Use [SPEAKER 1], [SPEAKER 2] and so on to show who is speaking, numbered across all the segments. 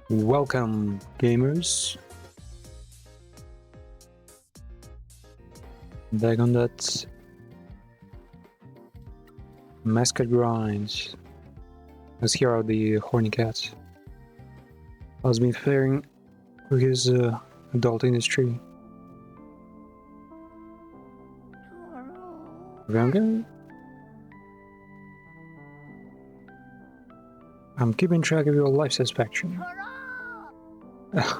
[SPEAKER 1] Welcome, gamers. Back on that Mascot grind. Let's hear out the horny cat. How's been faring with his adult industry? Younger? I'm keeping track of your life satisfaction.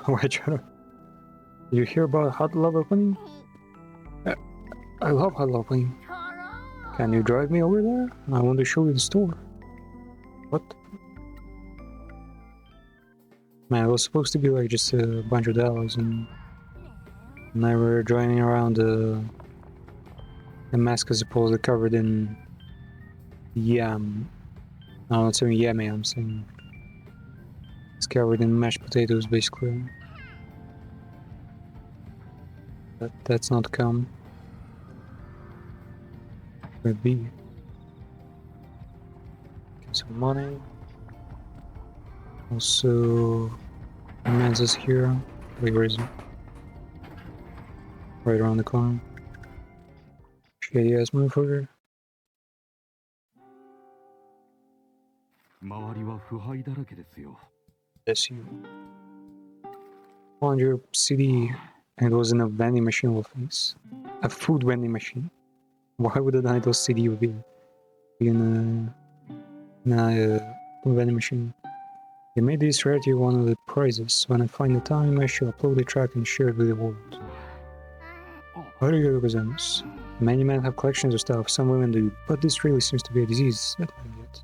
[SPEAKER 1] Wait, you hear about hot love opening? I love hot love opening. Can you drive me over there? I want to show you the store. What? Man, it was supposed to be like just a bunch of dollars, and now we're driving around the Mascot supposedly covered in yam. I'm not saying yummy, I'm saying it's covered in mashed potatoes, basically. But that's not cum. Could be. Get some money. Also, a man's is here. Wait, where is he? Right around the corner. Shady ass motherfucker. Yes, you. Found your CD, and it was in a vending machine of things. A food vending machine. Why would an idol CD be in a vending machine? They made this rarity one of the prizes. When I find the time, I shall upload the track and share it with the world. How do you represent this? Many men have collections of stuff, some women do, but this really seems to be a disease that I get.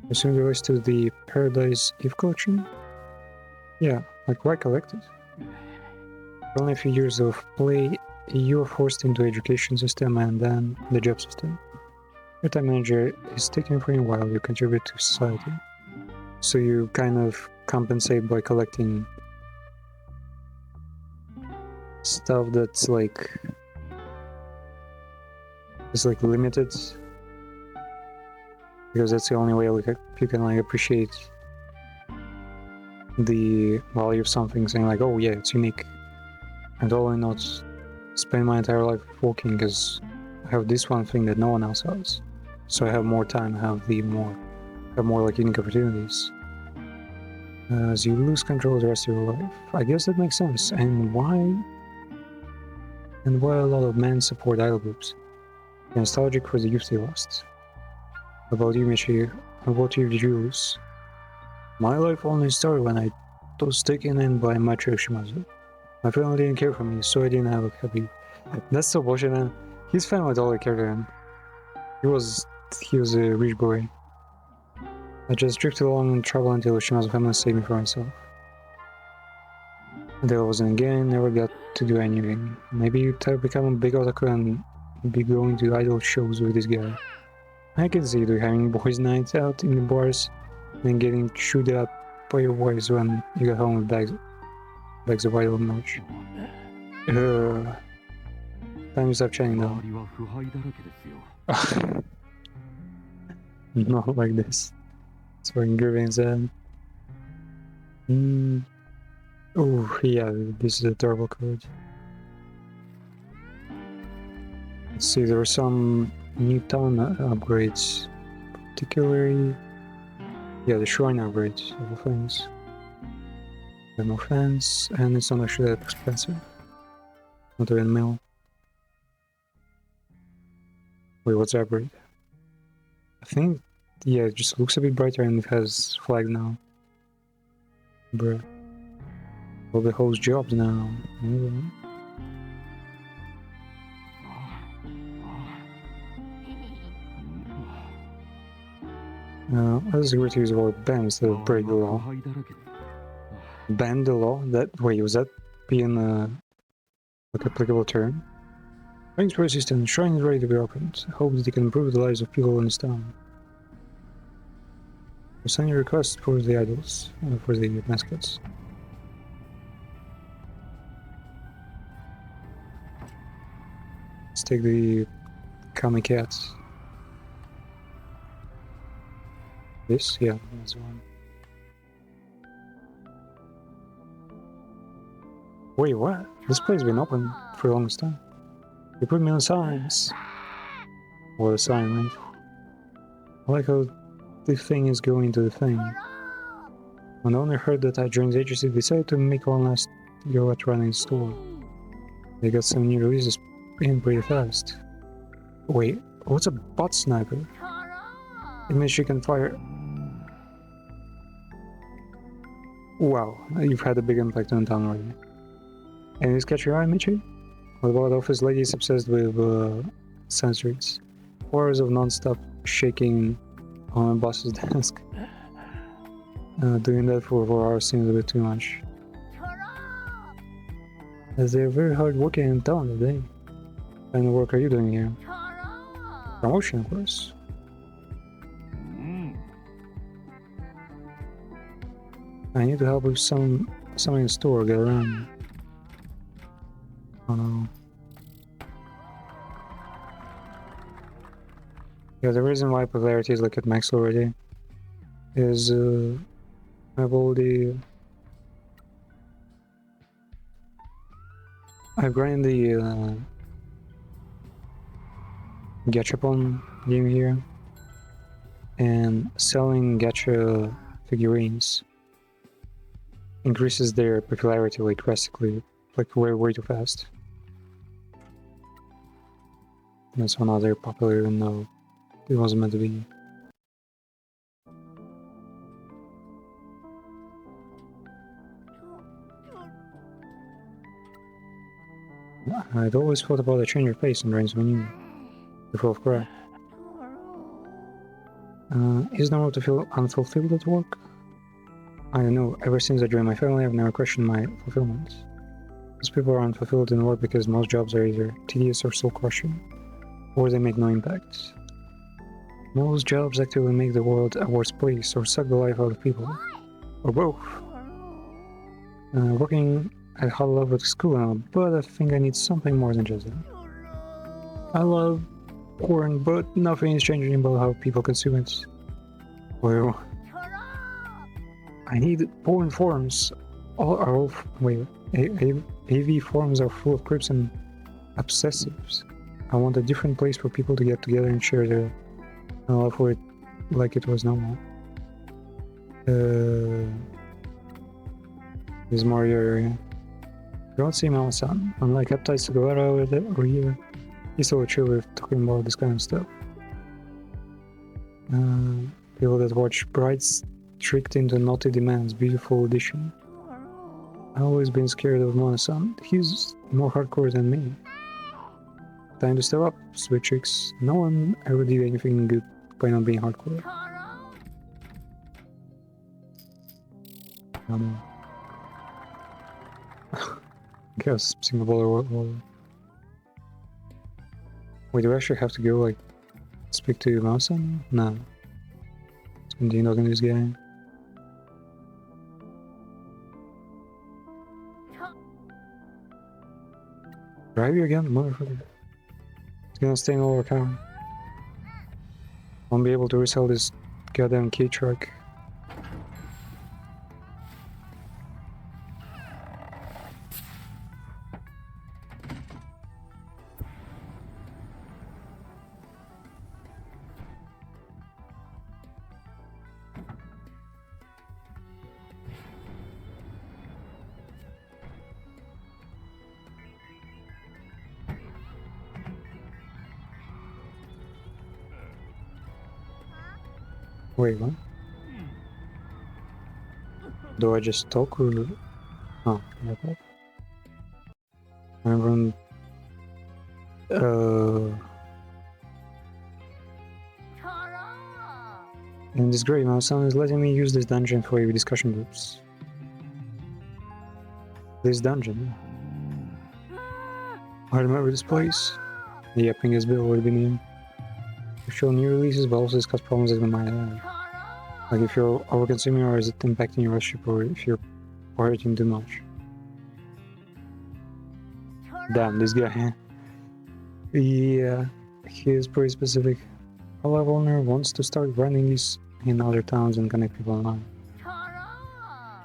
[SPEAKER 1] I assume it relates to the Paradise Eve collection? Yeah, like why collect it? For only a few years of play, you are forced into the education system and then the job system. Your time manager is taken for you while you contribute to society. So you kind of compensate by collecting stuff that's like is like limited, because that's the only way like you can like appreciate the value of something, saying like, oh yeah, it's unique. I'd only not spend my entire life working because I have this one thing that no one else has. So I have more time, I have more like unique opportunities. As you lose control of the rest of your life. I guess that makes sense. And why a lot of men support idol groups? They're nostalgic for the youth they lost. About you, Michi, what year did you lose? My life only started when I was taken in by Macho Shimazu. My family didn't care for me, so I didn't have a happy. That's so bullshit, man. His family totally cared for him. He was a rich boy. I just drifted along and traveled until Shimazu's family saved me from myself. Until I wasn't again, never got to do anything. Maybe you'd become a big otaku and be going to idol shows with this guy. I can see you having boys' nights out in the bars and getting chewed up by your wives when you get home with bags of idol merch. Time to stop chatting now. Not like this. It's fucking grieving sad. Oh yeah, this is a terrible code. Let's see, there are some new town upgrades, particularly, yeah, the shrine upgrades of the things. No offense, and it's not actually that expensive. Not even mill. Wait, what's that upgrade? I think, yeah, it just looks a bit brighter and it has flag now. Bruh. All the host jobs now. I disagree to use the word ban instead of break the law. Ban the law? Wait, was that being like applicable term? Thanks for assistance. Shrine is ready to be opened. I hope that you can improve the lives of people in this town. We'll send your request for the idols, for the mascots. Let's take the comic cats. This? Yeah, that's one. Wait, what? This place has been open for the longest time. They put me on signs. What a sign, right? I like how the thing is going to the thing. When the owner heard that I joined the agency, decided to make one last go at running the store. They got some new releases in pretty fast. Wait, what's a bot sniper? It means she can fire. Wow, you've had a big impact on town already. And this catch your eye, Michi? What about office ladies obsessed with sensors? 4 hours of non-stop shaking on a boss's desk. Doing that for 4 hours seems a bit too much. As they're very hard working in town today. What kind of work are you doing here? Promotion, of course. I need to help with something in the store, get around. Oh no. Yeah, the reason why popularity is like at max already is I've already I've grinded the Gachapon game here, and selling gacha figurines increases their popularity like drastically, like way too fast. And that's why now they're popular even though it wasn't meant to be. I'd always thought about a change of pace and drains when you full of crap. Is normal to feel unfulfilled at work? I don't know, ever since I joined my family I've never questioned my fulfillment. These people are unfulfilled in work because most jobs are either tedious or soul-crushing, or they make no impact. Most jobs actively make the world a worse place or suck the life out of people, or both. Working at high level at school now, but I think I need something more than just that. I love porn, but nothing is changing about how people consume it. Well, I need porn forums. AV forums are full of creeps and obsessives. I want a different place for people to get together and share their love for it like it was normal. This Mario area. You don't see my son. Unlike Heptides Guevara over here, he's so chill with talking about this kind of stuff. People that watch Brides tricked into naughty demands, beautiful edition. I've always been scared of Mona-san. He's more hardcore than me. Time to step up, sweet chicks. No one ever did anything good by not being hardcore. Guess single baller. Wait, do I actually have to go like speak to Mona-san? No. Let's continue talking to this guy. Drive you again, motherfucker. It's gonna stay in our account. Won't be able to resell this goddamn key truck. Wait, what? Do I just talk or... Oh, okay. Everyone... And this great, my son is letting me use this dungeon for your discussion groups. This dungeon? I remember this place. The ping is Bill would be new. You show new releases, but also discuss problems that we might have. Like if you're over-consuming or is it impacting your relationship or if you're hurting too much. Damn, this guy. Yeah, he is pretty specific. A lab owner wants to start running these in other towns and connect people online.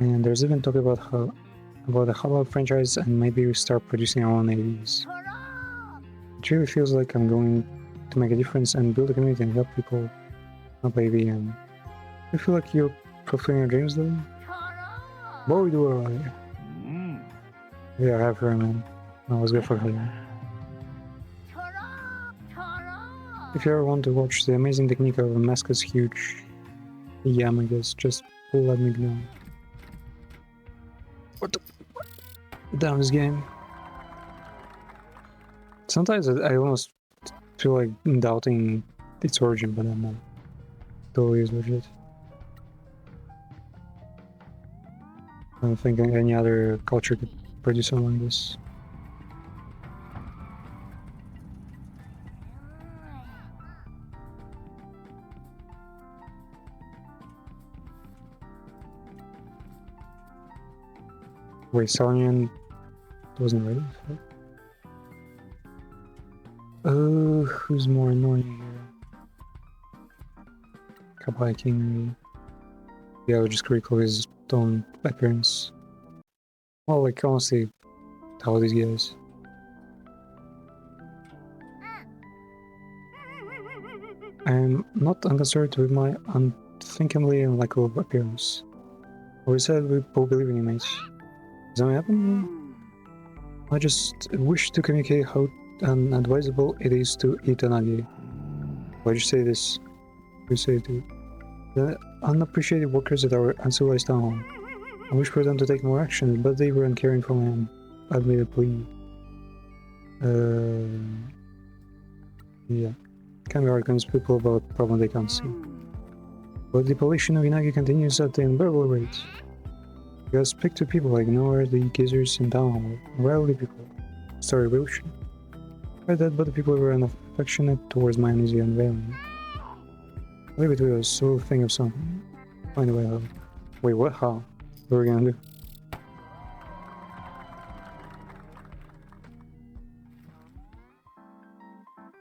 [SPEAKER 1] And there's even talk about how about the Hollow franchise and maybe we start producing our own AVs. It really feels like I'm going to make a difference and build a community and help people up AV. And I feel like you're fulfilling your dreams though. Boy, do I. Yeah, I have her, man. I was good for her. If you ever want to watch the amazing technique of Mascot's huge yam, I guess, just let me know. What the? Damn this game. Sometimes I almost feel like doubting its origin, but I'm not. Totally is legit. I don't think any other culture could produce something like this. Wait, Sonian wasn't ready? Oh, who's more annoying here? Kabai King. Yeah, I'll just recall his own appearance. Well, like, honestly, how are these guys? I'm not unconcerned with my unthinkingly unlikable appearance. We said we both believe in you, mate. Something happened? I just wish to communicate how unadvisable it is to eat an ugly. Why'd you say this? You say it to the unappreciated workers at our uncivilized town hall. I wish for them to take more action, but they were uncaring for my admitted plea. Yeah. Can be hard to convince people about a problem they can't see. But the population of Inagi continues at an unbearable rate. You gotta speak to people, ignore the geezers in town hall. Rarely people start a revolution. I that, but the people were unaffectionate towards my uneasy unveiling. Leave it with us, we'll think of something. Find a way out. Wait, what? How? What are we gonna do?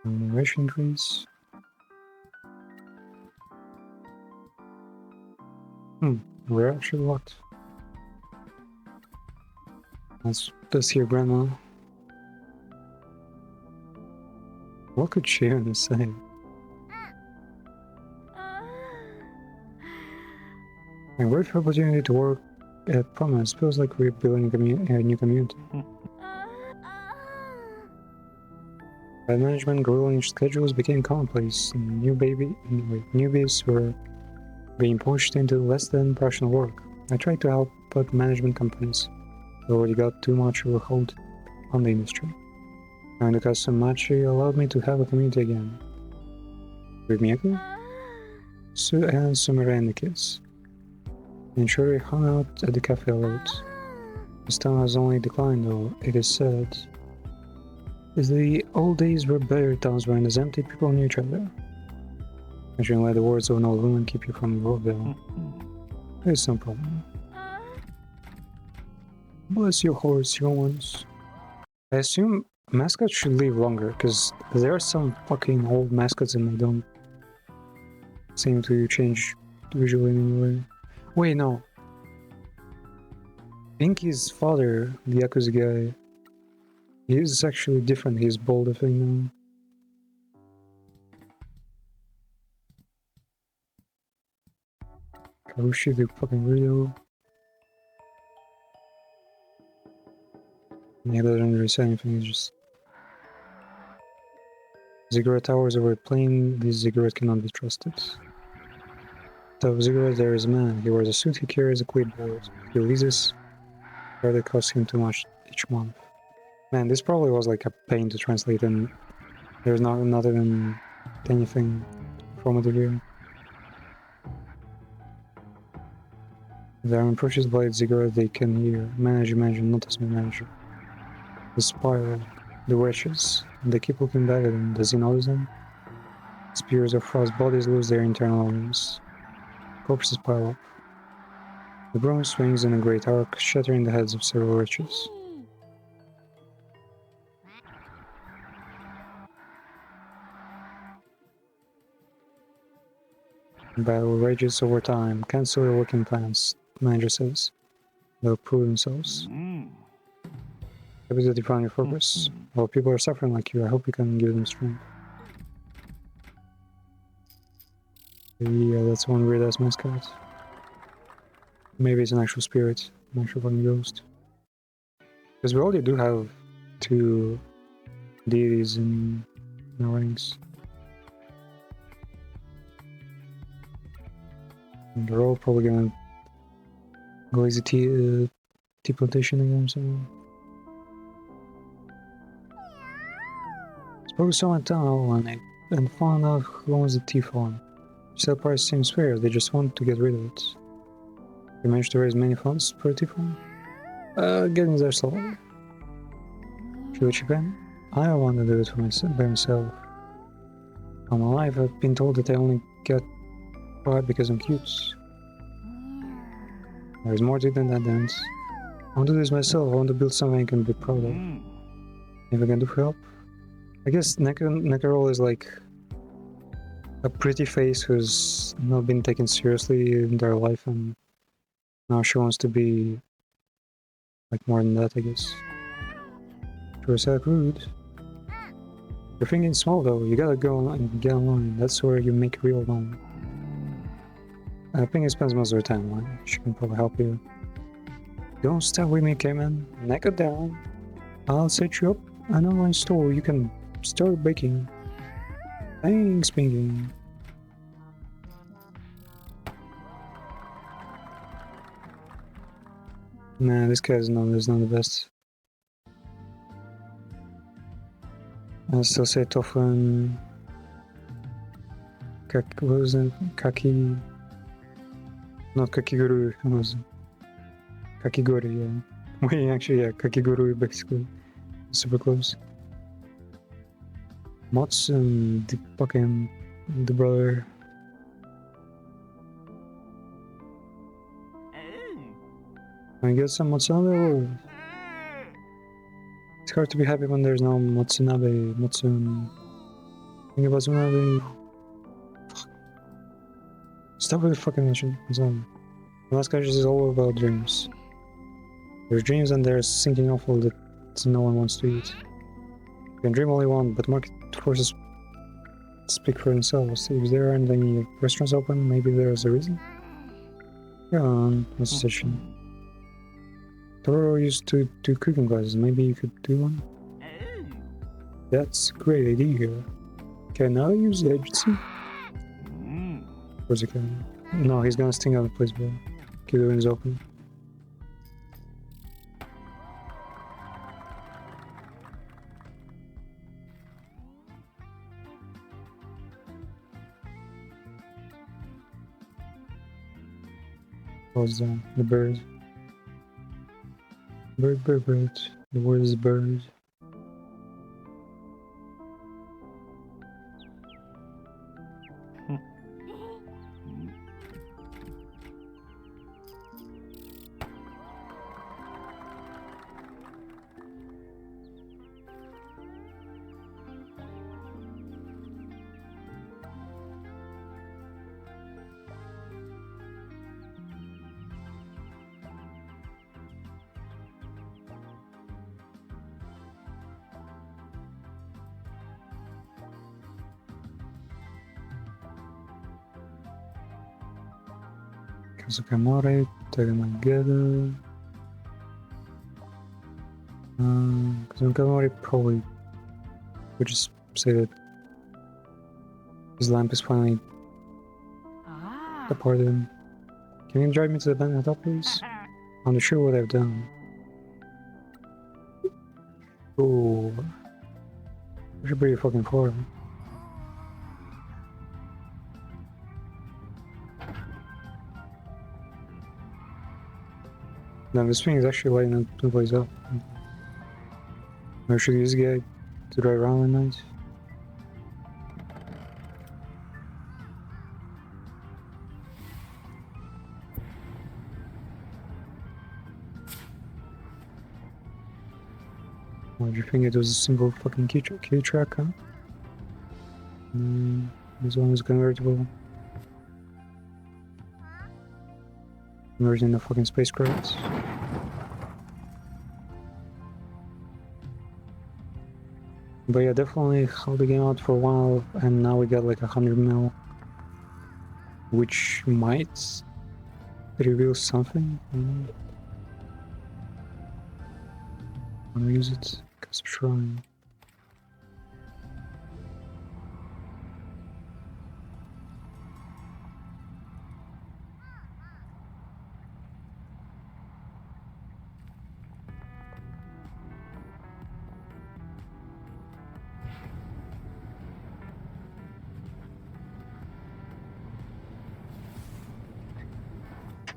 [SPEAKER 1] Ration trees. We're actually locked. Let's hear Grandma. What could she even say? A great opportunity to work at Promise. Feels like we're building a new community. Bad management, grueling schedules became commonplace. Newbies were being pushed into less than professional work. I tried to help, but management companies already got too much of a hold on the industry. And the custom matchy allowed me to have a community again. With Miyako, Sue and Sumire and the kids. And sure, we hung out at the cafe a lot. This town has only declined, though, it is said. The old days were better towns when as empty people knew each other. I shouldn't let the words of an old woman keep you from Rockville. There's some problem. Bless your horse, your ones. I assume mascots should live longer, because there are some fucking old mascots and they don't seem to change visually in any way. Wait, no. Pinky's father, the Yakuza guy, he is actually different. He's bald, I think, now. Karushi, the fucking weirdo. He doesn't really say anything, he's just... Ziggurat towers are plain. This ziggurat cannot be trusted. So Ziggurat, there is a man. He wears a suit, he carries a clipboard. He releases that costs him too much each month. Man, this probably was like a pain to translate, and there's not even anything from it here. There are approaches by Ziggurat they can hear. Manager, not as manager. The spiral, the wretches, they keep looking back at him. Does he notice them? Spears of frost bodies lose their internal organs. Corpses pile up. The broom swings in a great arc, shattering the heads of several wretches. Battle rages over time. Cancel your working plans, manager says. They'll prove themselves. Happy that you found your focus. While people are suffering like you, I hope you can give them strength. Yeah, that's one weird ass mascot. Maybe it's an actual spirit, an actual fucking ghost. Because we already do have 2 deities in our ranks. And they're all probably gonna go easy tea plantation again, so. Spoke to someone in town and found out who owns the tea farm. Sale price seems fair, they just want to get rid of it. You managed to raise many funds for a tea farm? Getting there slowly. Should we chip in? I don't want to do it by myself. All my life I've been told that I only get by because I'm cute. There's more to it than that, dance. I want to do this myself, I want to build something I can be proud of. If I can do for help. I guess Neckarol is like a pretty face who's not been taken seriously in their life, and now she wants to be like more than that, I guess. Sure as heck rude. You're thinking small though, you gotta go and get online, that's where you make real money. I think he spends most of her time online, she can probably help you. Don't stop with me, Cayman. Neck it down. I'll set you up an online store you can start baking. Thanks, Pinky. Nah, this guy's not the best. I still say tofu and what was it? Kaki. Not kakiguru, it was kakigori, yeah. Wait, actually, yeah, kakiguru basically. Super close. Matsun, the brother. I get some Matsunabe. It's hard to be happy when there's no Matsunabe. Think about Matsunabe. Stop with the fucking mission. The last guy is all about dreams. There's dreams and there's sinking awful that no one wants to eat. You can dream all you want, but market forces speak for themselves. If there aren't any restaurants open, maybe there's a reason. Go on, what's the session? Toro used to do cooking classes, maybe you could do one? That's a great idea. Can I use the agency? Of course you can. No, he's gonna sting out the place, bro. Keep the windows open. What's that? The bird. Bird. The word is bird. Kazukamori, Tagamageda. Kazukamori probably would just say that his lamp is finally a part of him. Can you drive me to the bank top, please? I'm not sure what I've done. Oh, I should be fucking far. No, this thing is actually lighting up the place up. Maybe I should use this guy to drive around at night. Why do you think it was a single fucking key track, huh? This one is convertible. Converting the fucking spacecraft. But yeah, definitely held the game out for a while, and now we got like 100 mil, which might reveal something. I'm gonna use it because I'm trying.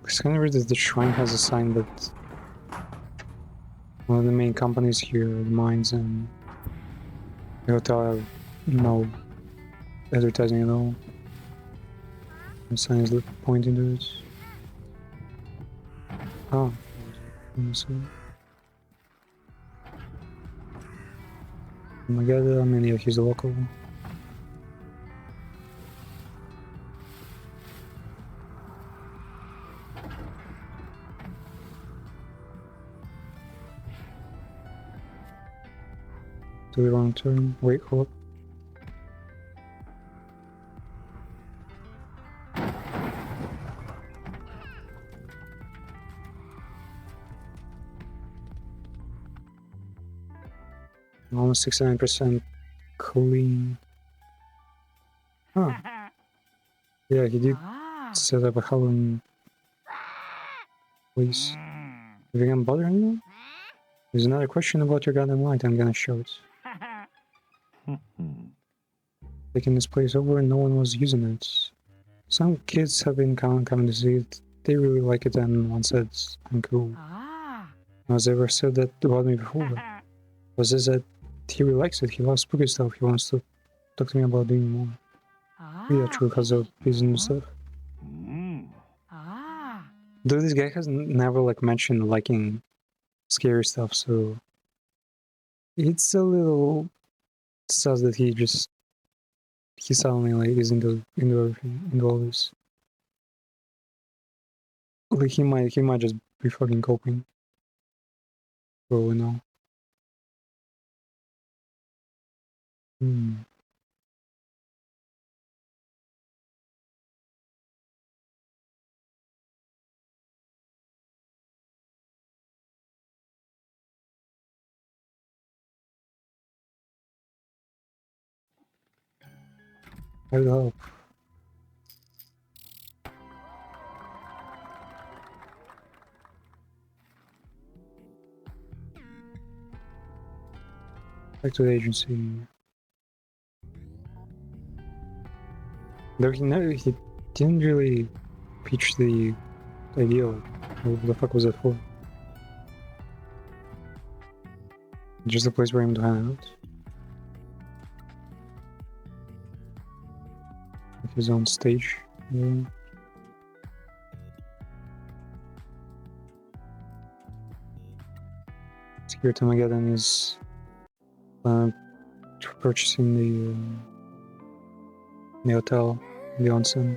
[SPEAKER 1] It's kind of weird that the shrine has a sign, but one of the main companies here, the mines and the hotel, have no advertising at all. The sign is pointing to it. Oh, oh my god, I mean, yeah, he's a local. To the wrong turn. Wait, hold up. Almost 69% clean. Huh. Yeah, he did set up a Halloween place. If you can bother him, there's another question about your goddamn light. I'm gonna show it. Taking this place over, no one was using it. Some kids have been coming to see it. They really like it, and one said I'm cool. No one's ever said that about me before. Was this that he really likes it? He loves spooky stuff. He wants to talk to me about doing more. Yeah, true, because of his new stuff. Though this guy has never like mentioned liking scary stuff, so it's a little sus that he suddenly like is into everything, into all this. Like he might just be fucking coping. For all we know. I'd help. Back to the agency. Though he didn't really pitch the idea. Like, what the fuck was that for? Just a place for him to hang out. Like his own stage. Yeah. Security Armageddon is purchasing the hotel, the onsen.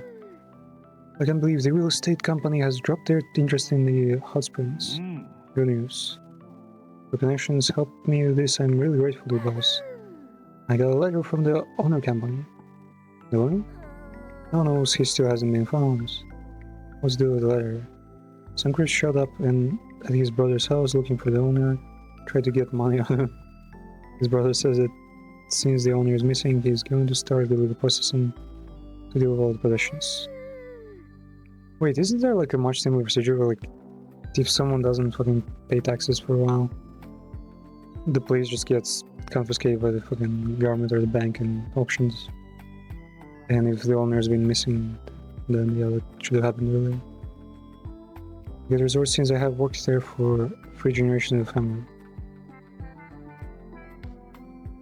[SPEAKER 1] I can't believe the real estate company has dropped their interest in the hot springs. Good news. The connections helped me with this. I'm really grateful to you, boss. I got a letter from the owner company. The owner? No one knows, he still hasn't been found. What's the deal with the letter? Some Chris showed up at his brother's house looking for the owner, tried to get money on him. His brother says that since the owner is missing, he's going to start the legal process and to deal with all the possessions. Wait, isn't there like a much similar procedure where like if someone doesn't fucking pay taxes for a while, the place just gets confiscated by the fucking government or the bank and auctions? And if the owner has been missing, then yeah, that should have happened earlier. The resort, since I have worked there for 3 generations of the family.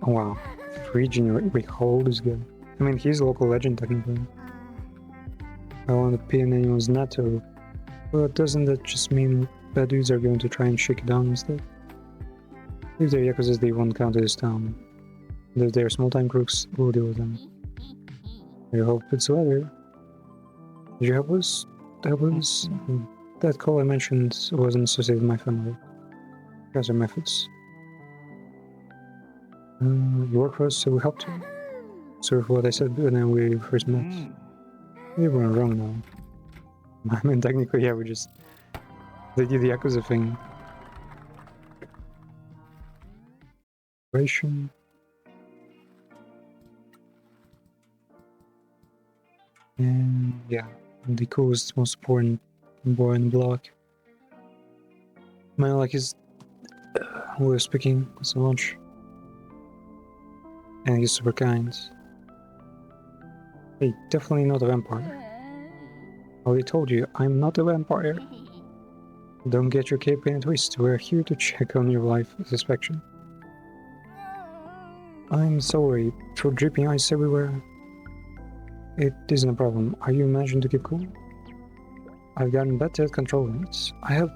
[SPEAKER 1] Oh wow, 3 generations? Wait, how old is he? I mean, he's a local legend technically. I want to pin anyone's natto, but doesn't that just mean bad dudes are going to try and shake it down instead? If they're yakuzas, they won't come to this town. And if they're small-time crooks, we'll deal with them. I hope it's better. Did you help us? That call I mentioned wasn't associated with my family. Guys are methods. You work for us, so we helped you. Sorry for what I said when we first met. We were wrong now. I mean, technically, yeah, they did the Yakuza thing. Operation. And yeah, the coolest, most important boy in the block. Man, like we were speaking so much. And he's super kind. Hey, definitely not a vampire. I already told you, I'm not a vampire. Don't get your cape in a twist. We're here to check on your life satisfaction. I'm sorry for dripping ice everywhere. It isn't a problem. Are you managing to keep cool? I've gotten better at controlling it. I have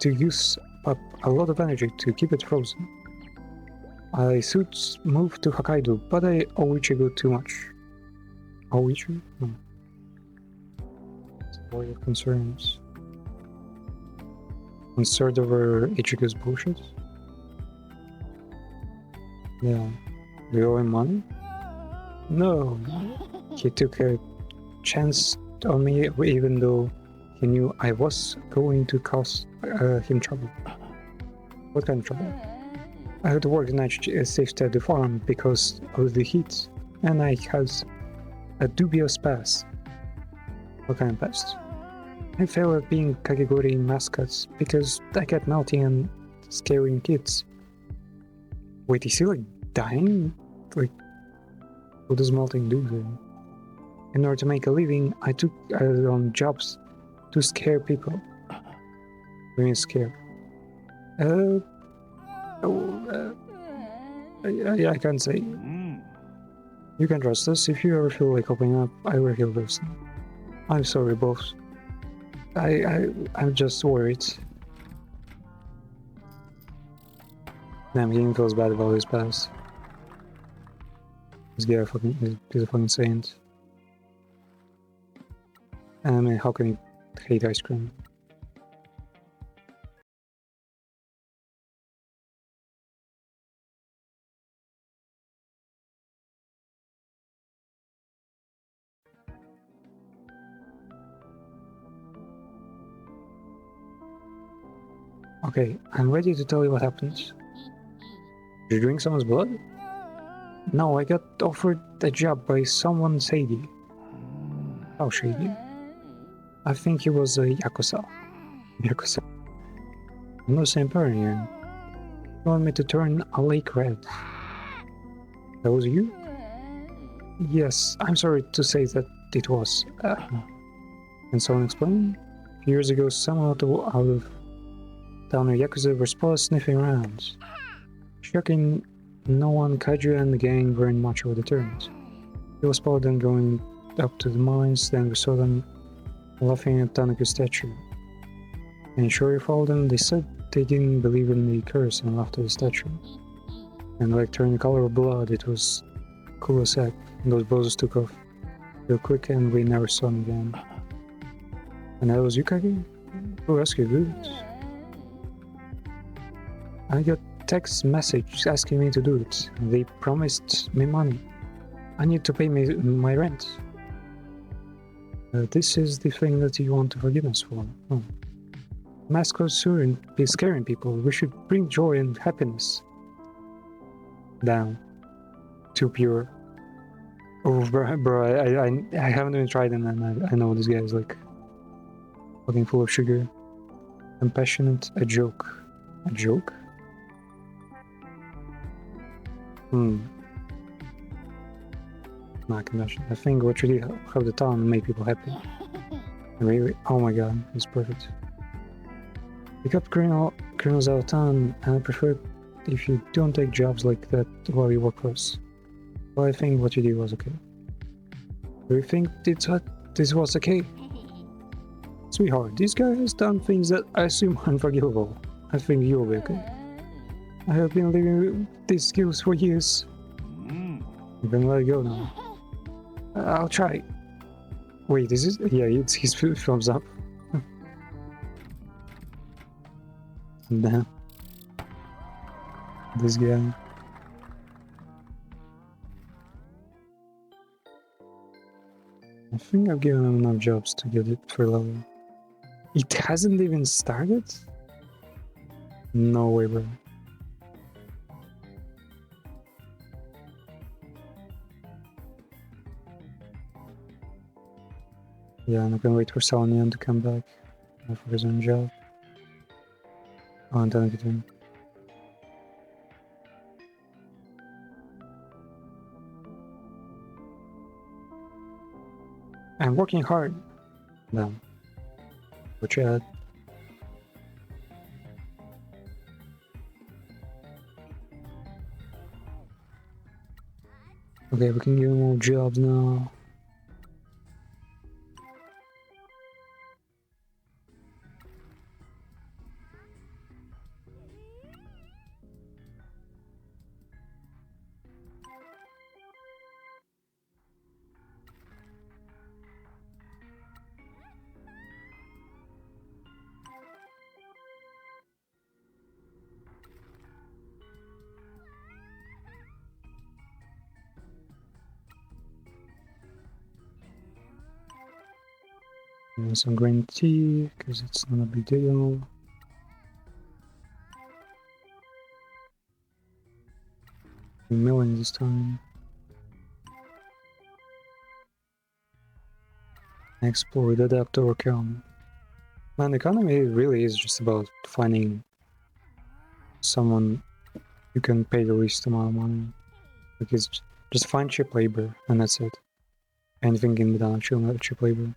[SPEAKER 1] to use up a lot of energy to keep it frozen. I should move to Hokkaido, but I owe Ichigo too much. Owe Ichigo? No. What are your concerns? Concerned over Ichigo's bullshit? Yeah. Do you owe him money? No. He took a chance on me even though he knew I was going to cause him trouble. What kind of trouble? I had to work the night shift at the farm because of the heat, and I had a dubious past. What kind of past? I failed at being Kakegori mascots because I kept melting and scaring kids. Wait, is he like dying? Like, what does melting do then? In order to make a living, I took on jobs to scare people. What do you mean scare? I can't say. You can trust us. If you ever feel like opening up, I will heal those. I'm sorry, boss. I'm just worried. Damn, he feels bad about his past. This guy he's a fucking saint. And I mean, how can he hate ice cream? Okay, I'm ready to tell you what happened. Did you drink someone's blood? No, I got offered a job by someone shady. How shady? I think he was a Yakuza. Yakuza. I'm the same person here. You want me to turn a lake red? That was you? Yes, I'm sorry to say that it was. Can someone explain? A few years ago, someone out of town Yakuza were spotted sniffing around. Shocking, no one, Kaiju and the gang weren't much of a deterrent. They were spotted them going up to the mines, then we saw them laughing at Tanaku's statue. And sure you followed them, they said they didn't believe in the curse and laughed at the statue. And like turning the color of blood, it was cool as heck. And those bozos took off real quick and we never saw them again. And that was Yukagi? Who asked you, dude? I got text message asking me to do it. They promised me money. I need to pay me my rent. This is the thing that you want forgiveness for. Oh. Mascot shouldn't be scaring people. We should bring joy and happiness. Down. Too pure. Oh, bro, I haven't even tried them, and I know this guy is like fucking full of sugar. Compassionate, a joke. A joke? Not compassion. I think what should have the town and make people happy. Really? Oh my god, it's perfect. Pick up criminals out of town, and I prefer if you don't take jobs like that while you work for us. Well, I think what you did was okay. Do you think this was okay? Sweetheart, this guy has done things that I assume are unforgivable. I think you'll be okay. I have been living with these skills for years. You can let it go now. I'll try. Wait, this is... Yeah, it's his thumbs up. Damn. This guy. I think I've given him enough jobs to get it for level. It hasn't even started? No way, bro. Yeah, I'm not gonna wait for Salonian to come back for his own job. Oh, and then I get him. I'm working hard. Damn. Go chat. Okay, we can give him more jobs now. And some green tea, because it's not a big deal. $1 this time. Exploit, adapt, overcome. Man, economy really is just about finding someone you can pay the least amount of money. Like it's just find cheap labor, and that's it. Anything can be done actually not cheap labor.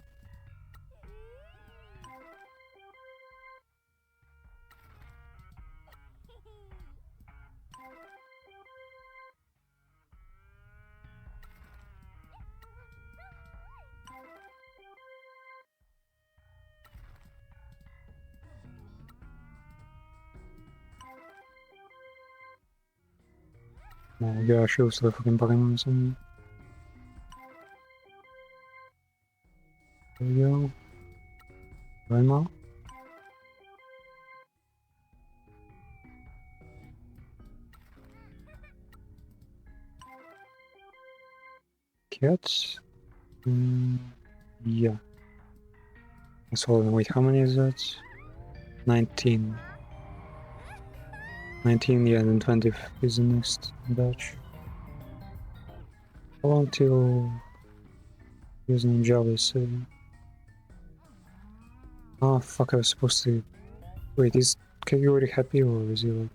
[SPEAKER 1] Oh gosh, it was the fucking Pokemon or something. There we go. Right now. Cats? Yeah. Let's hold on. Wait, how many is that? 19. 19, yeah, then 20 is the next batch. How long till using Java is saving? Oh fuck, I was supposed to... Wait, is Kagi already happy or is he like...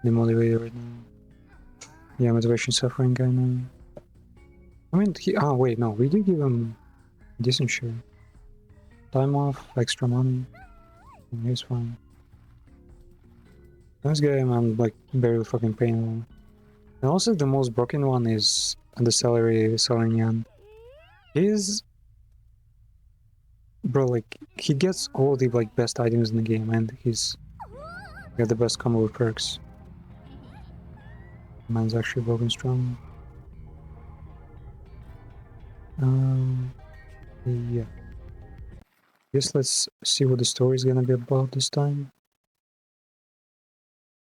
[SPEAKER 1] demotivated right now? Yeah, motivation suffering guy now. I mean, wait, no, we did give him decent share. Time off, extra money. He's fine. This guy, I'm like barely fucking paying him. And also the most broken one is the salary Yan. He's... Bro, like, he gets all the like best items in the game and he's got the best combo perks. Man's actually broken strong. Yeah. Guess let's see what the story is gonna be about this time.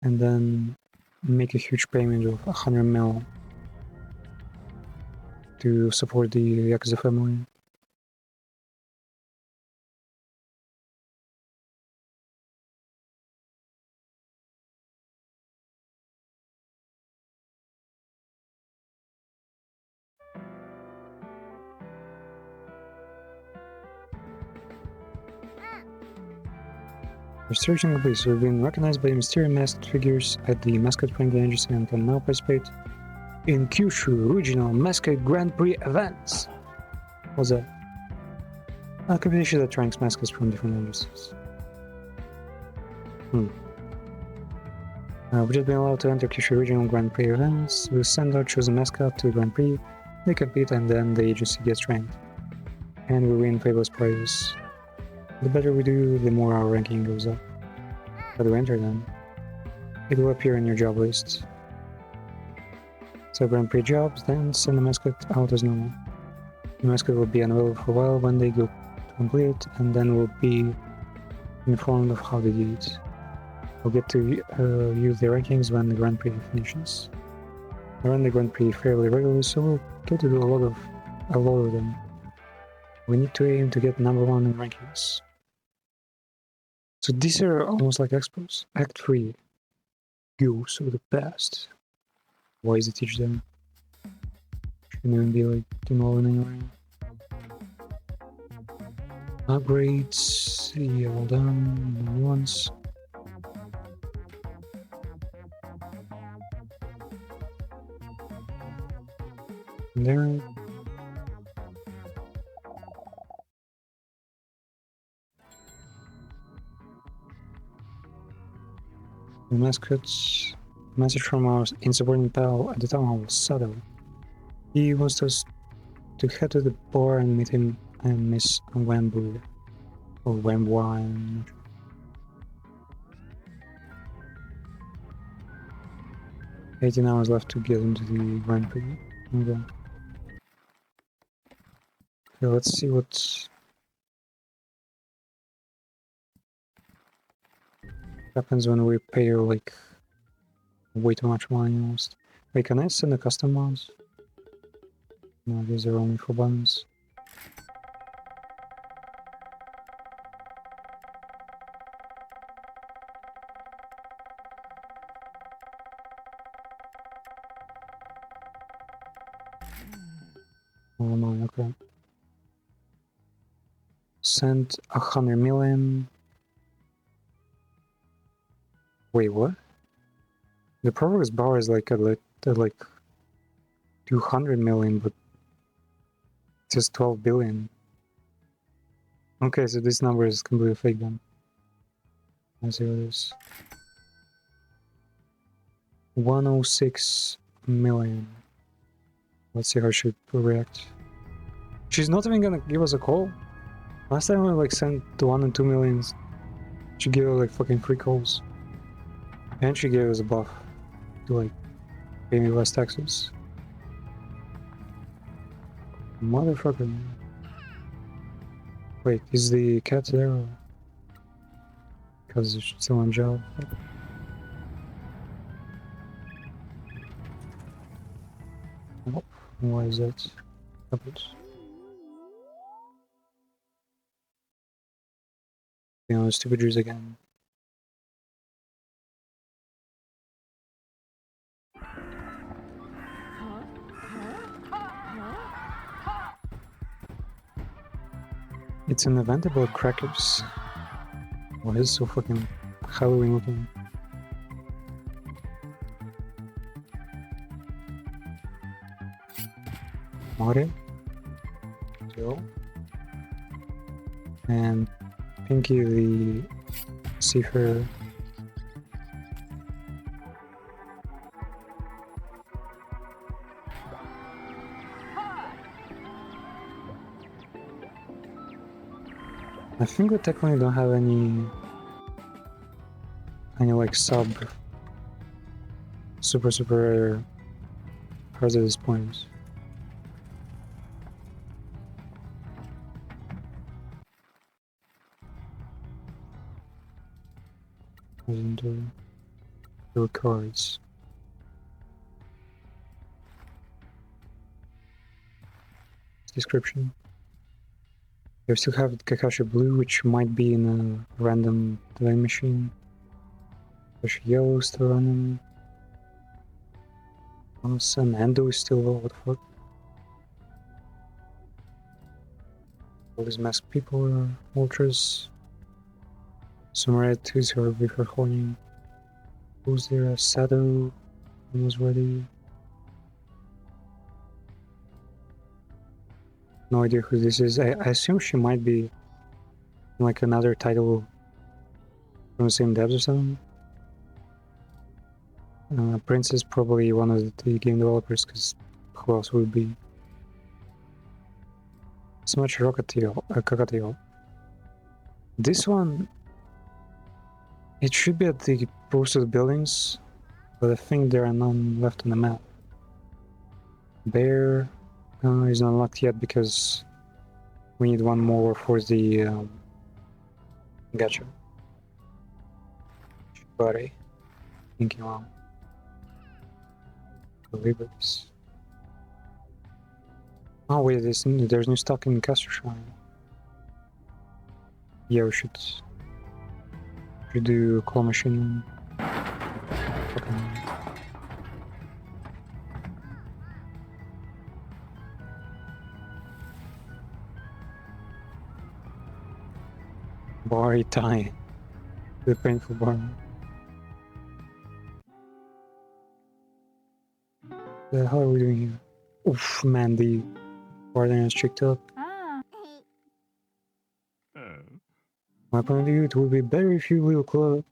[SPEAKER 1] And then make a huge payment of 100 mil to support the Yakuza family. Researching the police, we've been recognized by mysterious masked figures at the Mascot Friendly Agency and can now participate in Kyushu Regional Mascot Grand Prix events. What's that? A competition that ranks mascots from different agencies. We've just been allowed to enter Kyushu Regional Grand Prix events. We send our chosen mascot to the Grand Prix, they compete, and then the agency gets ranked. And we win fabulous prizes. The better we do, the more our ranking goes up. How do we enter them? It will appear in your job list. So Grand Prix jobs, then send the mascot out as normal. The mascot will be unavailable for a while when they go to complete, and then we'll be informed of how they did it. We'll get to use the rankings when the Grand Prix finishes. I run the Grand Prix fairly regularly, so we'll get to do a lot of a lot of them. We need to aim to get number 1 in rankings. So these are almost like expos. Act 3. Ghosts of the past. Why is it teach them? Shouldn't even be like Team 11 anyway. Upgrades. Yeah, all done. No new ones. And there. The Mascot's message from our insubordinate pal at the town hall, Sado. He wants us to head to the bar and meet him and Miss Wambu. Or Wambua, I'm not sure. 18 hours left to get into the Grand Prix. Okay. Okay, let's see what happens when we pay like way too much money almost. Wait, can I send the custom mods? No, these are only for buttons. Oh no, okay. Send 100 million. Wait, what? The progress bar is like at like 200 million, but it says 12 billion. Okay, so this number is completely fake then. Let's see what it is. 106 million. Let's see how she react. She's not even gonna give us a call. Last time we like sent 1 and 2 millions. She gave us like fucking free calls. And she gave us a buff to like pay me less taxes. Motherfucker. Wait, is the cat there? Or... because it's still on job. Oh, why is that? You know, stupid juice again. It's an event about crackers. Why is it so fucking Halloween looking? Mario, Joe, and Pinky the seafarer. I think we technically don't have any like super rare cards at this point. Into your cards. Description. You still have Kakashi Blue, which might be in a random delay machine. Kakashi Yellow is still running. And Endo is still low, what the fuck? All these masked people are ultras. Some red twos who are before horning. Who's there? Sado was ready. No idea who this is. I assume she might be like another title from the same devs or something. Prince is probably one of the game developers, because who else would be? So much Cockatiel. This one, it should be at the posted buildings, but I think there are none left on the map. Bear is not unlocked yet because we need one more for the gacha. Buddy, thinking wrong. Liberties. Oh wait, there's new stock in Castor Shrine. Yeah, we should do claw machine. Fucking bar tie. The painful bar. The hell are we doing here? Oof, man, the warden is tricked up. My point of view, it would be better if your little club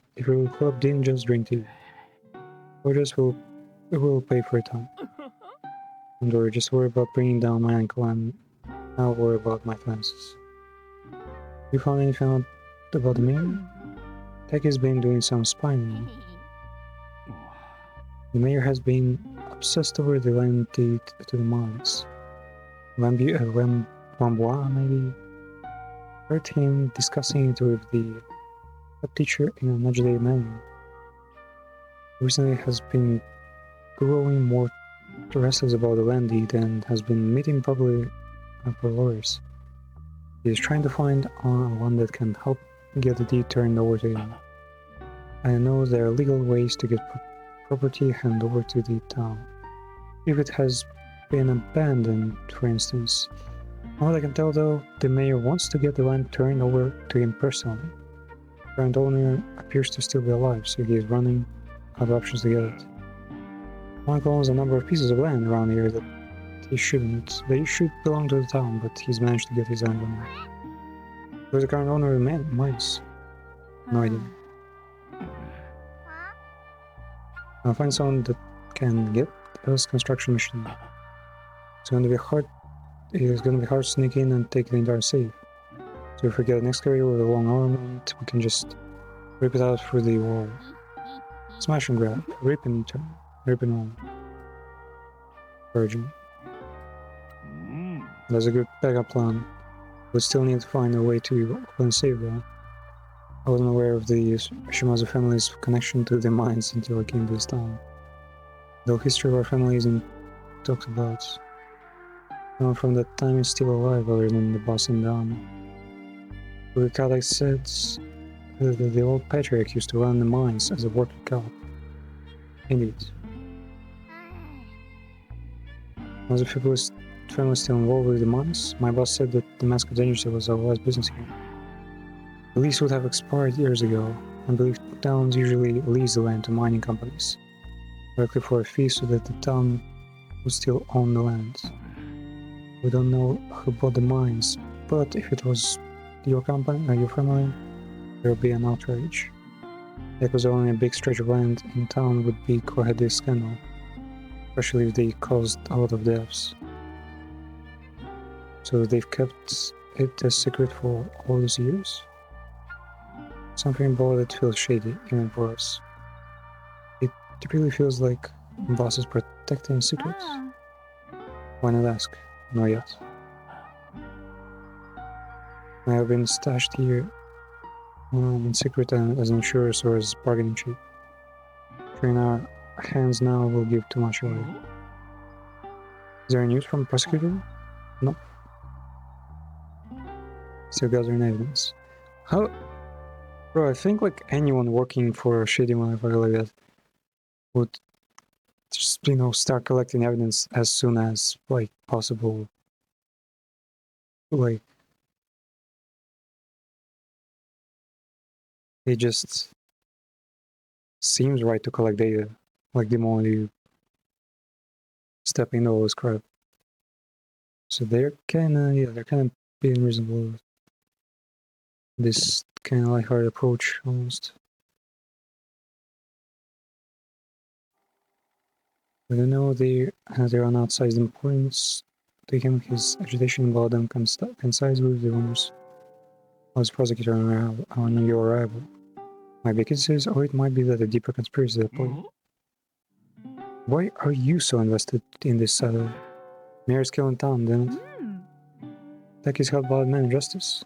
[SPEAKER 1] didn't just drink tea. Or just will pay for it time. Don't worry, just worry about bringing down my ankle and I'll worry about my finances. You found anything out about the mayor? Taki's been doing some spying. The mayor has been obsessed over the land deed to the mines. Wambois, maybe? Heard him discussing it with the teacher in an agitated manner. Recently has been growing more restless about the land deed and has been meeting public for lawyers. He is trying to find one that can help get the deed turned over to him. I know there are legal ways to get property handed over to the town. If it has been abandoned, for instance. From what I can tell though, the mayor wants to get the land turned over to him personally. The current owner appears to still be alive, so he is running out of options to get it. Michael owns a number of pieces of land around here that he shouldn't. They should belong to the town, but he's managed to get his hand on them. Who's the current owner of the mines? No idea. I'll find someone that can get us construction machine. It's gonna be hard to sneak in and take the entire safe. So if we get an excavator with a long armament, we can just rip it out through the wall. Smash and grab, rip and turn, rip and roll. Encouraging. That's a good backup plan. We still need to find a way to open safe though. I wasn't aware of the Shimazu family's connection to the mines until I came to this town. The history of our family isn't talked about. No one from that time is still alive other than the boss and the army. The Kalik said the old patriarch used to run the mines as a working cop. Indeed. Was the people's family still involved with the mines? My boss said that the Mascot agency was our last business here. The lease would have expired years ago. I believe towns usually lease the land to mining companies, directly for a fee so that the town would still own the land. We don't know who bought the mines, but if it was your company or your family, there would be an outrage. There was only a big stretch of land in town would be quite a scandal, especially if they caused a lot of deaths. So they've kept it a secret for all these years? Something about it feels shady, even for us. It really feels like bosses protecting secrets. Why not ask? Not yet. I have been stashed here in secret as insurers or as bargaining chip. Sharing our hands now will give too much away. Is there any news from the prosecutor? No. Still gathering evidence. How? Bro, I think like anyone working for a shady motherfucker like that would just, start collecting evidence as soon as, like, possible. Like, it just seems right to collect data, like, the moment you step into all this crap. So they're kinda being reasonable. This kind of lighthearted approach, almost. We don't know their outsized importance to him. His agitation about them coincides with the rumors of his prosecutor on your arrival. My big says, or it might be that a deeper conspiracy at play. Why are you so invested in this mayor's killing town, then it? Like he's held by man and justice.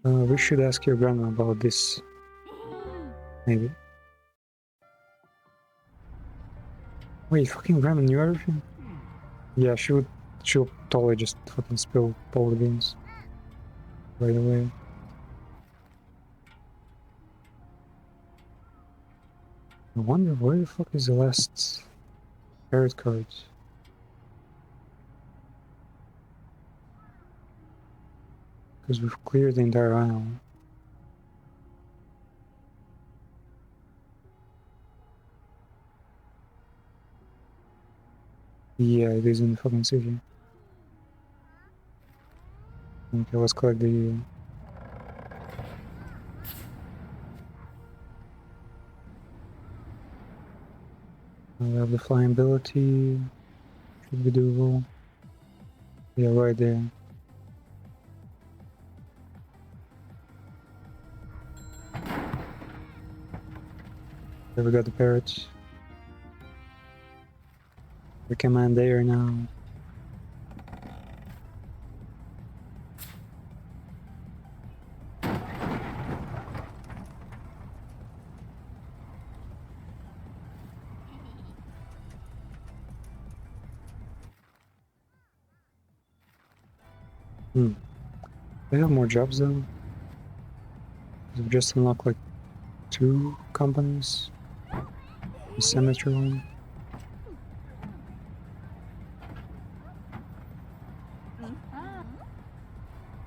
[SPEAKER 1] We should ask your grandma about this. Maybe. Wait, fucking grandma knew everything? Yeah, she'll totally just fucking spill all the beans right away. I wonder where the fuck is the last parrot card? Because we've cleared the entire island. Yeah, it is in the fucking city. Okay, let's collect the... we have the flying ability. Should be doable. Yeah, right there. There we got the parrots. We command there now. They have more jobs though. We've just unlocked like 2 companies. The cemetery one.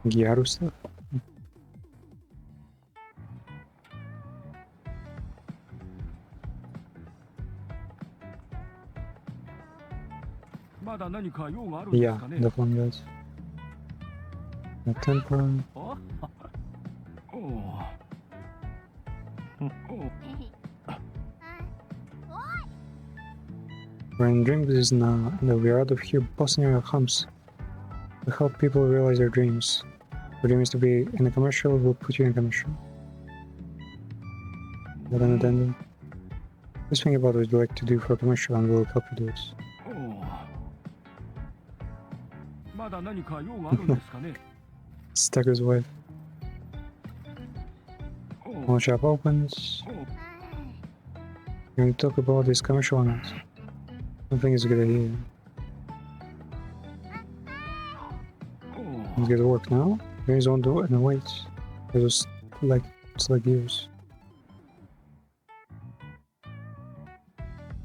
[SPEAKER 1] Gyaru stuff.
[SPEAKER 2] まだ何か用があるんです
[SPEAKER 1] Yeah,
[SPEAKER 2] かね
[SPEAKER 1] definitely does. The temper.
[SPEAKER 2] おう
[SPEAKER 1] We're in dream business now, and we are out of here busting our humps. We help people realize their dreams. Your dream is to be in a commercial, we'll put you in a commercial. What an addendum. Just think about what you'd like to do for a commercial and we'll help you do it.
[SPEAKER 2] おうまだ何か用があるんですかね
[SPEAKER 1] Stagger's wife.
[SPEAKER 2] おう
[SPEAKER 1] When shop opens,
[SPEAKER 2] おう
[SPEAKER 1] you're going to talk about this commercial or not? I think it's a good idea.
[SPEAKER 2] おう
[SPEAKER 1] Let's get to work now. Please don't do it and wait. It's like years.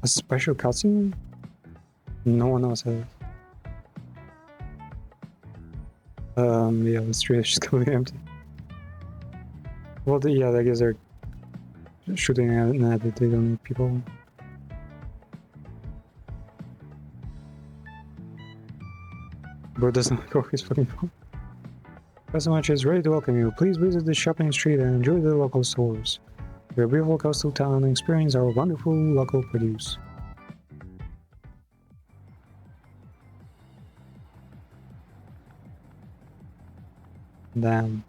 [SPEAKER 1] A special cutscene? No one else has. Yeah, the street is just completely empty. Well, yeah, I guess they're shooting at an ad that they don't need people. Bro doesn't like his fucking phone. Customer is ready to welcome you. Please visit the shopping street and enjoy the local stores. Your beautiful coastal town and experience our wonderful local produce. Damn.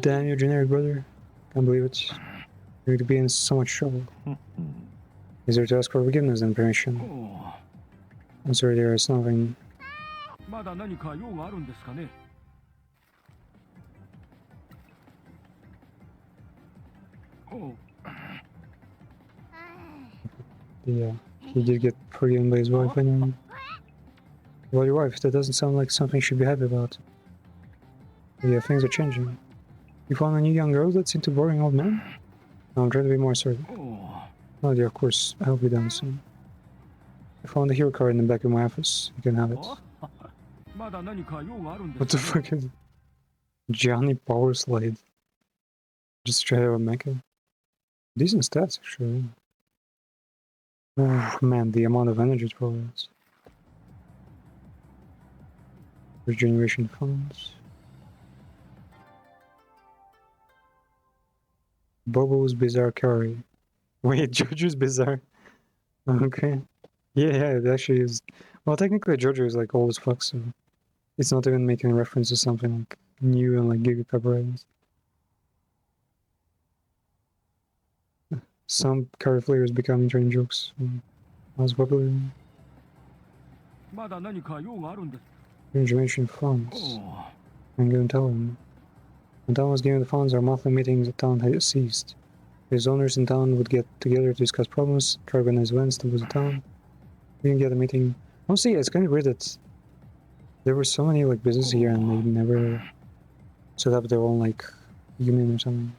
[SPEAKER 1] Damn you, generic brother. Can't believe it. You're going to be in so much trouble. Is there to ask for forgiveness and permission?
[SPEAKER 2] おう
[SPEAKER 1] I'm sorry, there is nothing.
[SPEAKER 2] まだ何か用があるんですかね おう
[SPEAKER 1] Yeah, he did get forgiven by his wife anyway. Well, your wife, that doesn't sound like something she'd be happy about. Yeah, things are changing. You found a new young girl that's into boring old men? No, I'm trying to be more assertive.
[SPEAKER 2] おう
[SPEAKER 1] Oh dear, of course, I'll be done soon. I found the hero card in the back of my office. You can have it.
[SPEAKER 2] まだ何か用があるんで
[SPEAKER 1] What the
[SPEAKER 2] すかね
[SPEAKER 1] fuck is it? Johnny Power Slide. Just straight out of Mecha. Decent stats, actually. Oh man, the amount of energy it provides. Regeneration funds. Bobo's Bizarre Curry. Wait, Jojo's Bizarre? Okay. Yeah, it actually is. Well, technically Jojo is like old as fuck, so it's not even making reference to something like new and like Giga copyrighted. Some curry flavors becoming train jokes. Most popular.
[SPEAKER 2] まだ何か用があるんです
[SPEAKER 1] Regeneration
[SPEAKER 2] お
[SPEAKER 1] funds.
[SPEAKER 2] う
[SPEAKER 1] I'm going to tell him. When town was given the funds, our monthly meetings at town had ceased. His owners in town would get together to discuss problems, try to organize events to visit town. We didn't get a meeting. Honestly, it's kind of weird that there were so many like businesses here and they never set up their own like union or something.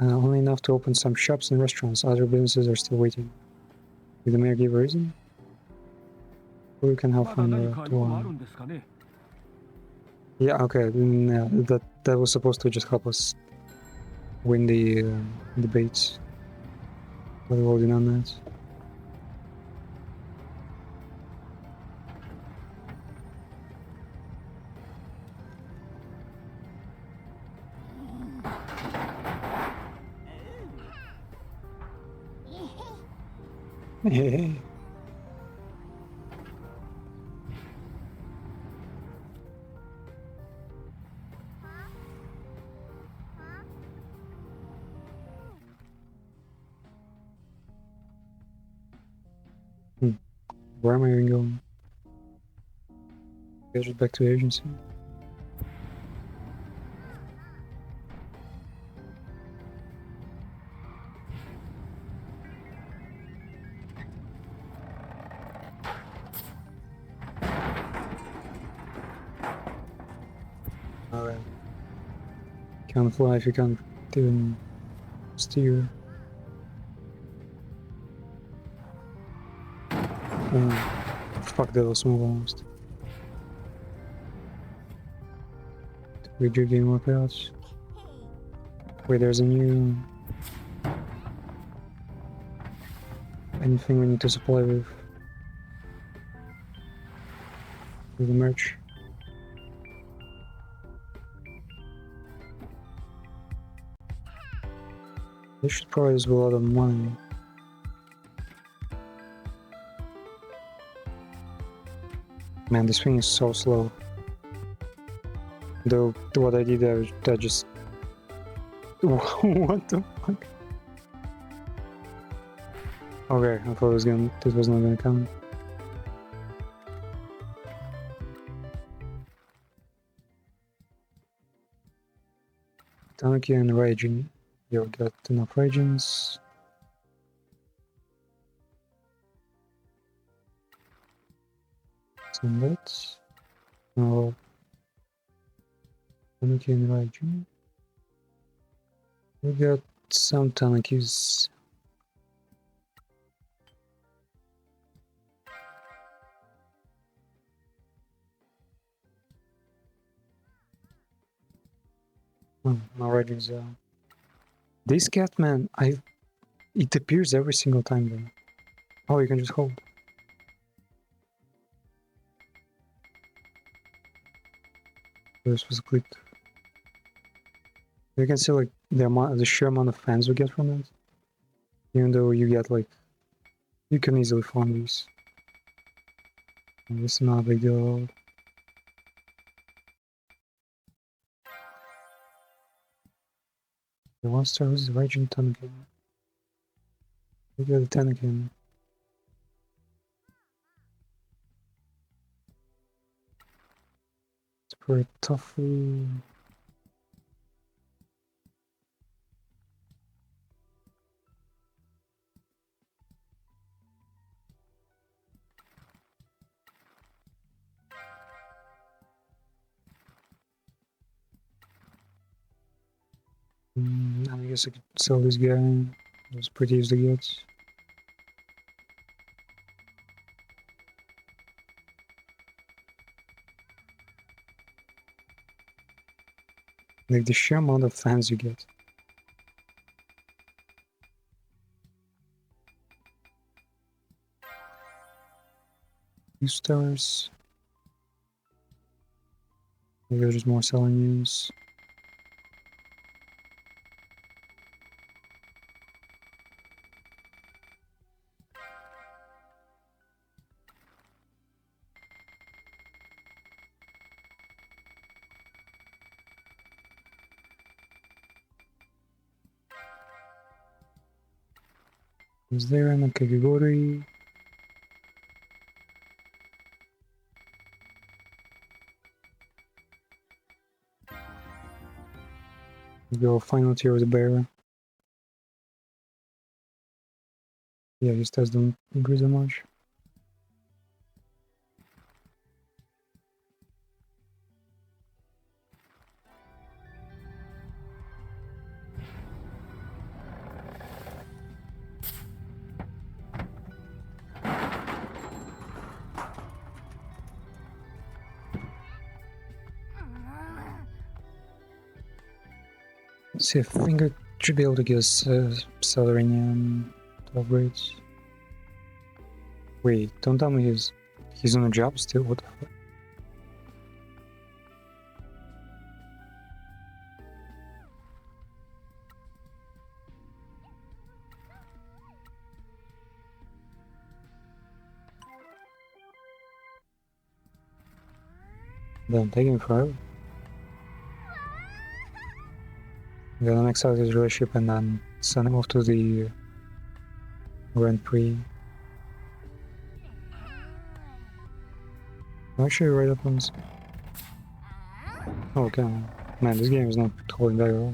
[SPEAKER 1] Only enough to open some shops and restaurants. Other businesses are still waiting. Did the mayor give a reason? Or we can help
[SPEAKER 2] まだ
[SPEAKER 1] find
[SPEAKER 2] 何
[SPEAKER 1] the
[SPEAKER 2] か用がある
[SPEAKER 1] one.
[SPEAKER 2] んですかね
[SPEAKER 1] Yeah, okay. Yeah, that was supposed to just help us win the debates. But we've already done that. Hey. Where am I even going? Guess back to the agency. Alright. Can't fly if you can't even steer. Fuck, that was smooth almost. Video game workouts. Wait, there's a new... Anything we need to supply with the merch. This should provide us with a lot of money. Man, this thing is so slow. Though, what I did there, I just... What the fuck? Okay, I thought this was not gonna come. Tanky and Raging. You'll get enough Ragens. Some bits. No. Tanky and Raging. We got some Tanakis. Oh, my Ragens are... This cat, man, it appears every single time though. Oh, you can just hold. This was clicked. You can see like the sheer amount of fans we get from it. Even though you get like, you can easily farm these. And this is not a big deal at all. The one star is Raging Tanakin. We got the Tanakin. It's pretty tough. I guess I could sell this guy. It was pretty easy to get. Like the sheer amount of fans you get. 2 stars. Maybe there's more selling news. Is there in a category? Go final tier with the bear. Yeah, his stats don't increase that much. See, I think I should be able to get Salarian upgrades. Wait, don't tell me he's on a job still. What the fuck? Damn, taking forever. I'm gonna max out his relationship and then send him off to the Grand Prix. Actually, right up on. Oh, okay. Man, this game is not holding back at all.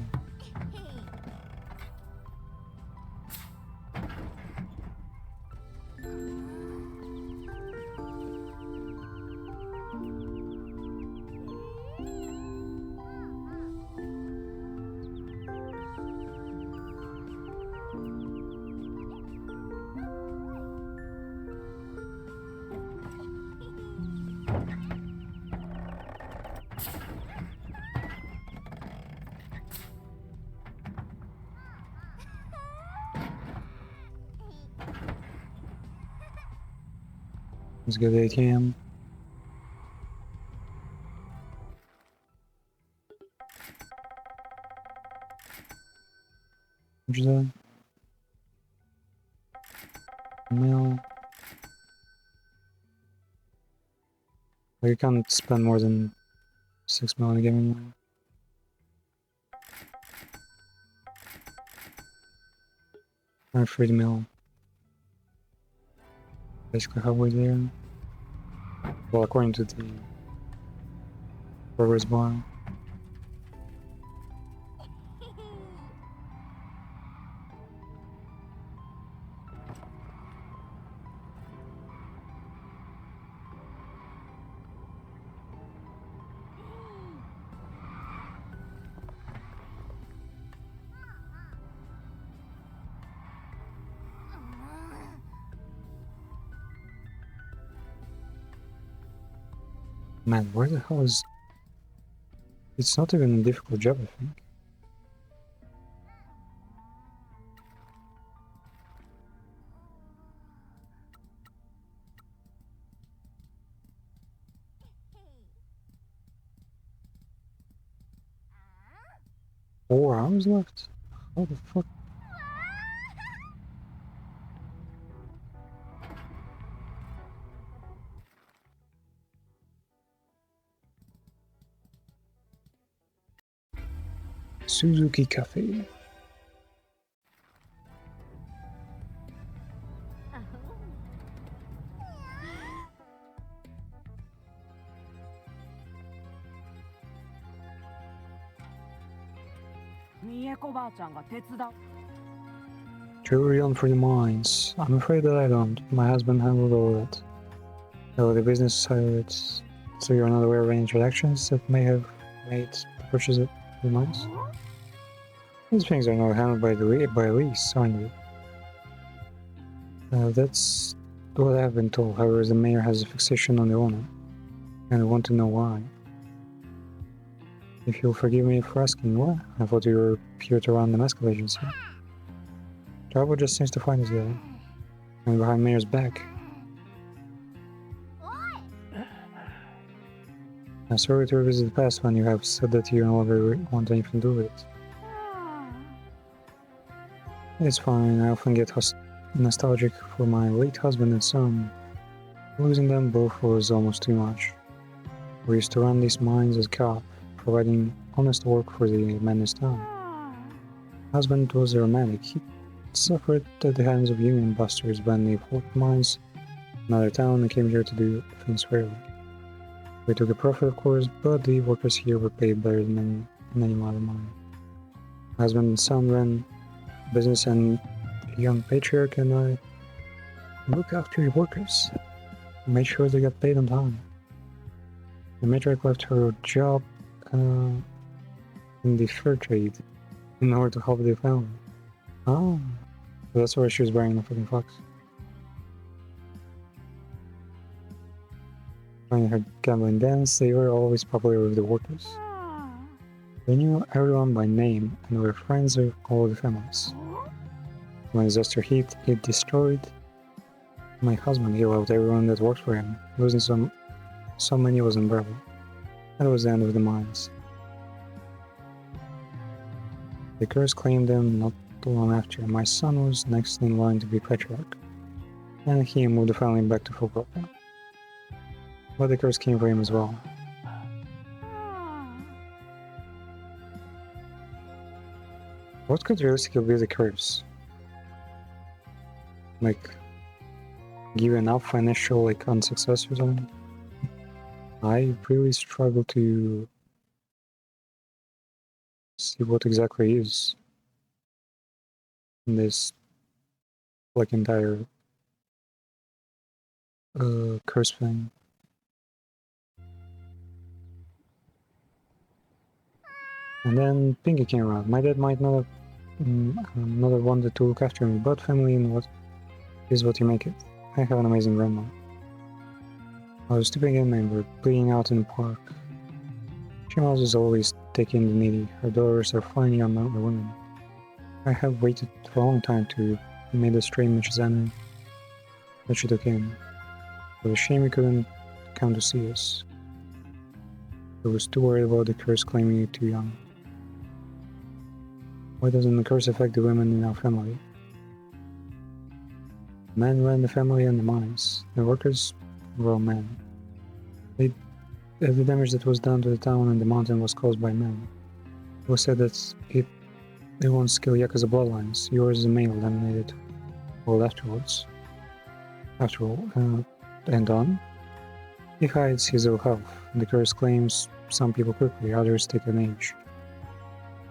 [SPEAKER 1] Let's go to the ATM. Which is that? Mail. You can't spend more than 6 mil in a game. I'm 30 mil. Basically halfway there. Well, according to the progress bar. Man, where the hell is... It's not even a difficult job, I think. Four hours left? How the fuck? Suzuki Cafe. Jewelry on for the mines. I'm afraid that I don't. My husband handled all that. Though the business side, so you're not aware of any transactions that may have made the purchase of the mines? These things are not handled by lease, aren't they? That's what I've been told. However, the mayor has a fixation on the owner, and I want to know why. If you'll forgive me for asking, what? I thought you were here to run the Mascot agency. Travel just seems to find us there, and behind Mayor's back. I'm sorry to revisit the past when you have said that you no longer want anything to do with it. It's fine, I often get nostalgic for my late husband and son. Losing them both was almost too much. We used to run these mines as cop, providing honest work for the men in his town. Husband was a romantic. He suffered at the hands of union busters when they forked mines in another town and came here to do things fairly. We took a profit, of course, but the workers here were paid better than any other mine. Husband and son ran business, and the young patriarch and I look after your workers. Make sure they get paid on time. The matriarch left her job in the fur trade in order to help their family. Oh, so that's why she was wearing the fucking fox. During her gambling dance, they were always popular with the workers. They knew everyone by name and were friends of all the families. When disaster hit, it destroyed my husband. He loved everyone that worked for him. Losing so many was unbearable. That was the end of the mines. The curse claimed them not too long after. My son was next in line to be patriarch, and he moved the family back to Fukuoka. But the curse came for him as well. What could realistically be the curse? Like, giving up financial unsuccess or something? I really struggle to see what exactly is in this entire curse thing. And then Pinky came around. My dad might not have wanted to look after me, but family is what you make it. I have an amazing grandma. I was stupid again and we're playing out in the park. She is always taking the needy. Her daughters are fine young women. I have waited for a long time to meet the strange Machizano that she took in. It was a shame you couldn't come to see us. I was too worried about the curse claiming you too young. Why doesn't the curse affect the women in our family? Men ran the family and the mines. The workers were all men. The damage that was done to the town and the mountain was caused by men. It was said that they won't kill Yakuza bloodlines. Yours is a male dominated world afterwards. After all, and on, he hides his ill health. The curse claims some people quickly, others take an age.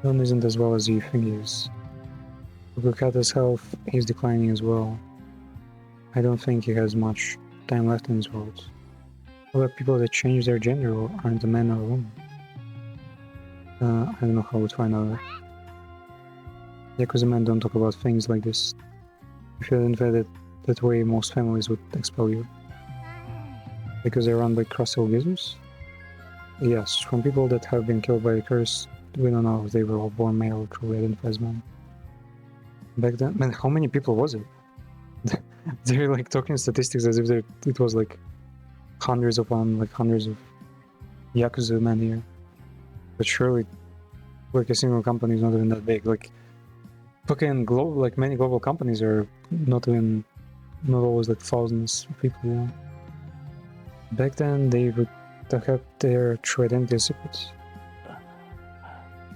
[SPEAKER 1] Don isn't as well as you think he is. Fukukata's health is declining as well. I don't think he has much time left in this world. Other people that change their gender aren't a man or a woman. I don't know how I would find out. Yakuza men don't talk about things like this. If you didn't feel it that way, most families would expel you. Because they're run by cross-soul users? Yes, from people that have been killed by the curse, we don't know if they were all born male or truly identified as men. Back then, man, how many people was it? They're talking statistics as if it was hundreds of Yakuza men here. But surely, a single company is not even that big. Fucking global, many global companies are not always thousands of people, you know. Back then, they would kept their true identity secrets.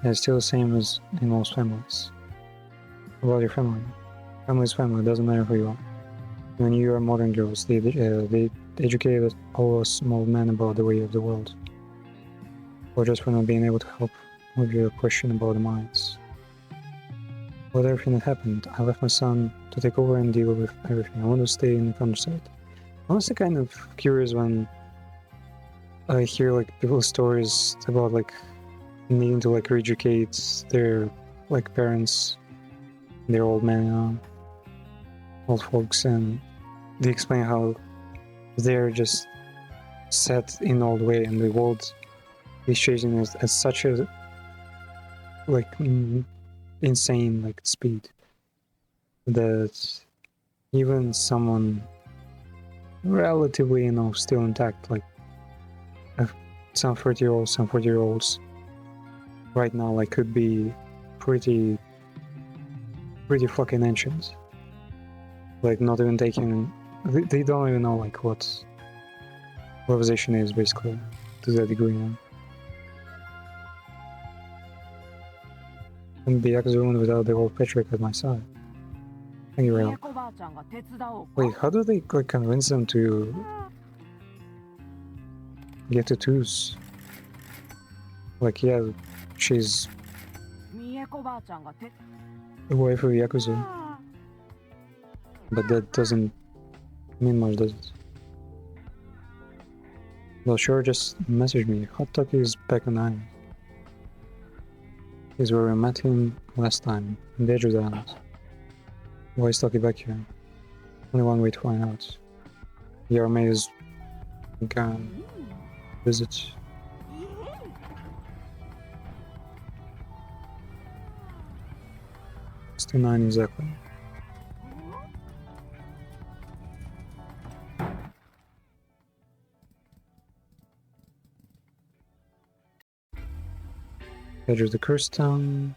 [SPEAKER 1] And it's still the same as in most families. About your family. Family is family, it doesn't matter who you are. When you are modern girls, they educated all us small men about the way of the world. Or just for not being able to help with your question about the mines. With everything that happened, I left my son to take over and deal with everything. I want to stay in the countryside. I'm also kind of curious when I hear people's stories about needing to re-educate their parents, their old men, you know, old folks, and they explain how they're just set in old way and the world is changing at such a insane speed that even someone relatively still intact some 40-year-olds right now could be pretty fucking ancient, not even taking, they don't even know what civilization is basically to that degree, you know? And the Yakuza woman without the old Patrick at my side. Thank you, Rail. Wait, how do they convince them to get tattoos? Yeah, she's the wife of Yakuza, but that doesn't mean much, does it? Well, sure, just message me. Hot Tucky is back on island. He's where we met him last time, in the edge of the island. Why is Tucky back here? Only one way to find out. Your mate is gone. Visit. 69 exactly. Edge of the cursed town.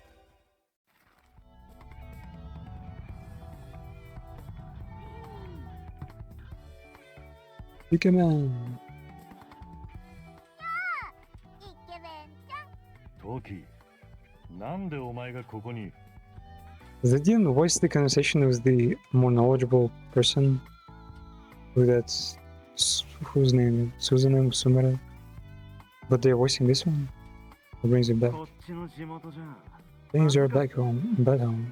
[SPEAKER 1] Ikemen!
[SPEAKER 3] イケメンちゃん。
[SPEAKER 4] トキ、なんでお前がここに
[SPEAKER 1] Did you voice the conversation with the more knowledgeable person? With that... whose name? Suzune Sumera? But they're voicing this one? Who brings it back?
[SPEAKER 4] こっちの地元じゃん。
[SPEAKER 1] Things are back home. Back home.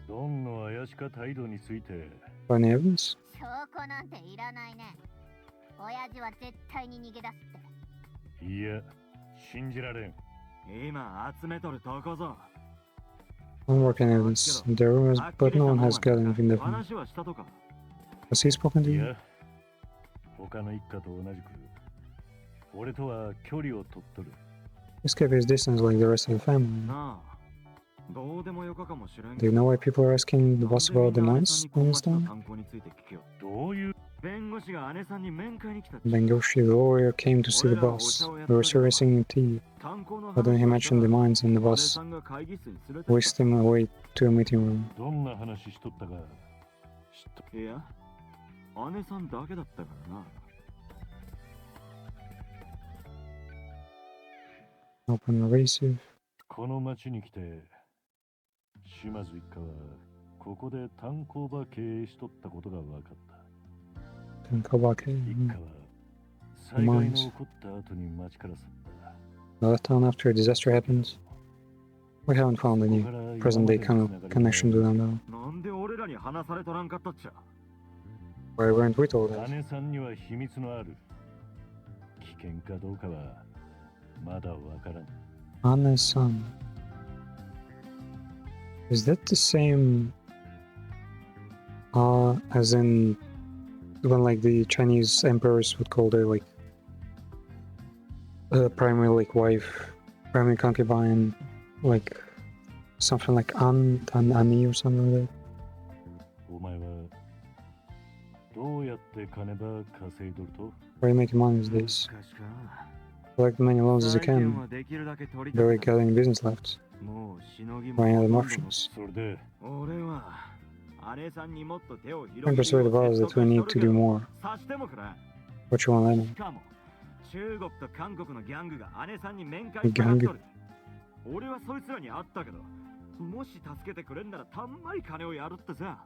[SPEAKER 4] ドンの怪しか態度について
[SPEAKER 1] Any evidence?
[SPEAKER 3] 証拠なんていらないね。親父は絶対に逃げ出すって。
[SPEAKER 4] いや、信じられん。
[SPEAKER 2] 今集めとるとこぞ。
[SPEAKER 1] Unworking evidence. There are rumors, but no one has got anything definite.
[SPEAKER 2] 話はしたとか。
[SPEAKER 1] Has he spoken to
[SPEAKER 4] い
[SPEAKER 1] you?
[SPEAKER 4] や、他の一家と同じく、俺とは距離を取っとる。
[SPEAKER 1] He's kept his distance like the rest of the family.
[SPEAKER 2] なあ、どうでもよかかもしれん
[SPEAKER 1] Do you know why people are asking the boss about the mines in this town?
[SPEAKER 2] 参考について聞けよ。
[SPEAKER 4] どういう
[SPEAKER 2] 弁護士が姉さんに面会に来た。
[SPEAKER 1] Bengoshi, the lawyer, came to see the boss. They were servicing tea, but then he mentioned the mines and the boss whisked him away to a meeting room.
[SPEAKER 4] どんな話しとったか知っと
[SPEAKER 2] いや、姉さんだけだったからな。
[SPEAKER 1] Open evasive.
[SPEAKER 4] この町に来て、島津一家はここで炭鉱場経営しとったことが分かった。
[SPEAKER 1] Then Kobake.
[SPEAKER 4] 一家は災害の起こった後に町から去った。
[SPEAKER 1] Left town after a disaster happened. We haven't found any present day connection to them though.
[SPEAKER 2] なんで俺らに話されとらんかったっちゃ。
[SPEAKER 1] Why weren't we told that?
[SPEAKER 4] 姉さんには秘密のある。危険かどうかはまだわからん。
[SPEAKER 1] Anna's son. Is that the same as in when like the Chinese emperors would call their like primary like wife, primary concubine, like something like Ani or something like that?
[SPEAKER 4] お前はどうやって金ば稼いどると
[SPEAKER 1] Where are you making money these days?
[SPEAKER 2] 昔か。
[SPEAKER 1] Collect as many loans as you
[SPEAKER 2] 債券
[SPEAKER 1] can.
[SPEAKER 2] はできるだけ取り
[SPEAKER 1] Do
[SPEAKER 2] た
[SPEAKER 1] we
[SPEAKER 2] い。
[SPEAKER 1] got any business left?
[SPEAKER 2] もうしのぎも
[SPEAKER 1] Or any
[SPEAKER 2] ほ
[SPEAKER 1] other
[SPEAKER 2] とんどの
[SPEAKER 1] options?
[SPEAKER 4] それで
[SPEAKER 2] 俺は姉さんにもっと手を
[SPEAKER 1] You can persuade the boss that we need to do more.
[SPEAKER 2] さしてもくら。
[SPEAKER 1] What you want,
[SPEAKER 2] し
[SPEAKER 1] Lenny?
[SPEAKER 2] かも中国と韓国のギャングが姉さんに面会したがっとる。俺はそいつらに会ったけど、もし助けてくれんならたんまり金をやるってさ。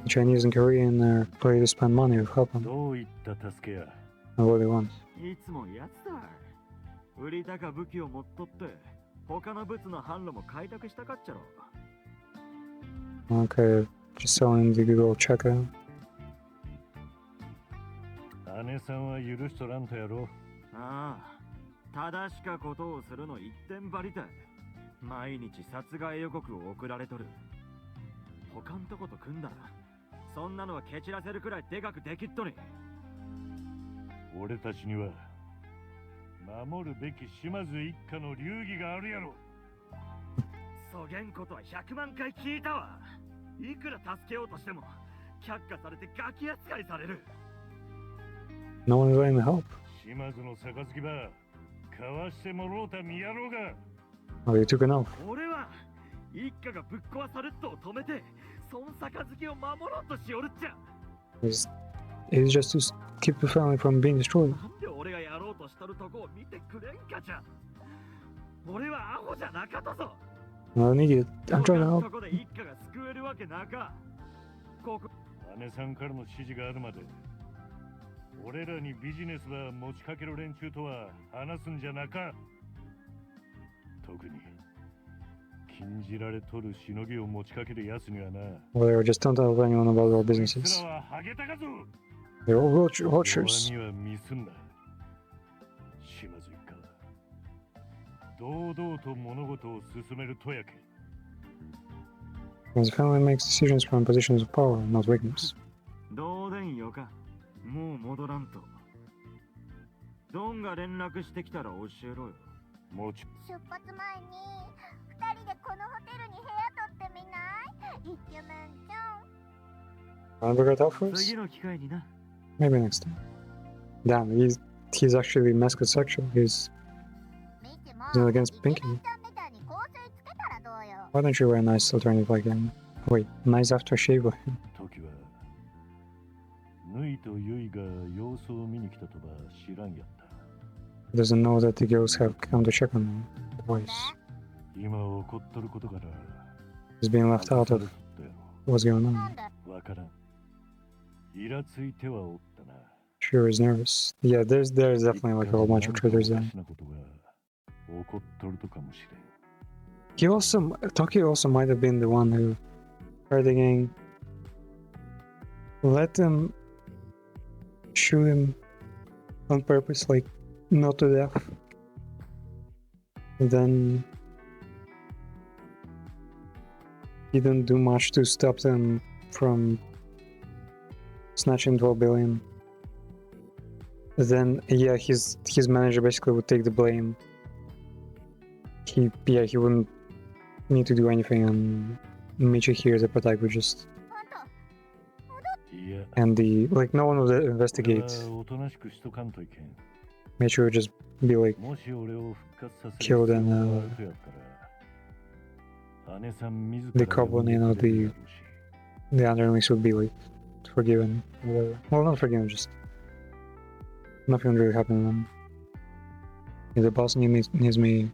[SPEAKER 1] The Chinese and Korean are ready to spend money to help them.
[SPEAKER 4] どういった助けや
[SPEAKER 1] And what they want.
[SPEAKER 2] いつもやつだ。売り高武器を持っとって、他の物の販路も開拓したかっちゃろ。
[SPEAKER 1] Okay, just selling the Google checkout.
[SPEAKER 4] 姉さんは許しとらんとやろ。
[SPEAKER 2] ああ、正しかことをするの一点張りだ。毎日殺害予告を送られとる。他んとこと組んだら、そんなのは蹴散らせるくらいでかくできっとに。
[SPEAKER 4] 俺たちには守るべき島津一家の流儀があるやろ。
[SPEAKER 2] そげんことは100万回聞いたわ。いくら助けようとしても、却下されてガキ扱いされる。
[SPEAKER 1] No one is willing to help.
[SPEAKER 4] 島津の杯ば交わしてもろうた見やろうが。
[SPEAKER 1] Oh, you took enough.
[SPEAKER 2] 俺は一家がぶっ壊されっとを止めて、その杯を守ろうとしおるっちゃ。
[SPEAKER 1] It's just to keep the family from being destroyed.
[SPEAKER 2] なんで俺がやろうとしとるとこを見てくれんかじゃ。俺はアホじゃなかったぞ。
[SPEAKER 1] No, I need it. I'm trying to
[SPEAKER 2] そ
[SPEAKER 1] help.
[SPEAKER 2] こで一家が救えるわけなか。ここ
[SPEAKER 4] 姉さんからの指示があるまで俺らにビジネスは持ちかける連中とは話すんじゃなか。特に禁じられとるしのぎを持ちかけるやつにはな。
[SPEAKER 1] Whatever, just don't tell anyone about our
[SPEAKER 4] そい
[SPEAKER 1] businesses.
[SPEAKER 4] つらはハゲタかぞ。
[SPEAKER 1] They're all
[SPEAKER 4] 弱
[SPEAKER 1] vultures.
[SPEAKER 4] みはミスんな。島津一家は堂々と物事を進めるとやけ。
[SPEAKER 1] When the family makes decisions from positions of power, not weakness.
[SPEAKER 2] どうでんよか。もう戻らんと。ドンが連絡してきたら教えろよ。
[SPEAKER 4] もち
[SPEAKER 3] 出発前に2人でこのホテルに部屋取ってみない？イケメンじゃん。
[SPEAKER 1] Wanna look at that first?
[SPEAKER 2] 次の機会にな。
[SPEAKER 1] Maybe next time. Damn, he's actually Mascot sexual. He's
[SPEAKER 3] ミチも
[SPEAKER 1] He's against
[SPEAKER 3] イケメン
[SPEAKER 1] Pinky.
[SPEAKER 3] ちゃんみたいに香水つけたらどうよ。
[SPEAKER 1] Why don't you wear a nice alternative like him? Wait, nice aftershave like him.
[SPEAKER 4] 時はぬいとゆいが様子を見に来たとは知らんやった。
[SPEAKER 1] He doesn't know that the girls have come to check on him twice.
[SPEAKER 4] 今起こっとることから
[SPEAKER 1] He's being left out
[SPEAKER 4] 外
[SPEAKER 1] of
[SPEAKER 4] されとったや
[SPEAKER 1] what's going
[SPEAKER 3] な
[SPEAKER 1] on.
[SPEAKER 3] んで？
[SPEAKER 4] ろ。わからん。イラついてはおったな。
[SPEAKER 1] Sure is nervous. Yeah, there's definitely like a whole bunch of traitors
[SPEAKER 4] お
[SPEAKER 1] there.
[SPEAKER 4] かしなことが起こっとるとかもしれん。
[SPEAKER 1] He also, Tokyo also might have been the one who heard the gang, let them shoot him on purpose, like not to death. And then he didn't do much to stop them from snatching 12 billion. Then yeah, his manager basically would take the blame. He wouldn't need to do anything, and Michi here, the protect would just
[SPEAKER 3] あんた、
[SPEAKER 4] いや、
[SPEAKER 1] and the like no one would
[SPEAKER 4] 俺は
[SPEAKER 1] investigate.
[SPEAKER 4] おとなしくしとかんといけん。
[SPEAKER 1] Michi would just be like
[SPEAKER 4] もし俺を復活させ
[SPEAKER 1] Killed
[SPEAKER 4] る必
[SPEAKER 1] and,
[SPEAKER 4] 要があるとやったら、姉さん自ら
[SPEAKER 1] the couple, you know,
[SPEAKER 4] 呼んでくれるやろうし
[SPEAKER 1] the underlings would be like forgiven, whatever. Well, not forgiven, just nothing would really happen to them. If the boss needs me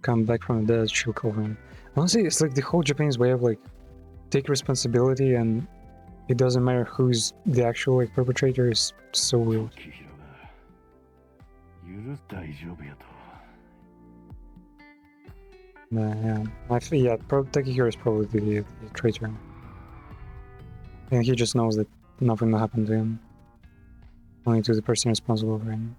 [SPEAKER 1] come back from the dead, she'll call him. Honestly, it's like the whole Japanese way of like take responsibility, and it doesn't matter who's the actual like perpetrator is so weird.
[SPEAKER 4] 時宏が許す大丈夫やと。
[SPEAKER 1] Yeah, Takehiro is probably the traitor. And he just knows that nothing will happen to him. Only to the person responsible for him.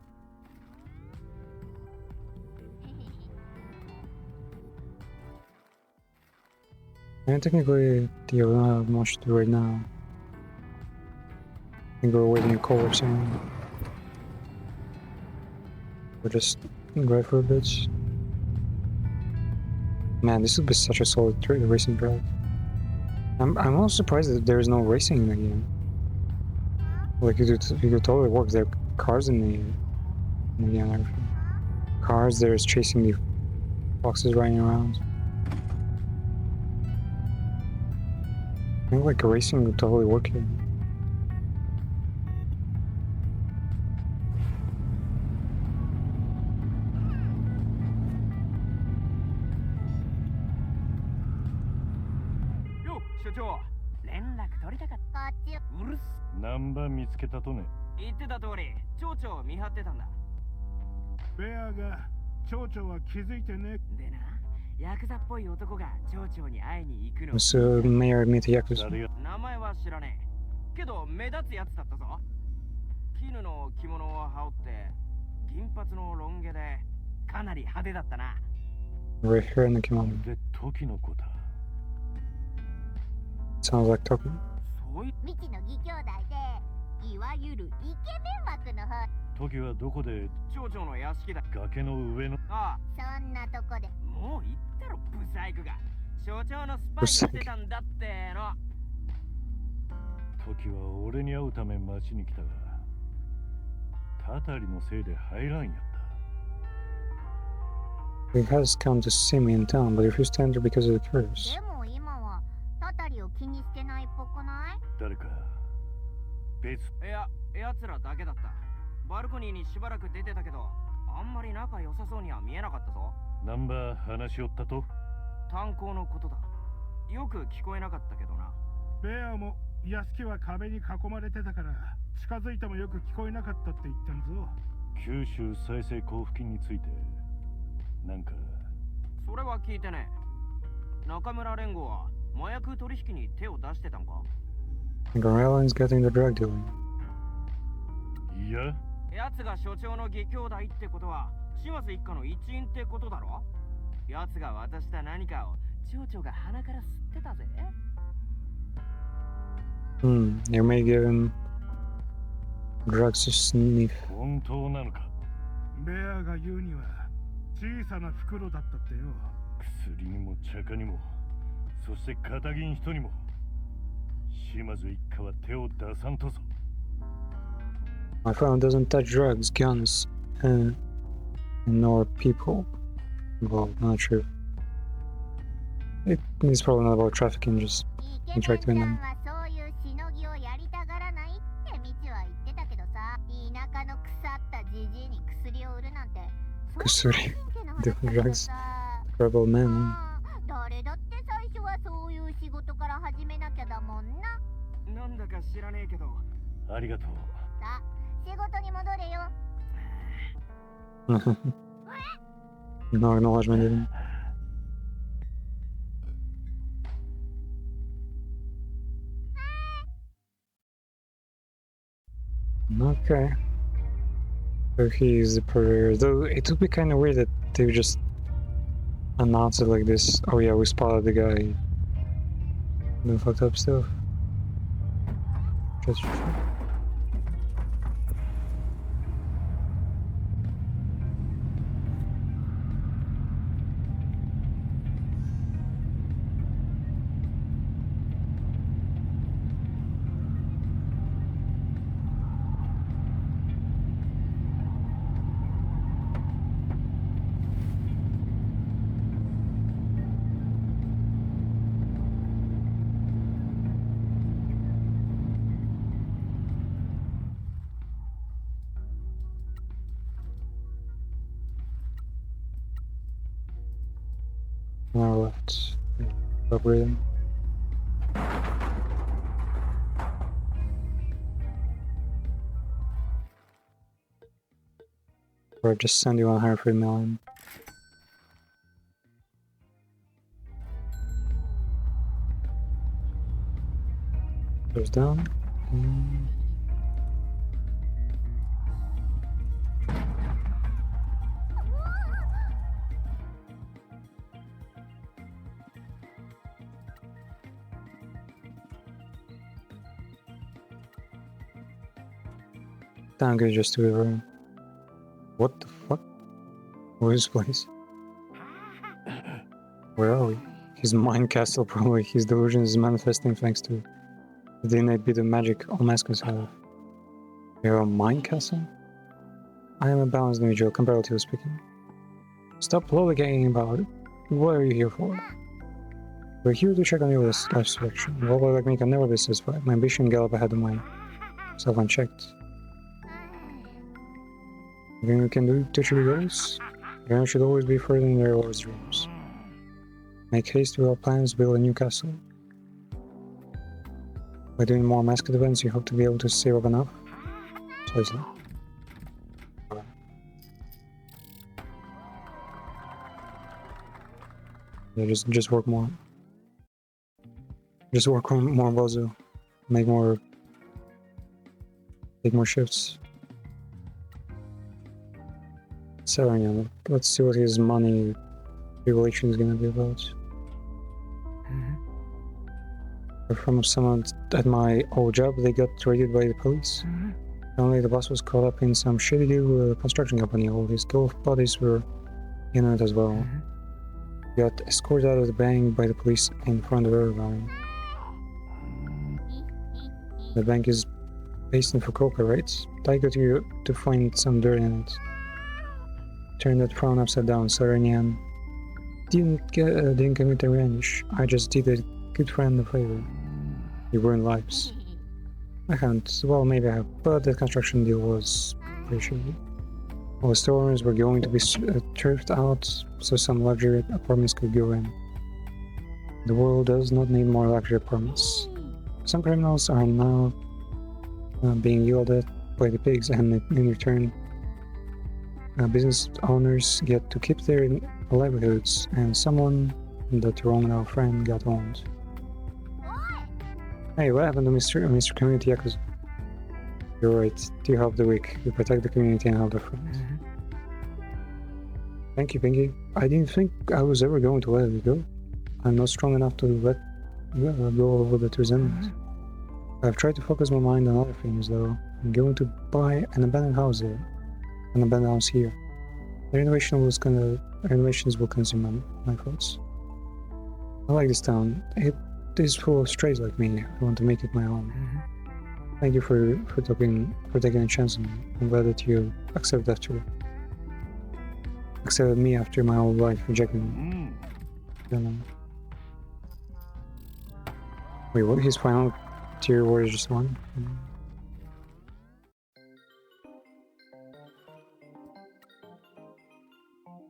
[SPEAKER 1] And technically, we don't have much to do right now. I think we're waiting a call or something. We'll just go for a bit. Man, this would be such a solid racing track. I'm also surprised that there is no racing in the game. Like, you could totally work. There are cars in the game and everything. Cars, there's chasing the foxes running around. I think like racing would totally work here.
[SPEAKER 2] Yo, 所長。連絡取りたかっ
[SPEAKER 3] こっち
[SPEAKER 2] た。うるっす。
[SPEAKER 4] ナンバー見つけたとね。
[SPEAKER 2] 言ってた通り、町長を見張ってたんだ。
[SPEAKER 5] ベアが町長は気づいてね。
[SPEAKER 2] でな、ヤクザっぽい男が町長に会いに行くの。
[SPEAKER 1] So Mayor meet the Yakuza.
[SPEAKER 4] 誰や。
[SPEAKER 2] 名前は知らねえ。けど目立つやつだったぞ。絹の着物を羽織って、銀髪のロン毛で、かなり派手だったな。
[SPEAKER 1] Right here in the kimono.
[SPEAKER 4] で、時の子だ。
[SPEAKER 1] Sounds like Tokyo.
[SPEAKER 2] そうい
[SPEAKER 3] 未知の義兄弟で、いわゆるイケメン枠の方。
[SPEAKER 4] 時はどこで
[SPEAKER 2] 町長の屋敷だ。
[SPEAKER 4] 崖の上の。
[SPEAKER 2] ああ、
[SPEAKER 3] そんなとこで。
[SPEAKER 2] もう言ったろ、ブサイクが。所長のスパイしてたんだっての。
[SPEAKER 4] 時は俺に会うため町に来たが、タタリのせいで入らんやった。
[SPEAKER 1] He has come to see me in town, but refused to enter because of the curse.
[SPEAKER 3] でも今はタタリを気にしてないっぽくない？
[SPEAKER 4] 誰か別。
[SPEAKER 2] いや、奴らだけだった。バルコニーにしばらく出てたけど、あんまり仲良さそうには見えなかったぞ。
[SPEAKER 4] ナンバー話しよったと。
[SPEAKER 2] 炭鉱のことだ。よく聞こえなかったけどな。
[SPEAKER 5] ベアも屋敷は壁に囲まれてたから近づいてもよく聞こえなかったって言ったんぞ。
[SPEAKER 4] 九州再生交付金についてなんか。
[SPEAKER 2] それは聞いてね。中村連合は麻薬取引に手を出してたんか？
[SPEAKER 1] I think Aurelian's getting the drug dealing.
[SPEAKER 4] いや、
[SPEAKER 2] 奴が所長の義兄弟ってことは島津一家の一員ってことだろ。奴が渡した何かを町長が鼻から吸ってたぜ。
[SPEAKER 1] You may give him drugs to sniff.
[SPEAKER 4] 本当なのか。
[SPEAKER 5] ベアが言うには小さな袋だったってよ。
[SPEAKER 4] 薬にも茶化にも、そして片銀人にも、島津一家は手を出さんとぞ。
[SPEAKER 1] My family doesn't touch drugs, guns, nor people. Well, not true. It's probably not about trafficking, just
[SPEAKER 3] イケメンちゃん
[SPEAKER 1] interacting with them.
[SPEAKER 3] はそういうしのぎをやりたがらないってみちは言ってたけどさ、田舎の腐ったじじいに薬を売るなんて
[SPEAKER 1] 薬
[SPEAKER 3] そんな
[SPEAKER 1] different
[SPEAKER 3] 話だけど
[SPEAKER 1] drugs.
[SPEAKER 3] さ
[SPEAKER 1] Rebel men.
[SPEAKER 3] 誰だって最初はそういう仕事から始めなきゃだもんな。
[SPEAKER 2] なんだか知らねえけど。
[SPEAKER 4] ありがとう。
[SPEAKER 3] さあ仕事に戻れよ。
[SPEAKER 1] No acknowledgement even. Okay. So he's the purveyor. Though it would be kind of weird that they would just announce it like this. Oh yeah, we spotted the guy doing fucked up stuff. Just on our left. Upgrade him. Or just send you 100 million. Goes down. Damn good just to be wrong. What the fuck? What is this place? Where are we? His mind castle, probably. His delusion is manifesting thanks to the innate bit of magic all mascots have. You have a mind castle? I am a balanced individual, comparatively speaking. Stop lollygagging about it. What are you here for? We're here to check on your life selection. A robot like me can never be satisfied. My ambition gallop ahead of myself unchecked. Everything we can do to achieve goals? Everyone should always be furthering their lord's dreams. Make haste with our plans, build a new castle. By doing more Mascot events, you hope to be able to save up enough? Precisely. Yeah, just work more. Just work on more Bozo. Take more shifts. Saranian, let's see what his money regulation is gonna be about. From someone at my old job, they got raided by the police. Only the boss was caught up in some shady deal with a construction company. All his golf buddies were in it as well. Got escorted out of the bank by the police in front of everyone. The bank is based in Fukuoka, right? I got you to find some dirt in it. Turn that frown upside down, Saranian. Didn't commit revenge. I just did a good friend a favor. You ruined lives. I haven't. Well, maybe I have, but the construction deal was pretty shady. All the storerooms were going to be turfed out, so some luxury apartments could go in. The world does not need more luxury apartments. Some criminals are now being yelled at by the pigs, and in return, business owners get to keep their livelihoods, and someone that wronged our friend got owned. Hey, what happened to Mr. Community Yakuza? You're right. To help the weak, you protect the community and help the friends. Thank you, Pinky. I didn't think I was ever going to let it go. I'm not strong enough to let go over that resentment. I've tried to focus my mind on other things, though. I'm going to buy an abandoned house there. An abandoned house here. The renovations will consume my thoughts. I like this town. It is full of strays like me. I want to make it my own. Thank you for taking a chance on me. I'm glad that you accepted me after my whole life rejecting me. I don't know. Wait, what? His final tier reward is just one?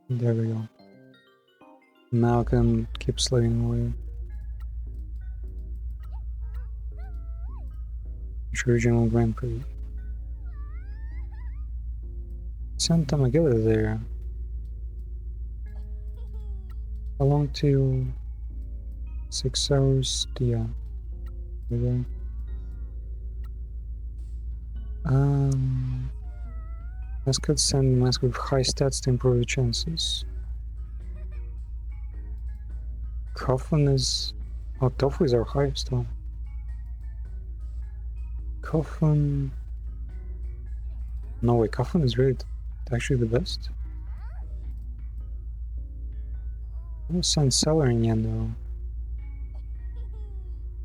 [SPEAKER 1] There we go. Now I can keep slaving away. Regional Grand Prix. Santa Magilla there. How long till 6 hours? Yeah. Okay. Mascot send Mascot with high stats to improve the chances. Coffin is... Oh, Tofu is our highest one. Coffin... No way, Coffin is really actually the best. I'll send Seller in the end though.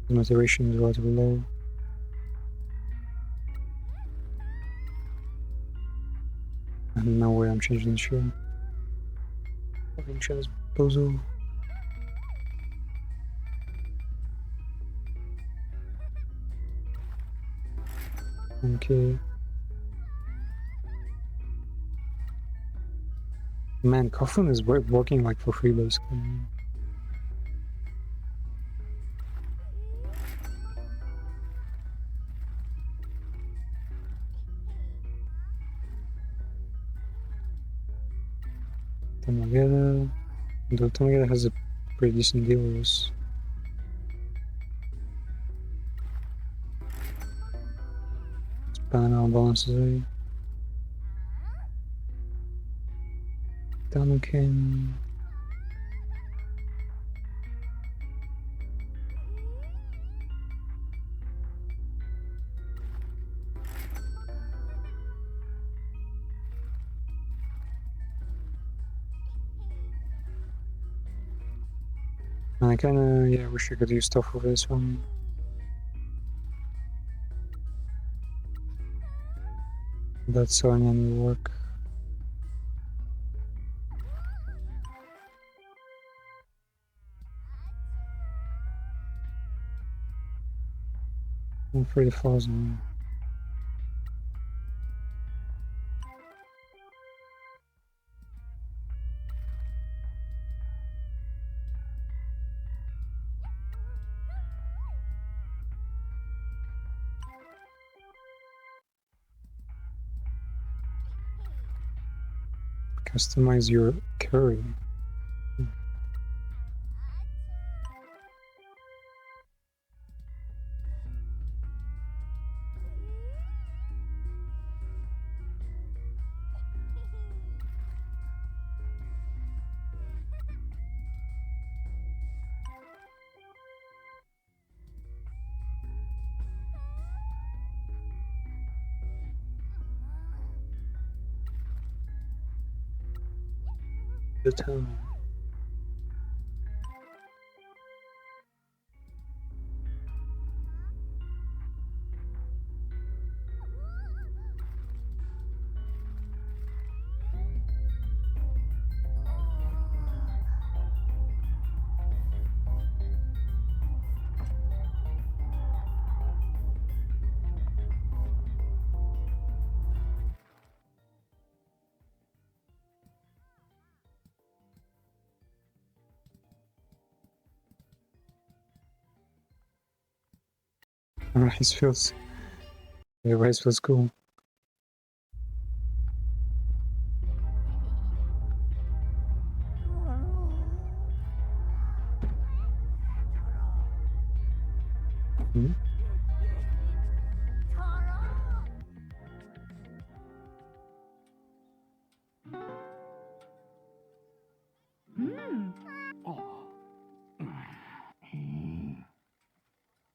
[SPEAKER 1] The motivation is relatively low. And no way I'm changing the show. Fucking chose Bozo. Okay. Man, Coffin is working like for free basically. Tamageda. Though Tamageda has a pretty decent deal with us. Spanning our balances. Duncan. I kinda, wish I could use stuff for this one. That selling any work. I'm 30,000. Customize your curry. The town. Rice feels. Yeah, rice feels cool.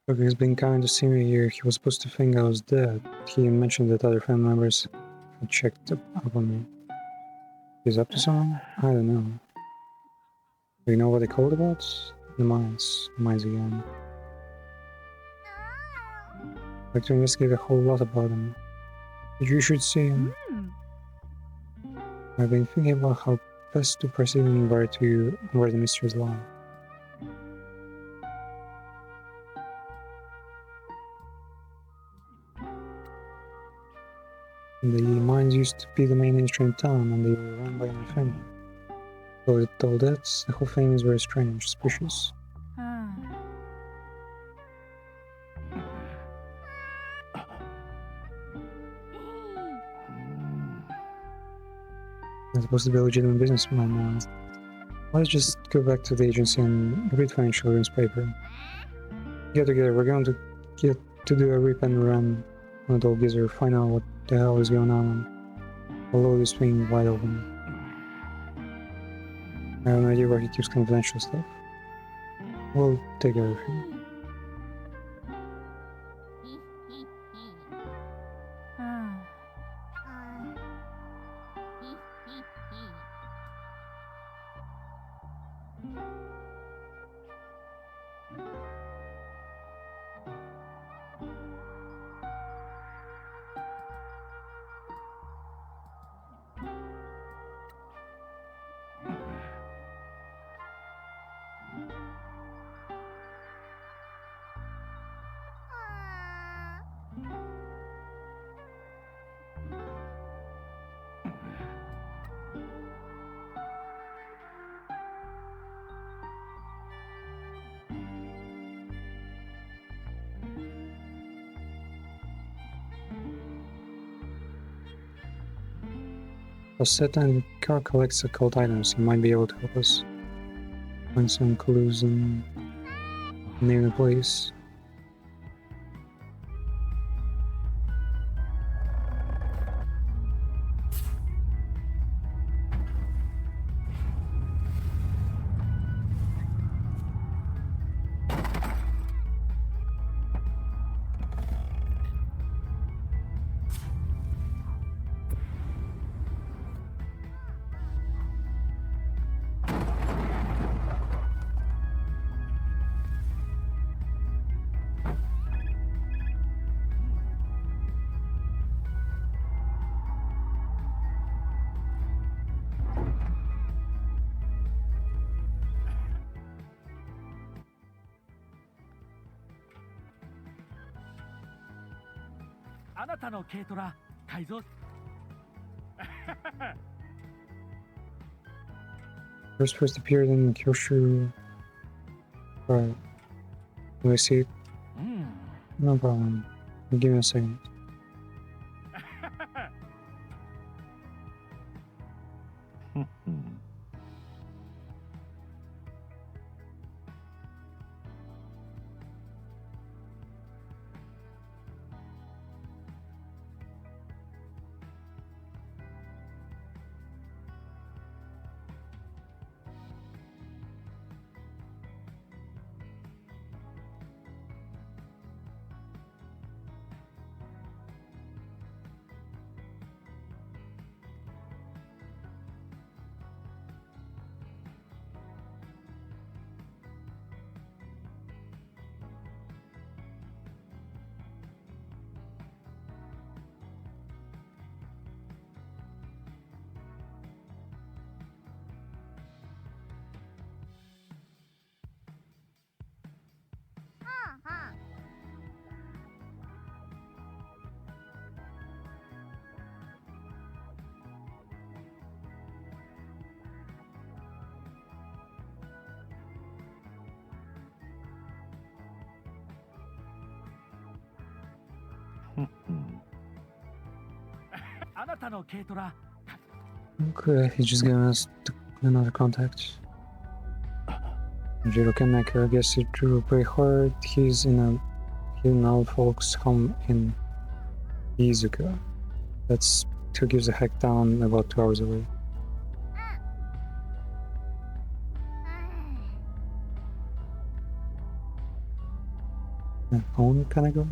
[SPEAKER 1] Look, he's been kind to see me here. He was supposed to think I was dead. He mentioned that other family members had checked up on me. He's up to something? I don't know. Do you know what they called about? The mines. Mines again. I'd like to investigate a whole lot about them. You should see him. I've been thinking about how best to proceed and where the mysteries lie. The mines used to be the main industry in town, and they were run by my family. So with all that, the whole thing is very strange, suspicious. I'm supposed to be a legitimate businessman now. Let's just go back to the agency and read financial newspaper. Get together, we're going to get to do a rip and run on the old geezer, find out what the hell is going on, and blow this thing wide open. I have no idea where he keeps confidential stuff. We'll take care of him. Rosetta and car collects occult items. He might be able to help us find some clues and name the place. First appeared in Kyushu. Right. Can we see it? No problem. Give me a second. Okay, he's just giving us another contact. Jiro Kaneka, I guess he drew pretty hard. He's in an old folks home in Izuka. That's 2 gives a heck down about 2 hours away. phone kind of go.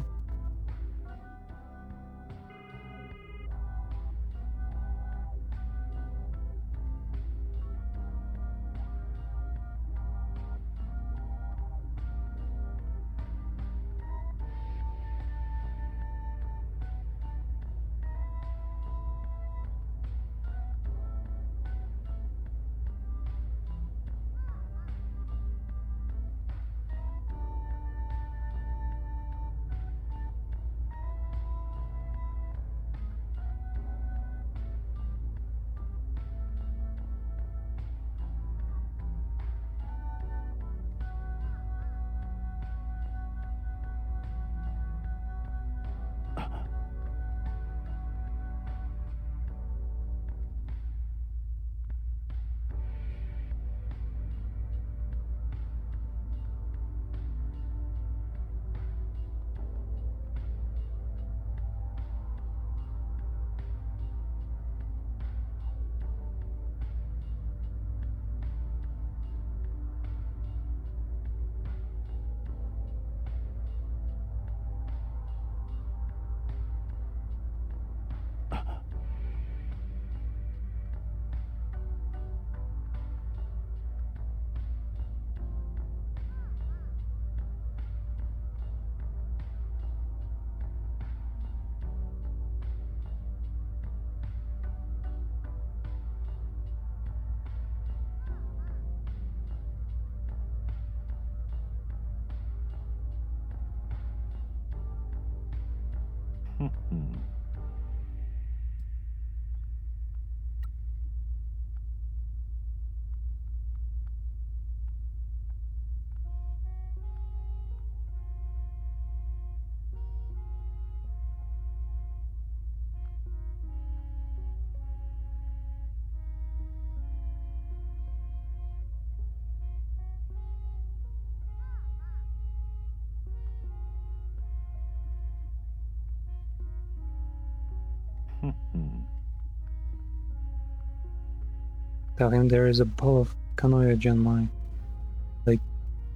[SPEAKER 1] Tell him there is a bowl of canoe on my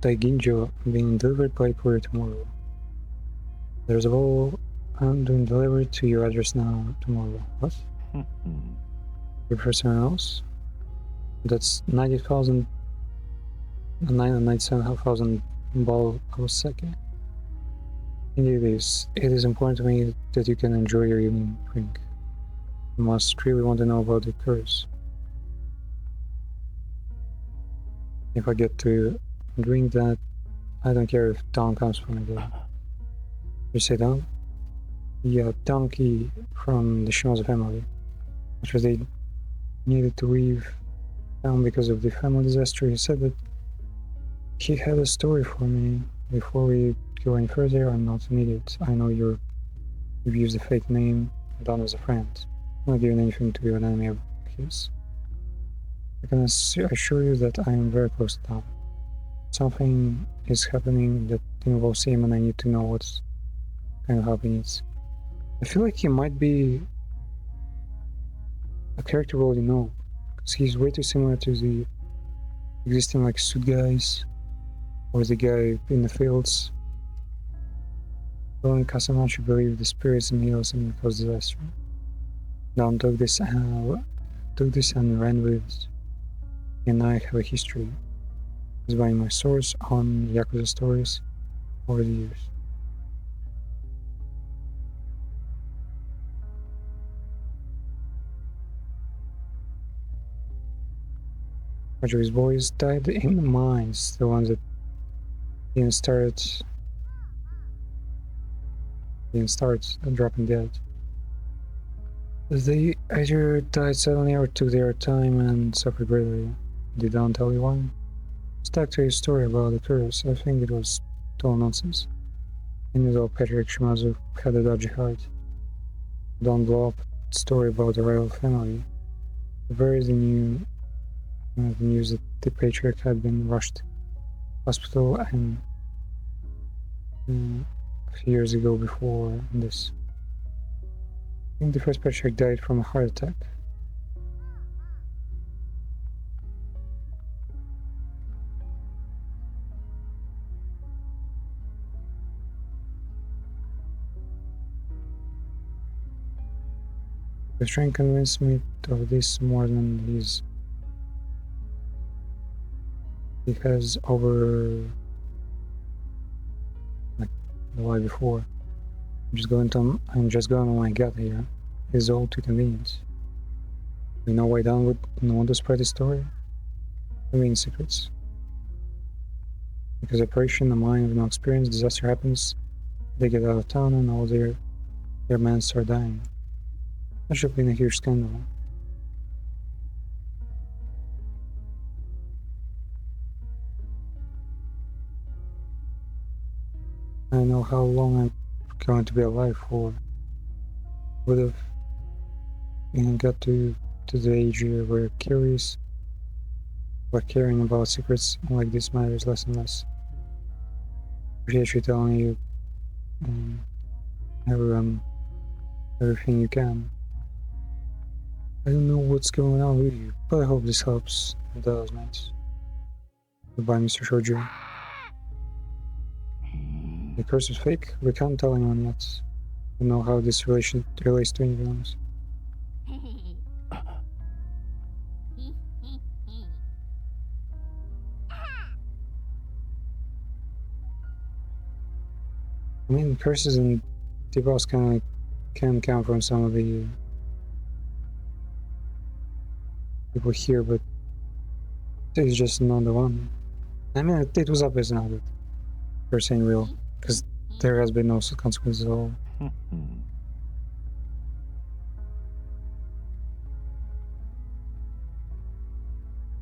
[SPEAKER 1] Daiginjo being delivered by courier tomorrow. There's a bowl being delivered to your address now tomorrow. What? You prefer someone else? That's 90,000 97,500 ball per second. Indeed it is important to me that you can enjoy your evening drink. You must really want to know about the curse. If I get to drink that, I don't care if Don comes for me though. You say Don? Yeah, Donkey from the Shimoza family. Because they needed to leave town because of the family disaster. He said that he had a story for me. Before we go any further, I'm not an idiot. I know you've used a fake name, Don as a friend. I'm not doing anything to be an enemy of his. I can assure you that I am very close to Don. Something is happening that involves him and I need to know what's kind of happening. I feel like he might be a character we already know, because he's way too similar to the existing like suit guys, or the guy in the fields. Only Kasamachi believed the spirits and heals him because disaster. Don took this and ran with it. He and I have a history. He's been my source on Yakuza stories over the years. Much of his boys died in the mines, the ones that didn't start dropping dead. They either died suddenly or took their time and suffered greatly. They don't tell you why. Stuck to his story about the curse, I think it was total nonsense. I knew that Patrick Shimazu had a dodgy heart. Don't blow up the story about the rival family. Where is the news that the patriarch had been rushed to hospital and a few years ago before this. I think the first patriarch died from a heart attack. He's trying to convince me of this more than he has over like the life before. I'm just going on my gut here. It's all too convenient. You know why Don would want to spread the story? I mean secrets. Because operation, the mind with no experience, disaster happens, they get out of town and all their men start dying. That should have been a huge scandal. I don't know how long I'm going to be alive for. Would have got to the age where caring about secrets like this matters less and less. Appreciate you telling you everything you can. I don't know what's going on with you, but I hope this helps. It does, mate. Goodbye, Mr. Shoju. The curse is fake? We can't tell anyone yet. I don't know how this relation relates to anyone else. I mean, curses and debuffs can come from some of the people here, but it's just not the one. I mean, it was obvious now that you're saying real, because there has been no consequences at all.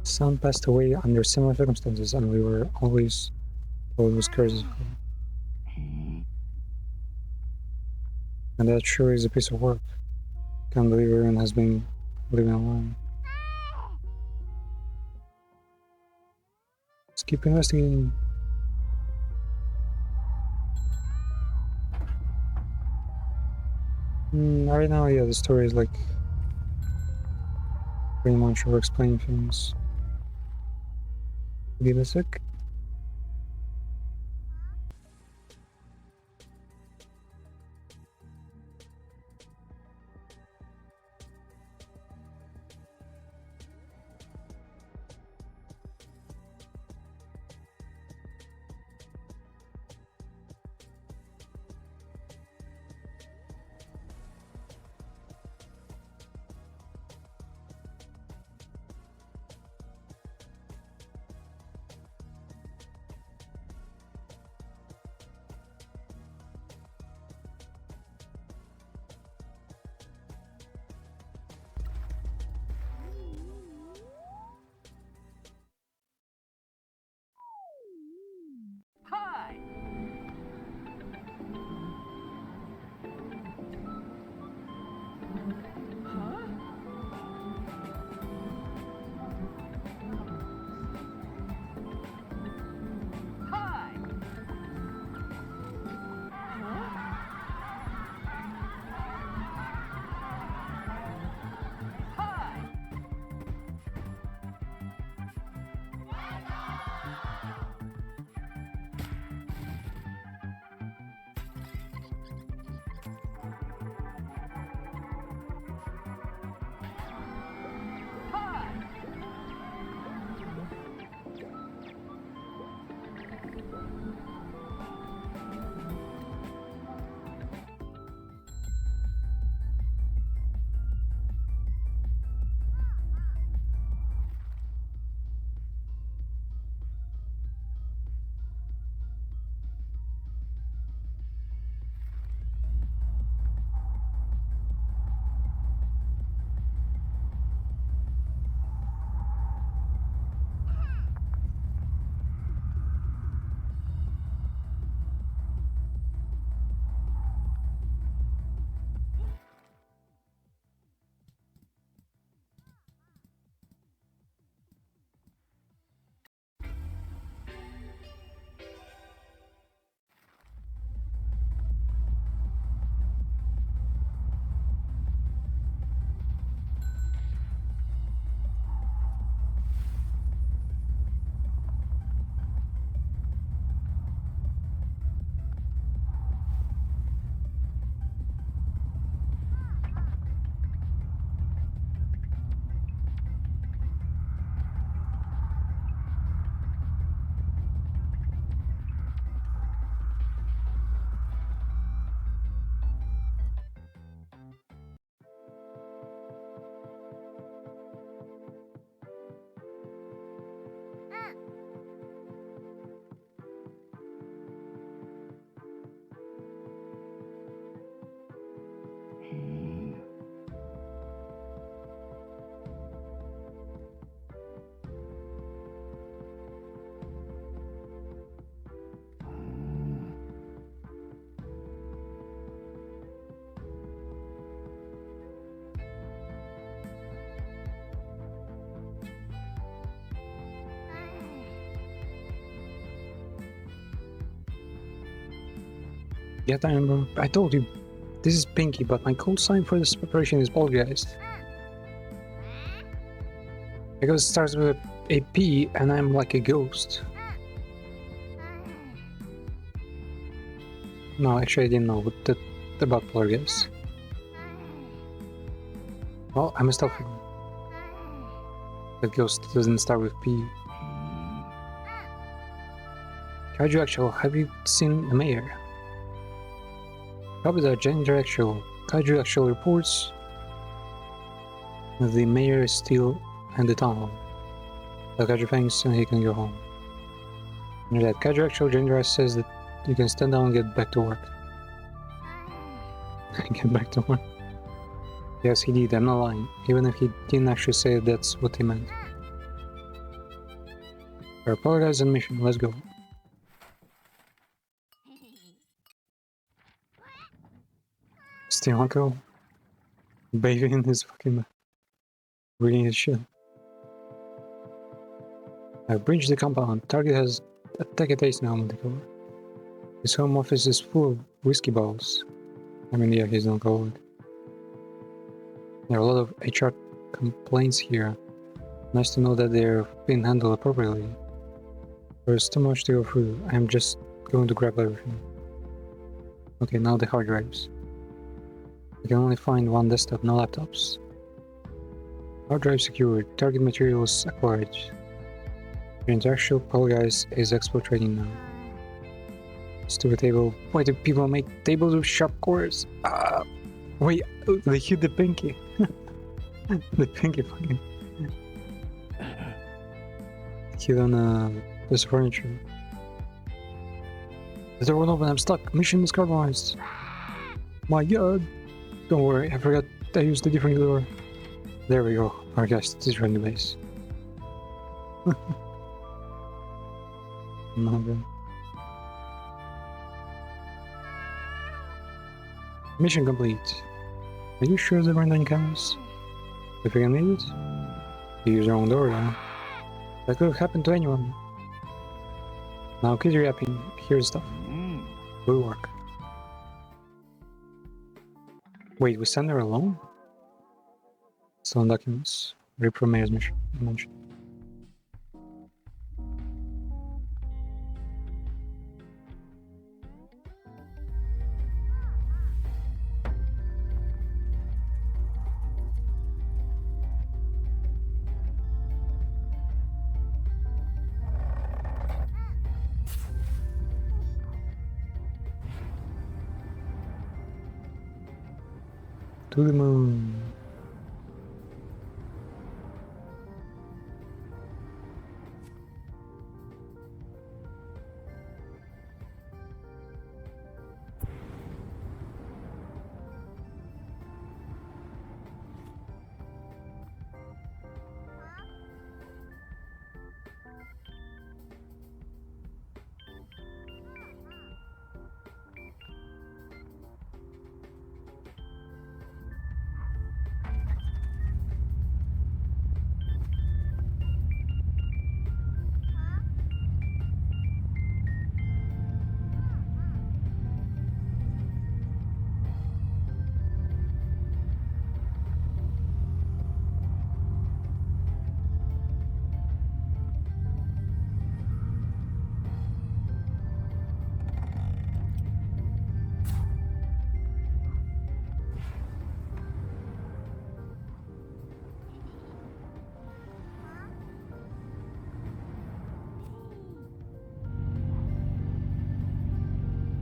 [SPEAKER 1] Son passed away under similar circumstances, and we were always told it was curses. And that sure is a piece of work. Can't believe everyone has been living online. Let's keep investigating. Right now, yeah, the story is like pretty much over explaining things. Give me a sec. Yet I remember, I told you, this is Pinky, but my code sign for this preparation is Poltergeist. Because it starts with a P and I'm like a ghost. No, actually I didn't know that about Poltergeist. Well, I messed up. That ghost doesn't start with P. Kaiju Actual, have you seen the mayor? Copy that, Gender Actual. Kaiju Actual reports that the mayor is still in the tunnel. Tell Kaiju thanks and he can go home. Under that, Kaiju Actual Gender says that you can stand down and get back to work. Get back to work? Yes, he did, I'm not lying. Even if he didn't actually say that's what he meant. I apologize on mission, let's go. Still uncle bathing in his fucking reading his shit. I've breached the compound. Target has attack a taste now on the cover. His home office is full of whiskey bottles. I mean, yeah, he's not covered. There are a lot of HR complaints here. Nice to know that they're being handled appropriately. There's too much to go through. I'm just going to grab everything. Okay, now the hard drives. I can only find one desktop, no laptops. Hard drive secured. Target materials acquired. Your interactual Poltergeist is export training now. Stupid table. Why do people make tables with sharp corners? Wait, they hit the Pinky. The Pinky fucking hit on this furniture. The door won't open, I'm stuck. Mission is compromised. My god. Don't worry, I forgot I used a different door. There we go. Our guest is running the base. No good. Mission complete. Are you sure there weren't any cameras? If you can read it? You use your own door now. That could have happened to anyone. Now keep reapping. Here's stuff. Will work. Wait, we send her alone? Stolen documents. Rip from Mayor's mission. Mentioned. To the moon.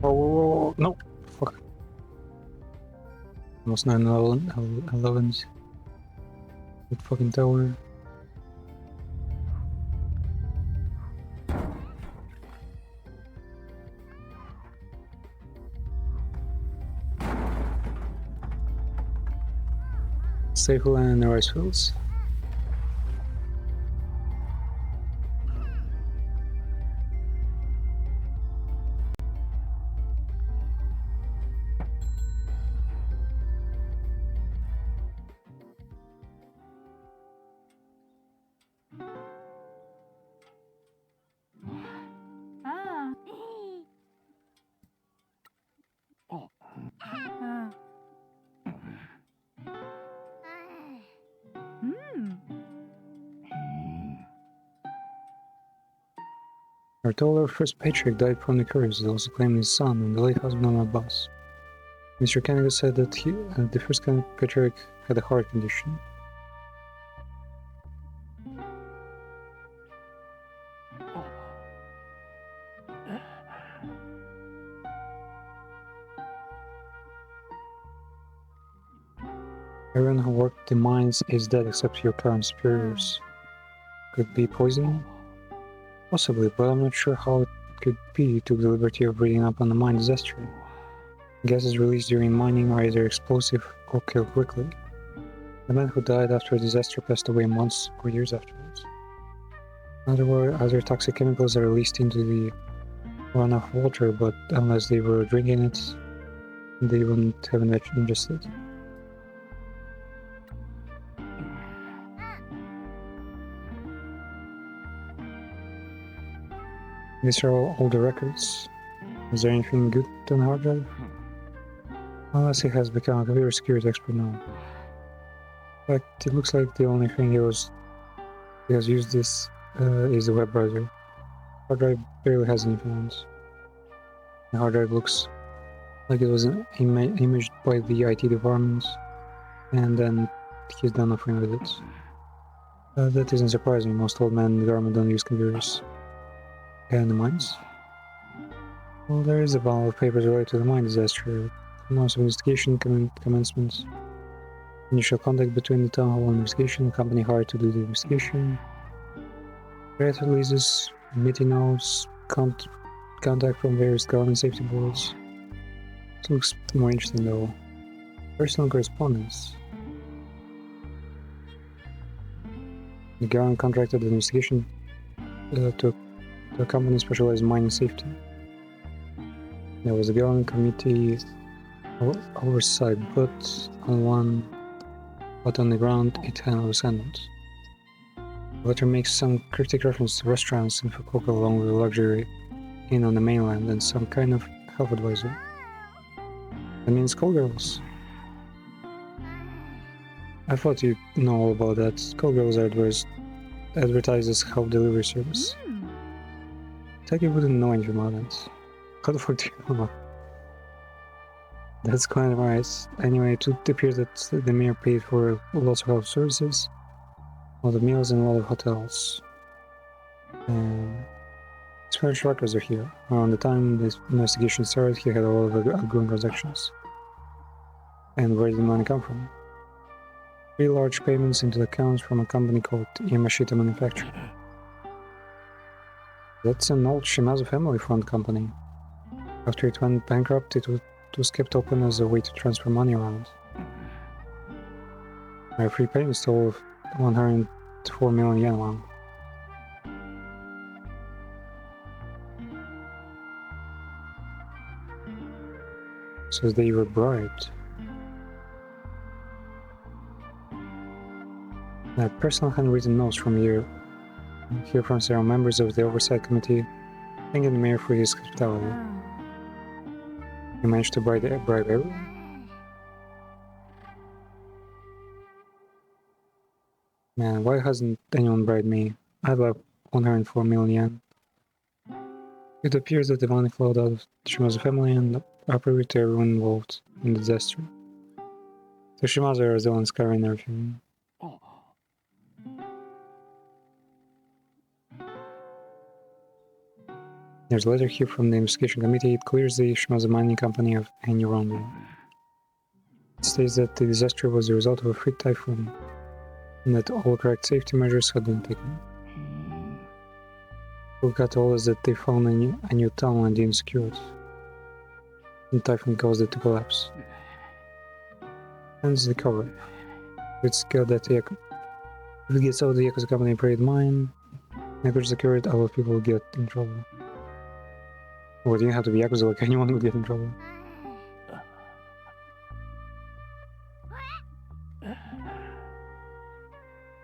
[SPEAKER 1] Oh, no. Fuck. Almost 9/11s. That fucking tower. Safe land in the rice fields. We're told our first patriarch died from the curse. They also claimed his son and the late husband of my boss. Mr. Kennedy said that the first patriarch had a heart condition. Everyone who worked the mines is dead except your current superiors. Could be poison? Possibly, but I'm not sure how it could be. You took the liberty of reading up on the mine disaster. Gases released during mining are either explosive or kill quickly. The man who died after a disaster passed away months or years afterwards. Other toxic chemicals are released into the runoff water, but unless they were drinking it, they wouldn't have ingested it. These are all the records. Is there anything good on the hard drive? Unless he has become a computer security expert now. In fact, it looks like the only thing he has used this is the web browser. Hard drive barely has anything else. The hard drive looks like it was imaged by the IT department, and then he's done nothing with it. That isn't surprising. Most old men in the government don't use computers. And the mines? Well, there is a pile of papers related to the mine disaster. Notice of investigation commencement. Initial contact between the town hall and investigation. Company hired to do the investigation. Press releases, meeting notes, contact from various government safety boards. This looks more interesting though. Personal correspondence. The government contracted the investigation to a company specialized in mining safety. There was a government committee oversight, but on the ground it was handled. The letter makes some cryptic reference to restaurants in Fukuoka along with a luxury inn on the mainland and some kind of health advisor. That means callgirls. I thought you'd know all about that. Callgirls are advertised as health delivery service. I think you wouldn't know anything about that. How the fuck do you know? That's kind of nice. Anyway, it appears that the mayor paid for lots of health services, a lot of meals, and a lot of hotels. And Spanish records are here. Around the time this investigation started, he had a lot of outgoing transactions. And where did the money come from? 3 large payments into the accounts from a company called Yamashita Manufacturing. That's an old Shimazu family fund company. After it went bankrupt, it was kept open as a way to transfer money around. There are 3 payments total of 104 million yen long. So they were bribed. Personal handwritten notes from here from several members of the oversight committee, thanking the mayor for his hospitality. He managed to bribe everyone? Man, why hasn't anyone bribed me? I'd love 104 million yen. It appears that the money flowed out of Shimazu family and appropriate to everyone involved in the disaster. So Shimazu is the ones covering everything. There's a letter here from the investigation committee. It clears the Shimazu mining company of any wrongdoing. It states that the disaster was the result of a freak typhoon, and that all correct safety measures had been taken. What got told us that they found a new tunnel and didn't secure it. The typhoon caused it to collapse. Hence the cover. It's got that if it gets out of the Yakuza company private mine, negligence occurred, a lot of people will get in trouble. Well, it didn't have to be Yakuza, like anyone would get in trouble.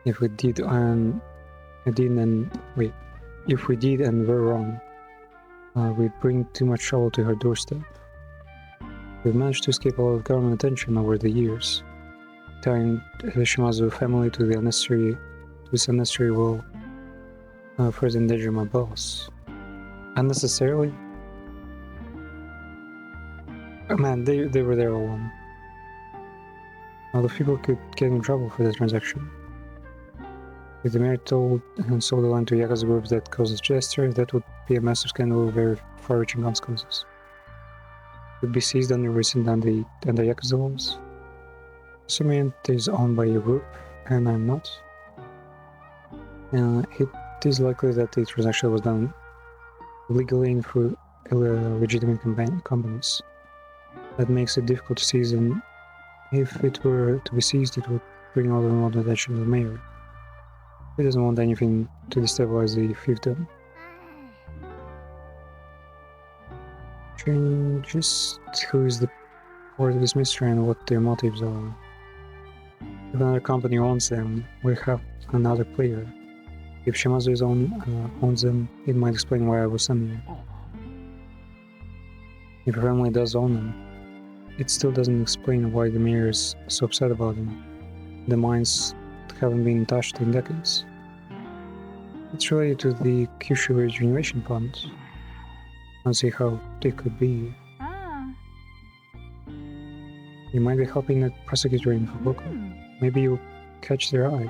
[SPEAKER 1] If we did and were wrong, we'd bring too much trouble to her doorstep. We've managed to escape a lot of government attention over the years, tying the Shimazu family to this unnecessary will further endanger my boss. Unnecessarily? Oh, man, they were there all along. Other people could get in trouble for the transaction. If the mayor told and sold the land to Yakuza groups that causes disaster, that would be a massive scandal with very far-reaching consequences. It would be seized under recent under Yakuza laws. Assuming it is owned by a group, and I'm not. It is likely that the transaction was done legally and through legitimate companies. That makes it difficult to seize, and if it were to be seized, it would bring all the world attention to the mayor. He doesn't want anything to destabilize the fiefdom. Just who is the part of this mystery and what their motives are. If another company owns them, we have another player. If Shimazu owns them, it might explain why I was sent here. If your family does own them, it still doesn't explain why the mayor is so upset about them. The mines haven't been touched in decades. It's related to the Kyushu Regeneration Fund. I don't see how it could be. You might be helping a prosecutor in Fukuoka. Maybe you'll catch their eye.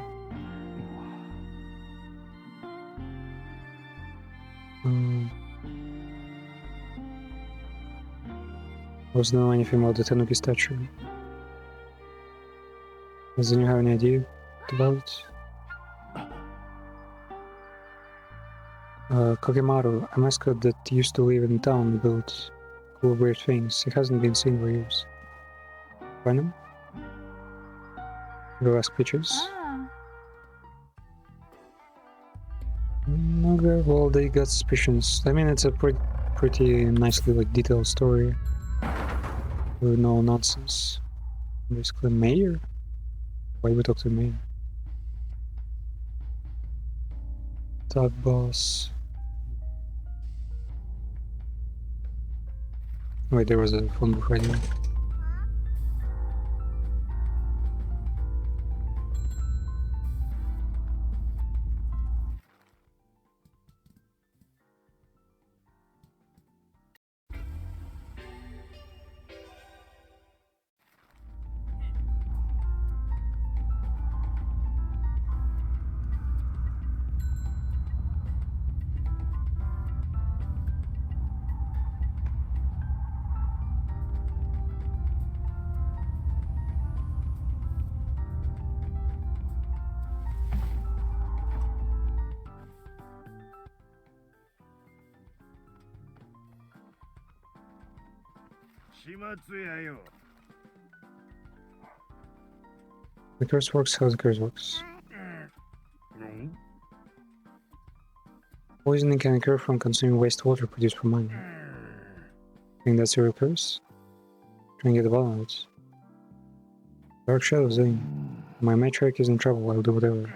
[SPEAKER 1] I wasn't know anything about the Tanuki statue. Doesn't you have any idea about it? Kokemaru, a mascot that used to live in town, built cool weird things. It hasn't been seen for years. Find him? Go ask pictures. Okay, well, they got suspicions. I mean, it's a pretty nicely detailed story with no nonsense. Basically, mayor. Why would we talk to the mayor? Top boss. Wait, there was a phone booth right here. The curse works how the curse works. Poisoning can occur from consuming wastewater produced from mining. Think that's your curse? Try and get the bottom of it. Dark shadows, eh? My matriarch is in trouble, I'll do whatever.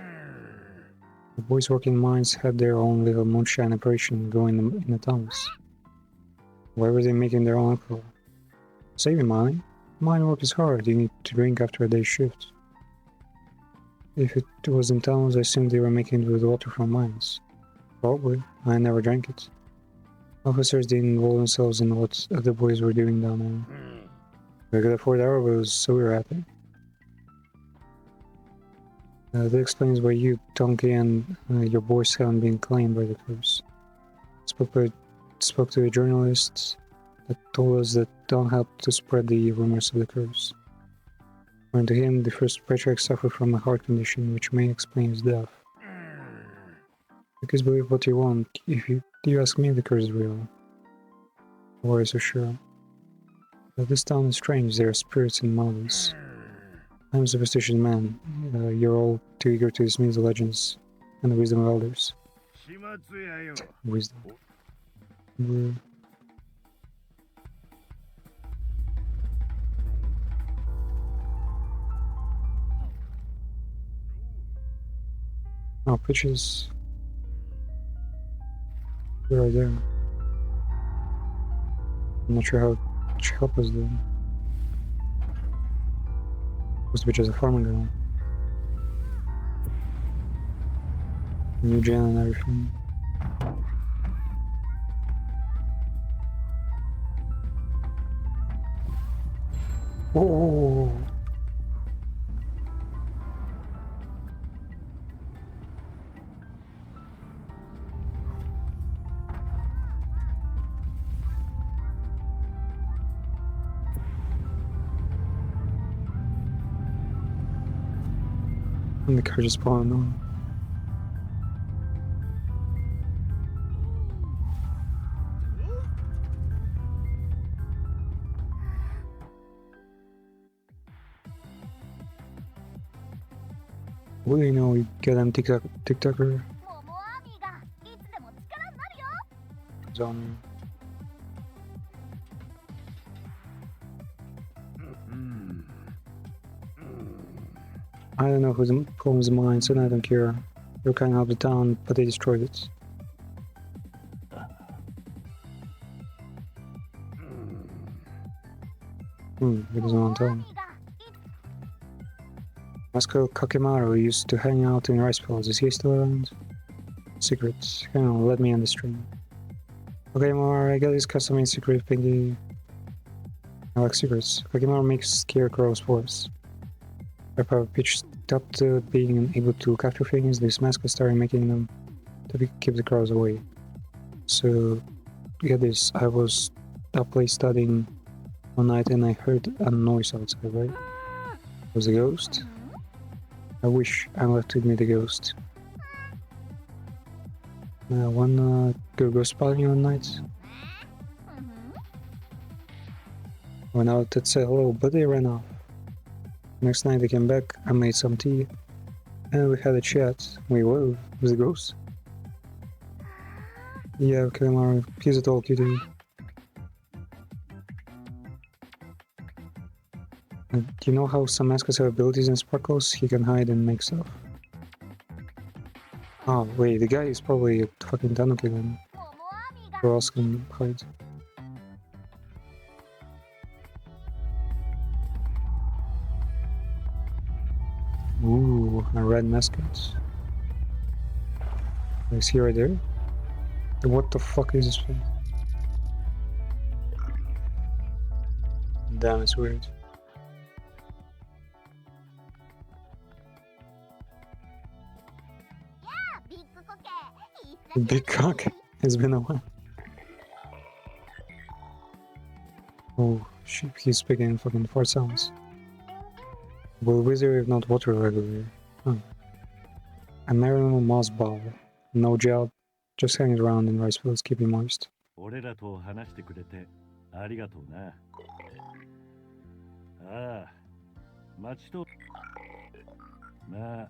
[SPEAKER 1] The boys working in mines had their own little moonshine operation going in the tunnels. Why were they making their own alcohol? Saving money? Mine work is hard, you need to drink after a day's shift. If it was in tunnels, I assumed they were making it with water from mines. Probably, I never drank it. Officers didn't involve themselves in what other boys were doing down there. We could afford our bills, so we were happy. That explains why you, Donkey, and your boys haven't been claimed by the curse. Spoke to a journalist that told us that don't help to spread the rumors of the curse. According to him, the first patriarch suffered from a heart condition, which may explain his death. You can believe what you want. If you ask me, the curse is real. Why are you so sure? But this town is strange. There are spirits in mountains. I'm a superstitious man. You're all too eager to dismiss the legends and the wisdom of elders. Wisdom. Oh, pitches. They're right there. I'm not sure how to help us though. Supposed to be just a farming girl. New gen and everything. Oh. And the car just spawned on. Well, you know, we get them TikToker
[SPEAKER 3] モモアーミーがいつでも力になるよ。
[SPEAKER 1] zone. I don't know whose poem's mine, so I don't care. You're kind of the town, but they destroyed it. He doesn't want to tell me. Mascot Kakemaru used to hang out in rice fields. Is he still around? Secrets. Hang on, let me end the stream. Okay, Mar, I got this custom-made secret thingy. I like secrets. Kakemaru makes scarecrows for us. If our pitch stopped being able to capture things, this Mascot started making them to keep the crows away. So, get this. I was up late studying one night and I heard a noise outside, right? It was a ghost? I wish I left with me the ghost. Wanna go ghost spotting one night? Went out to say hello, but they ran off. Next night they came back, I made some tea, and we had a chat. Wait, whoa, was it a ghost? Yeah, okay, Mara, he's a tall cutie. Do you know how some mascots have abilities and sparkles? He can hide and make stuff. Oh, wait, the guy is probably a fucking tanuki then. Who else can hide? Ooh, a red mascot. Is he right there? What the fuck is this thing? Damn, it's weird. Big cock. It's been a while. Oh, shit, he's speaking fucking four sounds. Will wither if not water regularly. Huh. A merino moss ball. No gel, just hangs around in rice fields, keeping moist.
[SPEAKER 4] 俺らと話してくれてありがとうな。ああ、町とまあ、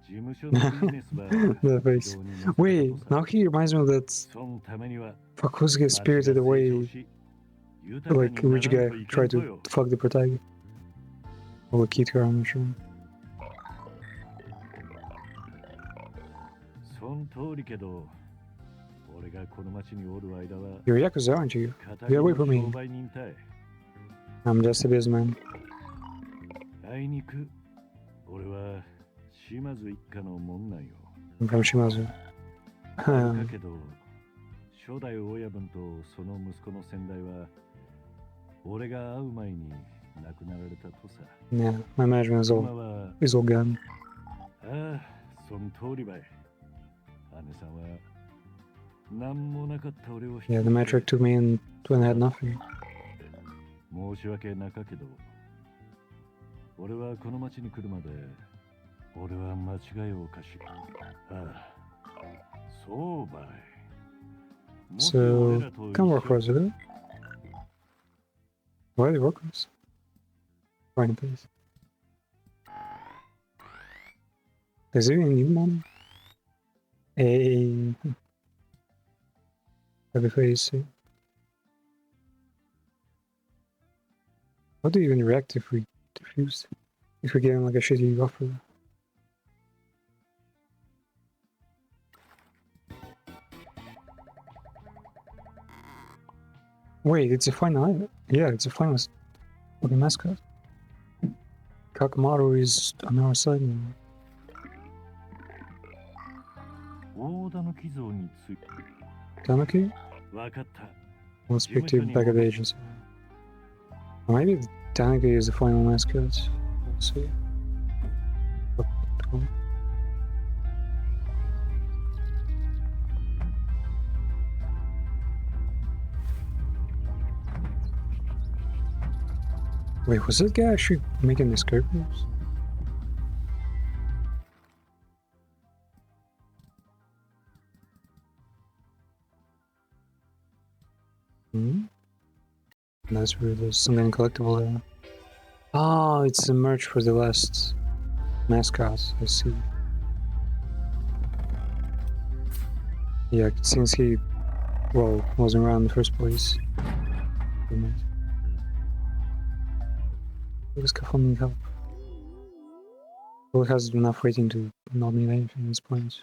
[SPEAKER 4] 事務所のビジネスは
[SPEAKER 1] The face. Wait, now he reminds me of that.
[SPEAKER 4] そのためには
[SPEAKER 1] Fuck, who's get spirited away? Like a rich guy tried to fuck the protagonist. Or a kid here, I'm not sure.
[SPEAKER 4] その通りけど、俺がこの町におる間は
[SPEAKER 1] You're Yakuza, aren't you? Get away from me.
[SPEAKER 4] 商売人たい。
[SPEAKER 1] I'm just a businessman.
[SPEAKER 4] あいにく、俺は島津一家のもんなんよ。
[SPEAKER 1] I'm from Shimazu.
[SPEAKER 4] だけど、初代親分とその息子の先代は、俺が会う前に亡くなられたとさ。
[SPEAKER 1] Yeah, my management is
[SPEAKER 4] 今
[SPEAKER 1] all
[SPEAKER 4] は、
[SPEAKER 1] is all gone.
[SPEAKER 4] ああ、その通りばい。姉さんは、なんもなかった俺を
[SPEAKER 1] Yeah, the matric took me in when I had nothing.
[SPEAKER 4] 申し訳なかけど、俺はこの町に来るまで、俺は間違いを犯し、ああ、そうばい。
[SPEAKER 1] So, come work for us, will you? Why the workers? Fine, please. Is there any new money? Hey. Happy face. How do you even react if we refuse? If we give him like a shitty offer? Wait, it's a final item. Yeah, it's a final fucking mascot. Kakamaru is on our side now.
[SPEAKER 4] 大田の寄贈について
[SPEAKER 1] Tanuki?
[SPEAKER 4] 分かった。
[SPEAKER 1] We'll speak to you back at the agency. Or maybe technically is the final mascot. We'll see. But, cool. Wait, was that guy actually making the scarecrows? Hmm? That's weird, there's something collectible there. Oh, it's the merch for the last mascot, I see. Yeah, since he, well, wasn't around in the first place. Look, scaffolding help. Well, it has enough rating to not need anything at this point.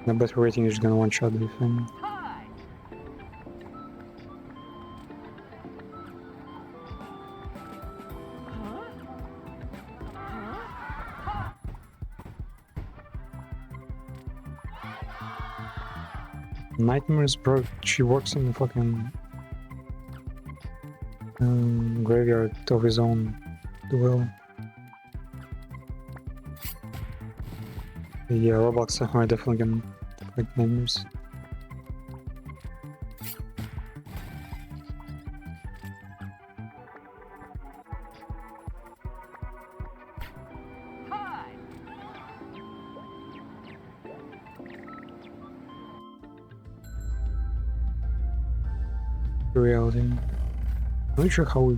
[SPEAKER 1] A better rating is just gonna one-shot the thing. Nightmares, bro. She works in the fucking graveyard of his own will. Yeah, Roblox are definitely gonna like nightmares. Reality. I'm not sure how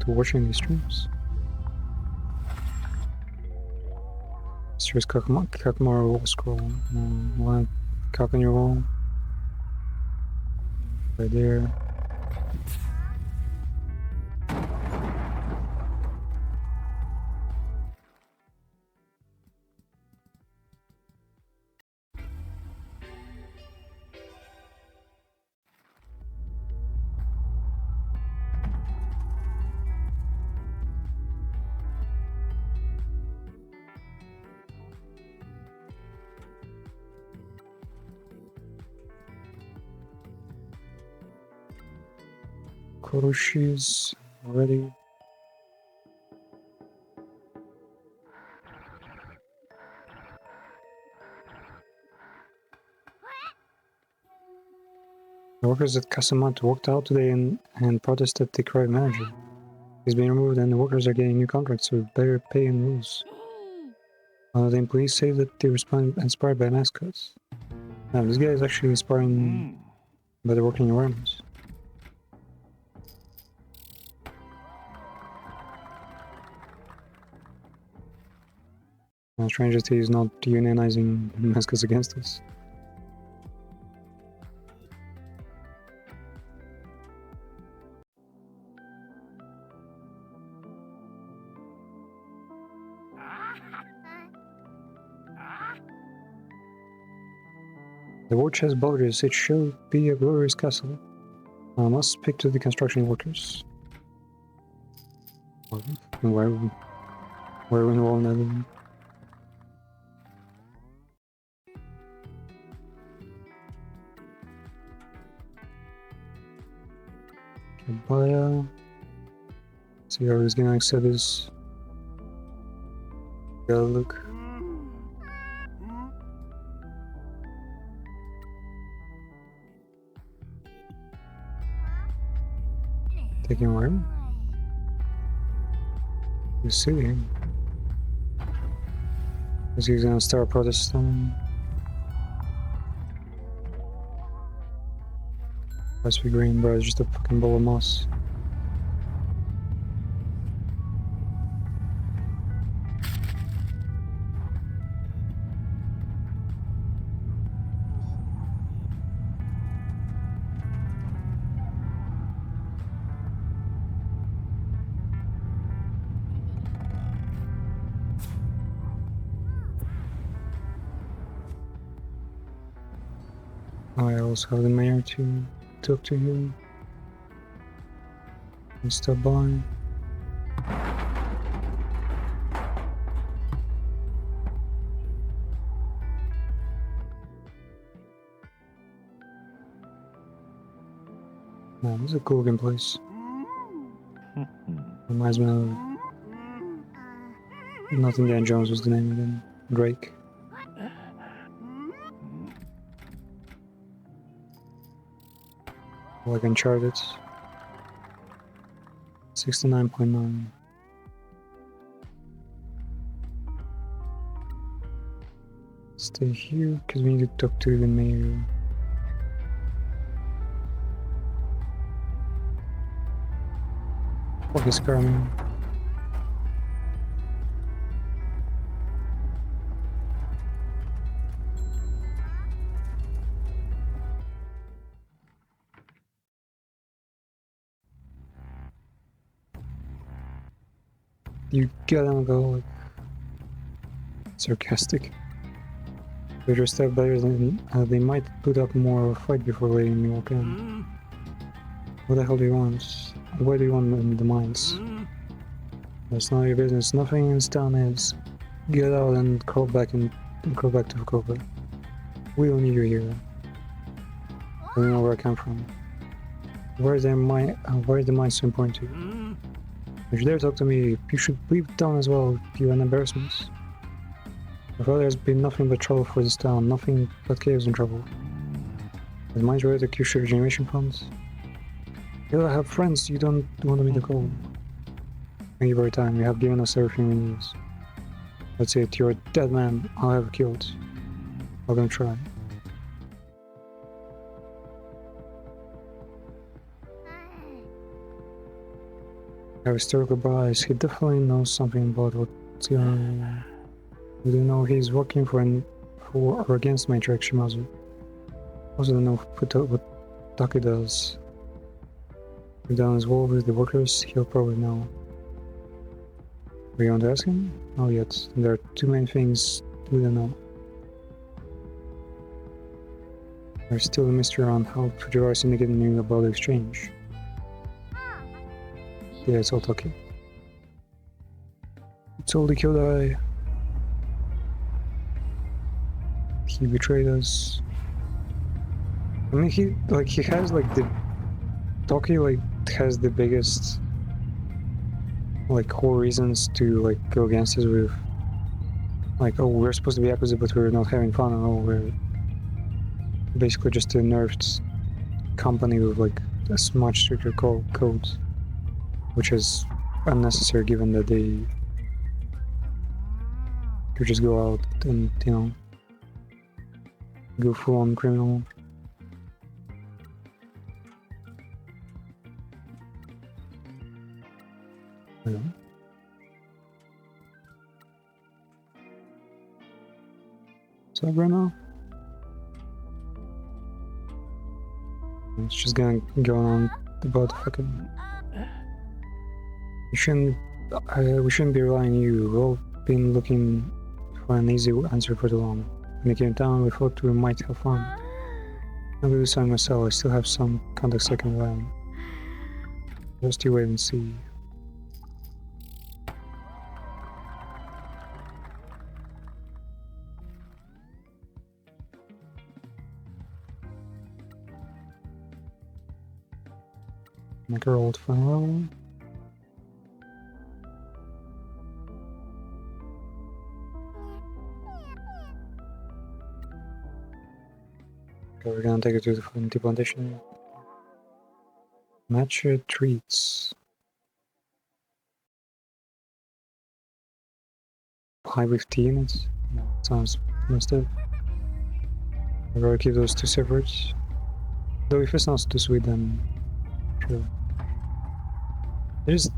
[SPEAKER 1] to watching these streams. Serious Kakamara wall scroll. Wanna cock on your wall? Right there. Kuroshi's ready. The workers at Casamante walked out today and protested the correct manager. He's being removed and the workers are getting new contracts with better pay and rules. The employees say that they were inspired by mascots. Now, this guy is actually inspiring by the working environment. Strange that he's not unionizing mascots against us. The watch has borders. It should be a glorious castle. I must speak to the construction workers. Why are we involved in that? See how he's gonna accept this. Gotta look. Taking where? You see him. Is he gonna start protesting? Must be green, bro. It's just a fucking ball of moss. I also have the mayor to talk to you and stop by. Man, this is a cool looking place. reminds me of not Indiana Jones was the name again. Drake. Like Uncharted. 69.9. Stay here because we need to talk to the mayor. Fuck this car, man. You gotta go like sarcastic. With your step better than they might put up more of a fight before letting me walk in. What the hell do you want? Why do you want the mines? That's not your business. Nothing in this town is. Get out and crawl back to Fukuoka. We don't need you here. I don't know where I come from. Where is the mine so important to you? If you dare talk to me, you should leave town as well. You're an embarrassment. My father has been nothing but trouble for this town, nothing but chaos and trouble. Is mine ready to cure regeneration funds? You have friends you don't want me to call. Thank you for your time, you have given us everything we need. That's it, you're a dead man, I'll have you killed. I'm gonna try. Have historical bias, he definitely knows something about what's going on. We don't know if he's working for or against Major Shimazu. Also don't know what Taki does. If Don is involved with the workers, he'll probably know. Are you want to ask him? Not yet. There are two main things we don't know. There's still a mystery around how Fujiwara Syndicate knew about the exchange. Yeah, it's all Taki. It's all the Kyodai. He betrayed us. I mean, he has like the Taki has the biggest core reasons to go against us with oh, we're supposed to be Yakuza but we're not having fun, and oh, we're basically just a nerfed company with a much stricter code, which is unnecessary given that they could just go out and go full on criminal. Yeah. What's up, Grandma? It's just gonna go on about fucking. We shouldn't be relying on you. We've all been looking for an easy answer for too long. When I came down, we thought we might have fun. I'm gonna do something myself. I still have some contacts I can rely on. Just you wait and see. Make her old phone. Okay, we're gonna take it to the plantation. Matcha treats. Pie with tea in it? No, sounds messed up. I'd rather keep those two separate. Though if it sounds too sweet, then sure. There's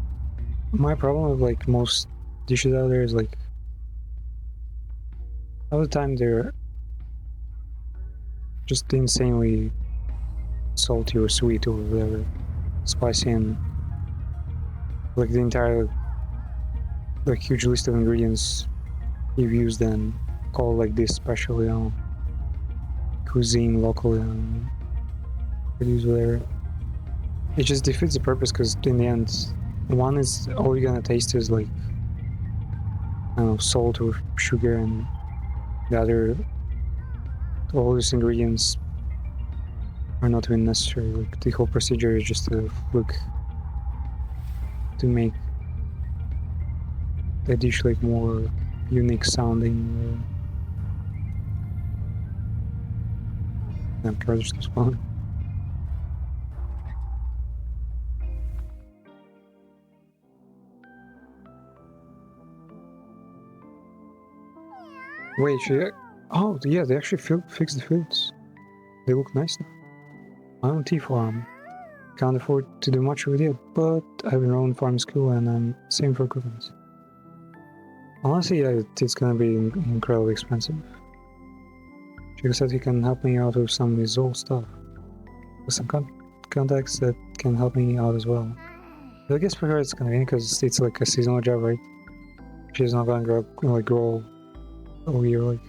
[SPEAKER 1] my problem with most dishes out there is all the time they're just insanely salty or sweet or whatever, spicy, and the entire huge list of ingredients you've used and all this specially cuisine locally produce whatever. It just defeats the purpose because in the end, one is all you're gonna taste is I don't know, salt or sugar, and the other, all these ingredients are not even necessary. The whole procedure is just to make a dish like more unique sounding. Characters to spawn. Wait, oh yeah, they actually fixed the fields. They look nice now. My own tea farm. Can't afford to do much with it, but I have my own farm school and I'm saving for equipment. Honestly, yeah, it's gonna be incredibly expensive. Chico said he can help me out with some of his old stuff. With some contacts that can help me out as well. But I guess for her it's gonna be because it's like a seasonal job, right? She's not gonna grow all year, like.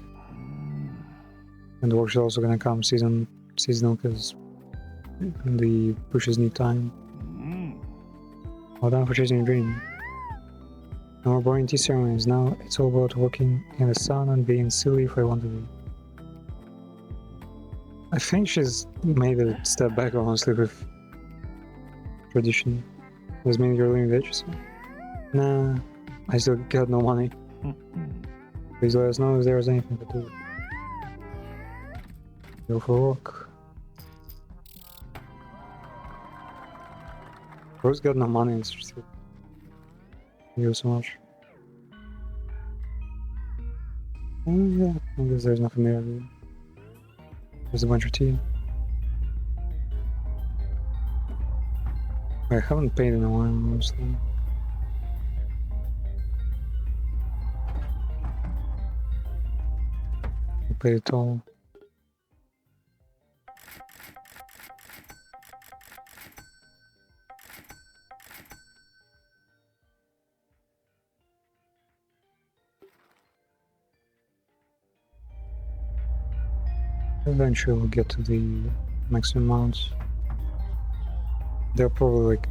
[SPEAKER 1] And the work is also gonna come seasonal because the bushes need time. Well done for chasing your dream. No more boring tea ceremonies. Now it's all about working in the sun and being silly if I want to be. I think she's made a step back, honestly, with tradition. Does mean you're leaving veg? Nah, I still got no money. Please let us know if there's anything to do. Go for a walk. Bro's got no money, it's just... Thank you so much. Yeah, I guess there's nothing there. Really. There's a bunch of tea. I haven't paid in a while, honestly. I paid it all. Eventually we'll get to the maximum amounts. They'll probably like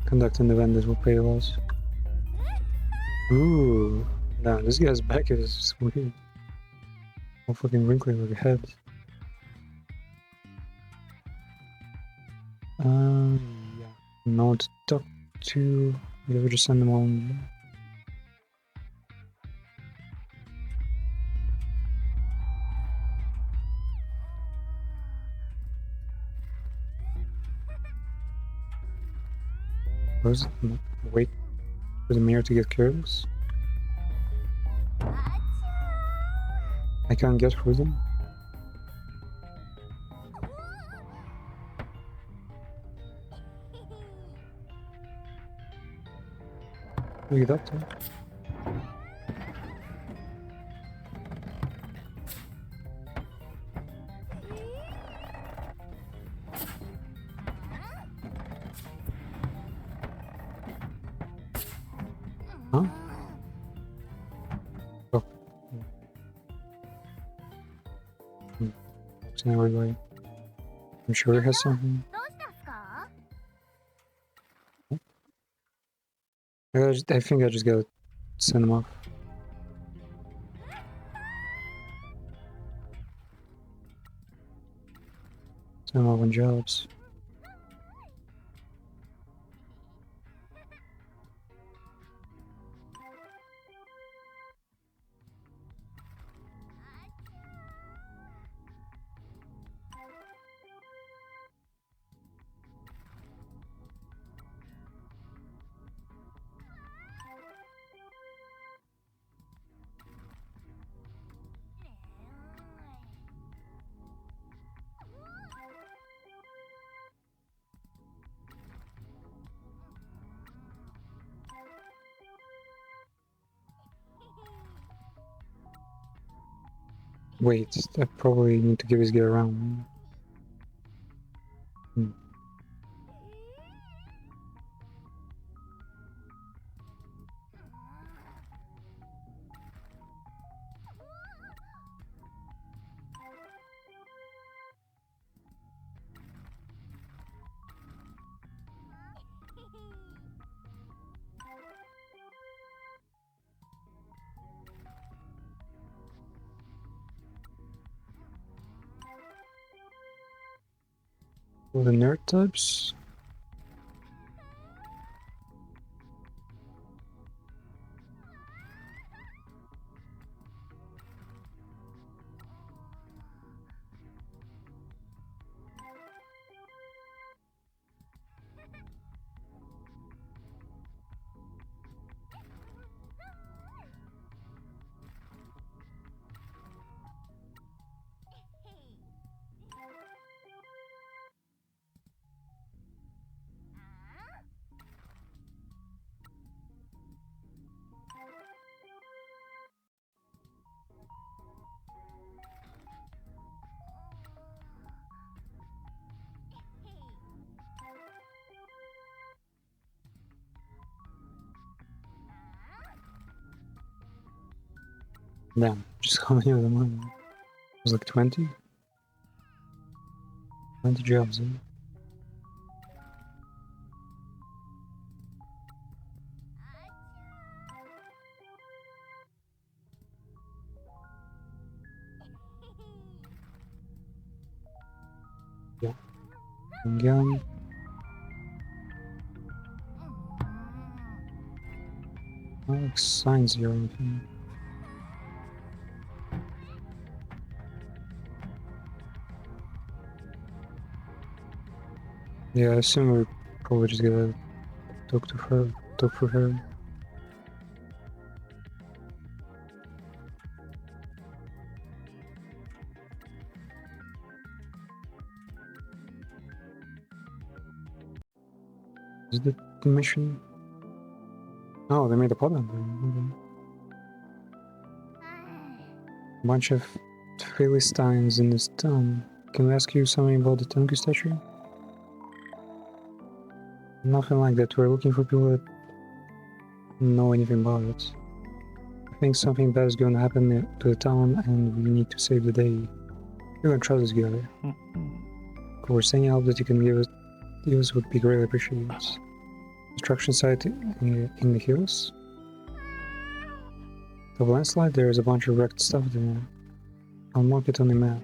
[SPEAKER 1] conduct an event that will pay less. Ooh, damn, this guy's back is weird. All fucking wrinkly like a head. Yeah. No one to talk to. Maybe we just send them on. Wait for the mayor to get careless? I can't get through them? Look at that too. Huh? Oh. It's in every way. I'm sure it has something. I think I just gotta send them off. Send them off on jobs. Wait, I probably need to give this guy around. For the nerd types? Damn, just how many of them are there? It was like 20? 20 jobs, eh? Yeah. Again. Not like signs here or anything. Yeah, I assume we're probably just gonna talk to her, talk for her. Is that the mission? Oh, they made a pot out there. Okay. Bunch of Philistines in this town. Can I ask you something about the donkey statue? Nothing like that. We're looking for people that know anything about it. I think something bad is going to happen to the town and we need to save the day. We're gonna try this together. Of course, any help that you can give us would be greatly appreciated. Construction site in the hills. The landslide, there is a bunch of wrecked stuff there. I'll mark it on the map.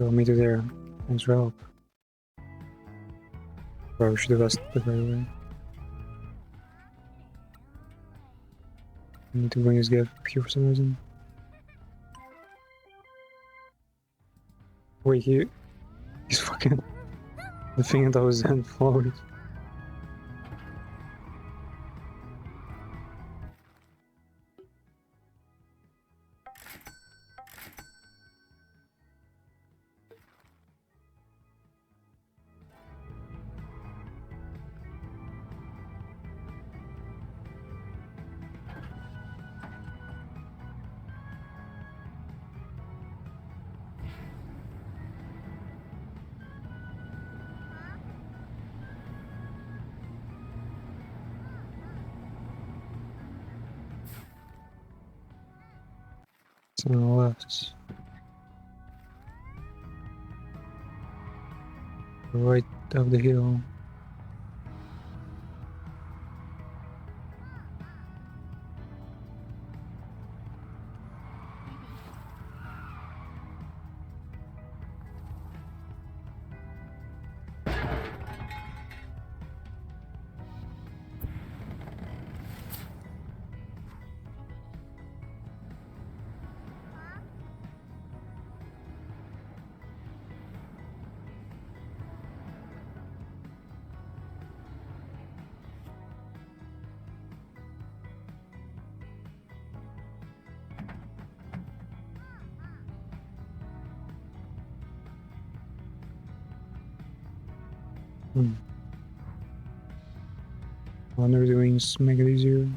[SPEAKER 1] We'll meet you there. Thanks for help. Well, we should have asked the right away. I need to bring this guy up here for some reason. Wait, he's fucking... The thing that was then forward. It's on the left. Right up the hill. Wonder the wings make it easier.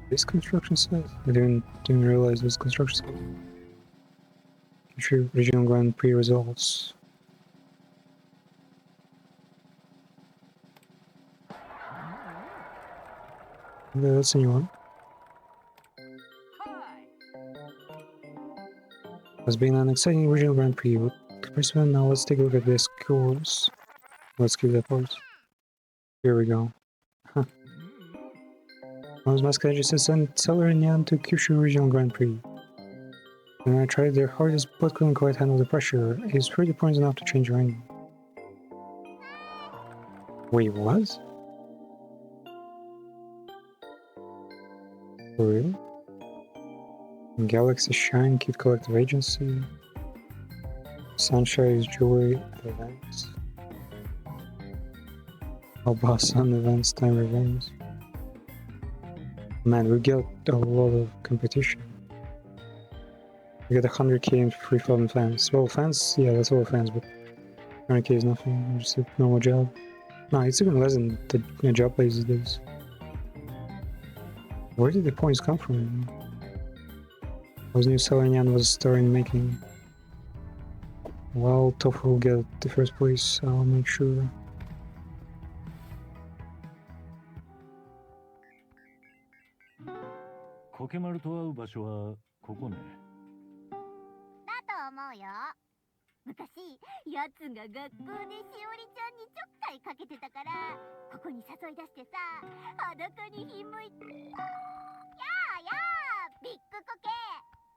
[SPEAKER 1] This construction site? I didn't realize this construction site. Future regional Grand Prix results. Okay, that's a new one. Has been an exciting regional Grand Prix. Now let's take a look at this course. Let's skip that part. Here we go. Huh. Mascot just sent Salernyan to Kyushu Regional Grand Prix. And I tried their hardest but couldn't quite handle the pressure. It's 30 points enough to change your ending. Wait, what? For real? Galaxy Shine, Cute Collective Agency, Sunshine's Joy Events, Albasan Events, Time Events. Man, we got a lot of competition. We got 100k and 3,000 fans. Well, fans, yeah, that's all fans, but 100k is nothing, just a normal job. No, it's even less than the job places does. Where did the points come from? Was New Salonian was a story in making. Well, Tofu will get the first place. I'll make sure.
[SPEAKER 4] コケマルと会う場所はここね。
[SPEAKER 3] だと思うよ。昔やつが学校でしおりちゃんにちょっかいかけてたからここに誘い出してさ、裸にひんむいて。やあやあビッグコケ。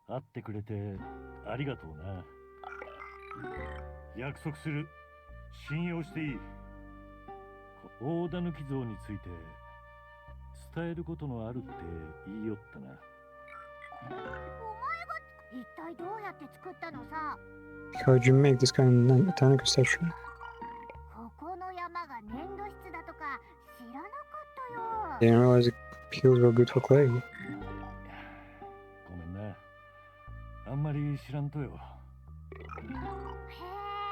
[SPEAKER 4] 会ってくれてありがとうな。約束する。信用していい。大田抜き像について伝えることのあるって言いよったな。
[SPEAKER 3] お前が一体どうやって作ったのさ。
[SPEAKER 1] How'd you make this kind of Tanaka statue?
[SPEAKER 3] ここの山が粘土質だとか知らなかったよ。
[SPEAKER 1] Didn't realize the peels were good for clay.
[SPEAKER 4] ごめんな。あんまり知らんとよ。
[SPEAKER 3] へ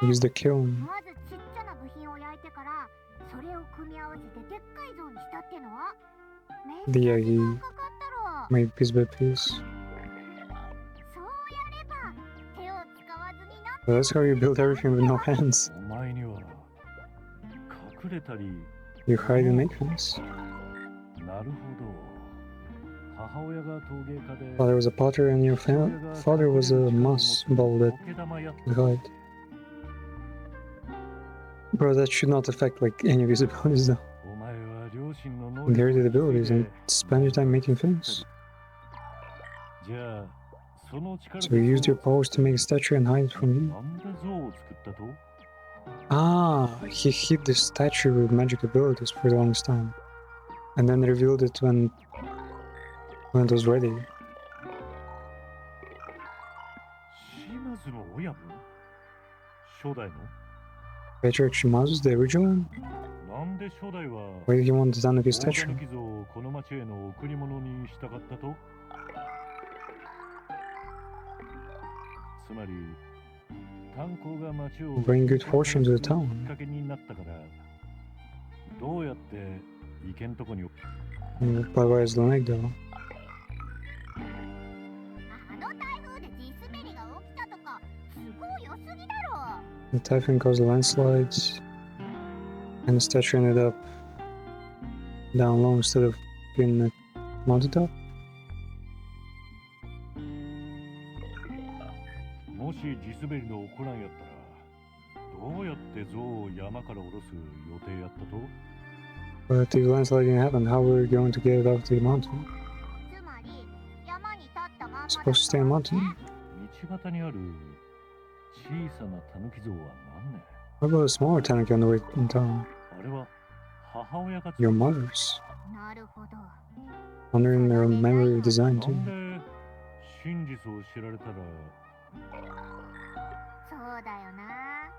[SPEAKER 3] え。
[SPEAKER 1] Use the kiln.
[SPEAKER 3] まずちっちゃな部品を焼いてからそれを組み合わせてでっかい像にしたっての。めっちゃ時間かかったろ。
[SPEAKER 1] Made piece by piece.
[SPEAKER 3] そうやれば手を使わずにな。
[SPEAKER 1] Well, that's how you build everything with no hands.
[SPEAKER 4] お前には隠れたり。
[SPEAKER 1] You hide and make things.
[SPEAKER 4] なるほど。母親が陶芸家で。
[SPEAKER 1] Father was a potter and your father was a moss ball that you hide. Bro, that should not affect like any of his abilities though.
[SPEAKER 4] お前は両親の能
[SPEAKER 1] Inherited
[SPEAKER 4] 力を
[SPEAKER 1] abilities and spend your time making things.
[SPEAKER 4] じゃあその力
[SPEAKER 1] So you used your powers to make a statue and hide it from you.
[SPEAKER 4] なんで像を作ったと。
[SPEAKER 1] Ah, he hid the statue with magic abilities for the longest time. And then revealed it when it was ready.
[SPEAKER 4] 島津の親分。初代の。
[SPEAKER 1] Patriarch Shimazu's the original one?
[SPEAKER 4] なんで初代は
[SPEAKER 1] Why did he want the Tanuki
[SPEAKER 4] 大田
[SPEAKER 1] statue?
[SPEAKER 4] 抜き像をこの町への贈り物にしたかったと。つまり炭鉱が町を
[SPEAKER 1] Bring good fortune to the town.
[SPEAKER 4] きっかけになったから、どうやって意見とこに。
[SPEAKER 1] But why is the leg though?
[SPEAKER 3] あの台風で地滑りが起きたとかすごい良すぎだろ。
[SPEAKER 1] The typhoon caused landslides, and the statue ended up down low instead of being at mountaintop.
[SPEAKER 4] もし地滑りの起こらんやったら、どうやって像を山から下ろす予定やったと。
[SPEAKER 1] But if the landslide didn't happen, how were we going to get it off the mountain?
[SPEAKER 3] つまり山に立ったまんまだ
[SPEAKER 1] Supposed to stay on mountain.
[SPEAKER 4] 道端にある小さなタヌキ像は何ね。
[SPEAKER 1] What about a smaller tanuki on the way in town?
[SPEAKER 4] あれは母親が
[SPEAKER 1] Your mother's.
[SPEAKER 3] なるほど。
[SPEAKER 1] Honoring their memory of design
[SPEAKER 4] な
[SPEAKER 1] too.
[SPEAKER 4] んで真実を知られたら。
[SPEAKER 3] そうだよな。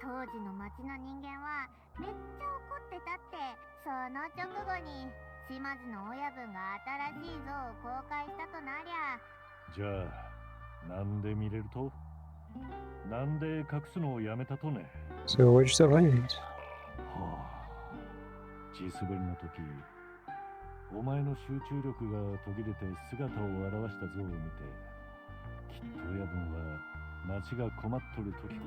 [SPEAKER 3] 当時の町の人間はめっちゃ怒ってたって。その直後に島津の親分が新しい像を公開したとなりゃ。
[SPEAKER 4] じゃあなんで見れると。なんで隠すのをやめたとね。
[SPEAKER 1] So why'd you stop hiding it?
[SPEAKER 4] はあ、地滑りの時、お前の集中力が途切れて姿を現した像を見て、きっと親分は町が困っとる時。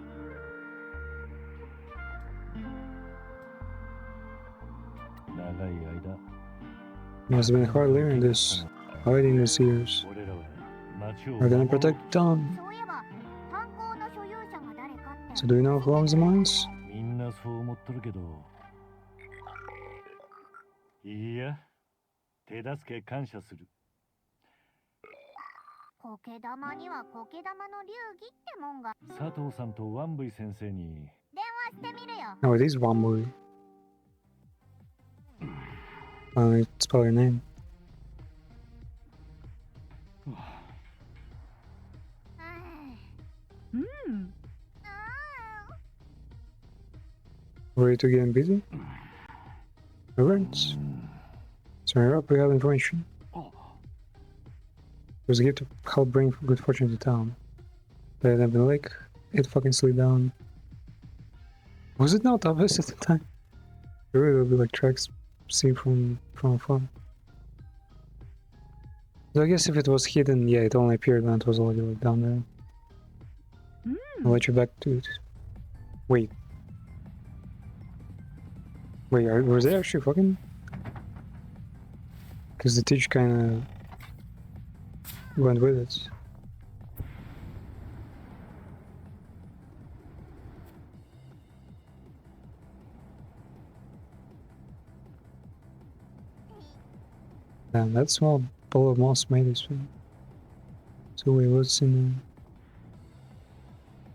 [SPEAKER 4] 長い間。
[SPEAKER 1] Must have been hard living this, hiding these years.
[SPEAKER 4] 俺らは町を
[SPEAKER 1] We're gonna
[SPEAKER 4] 守ろう
[SPEAKER 1] protect town.
[SPEAKER 3] そういえば炭鉱の所有者が誰かって。
[SPEAKER 1] So do you know who owns the mines?
[SPEAKER 4] みんなそう思っとるけど。いや、手助け感謝する。
[SPEAKER 3] 苔玉には苔玉の流儀ってもんが。
[SPEAKER 4] 佐藤さんとワンブイ先生に。
[SPEAKER 3] 電話してみるよ。
[SPEAKER 1] Oh, it is Wambui. Finally, spell your name.
[SPEAKER 3] うん。
[SPEAKER 1] Ready to get busy? Alright. So hurry up, we have information. There's a gift to help bring good fortune to town. They had been lake, it fucking slid down. Was it not obvious at the time? There would be like tracks seen from afar. So I guess if it was hidden, yeah, it only appeared when it was already like down there. I'll let you back to it. Wait. Wait, was they actually fucking? Because the teacher kinda went with it. Damn, that small ball of moss made this thing. So wait, what's in there?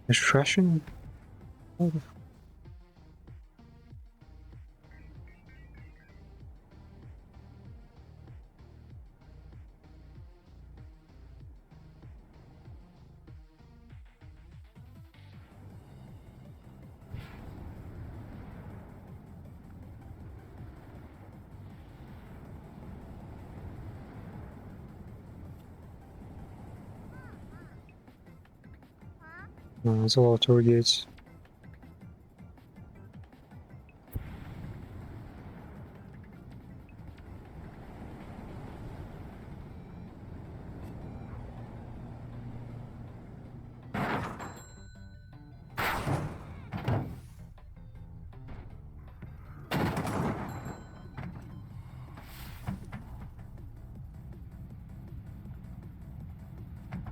[SPEAKER 1] There's thrashing? Oh, no, there's a lot of tour gates.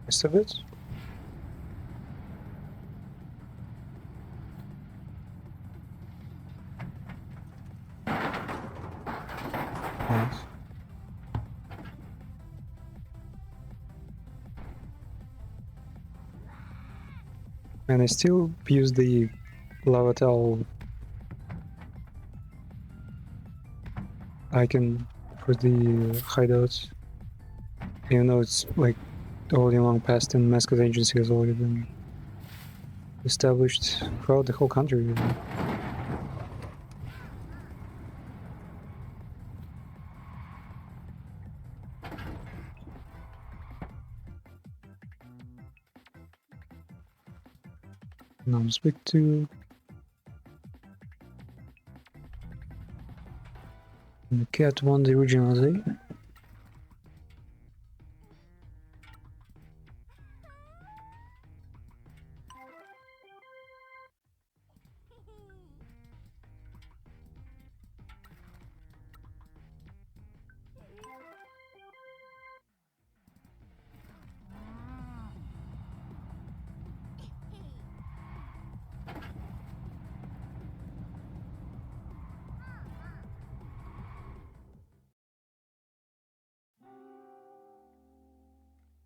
[SPEAKER 1] Rest of it? Nice. And I still use the lava towel icon for the hideouts. Even though it's like already long past and Mascot agency has already been established throughout the whole country. Really. Now I'm speak to the cat one, the original Z.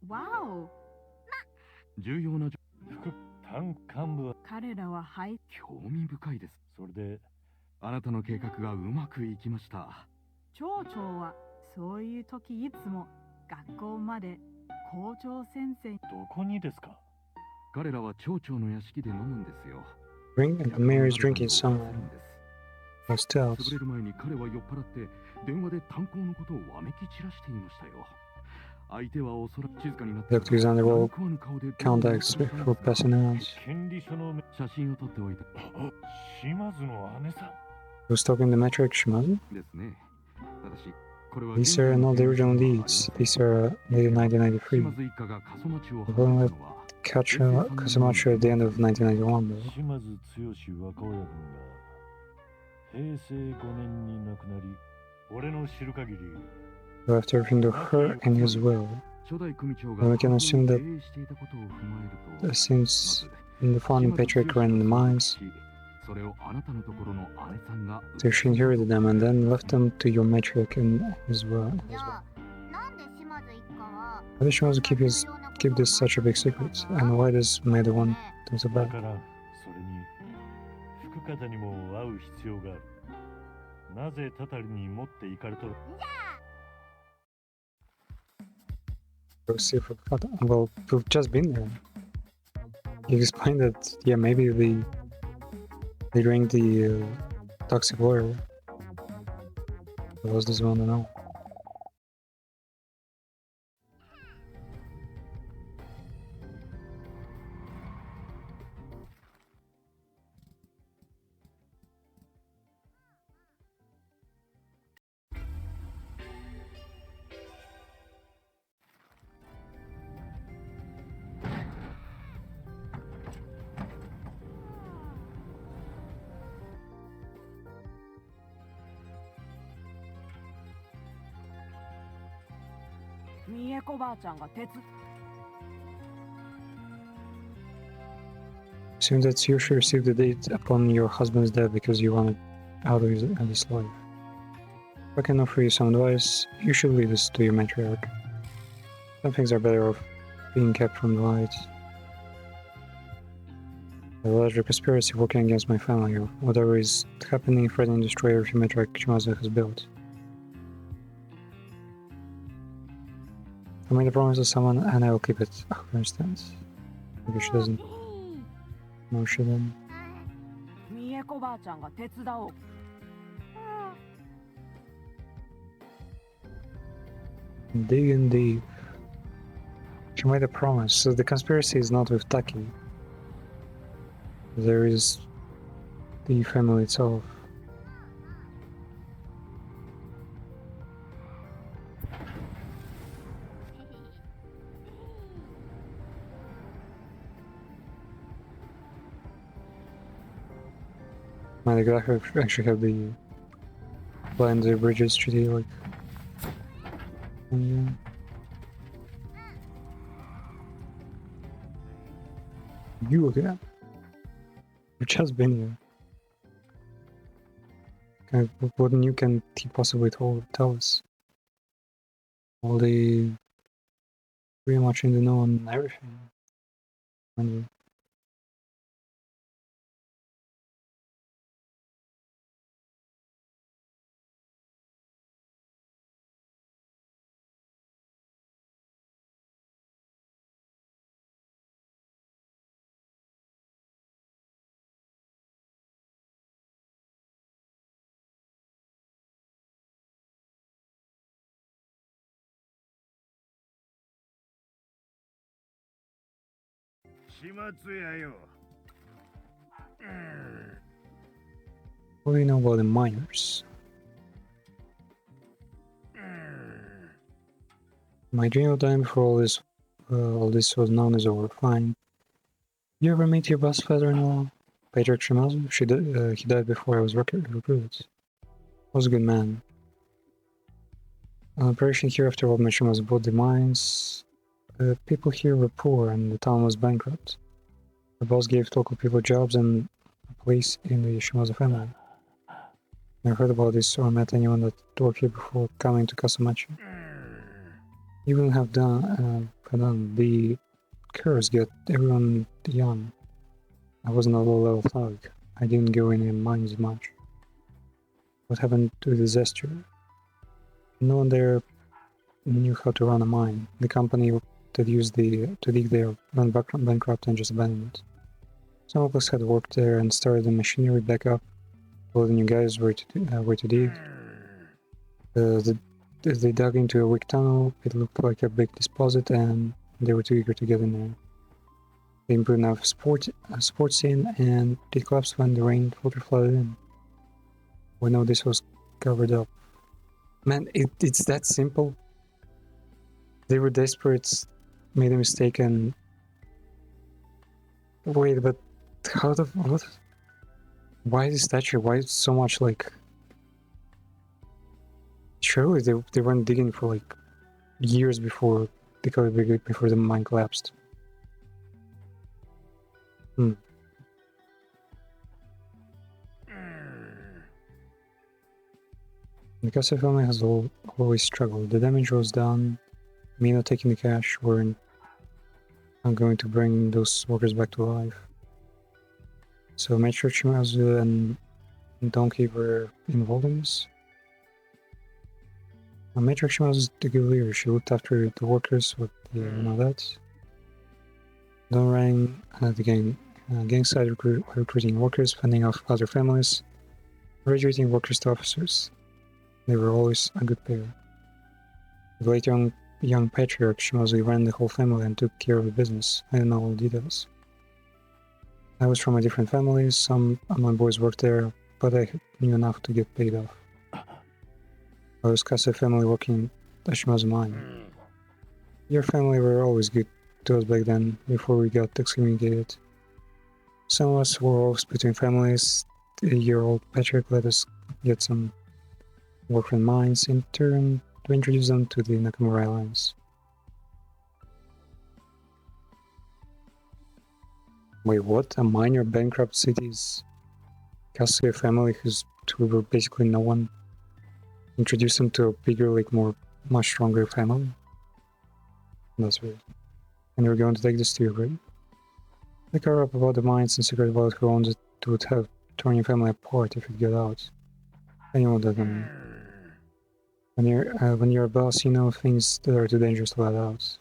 [SPEAKER 6] Wow!
[SPEAKER 2] 重要な
[SPEAKER 4] 副単幹部は
[SPEAKER 6] 彼らは廃
[SPEAKER 2] 興味深いです。
[SPEAKER 4] それで
[SPEAKER 2] あなたの計画がうまくいきました。
[SPEAKER 6] 町長はそういう時いつも学校まで校長先生
[SPEAKER 4] どこにですか？
[SPEAKER 2] 彼らは町長の屋敷で飲むんですよ。
[SPEAKER 1] Drink and the mayor is drinking some stouts.
[SPEAKER 2] 潰れる前に彼は酔っ払って電話で炭鉱のことをわめき散らしていましたよ。相手はおそらく静かになって
[SPEAKER 1] Looked his underworld contacts before passing out.
[SPEAKER 4] 権利書の
[SPEAKER 2] 写真を撮っておいた
[SPEAKER 4] 島津の姉さん。
[SPEAKER 1] Who's talking the metric Shimazu?
[SPEAKER 2] ですね。ただしこれは
[SPEAKER 1] These are not the original deeds. These are dated 1993.
[SPEAKER 2] 島津一家が過疎町を
[SPEAKER 1] The
[SPEAKER 2] 離
[SPEAKER 1] one
[SPEAKER 2] れ
[SPEAKER 1] with
[SPEAKER 2] たのは
[SPEAKER 1] Kasumachu at the end of 1991, though.
[SPEAKER 4] 島津剛若親分が平成5年に亡くなり、俺の知る限り
[SPEAKER 1] Left everything to her and his will.
[SPEAKER 2] 初代組長
[SPEAKER 1] And
[SPEAKER 2] が
[SPEAKER 1] we can assume that
[SPEAKER 2] 経営していたことを踏まえると
[SPEAKER 1] since the founding patriarch ran the mines,
[SPEAKER 2] それをあなたのところの姉さんが
[SPEAKER 1] so she inherited them and then left them to your matriarch and his will.
[SPEAKER 3] じゃあなんで島津一家は
[SPEAKER 1] Why does she want to keep this such a big secret? And why does May the one do so
[SPEAKER 4] だ
[SPEAKER 1] bad?
[SPEAKER 4] からそれに福方にも会う必要がある。なぜたたりに持って行かれとる？
[SPEAKER 1] Go see if well, we've just been there. You explained that, yeah, maybe they drank the toxic water. What was this one to know?
[SPEAKER 6] 三重子ばあちゃんが手伝
[SPEAKER 1] Assume that you should receive the date upon your husband's death because you wanted out of this life. If I can offer you some advice, you should leave this to your matriarch. Some things are better off being kept from the light. A larger conspiracy working against my family, or whatever is happening, threatening to destroy everything matriarch Shimazu has built. I made a promise to someone and I will keep it. Oh, for instance. Maybe she doesn't. No, she didn't.
[SPEAKER 6] 三重子ばあちゃんが手伝おう
[SPEAKER 1] Digging deep. She made a promise, so the conspiracy is not with Taki. There is the family itself. Man, they could actually have the land the bridges treaty like. Yeah. You again? You've just been here. What new can he possibly tell us? All the pretty much in the know on everything. Wonder. What do you know about the miners? My dream of dying before all this was known is over. Fine. You ever meet your boss father-in-law, Patrick Shimazu? He died before I was recruited. Was a good man. An operation here after old Shimazu bought the mines. People here were poor and the town was bankrupt. The boss gave local people jobs and a place in the Shimazu family. Never heard about this or met anyone that worked here before coming to Kasamachi. You wouldn't have done the curse get everyone young. I wasn't a low-level thug. I didn't go in the mines much. What happened to the disaster? No one there knew how to run a mine. The company that used to dig there went bankrupt and just abandoned it. Some of us had worked there and started the machinery back up while the new guys were to dig. They dug into a weak tunnel. It looked like a big deposit and they were too eager to get in there. They improved enough sports scene and it collapsed when the rainwater flooded in. We know this was covered up. Man, it's that simple. They were desperate, made a mistake, and wait, but how the what? Why the statue? Why so much like? Surely they weren't digging for like years before before the mine collapsed. The Casa family has always struggled. The damage was done. Me not taking the cash weren't going to bring those workers back to life. So Matriarch Shimazu and Donkey were involved in this. Matriarch Shimazu is the good leader. She looked after the workers with that. Don ran the gang side recruiting workers, funding off other families, graduating workers to officers. They were always a good pair. The late young patriarch Shimazu ran the whole family and took care of the business. I don't know all the details. I was from a different family. Some of my boys worked there, but I knew enough to get paid off. I was Kase family working at Shimazu mine. Your family were always good to us back then, before we got excommunicated. Some of us were always between families. The year-old patriarch let us get some work from mines in turn to introduce them to the Nakamura Alliance. Wait, what? A minor bankrupt city's custody family who were basically no one introduced them to a bigger, like much stronger family? That's weird. And you're going to take this to your grave? They cover up about the mines and secret about who owns it would have torn your family apart if it got out. Anyone that when you're a boss, you know things that are too dangerous to let out.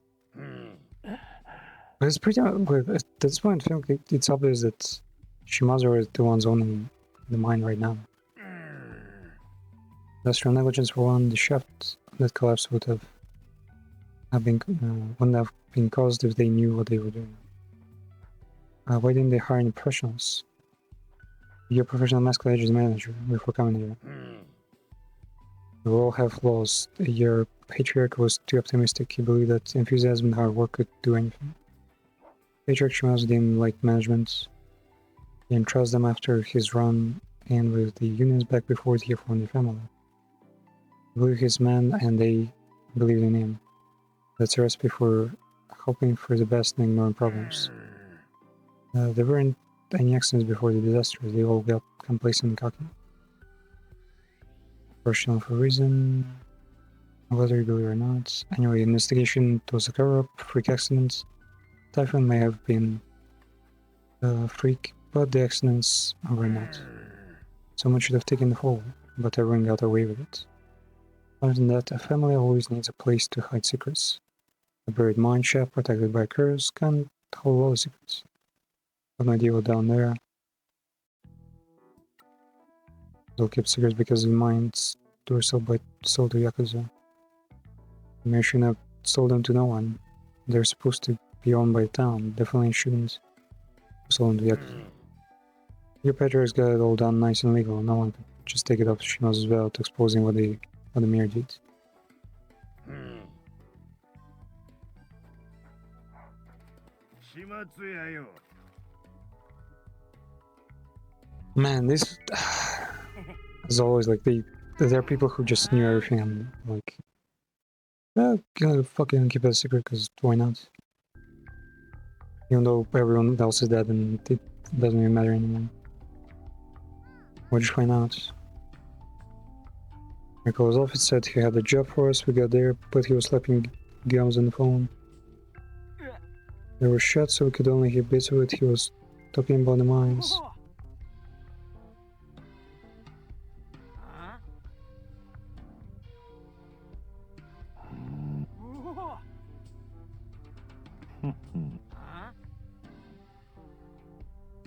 [SPEAKER 1] But it's pretty. But at this point, I think it's obvious that Shimazu is the ones owning the mine right now. Industrial negligence for one. The shaft that collapsed wouldn't have been caused if they knew what they were doing. Why didn't they hire any professionals? You're a professional Mascot Ages manager before coming here. We all have flaws. Your patriarch was too optimistic. He believed that enthusiasm and hard work could do anything. Patriarch Shimazu didn't like management. He didn't trust them after his run and with the unions back before he formed the family. He believed his men and they believed in him. That's a recipe for hoping for the best and ignoring problems. There weren't any accidents before the disaster. They all got complacent and cocky. Personal for a reason, whether you believe or not. Anyway, investigation was a cover-up, freak accidents. Typhoon may have been a freak, but the accidents were not. Someone should have taken the fall, but everyone got away with it. Other than that, a family always needs a place to hide secrets. A buried mine shaft protected by a curse can't hold all the secrets. I have no idea what down there. They'll keep secrets because the mines were sold to Yakuza. Maybe shouldn't have sold them to no one. They're supposed to be owned by the town. Definitely shouldn't have sold them to Yakuza. Your patriarch's got it all done nice and legal. No one could just take it off Shimazu's belt, exposing what the mayor did. Man, this as always, like there are people who just knew everything and like, gonna fucking keep it a secret because why not? Even though everyone else is dead and it doesn't even matter anymore. We'll just find out. Nicole's office said he had a job for us. We got there, but he was slapping gums on the phone. They were shut, so we could only hear bits of it. He was talking about the mines.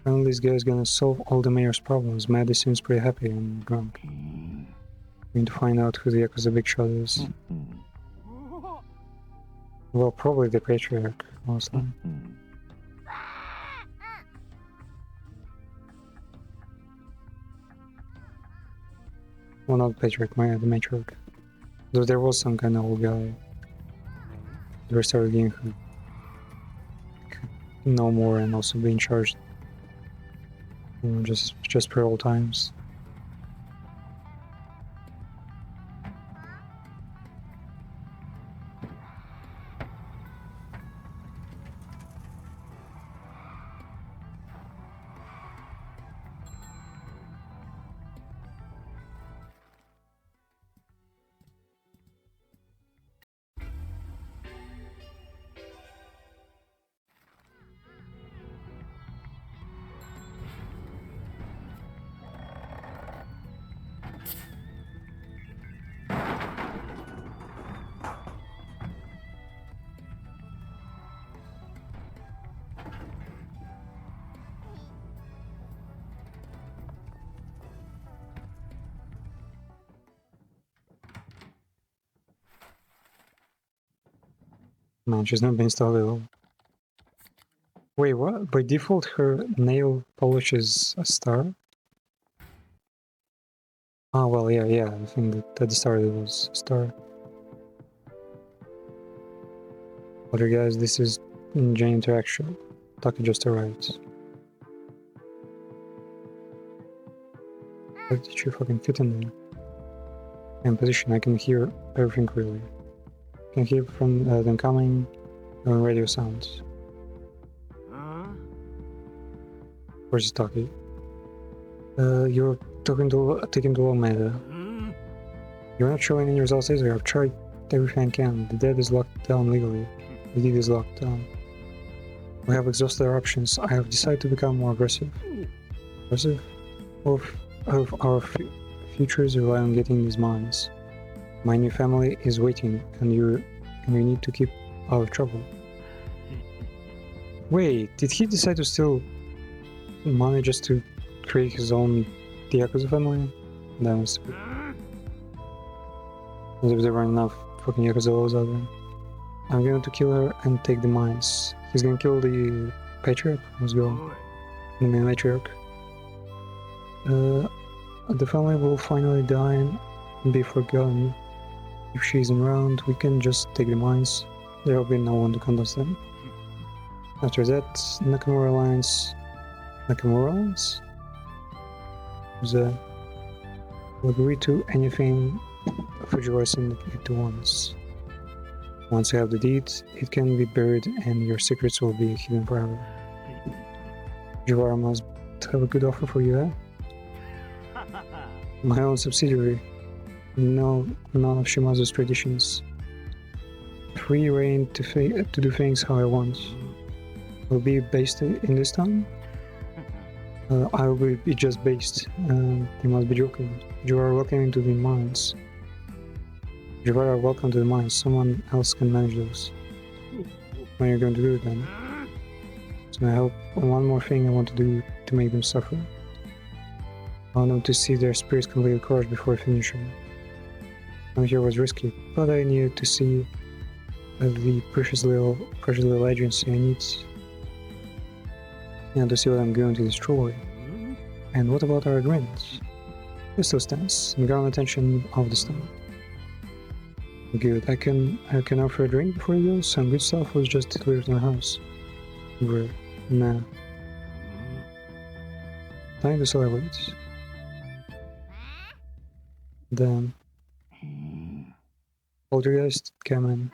[SPEAKER 1] Finally, this guy's gonna solve all the mayor's problems. Maddie seems pretty happy and drunk. We need to find out who the Yakuza big shot is. Well, probably the patriarch, mostly. Well, not the patriarch, the matriarch. Though there was some kind of old guy. The rest of the game who could know more and also be in charge. You know, just for old times. Man, she's not been installed at all. Wait, what? By default, her nail polish is a star? Oh, well, yeah, I think that at the start it was a star. Other guys, this is Jane Interaction. Taki just arrived. How did you fucking fit in there? In position, I can hear everything clearly. I can hear from them coming on radio sounds. Where's he talking? You're taking too long, Meta. You're not showing any results either. I've tried everything I can. The dead is locked down legally. The deed is locked down. We have exhausted our options. I have decided to become more aggressive. Aggressive? Of our futures rely on getting these mines. My new family is waiting, and you need to keep out of trouble. Wait, did he decide to steal money just to create his own Yakuza family? That was stupid. As if there weren't enough fucking Yakuza laws out there. I'm going to kill her and take the mines. He's gonna kill the patriarch? Let's go. The main matriarch. The family will finally die and be forgotten. If she isn't around, we can just take the mines. There will be no one to contest them. After that, Nakamura Alliance... Nakamura Alliance? Will agree to anything Fujiwara sent it to once. Once you have the deed, it can be buried and your secrets will be hidden forever. Fujiwara must have a good offer for you, eh? My own subsidiary. No, none of Shimazu's traditions. Free reign to do things how I want. Will be based in this town? I will be just based. You must be joking. You are looking into the mines. You are welcome to the mines. Someone else can manage those. When are you going to do it then? So I hope one more thing I want to do to make them suffer. I want them to see their spirits completely crushed before finishing. I'm here was risky, but I needed to see the precious little agency I need. And to see what I'm going to destroy. And what about our agreement? It still stands. I'm ground attention of the stone. Good. I can offer a drink before you go. Some good stuff was just delivered to my house. Great. Nah. Time to celebrate. Damn. Poltergeist, come in.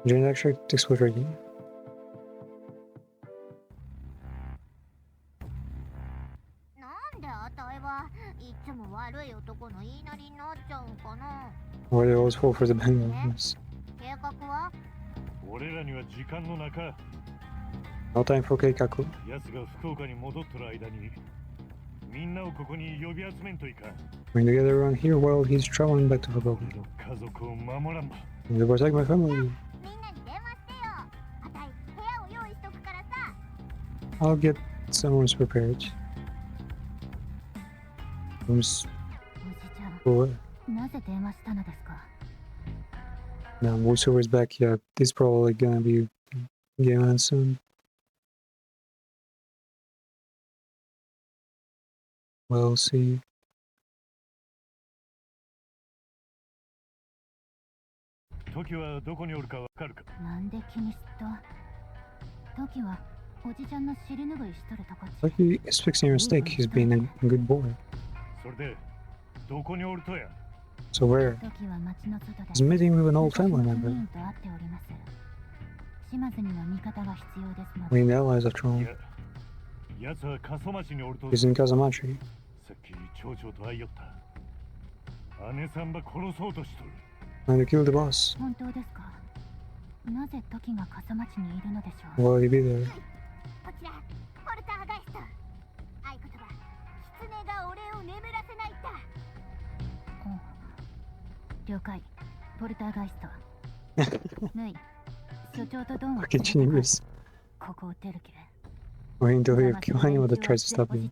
[SPEAKER 1] Giant extract exploding. Why do they always fall for the bangers? No time for Keikaku. Bring together everyone here while he's traveling back to Fukuoka. To protect my family. I'll get some rooms prepared. Rooms for now, voiceover is back. Yeah, this is probably gonna be game on soon. We'll see. Toki is fixing your steak. He's being a good boy. So where? He's meeting with an old family member. We need allies after all. He's in Kazamachi. And they killed the boss. Why would he be there? Fucking genius. Waiting until he kills anyone that tries to stop him.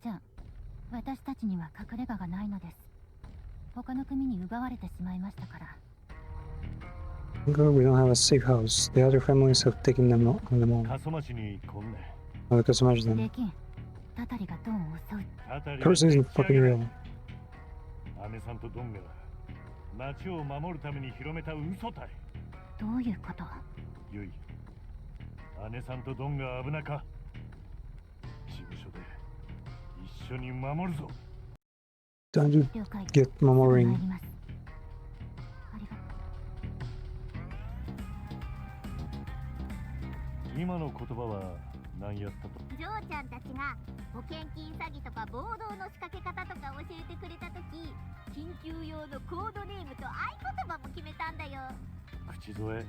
[SPEAKER 1] We don't have a safe house. The other families have taken them all. Oh, Kasamachi then. Curse isn't fucking real. Time to get Momo ring.
[SPEAKER 4] 何やったと。
[SPEAKER 3] ジョーちゃんたちが保険金詐欺とか暴動の仕掛け方とか教えてくれたとき、緊急用のコードネームと合言葉も決めたんだよ。
[SPEAKER 4] 口添え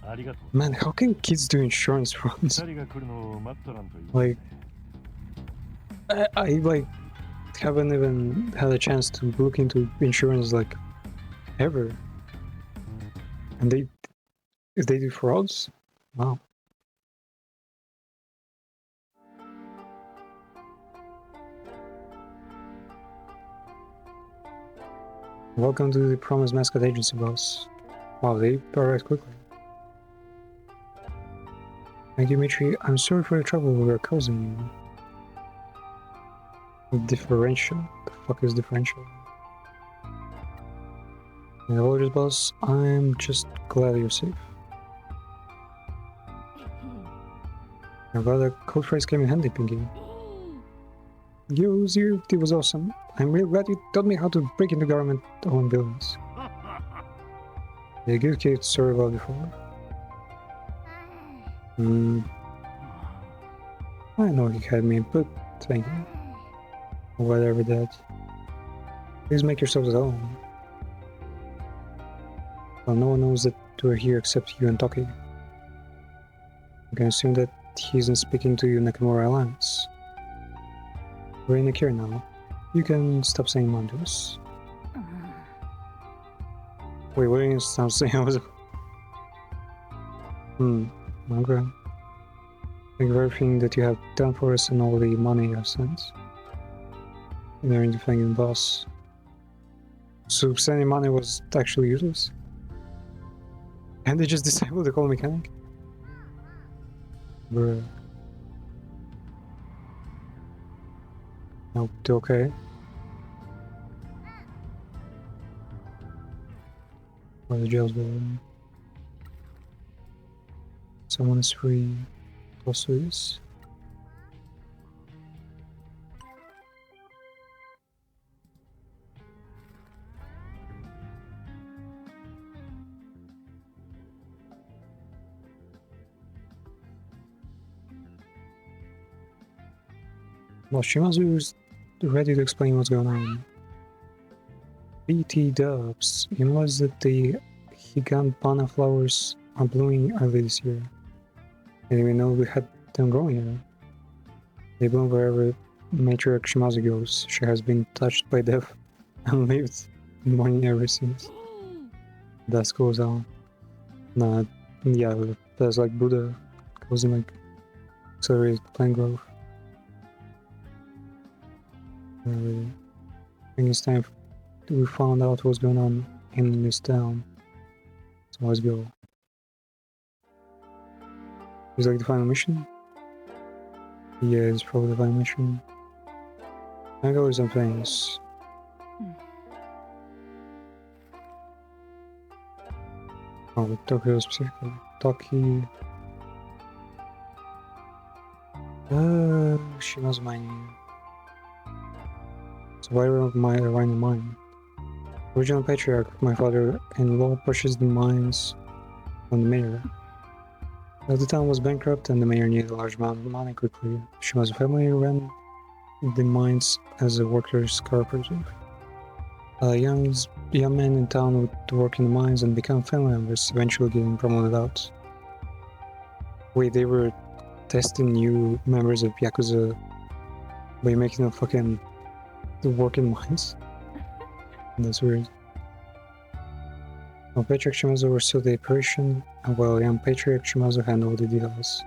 [SPEAKER 4] ありがとう。
[SPEAKER 1] Man, how can kids do insurance frauds?
[SPEAKER 4] 二人が来るのを待っとらんといい。
[SPEAKER 1] Like, I like haven't even had a chance to look into insurance like ever. And if they do frauds, wow. Welcome to the Promised Mascot Agency, boss. Wow, they arrived quickly. Thank you, Mitri. I'm sorry for your trouble. We are causing you. Differential? The fuck is differential? And apologies, boss. I'm just glad you're safe. I'm glad that code phrase came in handy, Pinky. Yo, Zero, it was awesome. I'm real glad you taught me how to break into government-owned buildings. Yeah, good kid, sorry about before. I know he had me, but thank you. Whatever that. Please make yourselves at home. Well, no one knows that we're here except you and Toki. You can assume that he isn't speaking to you Nakamura Alliance. We're in a cure now. You can stop saying mom to us. Wait, what are you stop saying? I was... okay. Thank you for everything that you have done for us and all the money you have sent. They're defending the boss. So sending money was actually useless? And they just disabled the call mechanic? Bruh. Nope, okay. Where the jail's building. Someone is free. Also is. Well, Shimazu's ready to explain what's going on. BT dubs. You notice that the Higanbana flowers are blooming early this year. And we know we had them growing here. They bloom wherever matriarch Shimazu goes. She has been touched by death and lived in mourning ever since. Dusk goes on. Nah, yeah, that's like Buddha causing like accelerated plant growth. I think it's time we found out what's going on in this town. So let's go. Is like the final mission? Yeah, it's probably the final mission. I go with some things. Oh, Tokyo specifically. Toki. She was mining. Survivor of my Iranian mine. Original patriarch, my father-in-law purchased the mines from the mayor. As the town was bankrupt and the mayor needed a large amount of money quickly, Shimazu family ran the mines as a workers' cooperative. Young men in town would work in the mines and become family members, eventually getting promoted out. Wait, they were testing new members of Yakuza by making them fucking work in mines? That's weird. While Patriarch Shimazu oversaw the operation, and while young Patriarch Shimazu handled the details.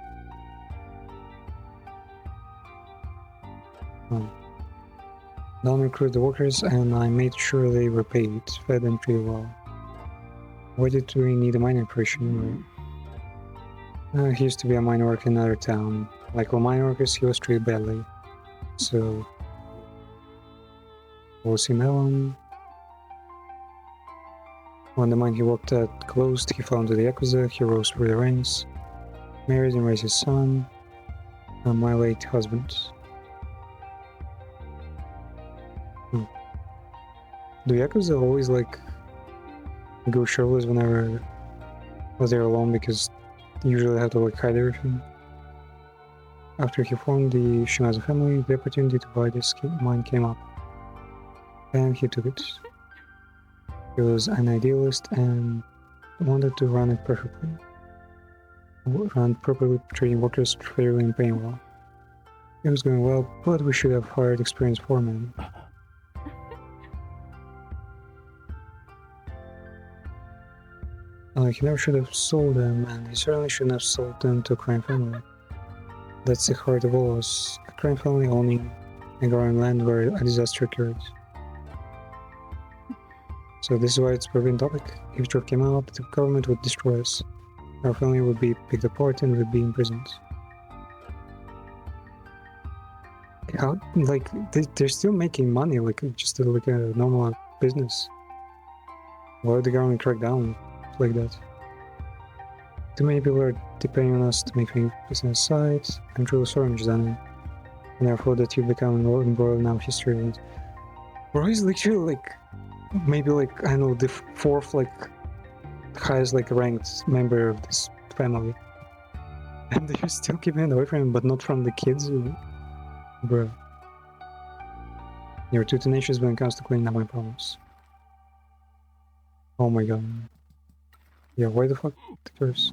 [SPEAKER 1] Don recruited the workers, and I made sure they were paid, fed, and treated well. Why did we need a mine operation? He used to be a mine worker in another town. Like all mine workers, he was treated badly. So... Lucy Melon. When the mine he worked at closed, he fell into the Yakuza, he rose through the ranks, married and raised his son, and my late husband. Do Yakuza always like go shirtless whenever they're alone because they usually have to like hide everything? After he formed the Shimazu family, the opportunity to buy this mine came up, and he took it. He was an idealist and wanted to run it perfectly. Run properly, treating workers fairly and paying well. It was going well, but we should have hired experienced foremen. He never should have sold them, and he certainly shouldn't have sold them to a crime family. That's the heart of all us, a crime family owning and growing land where a disaster occurred. So this is why it's a brilliant topic. If the truth came out, the government would destroy us. Our family would be picked apart and would be imprisoned. How, like, they're still making money, like, just like a normal business. Why would the government crack down like that? Too many people are depending on us to make things business sides. I'm truly sorry, Mr. Daniel. And therefore that you've become embroiled in our history. And Bro is literally like, maybe like, I don't know, the fourth, like, highest, like, ranked member of this family. And they're still keeping it away from him, but not from the kids. Bro. You're too tenacious when it comes to cleaning up my problems. Oh my god. Yeah, why the fuck the curse?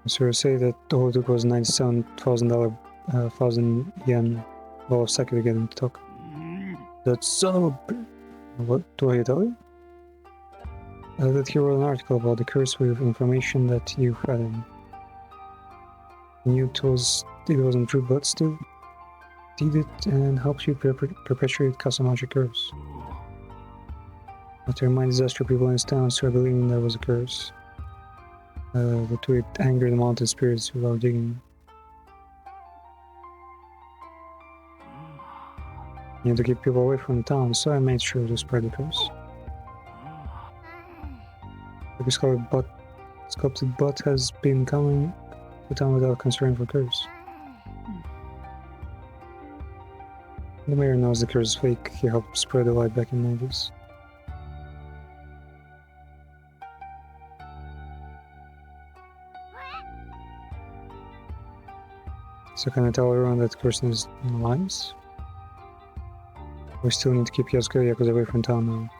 [SPEAKER 1] So say that all it took was $97,000, 1,000 yen ball of sake to get him to talk. That son of a... What do I tell you? That he wrote an article about the curse with information that you had him. Knew it wasn't true, but still did it and helped you perpetuate Kasamachi curse. After my disaster, people in this town started believing there was a curse. The tweet angered the mountain spirits without digging. You had to keep people away from the town, so I made sure to spread the curse. The sculpted butt has been coming to town without concern for curse. The mayor knows the curse is fake. He helped spread the light back in the 90s. So can I tell everyone that the person is lies? We still need to keep Yakuza away from town now.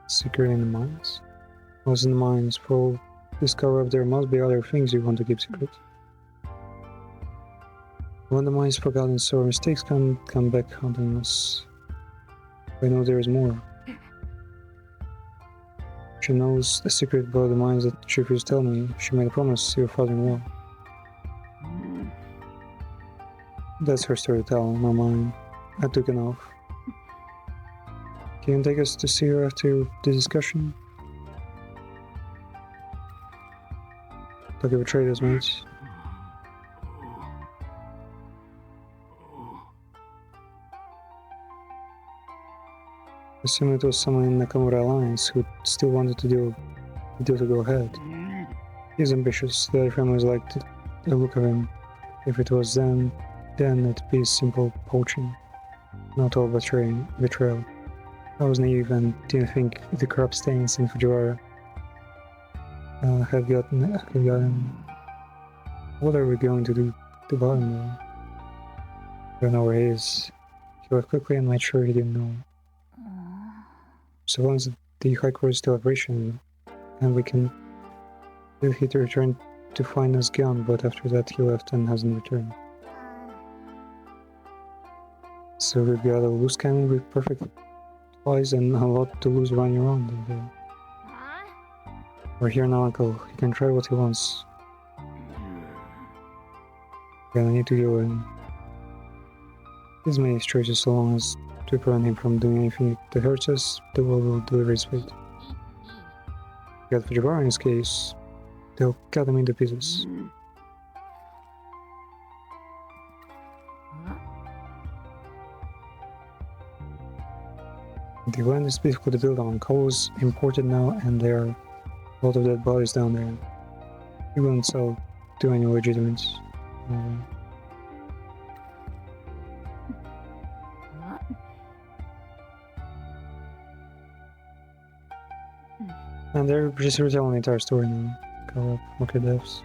[SPEAKER 1] Secret in the mines? What's in the mines? For discover if there must be other things you want to keep secret. When the mines forgotten, so our mistakes can come back haunting us. I know there is more. She knows a secret about the mines that she refused to tell me. She made a promise to your father-in-law. That's her story to tell, not mine. I took it off. Can you take us to see her after the discussion? Don't get betrayed us, mates. I assume it was someone in the Nakamura Alliance who still wanted the deal to go ahead. He's ambitious, the other families liked the look of him. If it was them, then it'd be simple poaching, not all betrayal. I was naive and didn't think the corrupt stains in Fujiwara had gotten. What are we going to do about him though? I don't know where he is. He left quickly and made sure he didn't know. So long as the High Court is still operational, and we can... He returned to find us gone, but after that he left and hasn't returned. So we've got a loose cannon with perfect lies and a lot to lose running around. We're here now, Uncle. He can try what he wants. Gonna need to heal him. He's made his choices so long as to prevent him from doing anything that hurts us, the world will deliver his fate. God for Jabbar in his case, they'll cut him into pieces. The land is difficult to build on. Coal is imported now, and there are a lot of dead bodies down there. We won't sell to any legitimate. And they're just retelling the entire story now. Cover up market devs.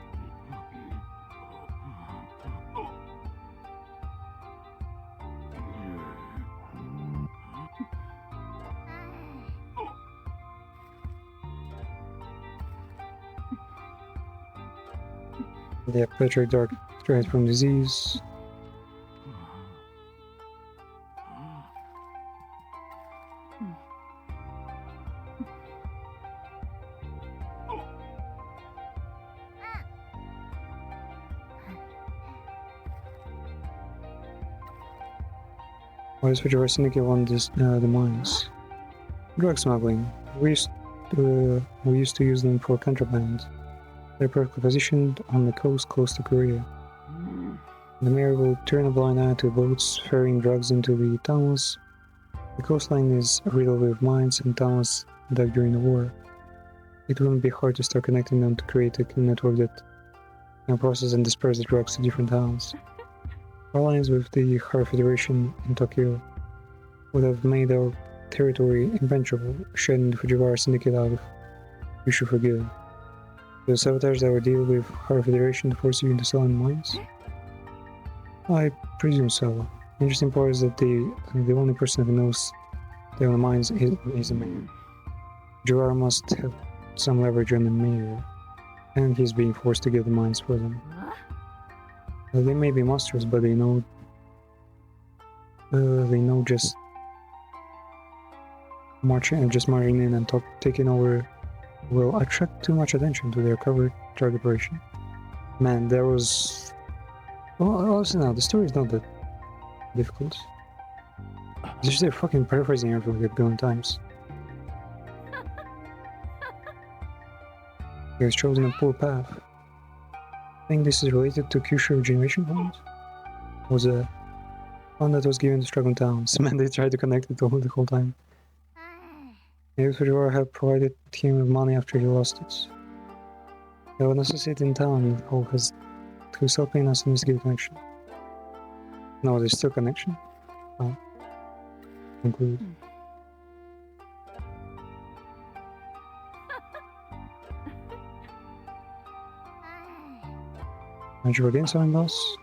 [SPEAKER 1] They have Patrick Dark threat from disease. Why is Fujifara Syndicate on this, the mines? Drug smuggling. We used to use them for contraband. They're perfectly positioned on the coast close to Korea. The mayor will turn a blind eye to boats ferrying drugs into the tunnels. The coastline is riddled with mines and tunnels dug during the war. It wouldn't be hard to start connecting them to create a network that can process and disperse the drugs to different towns. Our alliance with the Hara Federation in Tokyo would have made our territory impenetrable, shutting the Fujiwara Syndicate out of issue for good. To sabotage our deal with Hara Federation to force you into selling mines? I presume so. The interesting part is that the only person who knows they own the mines is the mayor. Fujiwara must have some leverage on the mayor, and he's being forced to give the mines for them. They may be monsters, but they know just marching in and taking over will attract too much attention to their covert drug operation. Man, there was... Well, listen now, the story is not that difficult. It's just they're fucking paraphrasing everything like a billion times. He has chosen a poor path. I think this is related to Kyushu Regeneration Fund. Was a fund that was given to struggling towns. Man, they tried to connect it the whole time. Maybe Fujiwara had provided him with money after he lost it. They have an associate in town who's helping us investigate the connection. No, there's still connection? Oh. Conclude. Aren't you again something, boss?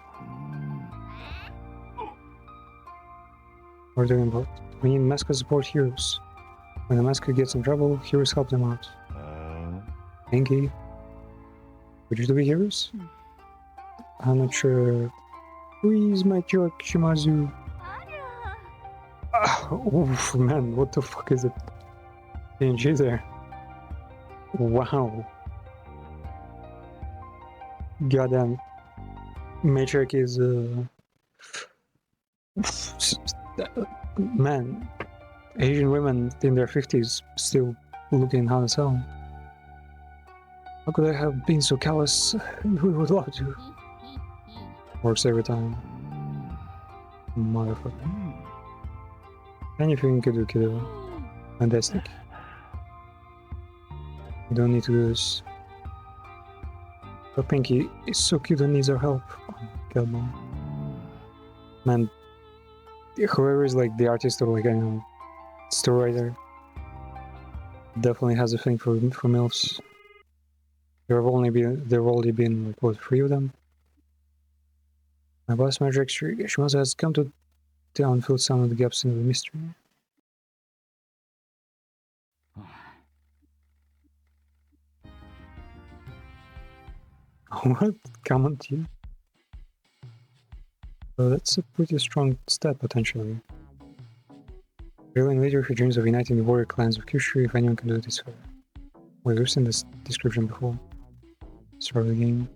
[SPEAKER 1] What are we talking about? We need Mascot support heroes. When the Mascot gets in trouble, heroes help them out. Thank you. Would you to be heroes? I'm not sure. Who is my jerk, Shimazu? Oof, man, what the fuck is it? PNG there. Wow. Goddamn. Matriarch is man, Asian women in their 50s still looking hot as hell. How could I have been so callous? Who would love to? Works every time. Motherfucker. Anything you could do, kiddo. Fantastic. You don't need to do this. But Pinky is so cute and needs our help. Oh my god, man. Man, whoever is like the artist or like, I don't know, story writer definitely has a thing for MILFs. There have only been like, what, 3 of them? My boss Magic Shimazu has come to town and filled some of the gaps in the mystery. What? Come on to you? Well, that's a pretty strong step, potentially. Revealing later who dreams of uniting the warrior clans of Kyushu if anyone can do this for her. Wait, we've seen this description before. Start of the game.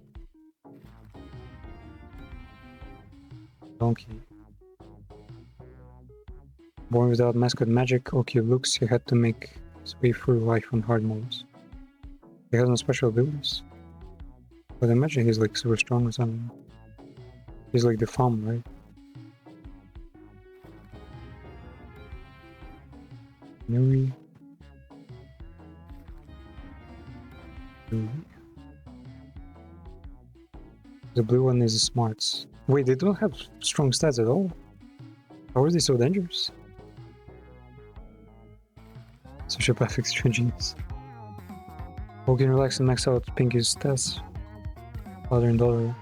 [SPEAKER 1] Donkey. Born without Mascot magic or cute looks, he had to make his way through life on hard modes. He has no special abilities. But I imagine he's like super strong or something. He's like the thumb, right? Nui. The blue one is the smarts. Wait, they don't have strong stats at all? How are they so dangerous? Sociopathic genius. Who can relax and max out Pinky's stats? Father and daughter.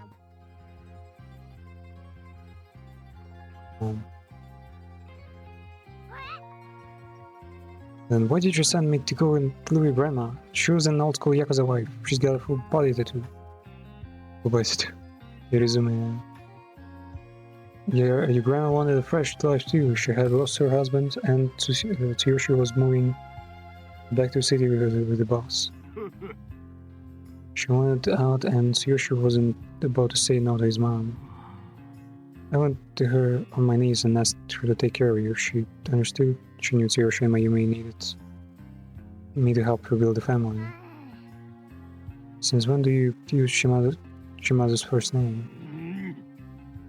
[SPEAKER 1] Then why did you send me to go and Louis grandma? She was an old school Yakuza wife. She's got a full body tattoo. Full body tattoo. Your resume. Yeah, your grandma wanted a fresh life too. She had lost her husband and Tsuyoshi was moving back to the city with the boss. She wanted out and Tsuyoshi wasn't about to say no to his mom. I went to her on my knees and asked her to take care of you. She understood. She knew Tsuyoshi and Mayumi needed me to help rebuild the family. Since when do you use Shimazu's first name?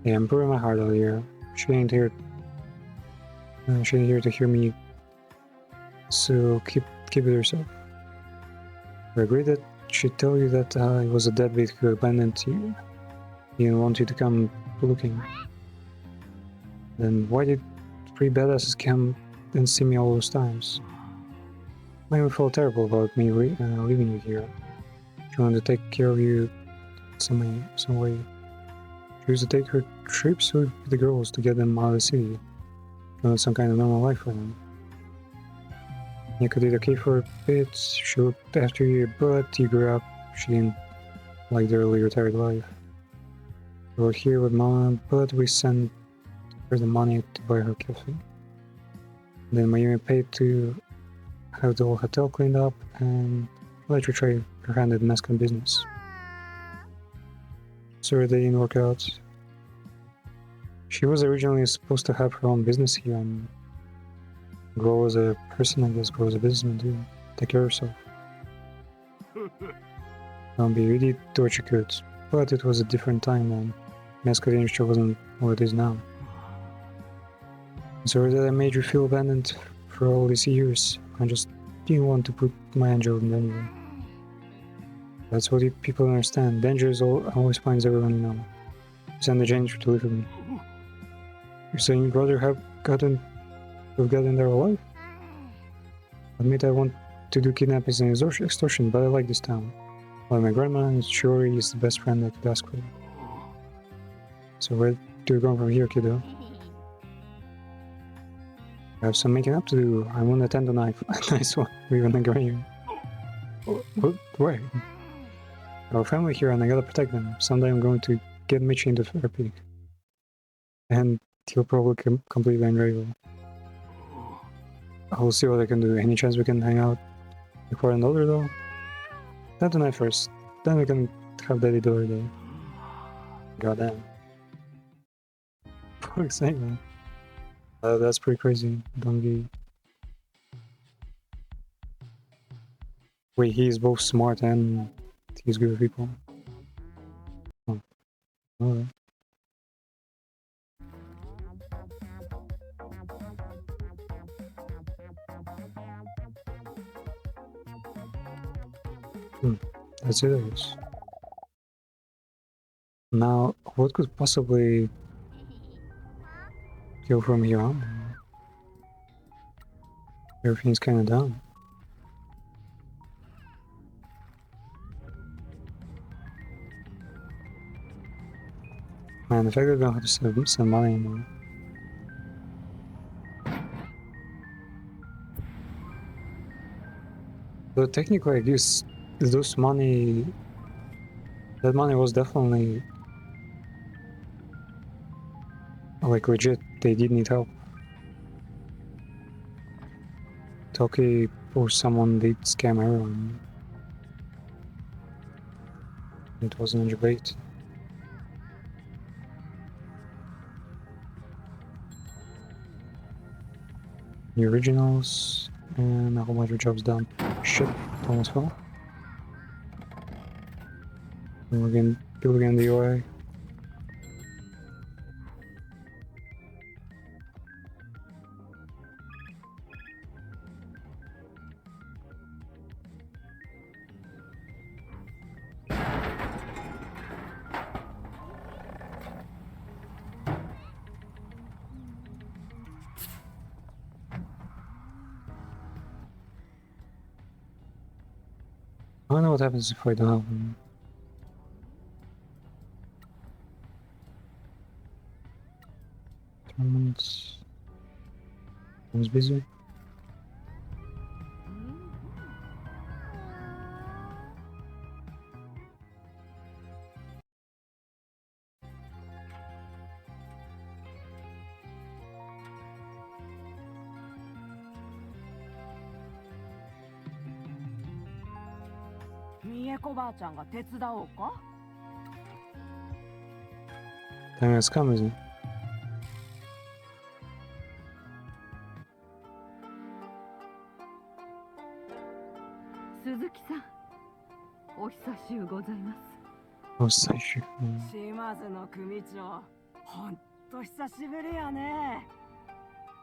[SPEAKER 1] Yeah, I'm pouring my heart out here. She ain't here. She ain't here to hear me. So keep it yourself. I agree that she'd tell you that I was a deadbeat who abandoned you. He didn't want you to come looking. Then why did three badasses come and see me all those times? Maybe felt terrible about me leaving you here. She wanted to take care of you some way. She used to take her trips with the girls to get them out of the city. She wanted some kind of normal life for them. You could did okay for a bit. She looked after you, but you grew up. She didn't like the early retired life. We were here with Mama, but we sent her the money to buy her cafe. Then Mayumi paid to have the whole hotel cleaned up and let her try her hand at Mascot business. Sorry they didn't work out. She was originally supposed to have her own business here and grow as a person, I guess, grow as a businessman too. Take care of herself. Be really do what you could. But it was a different time then. Mascot industry wasn't what it is now. Sorry that I made you feel abandoned for all these years. I just didn't want to put my angel in danger. That's what people understand. Danger always finds everyone you know. Send the danger to live with me. You're saying you'd rather have gotten there alive? Admit I want to do kidnappings and extortion, but I like this town. Like my grandma, and Shiori is the best friend I could ask for. So where do we go from here, kiddo? I have some making up to do. I want a tender knife. A nice one. We're gonna go here. What? Wait. Our family here and I gotta protect them. Someday I'm going to get Michi into therapy. And he'll probably completely unravel. I'll see what I can do. Any chance we can hang out before another though? Not tonight first. Then we can have Daddy Daughter Day. Goddamn. Fuck's sake, man. That's pretty crazy. Dongi. Wait, he's both smart and he's good with people. Oh. Alright. That's it, I guess. Now, what could possibly go from here on? Everything's kinda done. Man, the fact that I don't have to send money anymore. But technically, I guess that money was definitely like legit. They did need help. Toki or someone did scam everyone. It wasn't a debate. The originals, and a whole bunch of jobs done. Shit, almost fell. And we're getting people getting the UI. I don't know what happens if I don't have them. Tournaments. Someone's busy. Time has come, isn't it?
[SPEAKER 7] 鈴木さん、お久しゅうございます。
[SPEAKER 1] Oh,最終。
[SPEAKER 8] 島津の組長、ほんと久しぶりやね。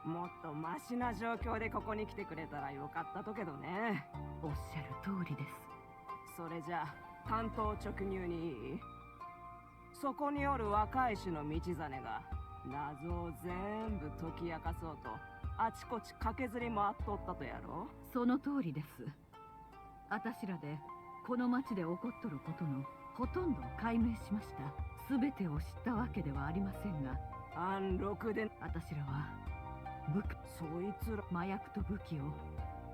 [SPEAKER 8] もっとマシな状況でここに来てくれたらよかったとけどね。
[SPEAKER 7] おっしゃる通りです。
[SPEAKER 8] それじゃ担当直入にいい？そこにおる若い種の道真が謎を全部解き明かそうとあちこち駆けずり回っとったとやろ？
[SPEAKER 7] その通りです。あたしらでこの町で起こっとることのほとんどを解明しました。すべてを知ったわけではありませんが、
[SPEAKER 8] 暗録で
[SPEAKER 7] あたしらは
[SPEAKER 8] そいつら
[SPEAKER 7] 麻薬と武器を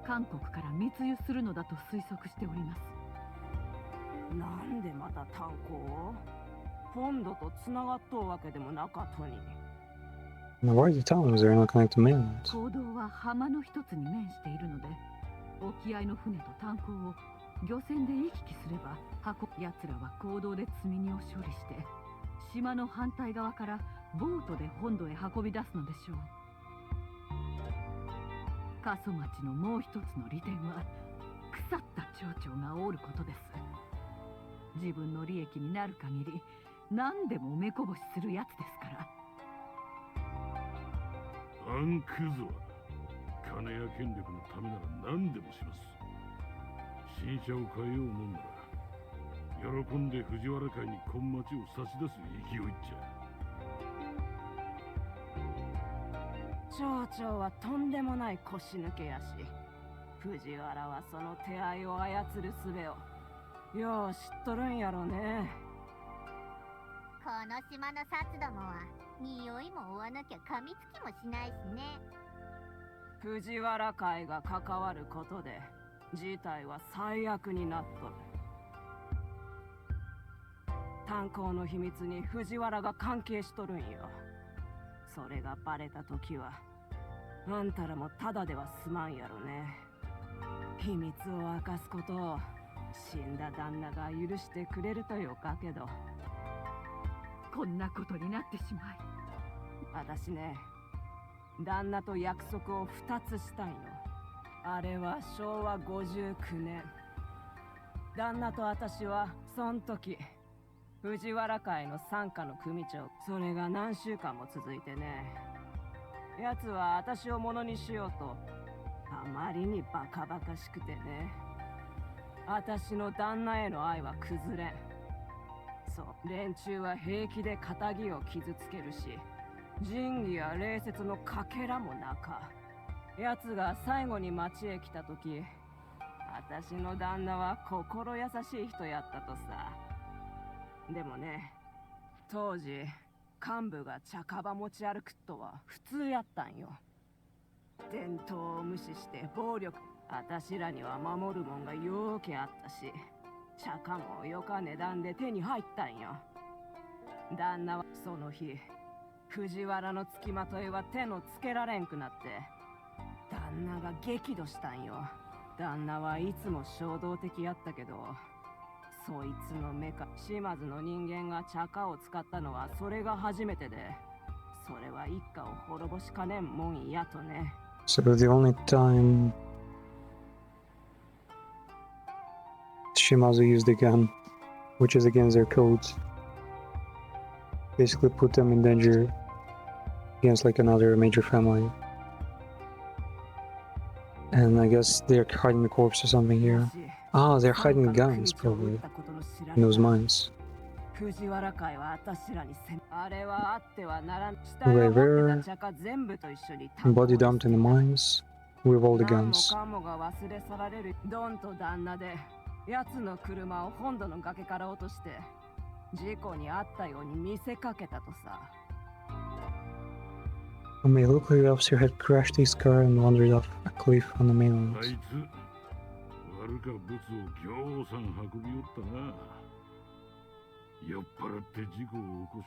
[SPEAKER 7] 韓国から密輸するのだと推測しております。
[SPEAKER 8] なんでまた炭鉱を？本土とつながっとうわけでもなかっとに。
[SPEAKER 1] Why the towns are not connected to mainland?
[SPEAKER 7] 坑道は浜の一つに面しているので、沖合の船と炭鉱を漁船で行き来すれば奴らは坑道で積み荷を処理して島の反対側からボートで本土へ運び出すのでしょう。過疎町のもう一つの利点は腐った町長がおることです。自分の利益になる限り何でも目こぼしするやつですから。
[SPEAKER 4] アンクズは金や権力のためなら何でもします。新車を買えようもんなら喜んで藤原会にこん町を差し出す勢いっち
[SPEAKER 8] ゃ。町長はとんでもない腰抜けやし、藤原はその手合いを操る術をよう知っとるんやろね。
[SPEAKER 3] この島のサツどもは匂いも追わなきゃ噛みつきもしないしね。
[SPEAKER 8] 藤原会が関わることで事態は最悪になっとる。炭鉱の秘密に藤原が関係しとるんよ。それがバレた時はあんたらもただでは済まんやろね。秘密を明かすことを死んだ旦那が許してくれるとよかけど。
[SPEAKER 7] こんなことになってしまい、
[SPEAKER 8] 私ね、旦那と約束を2つしたんよ。あれは昭和59年。旦那と私はそん時藤原会の傘下の組長。それが何週間も続いてね。奴は私を物にしようとあまりにバカバカしくてね。私の旦那への愛は崩れん。そう、連中は平気で仇を傷つけるし、仁義や礼節のかけらもなか。奴が最後に町へ来た時、私の旦那は心優しい人やったとさ。でもね、当時幹部が茶カバ持ち歩くとは普通やったんよ。伝統を無視して暴力。私らには守るもんがよーけあったし、茶カもよか値段で手に入ったんよ。旦那はその日、藤原の付きまといは手のつけられんくなって、旦那が激怒したんよ。旦那はいつも衝動的やったけど、そいつの目か島津の人間が茶化を使ったのはそれが初めてで、それは一家を滅ぼしかねんもんやとね。
[SPEAKER 1] So the only time Shimazu used the gun, which is against their code, basically put them in danger against like another major family. And I guess they're hiding the corpse or something here. Ah, they're hiding guns probably in those mines.
[SPEAKER 8] 藤原会は私らにあれはあってはならん。
[SPEAKER 1] Right there, body dumped in the mines with all the
[SPEAKER 8] 何も
[SPEAKER 1] guns.
[SPEAKER 8] かもが忘れ去られる。ドンと旦那で奴の車を本土の崖から落として事故に遭ったように見せかけたとさ。
[SPEAKER 1] It may look like the officer had crashed his car and wandered off a cliff on the
[SPEAKER 4] あ
[SPEAKER 1] mainland.
[SPEAKER 4] いつ悪かブツをぎょうさん運び寄ったな。酔っ払って事故を起こし。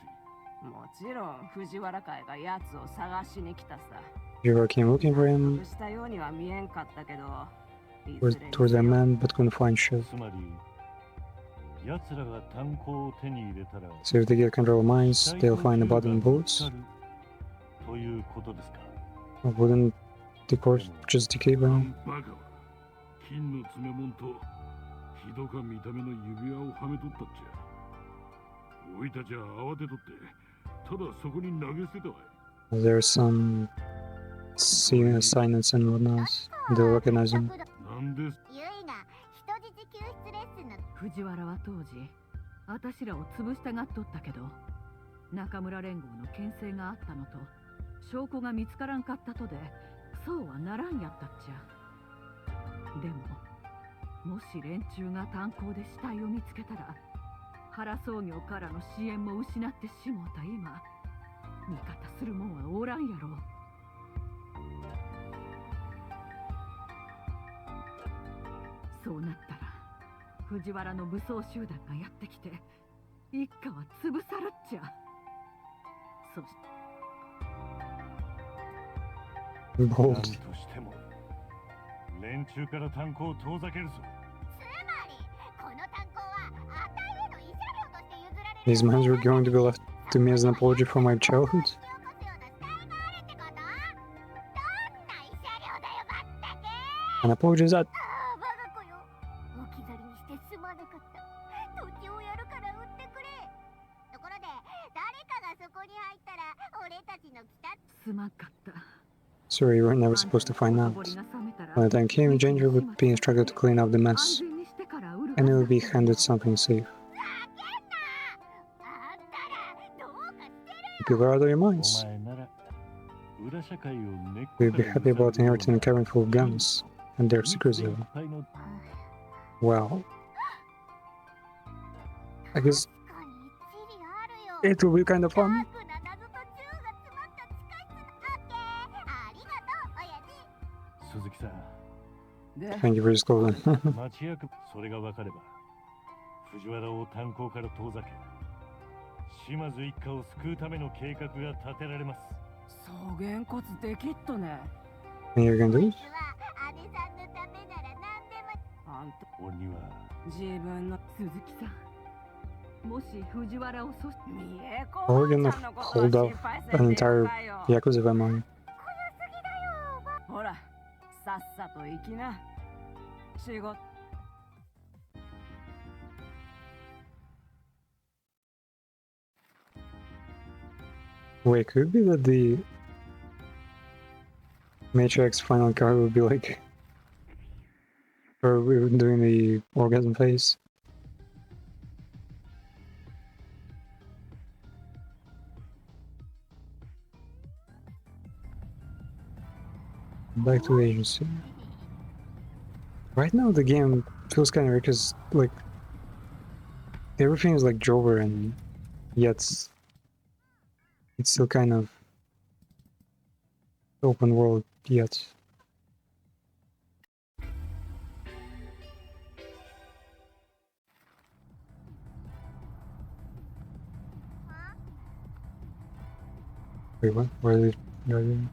[SPEAKER 8] もちろん藤原会が奴を探しに来たさ。
[SPEAKER 1] Jiro came looking for him
[SPEAKER 8] したようには見えんかったけど、
[SPEAKER 1] towards their men but couldn't find shit.
[SPEAKER 4] つまり奴らが炭鉱を手に入れたら
[SPEAKER 1] So if they get control of mines, they'll find the body in boats.
[SPEAKER 4] ということですか。
[SPEAKER 1] Wouldn't the corpse just decay by now?
[SPEAKER 4] バカは金の詰め物とひどか見た目の指輪をはめとったっちゃ。おいたちは慌てとってただそこに投げ捨てたわい。
[SPEAKER 1] There's some silence and whatnot. They'll recognize him.
[SPEAKER 4] なんです。
[SPEAKER 3] ゆいが人質救出レッスンの
[SPEAKER 7] 藤原は当時私らを潰したがっとったけど、中村連合の牽制があったのと証拠が見つからんかったとでそうはならんやったっちゃ。でももし連中が炭鉱で死体を見つけたら原創業からの支援も失ってしもうた今、味方するもんはおらんやろ。そうなったら藤原の武装集団がやってきて一家は潰さるっちゃ。そして
[SPEAKER 1] Bold.
[SPEAKER 4] なんとしても連中から炭鉱を遠ざけるぞ。
[SPEAKER 3] つまりこの炭鉱はあたいへの慰謝料として譲られる
[SPEAKER 1] These mines were going to be left to me as an apology for my childhood.
[SPEAKER 3] 起こすような死体があるってこと？どんな慰謝料だよまったく。
[SPEAKER 1] An apology is that
[SPEAKER 3] ああ我が子よ、置き去りにしてすまなかった。土地をやるから売ってくれ。ところで誰かがそこに入ったら俺たちの来た。
[SPEAKER 7] すまんかった。
[SPEAKER 1] sorry, you were never supposed to find out. When the time came, Ginger would be instructed to clean up the mess, and he would be handed something safe.
[SPEAKER 3] あんたらどうかしてる。
[SPEAKER 1] People are out of your
[SPEAKER 4] お
[SPEAKER 1] minds.
[SPEAKER 4] 前なら裏社会を根っこ
[SPEAKER 1] We'd be
[SPEAKER 4] から
[SPEAKER 1] happy about
[SPEAKER 4] 揺さぶ
[SPEAKER 1] inheriting
[SPEAKER 4] る
[SPEAKER 1] a cabin full of guns and their secrets,
[SPEAKER 4] いっ
[SPEAKER 1] though.
[SPEAKER 4] ぱいの
[SPEAKER 1] Well, I guess
[SPEAKER 3] 確かに一理あるよ。
[SPEAKER 1] it will be kind of
[SPEAKER 3] ダ
[SPEAKER 1] fun.
[SPEAKER 3] ークな謎と銃が詰まった地下室のオッケー。ありがとう親父。
[SPEAKER 4] 鈴木さん。
[SPEAKER 8] で、
[SPEAKER 1] Thank you for disclosing.
[SPEAKER 4] 町役それが分かれば藤原を炭鉱から遠ざけ島津一家を救うための計画が立てられます。
[SPEAKER 8] そうげんこつできっとね。
[SPEAKER 1] And you're gonna do
[SPEAKER 3] こい
[SPEAKER 1] it?
[SPEAKER 3] つは姉さんのためなら何でも。
[SPEAKER 8] あんた
[SPEAKER 4] 俺には
[SPEAKER 8] 自分の
[SPEAKER 7] 鈴木さん、もし藤原を阻止、
[SPEAKER 8] 見え子
[SPEAKER 1] Or we're gonna
[SPEAKER 8] ちゃんのことは
[SPEAKER 1] hold
[SPEAKER 8] 心
[SPEAKER 1] off
[SPEAKER 8] 配せん
[SPEAKER 1] an
[SPEAKER 8] で
[SPEAKER 1] entire
[SPEAKER 8] よかよ。
[SPEAKER 1] Yakuza family.
[SPEAKER 8] ほら、さっさと行きな。仕事。
[SPEAKER 1] Wait, could it be that the Matrix final card would be like, or we were doing the orgasm phase? Back to the agency. Right now the game feels kind of weird because like everything is like Jover and yet it's still kind of open world yet. Wait, what? Where are they driving?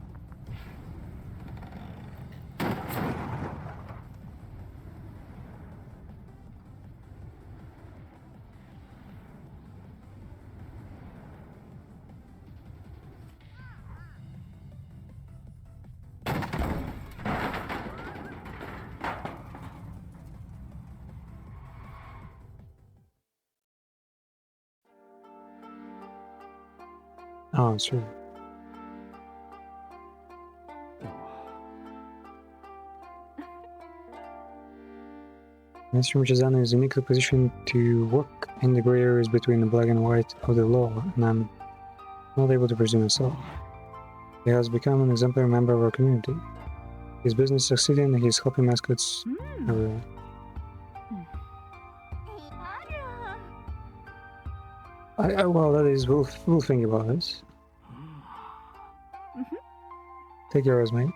[SPEAKER 1] Oh, sure. Mr. Michizano is uniquely positioned to work in the gray areas between the black and white of the law, and I'm not able to pursue myself. He has become an exemplary member of our community. His business is succeeding and he's helping mascots everywhere. Well, that is, we'll think about it. Take care, mate.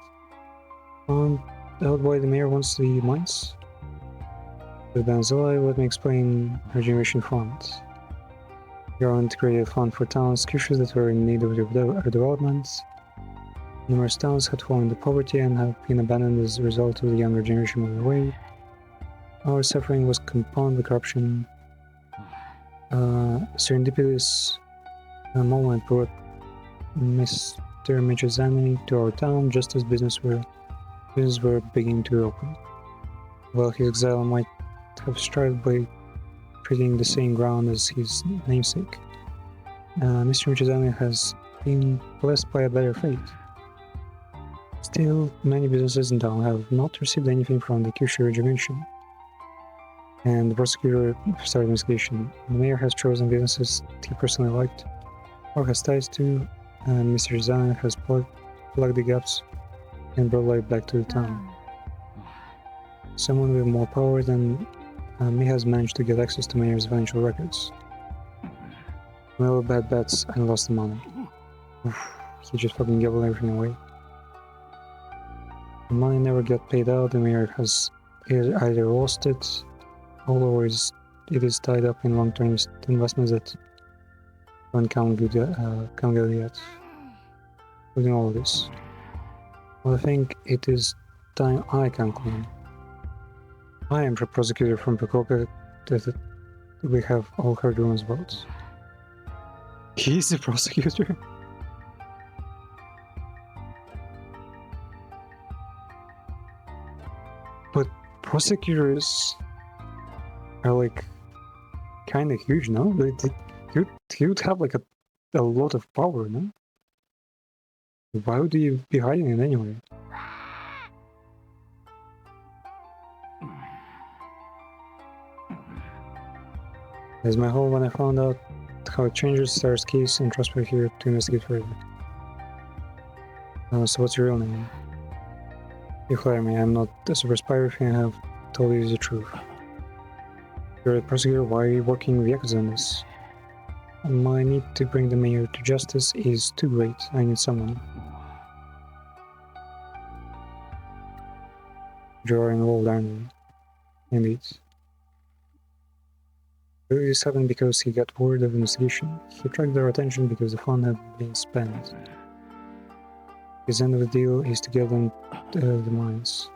[SPEAKER 1] Out why the mayor wants the mines? With Banzilla, let me explain regeneration funds. Government created a fund for towns, countries that were in need of development. Numerous towns had fallen into poverty and have been abandoned as a result of the younger generation moving away. Our suffering was compounded with corruption. Serendipitous moment brought Mr. Michizani to our town just as businesses were beginning to open. While his exile might have started by treating the same ground as his namesake, Mr. Michizani has been blessed by a better fate. Still, many businesses in town have not received anything from the Kyushu regeneration, and the prosecutor started an investigation. The mayor has chosen businesses he personally liked or has ties to, and Mr. Zana has plugged the gaps and brought life back to the town. Someone with more power than me has managed to get access to mayor's financial records. Well, bad bets and lost the money. He just fucking gambled everything away. The money never got paid out. The mayor has either lost it or it is tied up in long-term investments that don't come good yet. Including all of this. Well, I think it is time I can claim. I am the prosecutor from Pekoka that we have all heard rumors about. He's the prosecutor? But prosecutors are like kinda huge, no? He would have like a lot of power, no? Why would you be hiding it anyway? As my home when I found out how it changes Star's case and transfer here to investigate further. So what's your real name? You flatter me, I'm not a super spy or anything, I have told you the truth. You're a prosecutor, why are you working with Yakuza on this? My need to bring the mayor to justice is too great, I need someone. You are involved, aren't you? Indeed. This happened because he got word of the investigation. He attracted our attention because the fund had been spent. His end of the deal is to get them the mines.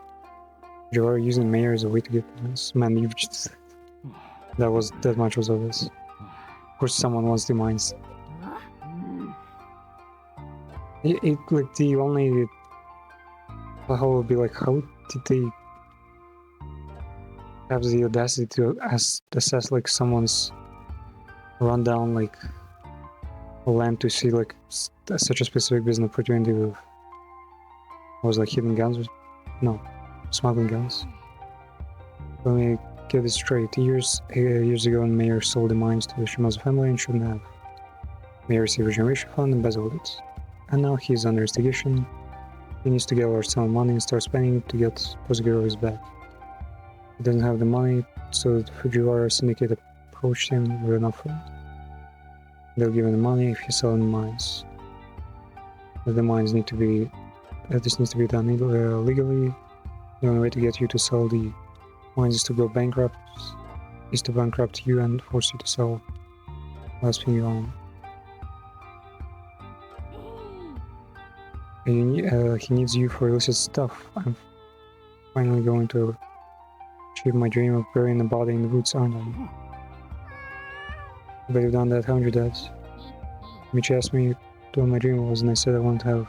[SPEAKER 1] You are using the mayor as a way to get mines. Man, you just... that much was obvious. Of course someone wants the mines. It like the only... The whole would be like, how did they have the audacity to assess like someone's rundown like land to see like such a specific business opportunity with was like hidden guns? No, smuggling guns. Let me get this straight. Years ago, the mayor sold the mines to the Shimazu family and shouldn't have. Mayor received a regeneration fund and embezzled it, and now he's under investigation. He needs to gather some money and start spending it to get prosecutor his back. He doesn't have the money, so the Fujiwara syndicate approached him with an offer. They'll give him the money if he's selling mines. But the mines need to be... this needs to be done legally. The only way to get you to sell the mines is to go bankrupt. Is to bankrupt you and force you to sell last thing you own. He needs you for illicit stuff. I'm finally going to achieve my dream of burying the body in the woods, aren't I? But you've done that, haven't you, Dad? Michi asked me what my dream was, and I said I wanted to have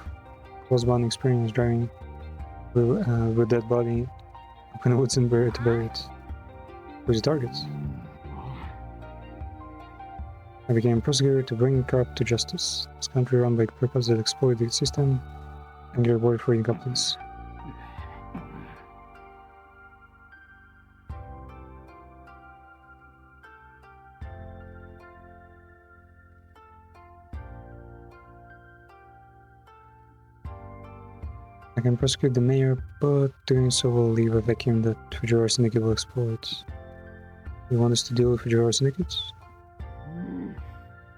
[SPEAKER 1] close bond experience driving with that body up in the woods and bury it. Who's the target? I became a prosecutor to bring corrupt to justice. This country run by purpose that exploit the system and get rewarded for incompetence. I can prosecute the mayor, but doing so will leave a vacuum that Fujura Syndicate will exploit. You want us to deal with Fujura Syndicates?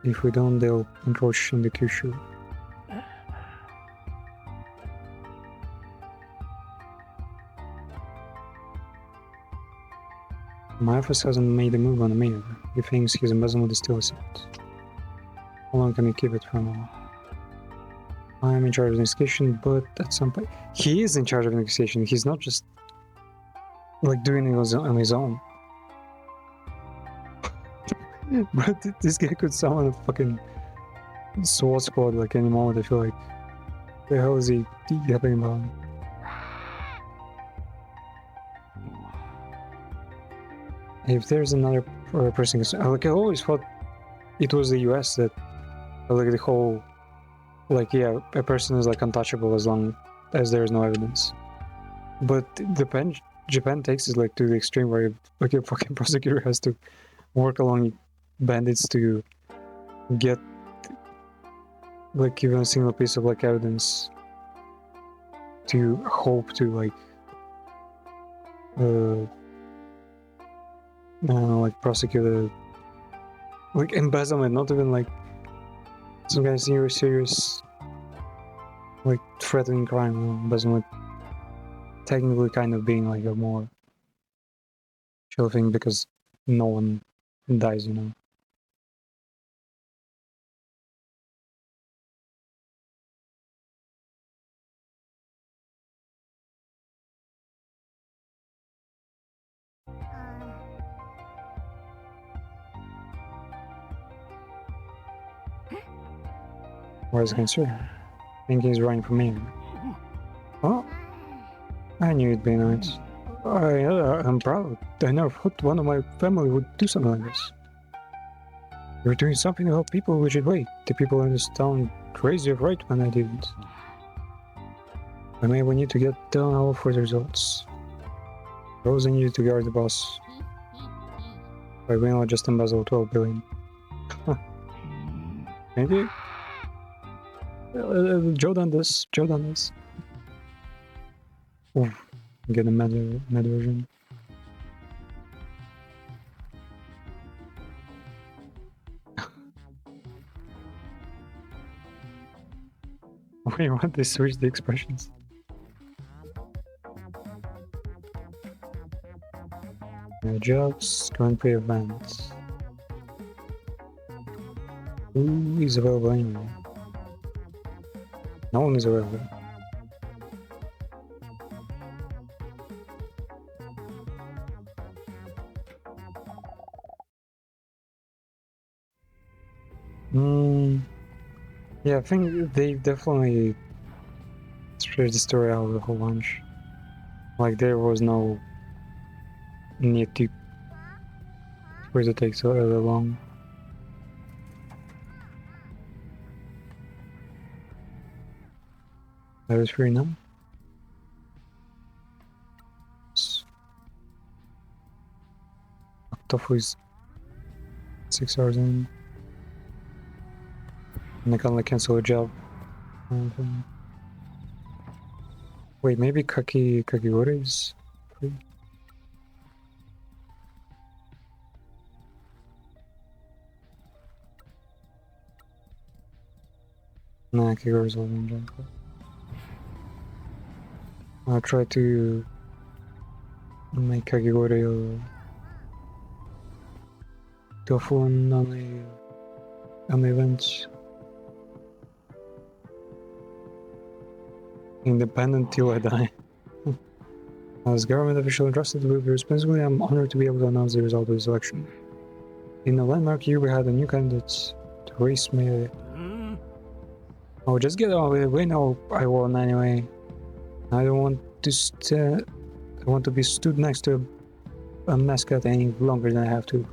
[SPEAKER 1] If we don't, they'll encroach in the Kyushu. My office hasn't made a move on the mayor. He thinks his embezzlement is still a secret. How long can we keep it for now? I'm in charge of the investigation, but at some point... He is in charge of the investigation, he's not just... like doing it on his own. But this guy could summon a fucking SWAT squad like any moment, I feel like. The hell is he yapping about? If there's another person, like I always thought it was the US that, like the whole, like yeah, a person is like untouchable as long as there is no evidence. But Japan takes it like to the extreme where like a fucking prosecutor has to work along bandits to get like even a single piece of like evidence to hope to like I don't know, like prosecute a like embezzlement, not even like some kind of serious like threatening crime. You know, embezzlement technically kind of being like a more chill thing because no one dies, you know. Where's the concern? I think he's running from me. Oh, I knew it'd be nice. I'm proud. I never thought one of my family would do something like this. You're doing something to help people legit way. The people in this town crazy of right when I didn't. Maybe we need to get down all for the results. Rosa needed to guard the boss. Why we not just embezzle 12 billion? Maybe? Joe done this. Ooh, get a med version. Wait, what? They switched the expressions. Jobs, current pay events. Who is available anyway? No one is available. Yeah, I think they definitely stretched the story out of the whole bunch. Like there was no need to for it to take so long. That was free now. Tofu is 6 hours in. And I can like cancel a job. Wait, maybe Kakigori is free? Nah, Kakigori is one job. I'll try to make Kakigori tofu on the events. Independent till I die. As government official entrusted with responsibility, I'm honored to be able to announce the result of this election. In the landmark year, we had a new candidate to race me. Oh, just get on with it. We know I won anyway. I don't want to I want to be stood next to a mascot any longer than I have to.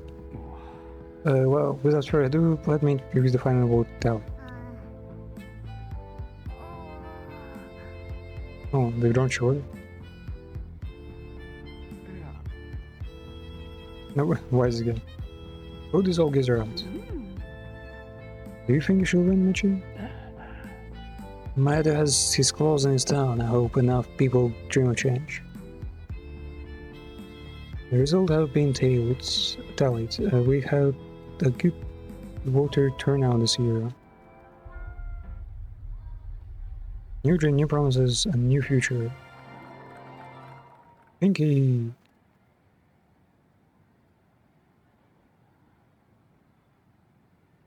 [SPEAKER 1] Well, without further ado, let me use the final word tell. Oh, they don't show it? No, why is it again? Who these all guys are out? Do you think you should win, Michi? Maeda has his claws in his town. I hope enough people dream of change. The result have been tallied. We had a good voter turnout this year. New dream, new promises, and new future. Pinky!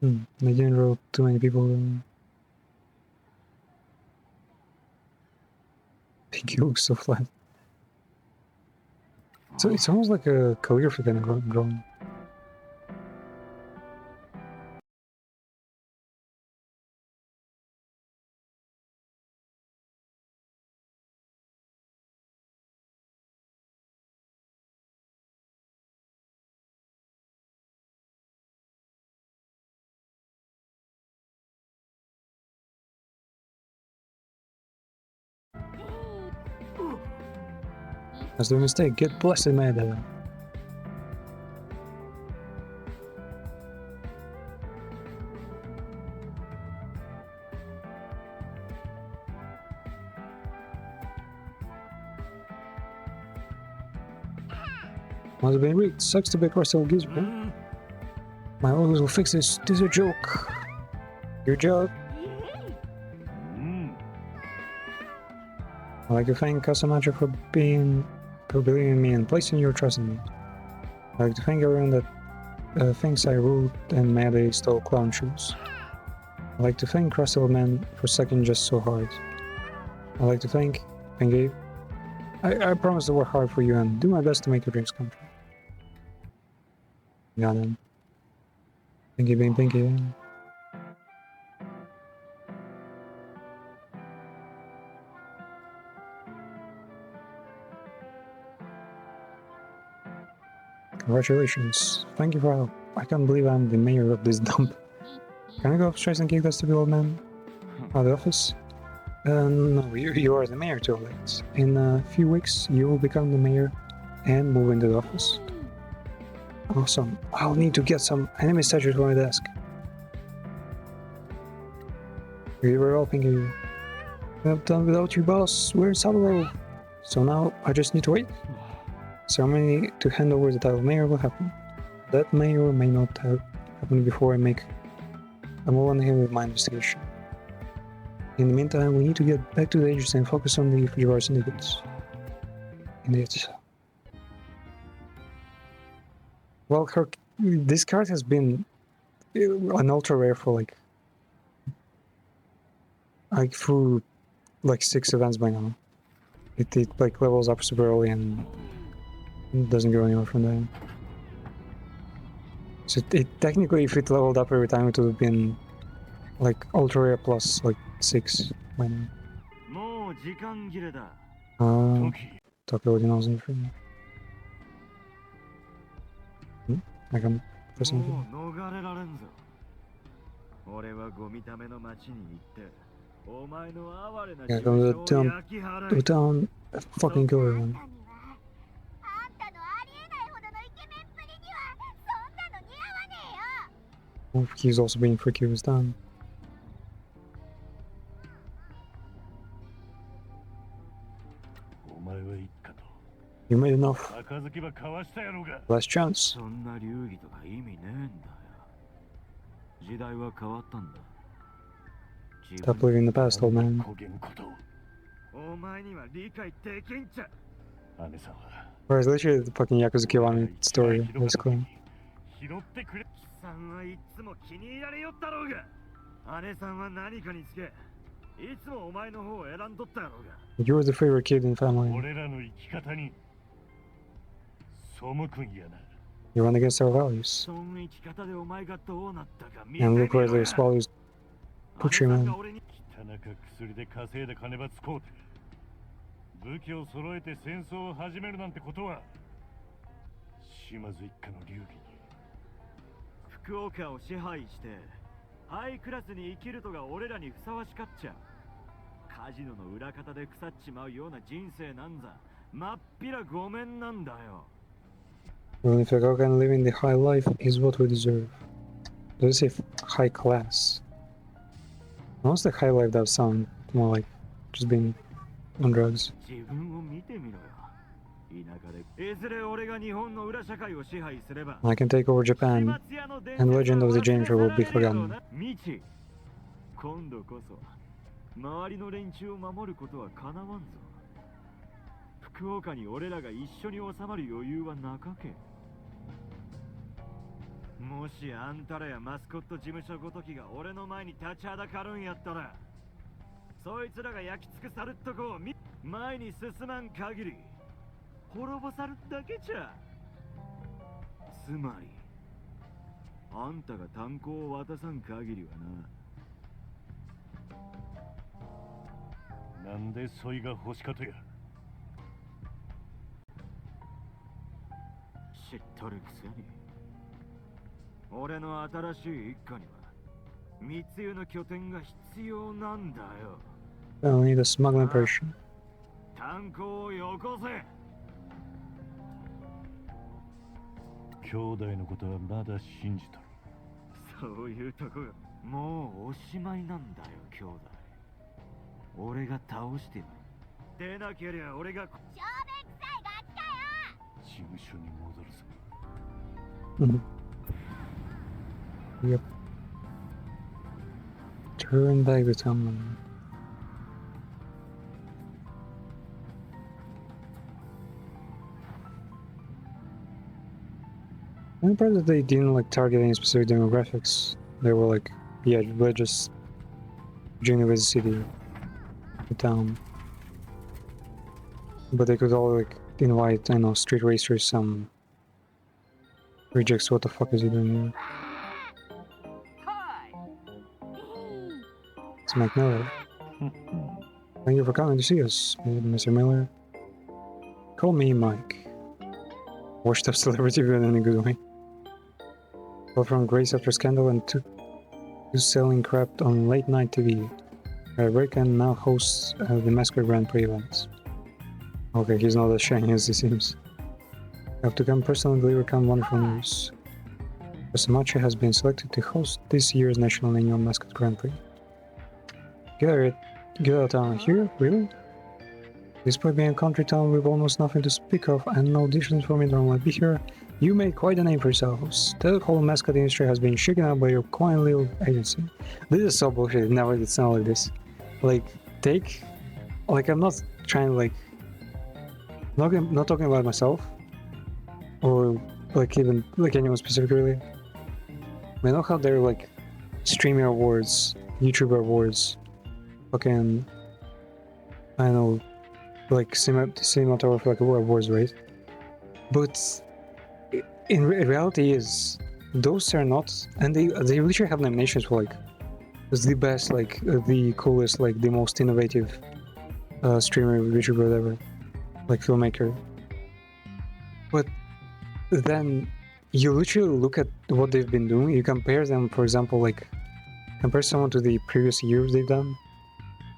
[SPEAKER 1] I didn't roll too many people. Pinky looks so flat. So it's almost like a calligraphy kind of drawing. That's the mistake. Get blessed, Maeda. Must have been rigged. Sucks to be crystal gizmo. My orders will fix this. This is a joke. Your job. I'd like to thank Kasamacho for believing in me and placing your trust in me. I'd like to thank everyone that thinks I ruled and Maeda stole clown shoes. I'd like to thank Crusty Old Man for sucking just so hard. I'd like to thank Pinky. I promise to work hard for you and do my best to make your dreams come true. Got him. Pinky being Pinky. Congratulations. Thank you for help. I can't believe I'm the mayor of this dump. Can I go upstairs and kick that stupid old man out of the office? No, you are the mayor too late. In a few weeks, you will become the mayor and move into the office. Awesome. I'll need to get some enemy statues for my desk. You were all Pinky. I've done without you, boss. Where's Saburo? So now I just need to wait. Ceremony to hand over the title of mayor will happen. That may or may not have happened before I make a move on him with my investigation. In the meantime, we need to get back to the agency and focus on the Fujiwara syndicates. Indeed. Well, this card has been an ultra rare for like through like 6 events by now. It like levels up super early and doesn't go anywhere from there. So it technically, if it leveled up every time, it would have been like ultra rare plus like 6 by now. Tokyo already knows anything. I can press anything. Yeah, go to the town, fucking kill everyone. Oh, he's also being freaky with time. You made enough. Last chance. Stop living in the past, old man. Whereas literally the fucking Yakuza Kiwami story, basically. You were the favorite kid in the family. You run against our values. And look where those values put you, man.
[SPEAKER 4] 武器を揃えて戦争を始めるなんてことは島津一家の流儀に不
[SPEAKER 2] 福岡を支配してハイクラスに生きるとが俺らにふさわしかっちゃ。カジノの裏方で腐っちまうような人生なんざまっぴらごめんなんだよ。
[SPEAKER 1] Well, if Fukuoka and living the high life is what we deserve. Does it say high class? Almost like high life does sound more like just being on drugs.
[SPEAKER 2] 自分を見てみろよ。田舎でいずれ俺が日本の裏社会を支配すれば
[SPEAKER 1] I can take over Japan, and Legend of the James will be forgotten.
[SPEAKER 2] ミチ、今度こそ周りの連中を守ることは叶わんぞ。福岡に俺らが一緒に収まる余裕はなかけ。もしあんたらやマスコット事務所ごときが俺の前に立ちはだかるんやったら、そいつらが焼き尽くさるっとこを前に進まん限り滅ぼさるだけじゃ。つまりあんたが炭鉱を渡さん限りは
[SPEAKER 4] な。なんでそいが欲しかとや。
[SPEAKER 2] 知っとるくせに。俺の新しい一家には密輸の拠点が必要なんだよ。
[SPEAKER 1] I'll need a smuggling operation.
[SPEAKER 2] 炭鉱をよこせ。
[SPEAKER 4] 兄弟のことはまだ信じとる。
[SPEAKER 2] そういうとこもうおしまいなんだよ兄弟。俺が倒してやる。出なけりゃ俺が
[SPEAKER 3] 正面臭いガキかよ。
[SPEAKER 4] 事務所に戻るぞ。
[SPEAKER 1] Yep. Turn back the time. I'm impressed that they didn't like target any specific demographics. They were like, yeah, we're just joining with the city, the town. But they could all like invite, I know, street racers, some rejects. What the fuck is he doing here? It's Mike Miller. Thank you for coming to see us, Mr. Miller. Call me Mike. Washed up celebrity, but in a good way. Fell from grace after scandal and to selling crap on late night TV. Rick and now hosts the Mascot Grand Prix events. Okay, he's not as shiny as he seems. I have to come personally deliver some wonderful news. Samachi has been selected to host this year's national annual Mascot Grand Prix. Get out of here? Really? Despite being a country town with almost nothing to speak of and no distance from it normally be here, you made quite a name for yourselves. The whole mascot industry has been shaken up by your quaint little agency. This is so bullshit, it never did sound like this. Like, I'm not trying to not talking about myself, or even anyone specifically. I know how they're streamer awards, YouTuber awards, fucking, I know, cinematography awards, right? But in reality is those are not, and they literally have nominations for the best, the coolest, the most innovative streamer, YouTuber, whatever, filmmaker. But then you literally look at what they've been doing, you compare them, for example, compare someone to the previous years they've done.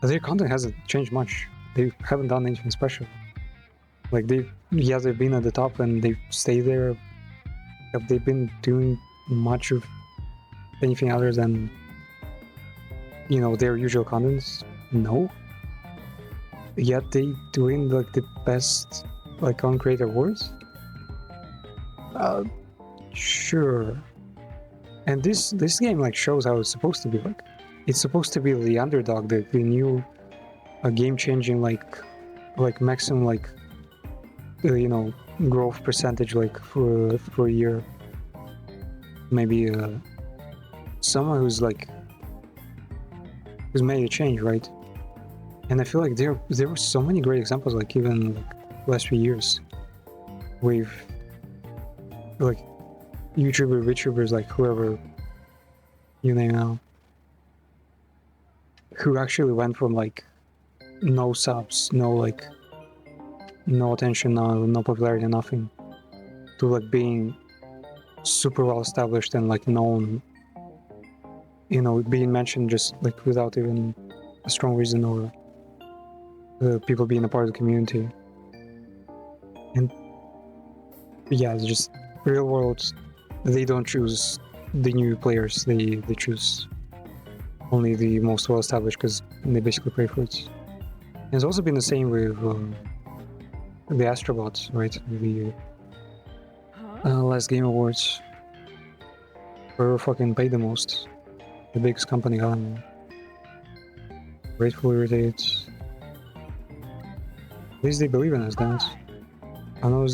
[SPEAKER 1] Their content hasn't changed much. They haven't done anything special. They've been at the top and they've stayed there. Have they been doing much of anything other than, their usual contents? No. Yet they doing the best on Creator Awards? Sure. And this game shows how it's supposed to be. It's supposed to be the underdog, the new game-changing maximum growth percentage for a year. Maybe someone who's made a change, right? And I feel there were so many great examples, even last few years with VTubers, whoever you name now, who actually went from no subs, no no attention, no popularity, nothing, to being super well established and like known, you know, being mentioned just like without even a strong reason or people being a part of the community. And yeah, it's just real world, they don't choose the new players, they choose only the most well established because they basically pay for it. And it's also been the same with the Astrobots, right? The last Game Awards, whoever fucking paid the most, the biggest company got them. Gratefully irritated. At least they believe in us, guys. I know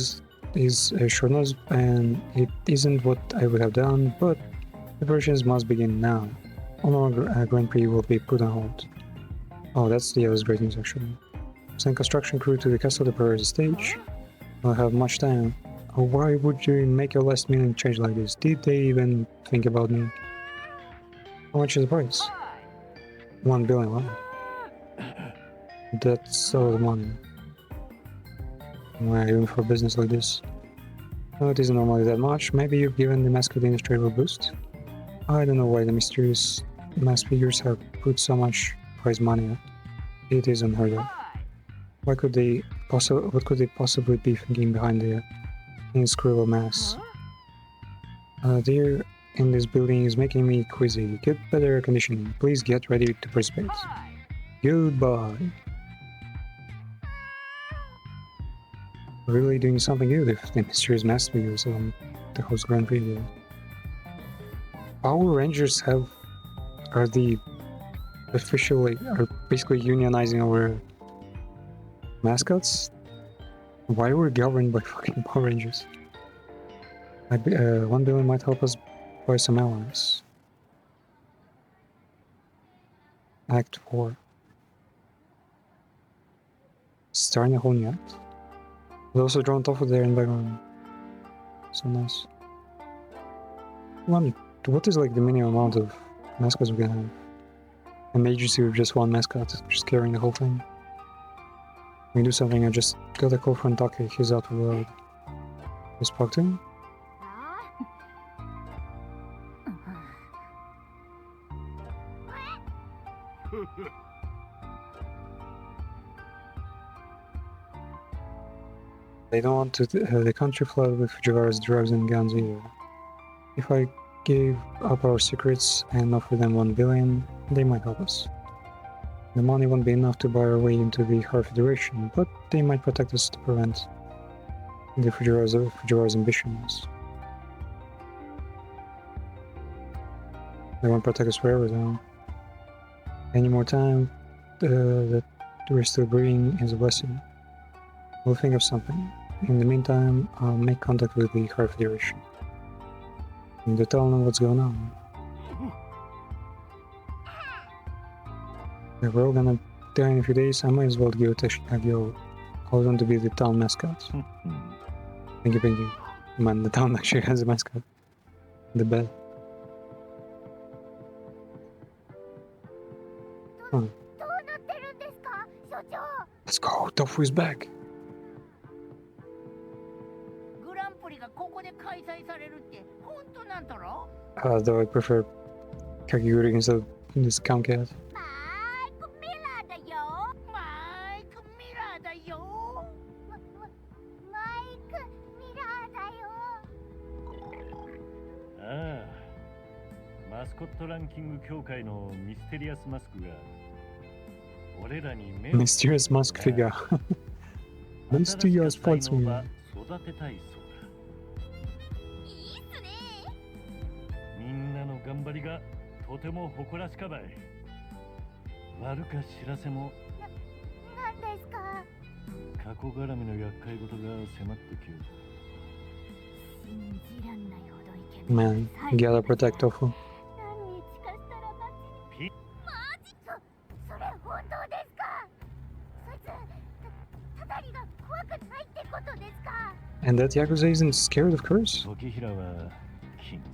[SPEAKER 1] he's a short nose, and it isn't what I would have done, but preparations must begin now. All Grand Prix will be put on hold. Oh, that's great news actually. Send construction crew to the castle to prepare the stage. We'll have much time. Oh, why would you make a last minute change like this? Did they even think about me? How much is the price? 1 billion, wow. That's a lot of money. Well, even for a business like this. No, it isn't normally that much. Maybe you've given the Mascot industry a boost? I don't know why the mysterious mass figures have put so much prize money up. It is unheard of. What could they possibly be thinking behind the inscrutable mass? The air in this building is making me queasy. Get better air conditioning. Please get ready to participate. Goodbye. Really doing something good if the mysterious mass figures on the host Grand Prix here. Power Rangers are basically unionizing our mascots. Why we're governed by fucking Power Rangers? 1 billion might help us buy some allies. Act 4. Starting a whole new act. They also drawn off of there in the background. So nice. What is like the minimum amount of mascots we can have? An agency with just one mascot, just carrying the whole thing. We do something. I just got a call from Taki. He's out of the road. You spoke to him? They don't want the country flood with Fujiwara's drugs and guns either. If I give up our secrets and offer them 1 billion, they might help us. The money won't be enough to buy our way into the Heart Federation, but they might protect us to prevent the Fujiwara's ambitions. They won't protect us forever though. Any more time that we're still breathing is a blessing. We'll think of something. In the meantime, I'll make contact with the Heart Federation. And to tell them what's going on. If we're all gonna die in a few days, I might as well give it a go. I want to be the town mascot. Thank you. Man, the town actually has a mascot. The bell. Huh. Let's go, Tofu is back. Though I prefer Kakiguri instead of this Countcat.
[SPEAKER 4] Mascot ランキング協会のミステリアスマスクが俺らに目を
[SPEAKER 1] Mysterious mask figure. Mysterious sports figure.
[SPEAKER 4] 育てたいそうだ。みんなの頑張りがとても誇らしかばい。悪か知らせも
[SPEAKER 3] 何ですか？
[SPEAKER 4] 過去絡みの厄介事が迫ってきる。
[SPEAKER 3] 信じらんないほどイケメン。
[SPEAKER 1] Man, you gotta protect Tofu.
[SPEAKER 3] それ本当ですか？そいつたたりが怖くないってことですか？
[SPEAKER 1] And that Yakuza isn't scared of curse?
[SPEAKER 4] 時平は金銭。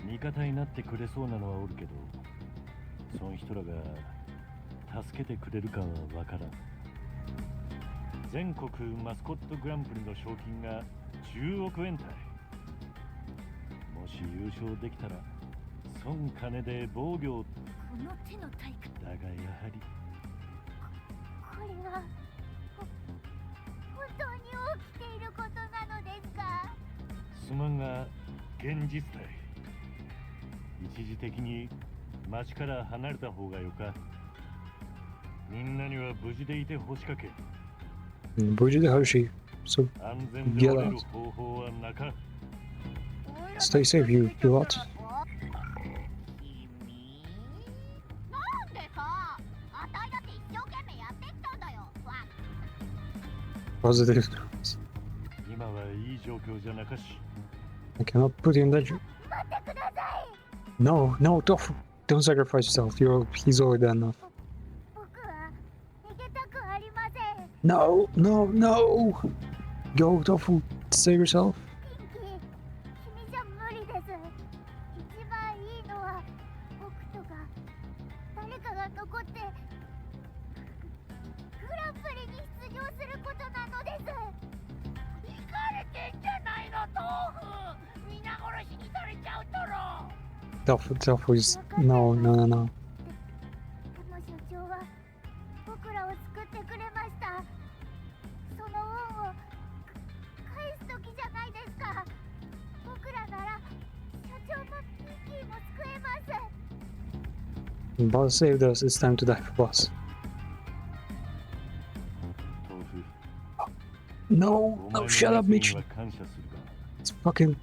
[SPEAKER 4] 味方になってくれそうなのはおるけど、その人らが助けてくれるかはわからん。全国マスコットグランプリの賞金が10億円帯。もし優勝できたら孫金で防御。
[SPEAKER 3] この手の大会、
[SPEAKER 4] だがやはり
[SPEAKER 3] これは本当に起きていることなのですか？
[SPEAKER 4] すまんが現実体。一時的に町から離れた方がよか。みんなには無事でいてほしかけ。
[SPEAKER 1] 無事でHershey. So
[SPEAKER 4] 安全で折れる方法はなか。
[SPEAKER 1] stay safe, you lot.
[SPEAKER 3] 君なんでさ、あたいだって一生懸命やってきたんだよ。
[SPEAKER 1] Positive terms.
[SPEAKER 4] 今はいい状況じゃなかし。
[SPEAKER 1] I cannot put you in danger.
[SPEAKER 3] 待ってください。
[SPEAKER 1] No, no, Tofu. Don't sacrifice yourself. He's already done enough.
[SPEAKER 3] 僕は逃げたくありません。
[SPEAKER 1] No, no, no. Go, Tofu. Save yourself.
[SPEAKER 3] ピンキー、君じゃ無理です。一番いいのは僕とか誰かが残ってグランプリに出場することなのです。行かれてんじゃないの、豆腐。皆殺しにされちゃうとろ。
[SPEAKER 1] Tofu is... No, no, no, no.
[SPEAKER 3] でも所長は僕らを救ってくれました。その恩を返す時じゃないですか。僕らなら所長もピンキーも救えます。
[SPEAKER 1] Boss saved us. It's time to die for boss.
[SPEAKER 4] 豆腐。
[SPEAKER 1] No,
[SPEAKER 4] お前
[SPEAKER 1] no,
[SPEAKER 4] の
[SPEAKER 1] shut up,
[SPEAKER 4] 熱意
[SPEAKER 1] Mitch.
[SPEAKER 4] には感謝する
[SPEAKER 1] It's fucking
[SPEAKER 4] が、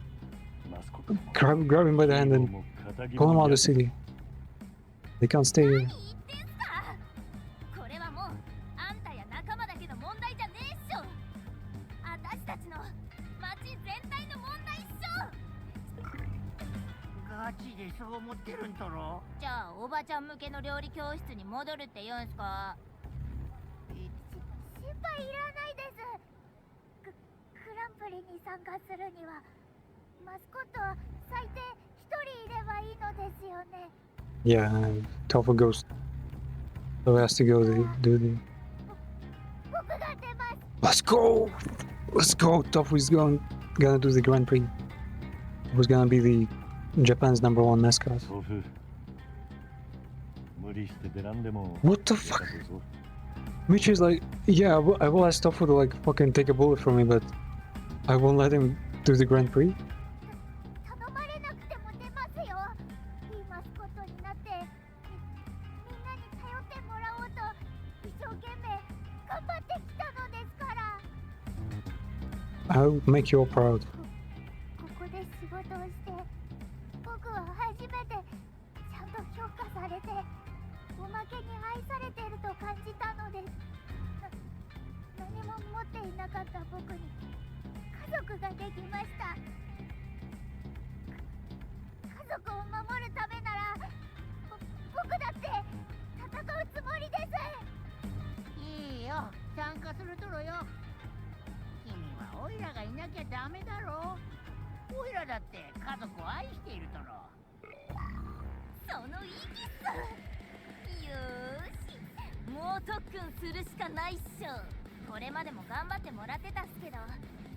[SPEAKER 4] マスコットも
[SPEAKER 1] grab him by the hand and pull him out of the city. They can't stay
[SPEAKER 3] 何
[SPEAKER 1] here.
[SPEAKER 3] 言ってんすか。これはもうあんたや仲間だけの問題じゃねえっしょ。私たちの町全体の問題っしょ。
[SPEAKER 9] ガチでそう思ってるんだろ。
[SPEAKER 3] じゃあおばちゃん向けの料理教室に戻るって言うんすか。心配いらないです。グランプリに参加するにはマスコットは最低一人いればいいのですよね。
[SPEAKER 1] Yeah, and Tofu goes. So he has to go do the.
[SPEAKER 3] 僕が出ます。
[SPEAKER 1] Let's go! Let's go! Tofu's gonna do the Grand Prix. Who's gonna be the Japan's #1 mascot?
[SPEAKER 4] 豆腐。無理して出らんでも。
[SPEAKER 1] What the fuck? Mitch is like, yeah, I will ask Tofu to like fucking take a bullet from me, but I won't let him do the Grand Prix.
[SPEAKER 3] 頼まれなくても出ますよ。いいマスコットになってみんなに頼ってもらおうと一生懸命頑張ってきたのですから。
[SPEAKER 1] I'll make you all proud.
[SPEAKER 3] ここで仕事をして僕は初めてちゃんと評価されておまけに愛されてると感じたのです。何も持っていなかった僕に家族ができました。家族を守るためなら僕だって戦うつもりです。
[SPEAKER 9] いいよ、参加するとろよ。君はオイラがいなきゃダメだろ。オイラだって家族を愛しているとろ。
[SPEAKER 3] その意義っす。よーし、もう特訓するしかないっしょ。これまでも頑張ってもらってたっすけど、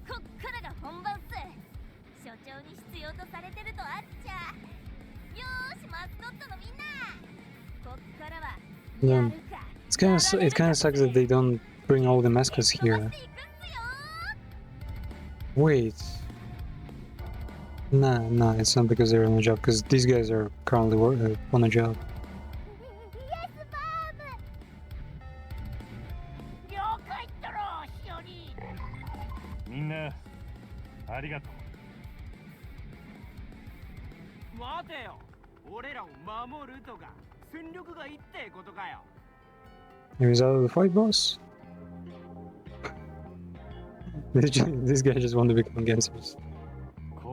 [SPEAKER 3] こっからが本番っす。所長に必要とされてるとあっちゃ。よーし、マスコットのみんな、こっからはやるか。
[SPEAKER 1] It kind of sucks that they don't bring all the mascots here. Wait. Nah, it's not because they're on a job, because these guys are currently on a job.
[SPEAKER 3] イエスマーム。
[SPEAKER 9] 了解だろ、しおり。
[SPEAKER 4] みんなありがとう。
[SPEAKER 2] 待てよ。俺らを守るとか戦力がいいってことかよ。
[SPEAKER 1] He's out of the fight, boss. This guy just want to become gangsters.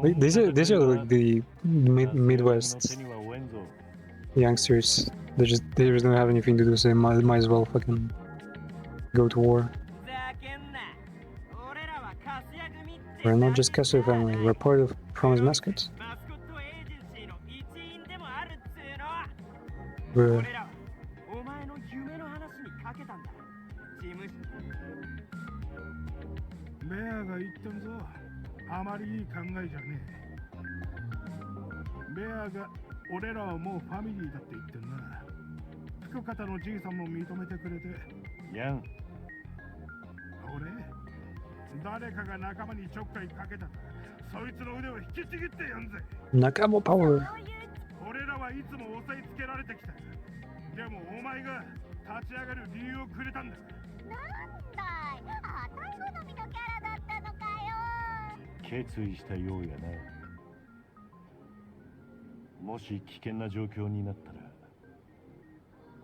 [SPEAKER 1] These are like the Midwest youngsters. They just don't have anything to do, so they might as well fucking go to war. We're not just Castle family. We're part of Promise Mascot. We're
[SPEAKER 5] ベアが言ったんぞ。あまりいい考えじゃねえ。ベアが俺らはもうファミリーだって言ってんな。福方のじいさんも認めてくれて。
[SPEAKER 4] ヤン、
[SPEAKER 5] 俺誰かが仲間にちょっかいかけたらそいつの腕を引きちぎってやんぜ。
[SPEAKER 1] Nakamo power.
[SPEAKER 5] 俺らはいつも押さえつけられてきた。でもお前が立ち上がる理由をくれたんだ。
[SPEAKER 3] なんだい、あたい好みのキャラだったのかよ。
[SPEAKER 4] 決意したようやな。もし危険な状況になったら、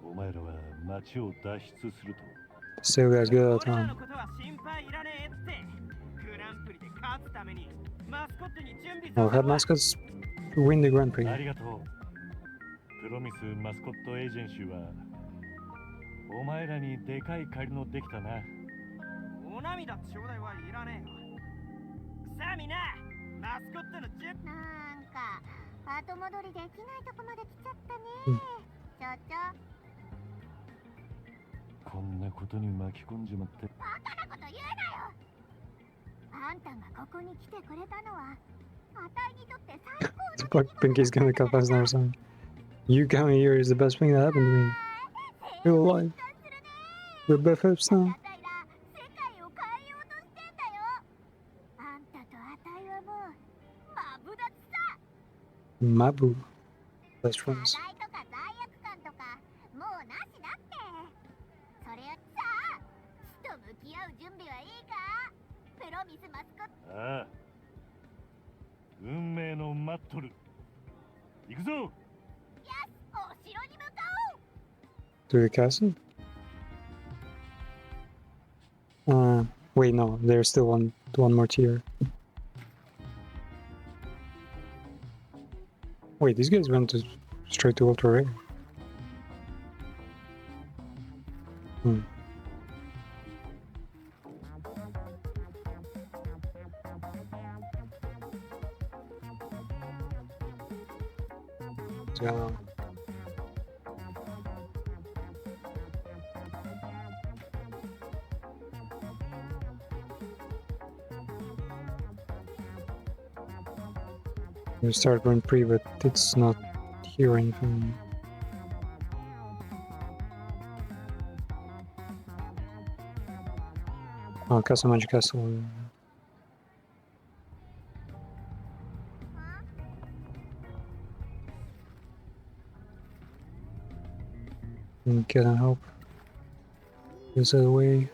[SPEAKER 4] お前らは町を脱出すると。
[SPEAKER 1] Still guys good at
[SPEAKER 2] 俺ら
[SPEAKER 1] time.
[SPEAKER 2] のことは心配いらねえってグランプリで勝つためにマスコットに準備
[SPEAKER 1] I'll
[SPEAKER 2] さ
[SPEAKER 1] have mascots win the Grand
[SPEAKER 4] あ
[SPEAKER 1] Prix.
[SPEAKER 4] りがとう。プロミスマスコットエージェンシーはお前らにでかい借りのできたな。
[SPEAKER 2] お涙ちょうだいはいらねえよ。さあみんなマスコットの準備。
[SPEAKER 3] なんか後戻りできないとこまで来ちゃったね。ちょちょ。
[SPEAKER 4] こんなことに巻き込んじまって。
[SPEAKER 3] バカなこと言うなよ。あんたがここに来てくれたのはあたいにとって最高の
[SPEAKER 1] Fuck, Pinky's gonna come fast now or something. You coming here is the best thing that happened to me. You're alive. We're BFFs now.
[SPEAKER 3] あたいら世界を変えようとしてんだよ。あんたとあたいはもうマブダチさ。
[SPEAKER 1] Mabu. Best
[SPEAKER 3] 課
[SPEAKER 1] friends.
[SPEAKER 3] 題とか罪悪感とかもうなしだって。それよさあ死と向き合う準備はいいか。プロミスマスコット。
[SPEAKER 4] ああ、運命の待っとる。行くぞ。
[SPEAKER 3] よし、お城に向かおう。
[SPEAKER 1] To the castle? Wait, no, there's still one more tier. Wait, these guys went straight to ultra rare. Yeah. We start Grand Prix, but it's not here anything. Oh, Castle Magic Castle. Get and help. This is the way.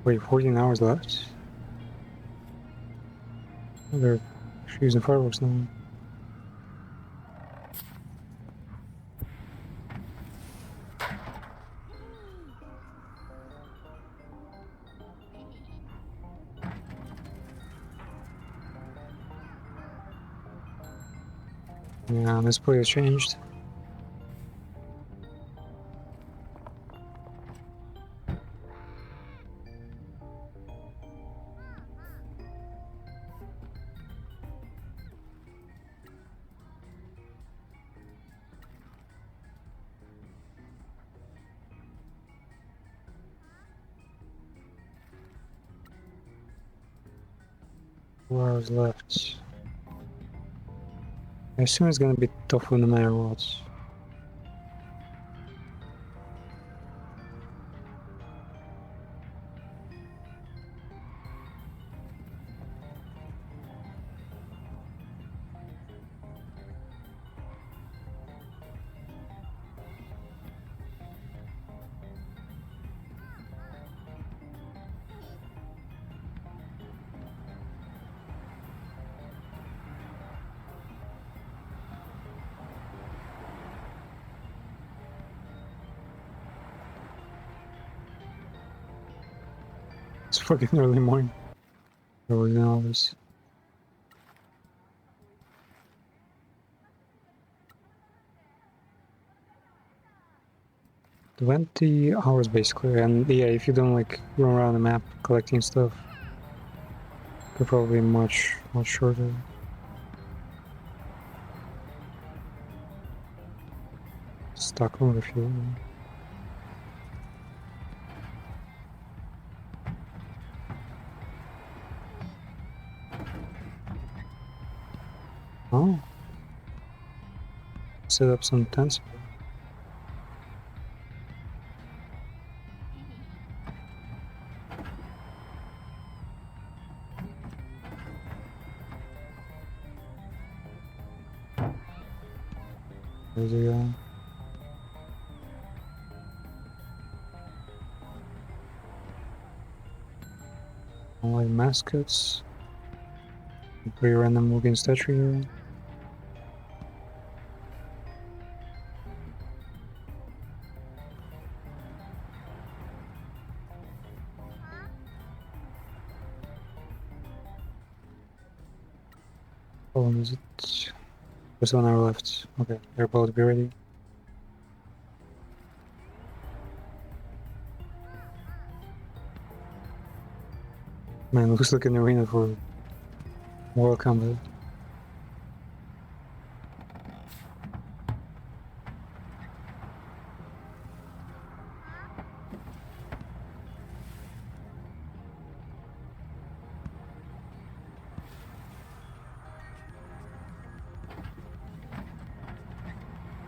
[SPEAKER 1] Wait, 14 hours left? Oh, they're using fireworks now. Yeah, this play has changed. Hours left. I assume it's gonna be tough no matter what. It's fucking early morning. Early hours. 20 hours basically, and yeah, if you don't like run around the map collecting stuff, could probably be much shorter. Stuck on refuel. Oh. Set up some tents. There's a like mascots. Pretty random looking statue here. How long is it? Just 1 hour left. Okay, they're about to be ready. Man, looks like an arena for World Combat.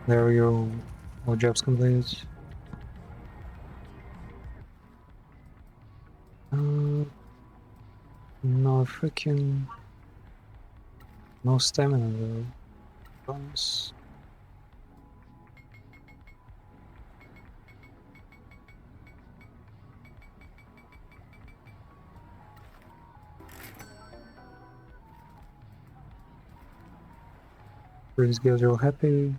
[SPEAKER 1] There we go. All jobs completed. No freaking... No stamina though. Bonus. These guys are all happy.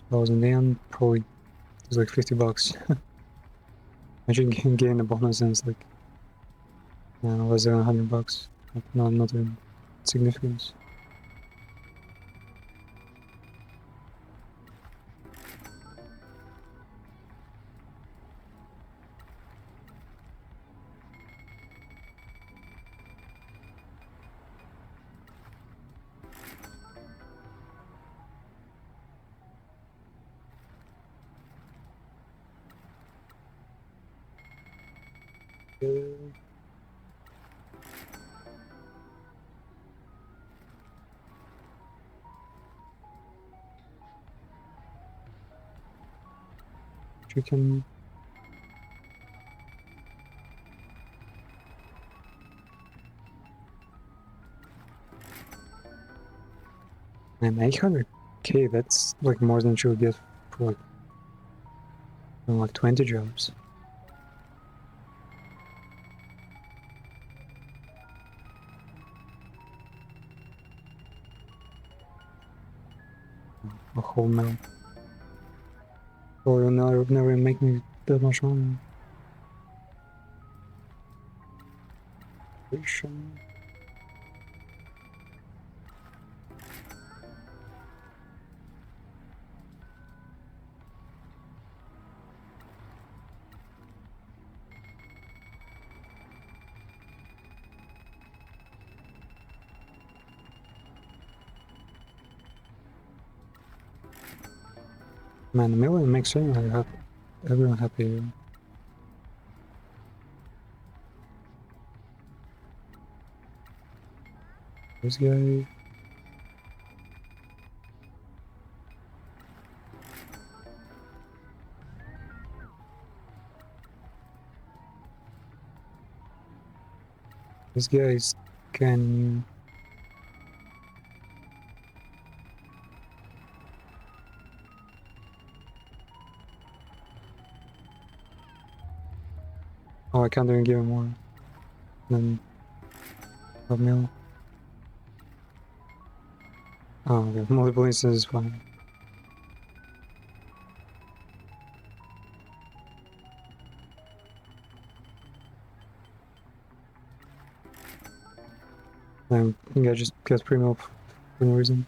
[SPEAKER 1] Suppose in the end, probably it's like 50 bucks. Imagine getting a bonus and it's like less than 100 bucks. Like, not even significant. Chicken. And 800k, that's like more than you would get for like 20 jobs. A whole meal. Or never make me that much money. Man, a million makes everyone happy. This guy. This guy is can... Oh, I can't even give him more than a mil. Oh, okay. Multiple instances is fine. I think I just got premium up for no reason.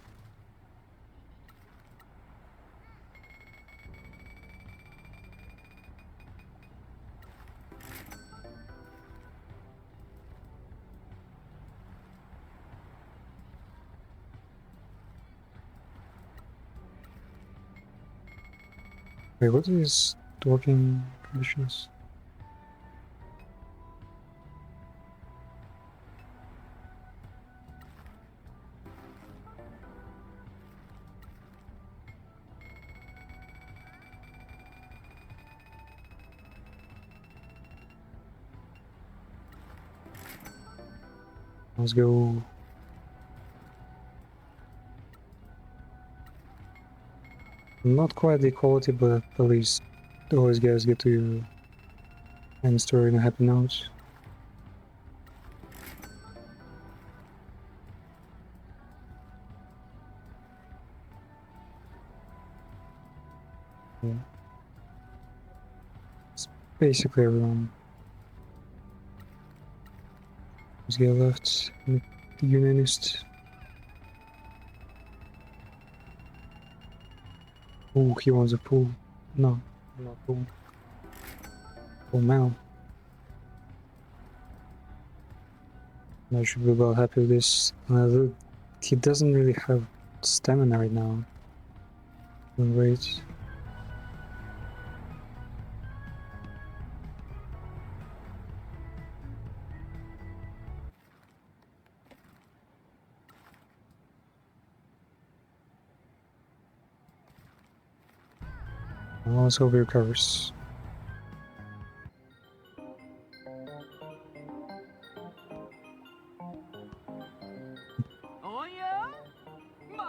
[SPEAKER 1] Wait, what is working conditions? Let's go. Not quite the quality, but at least all these guys get to end the story in a happy note. Yeah. It's basically everyone. Let's get left. The unionist. Oh, he wants a pool. No, not pool. Oh, man. I should be well happy with this. He doesn't really have stamina right now. Wait. Well, let's hope he recovers.
[SPEAKER 9] おやマ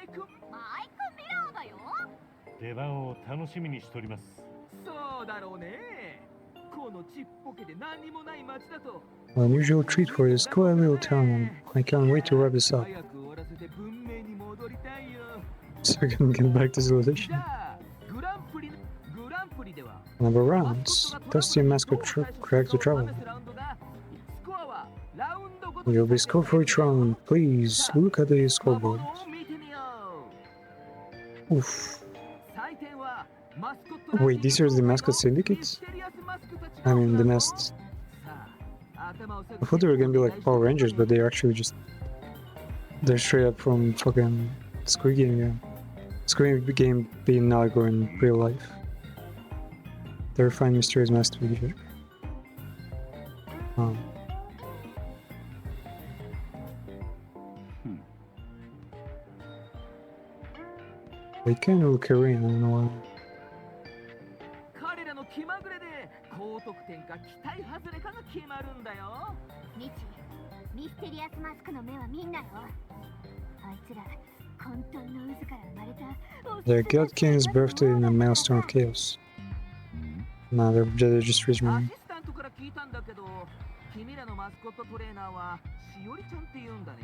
[SPEAKER 9] イクミラーだよ。
[SPEAKER 4] 出番を楽しみにしております。
[SPEAKER 9] そうだろうね。このちっぽけで何にもない町だと。
[SPEAKER 1] An unusual treat for this quiet little town. I can't wait to wrap this up
[SPEAKER 9] 早く終わらせて文明に戻りたいよ。
[SPEAKER 1] so I can get back to
[SPEAKER 9] じ
[SPEAKER 1] civilization.
[SPEAKER 9] ゃあグランプリでは
[SPEAKER 1] Number rounds. Dusty and Mascot crack to travel. You'll be scored for each round. Please look at the scoreboard. Oof. Wait, these are the Mascot syndicates? I mean, the Nest. I thought they were gonna be like Power Rangers, but they're actually just... They're straight up from fucking Squid Game, yeah. Squid Game being Nago in real life. Terrifying mysterious master. Oh. They can rule Korean, I don't know why.
[SPEAKER 9] 彼らの気まぐれで高得点か期待外れかが決まるんだよ。
[SPEAKER 3] ミステリアスマスクの目はみんなよ。あいつら混沌の渦から生まれた。
[SPEAKER 1] The God King's birthday in a maelstrom of chaos. Nah, they're just rich
[SPEAKER 9] ア
[SPEAKER 1] men.
[SPEAKER 9] シスタントから聞いたんだけど、君らのマスコットトレーナーはしおりちゃんって言うんだね。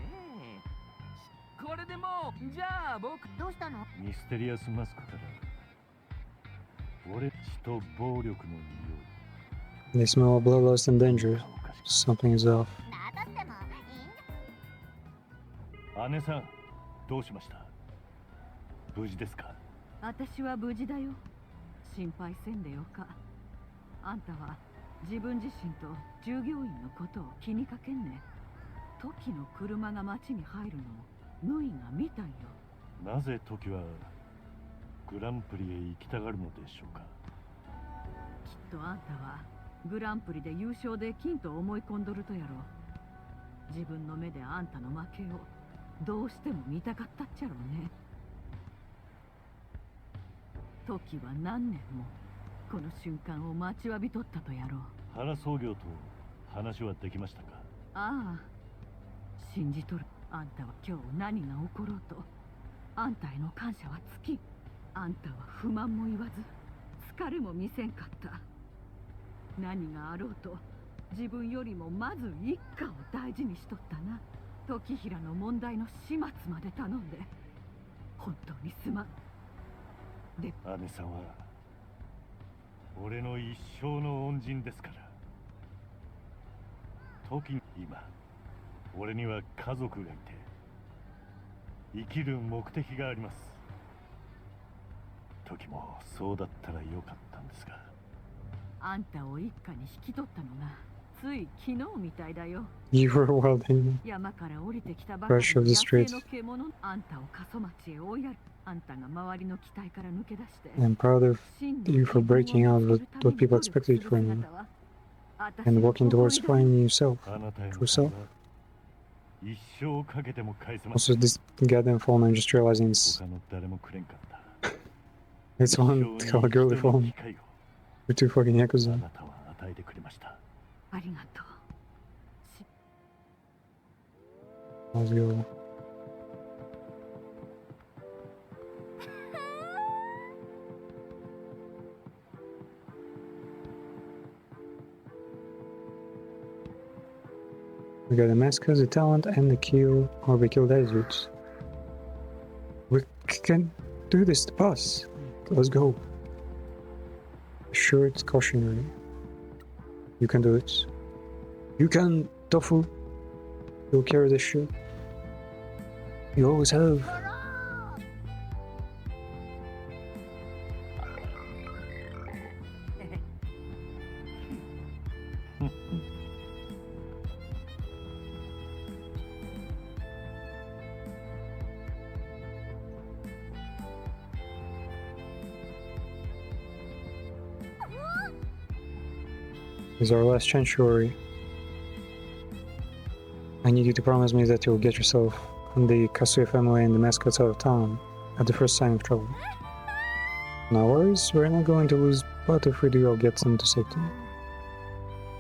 [SPEAKER 9] これでもう、じゃあ僕
[SPEAKER 3] どうしたの？
[SPEAKER 4] ミステリアスマスクから俺血と暴力の匂
[SPEAKER 1] They smell bloodlust and danger.
[SPEAKER 4] いがおかし
[SPEAKER 1] Something is off.
[SPEAKER 3] なだってもいいんだ。
[SPEAKER 4] く姉さんどうしました無事ですか
[SPEAKER 7] 私は無事だよ。心配せんでよか。あんたは自分自身と従業員のことを気にかけんね。トキの車が町に入るのをヌイが見たんよ。
[SPEAKER 4] なぜトキはグランプリへ行きたがるのでしょうか
[SPEAKER 7] きっとあんたはグランプリで優勝できんと思い込んどるとやろう。自分の目であんたの負けをどうしても見たかったっちゃろうね。トキは何年もこの瞬間を待ちわびとったとやろう。
[SPEAKER 4] 原総業と話はできましたか
[SPEAKER 7] ああ、信じとる。あんたは今日何が起ころうと、あんたへの感謝は尽き。あんたは不満も言わず、疲れも見せんかった。何があろうと、自分よりもまず一家を大事にしとったな。時平の問題の始末まで頼んで、本当にすまん。で、
[SPEAKER 4] 姉さんは俺の一生の恩人ですから。時に今俺には家族がいて生きる目的があります。時もそうだったらよかったんですが。
[SPEAKER 7] あんたを一家に引き取ったのがつい昨日みたいだよ。
[SPEAKER 1] You were wild animal.
[SPEAKER 7] 山から降りてきたばかり
[SPEAKER 1] Rush
[SPEAKER 7] の
[SPEAKER 1] of the
[SPEAKER 7] 野生
[SPEAKER 1] street.
[SPEAKER 7] の獣。あんたを過疎町へ追いやる。あんたが周りの期待から抜け出して
[SPEAKER 1] I'm proud of
[SPEAKER 7] 真の
[SPEAKER 1] you for
[SPEAKER 7] 自分を
[SPEAKER 1] breaking out
[SPEAKER 7] 見
[SPEAKER 1] of
[SPEAKER 7] つけるため
[SPEAKER 1] what
[SPEAKER 7] に
[SPEAKER 1] people
[SPEAKER 7] 努力す
[SPEAKER 1] expected
[SPEAKER 7] る
[SPEAKER 1] from you
[SPEAKER 7] 姿は、私
[SPEAKER 1] and
[SPEAKER 7] の
[SPEAKER 1] walking
[SPEAKER 7] 誇
[SPEAKER 1] towards
[SPEAKER 7] りだ。
[SPEAKER 1] finding yourself,
[SPEAKER 4] あなたへの
[SPEAKER 1] true
[SPEAKER 4] 借
[SPEAKER 1] self.
[SPEAKER 4] りは一生かけても返せませ
[SPEAKER 1] Also,
[SPEAKER 4] ん。
[SPEAKER 1] this goddamn phone, I'm just realizing
[SPEAKER 4] 他の誰もくれんかった
[SPEAKER 1] it's one
[SPEAKER 4] 一生
[SPEAKER 1] hella
[SPEAKER 4] に
[SPEAKER 1] girly
[SPEAKER 4] 一度の
[SPEAKER 1] phone.
[SPEAKER 4] 機会を
[SPEAKER 1] We're too fucking
[SPEAKER 4] あ
[SPEAKER 1] yakuza.
[SPEAKER 4] なたは与えてくれました。
[SPEAKER 7] ありがとう。
[SPEAKER 1] Let's go. We got the Mascot, the talent, and the kill or be killed as dudes. We can do this, the boss. Let's go. Sure, it's cautionary. You can do it. You can, Tofu. You'll carry this shit. You always have. This is our last chance, Shuri. I need you to promise me that you'll get yourself and the Kasuya family and the Mascots out of town at the first sign of trouble. No worries, we're not going to lose, but if we do, I'll get them to safety.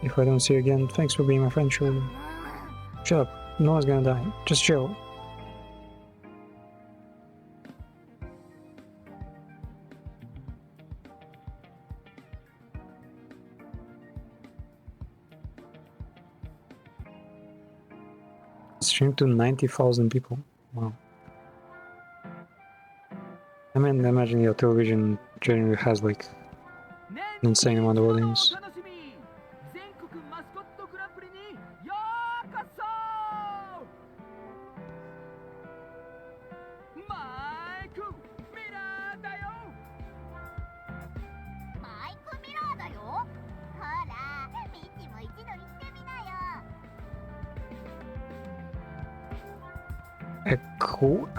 [SPEAKER 1] If I don't see you again, thanks for being my friend, Shuri. Shut up, no one's gonna die. Just chill. Streamed to 90,000 people. Wow. I mean, imagine your television generally has like an insane amount of audience.
[SPEAKER 2] 全国マスコットグランプリにようこそ。マイクミラーだよ。
[SPEAKER 3] マイクミラーだよ。ほら、ミッチも一度言ってみなよ。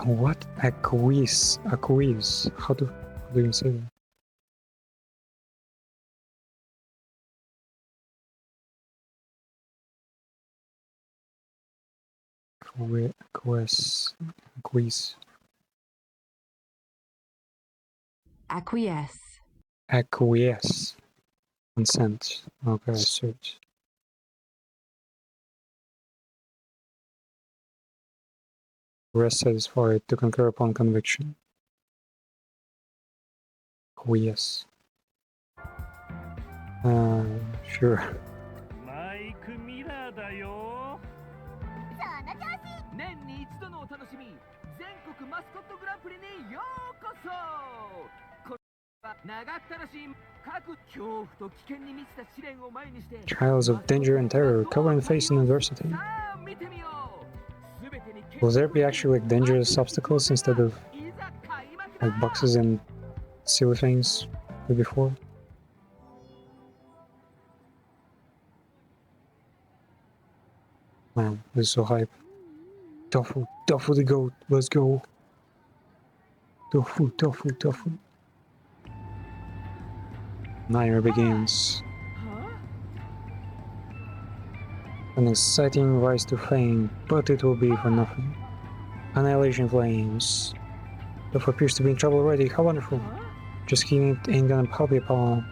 [SPEAKER 1] What? A quiz. A quiz. How do you say that? Quiz.
[SPEAKER 8] Acquiesce.
[SPEAKER 1] Acquiesce. Consent. Okay, search. Rest satisfied to concur upon conviction. Acquiesce. Sure.
[SPEAKER 4] マイクミラーだよ。
[SPEAKER 3] その調子。
[SPEAKER 2] 年に一度のお楽しみ、全国マスコットグランプリにようこそ。これは長ったらしい各恐怖と危険に満ちた試練を前にして
[SPEAKER 1] Trials of danger and terror, covering face in adversity.
[SPEAKER 2] さあ見てみよう。全てに
[SPEAKER 1] Will there be actually like dangerous obstacles instead of
[SPEAKER 2] いざ開幕だ。
[SPEAKER 1] like boxes and silly things like before? Man, this is so hype. Tofu, Tofu the goat, let's go. Tofu, Tofu, Tofu. Nightmare begins. An exciting rise to fame, but it will be for nothing. Annihilation flames. Tofu appears to be in trouble already, how wonderful. Just kidding, it ain't gonna pop your palm.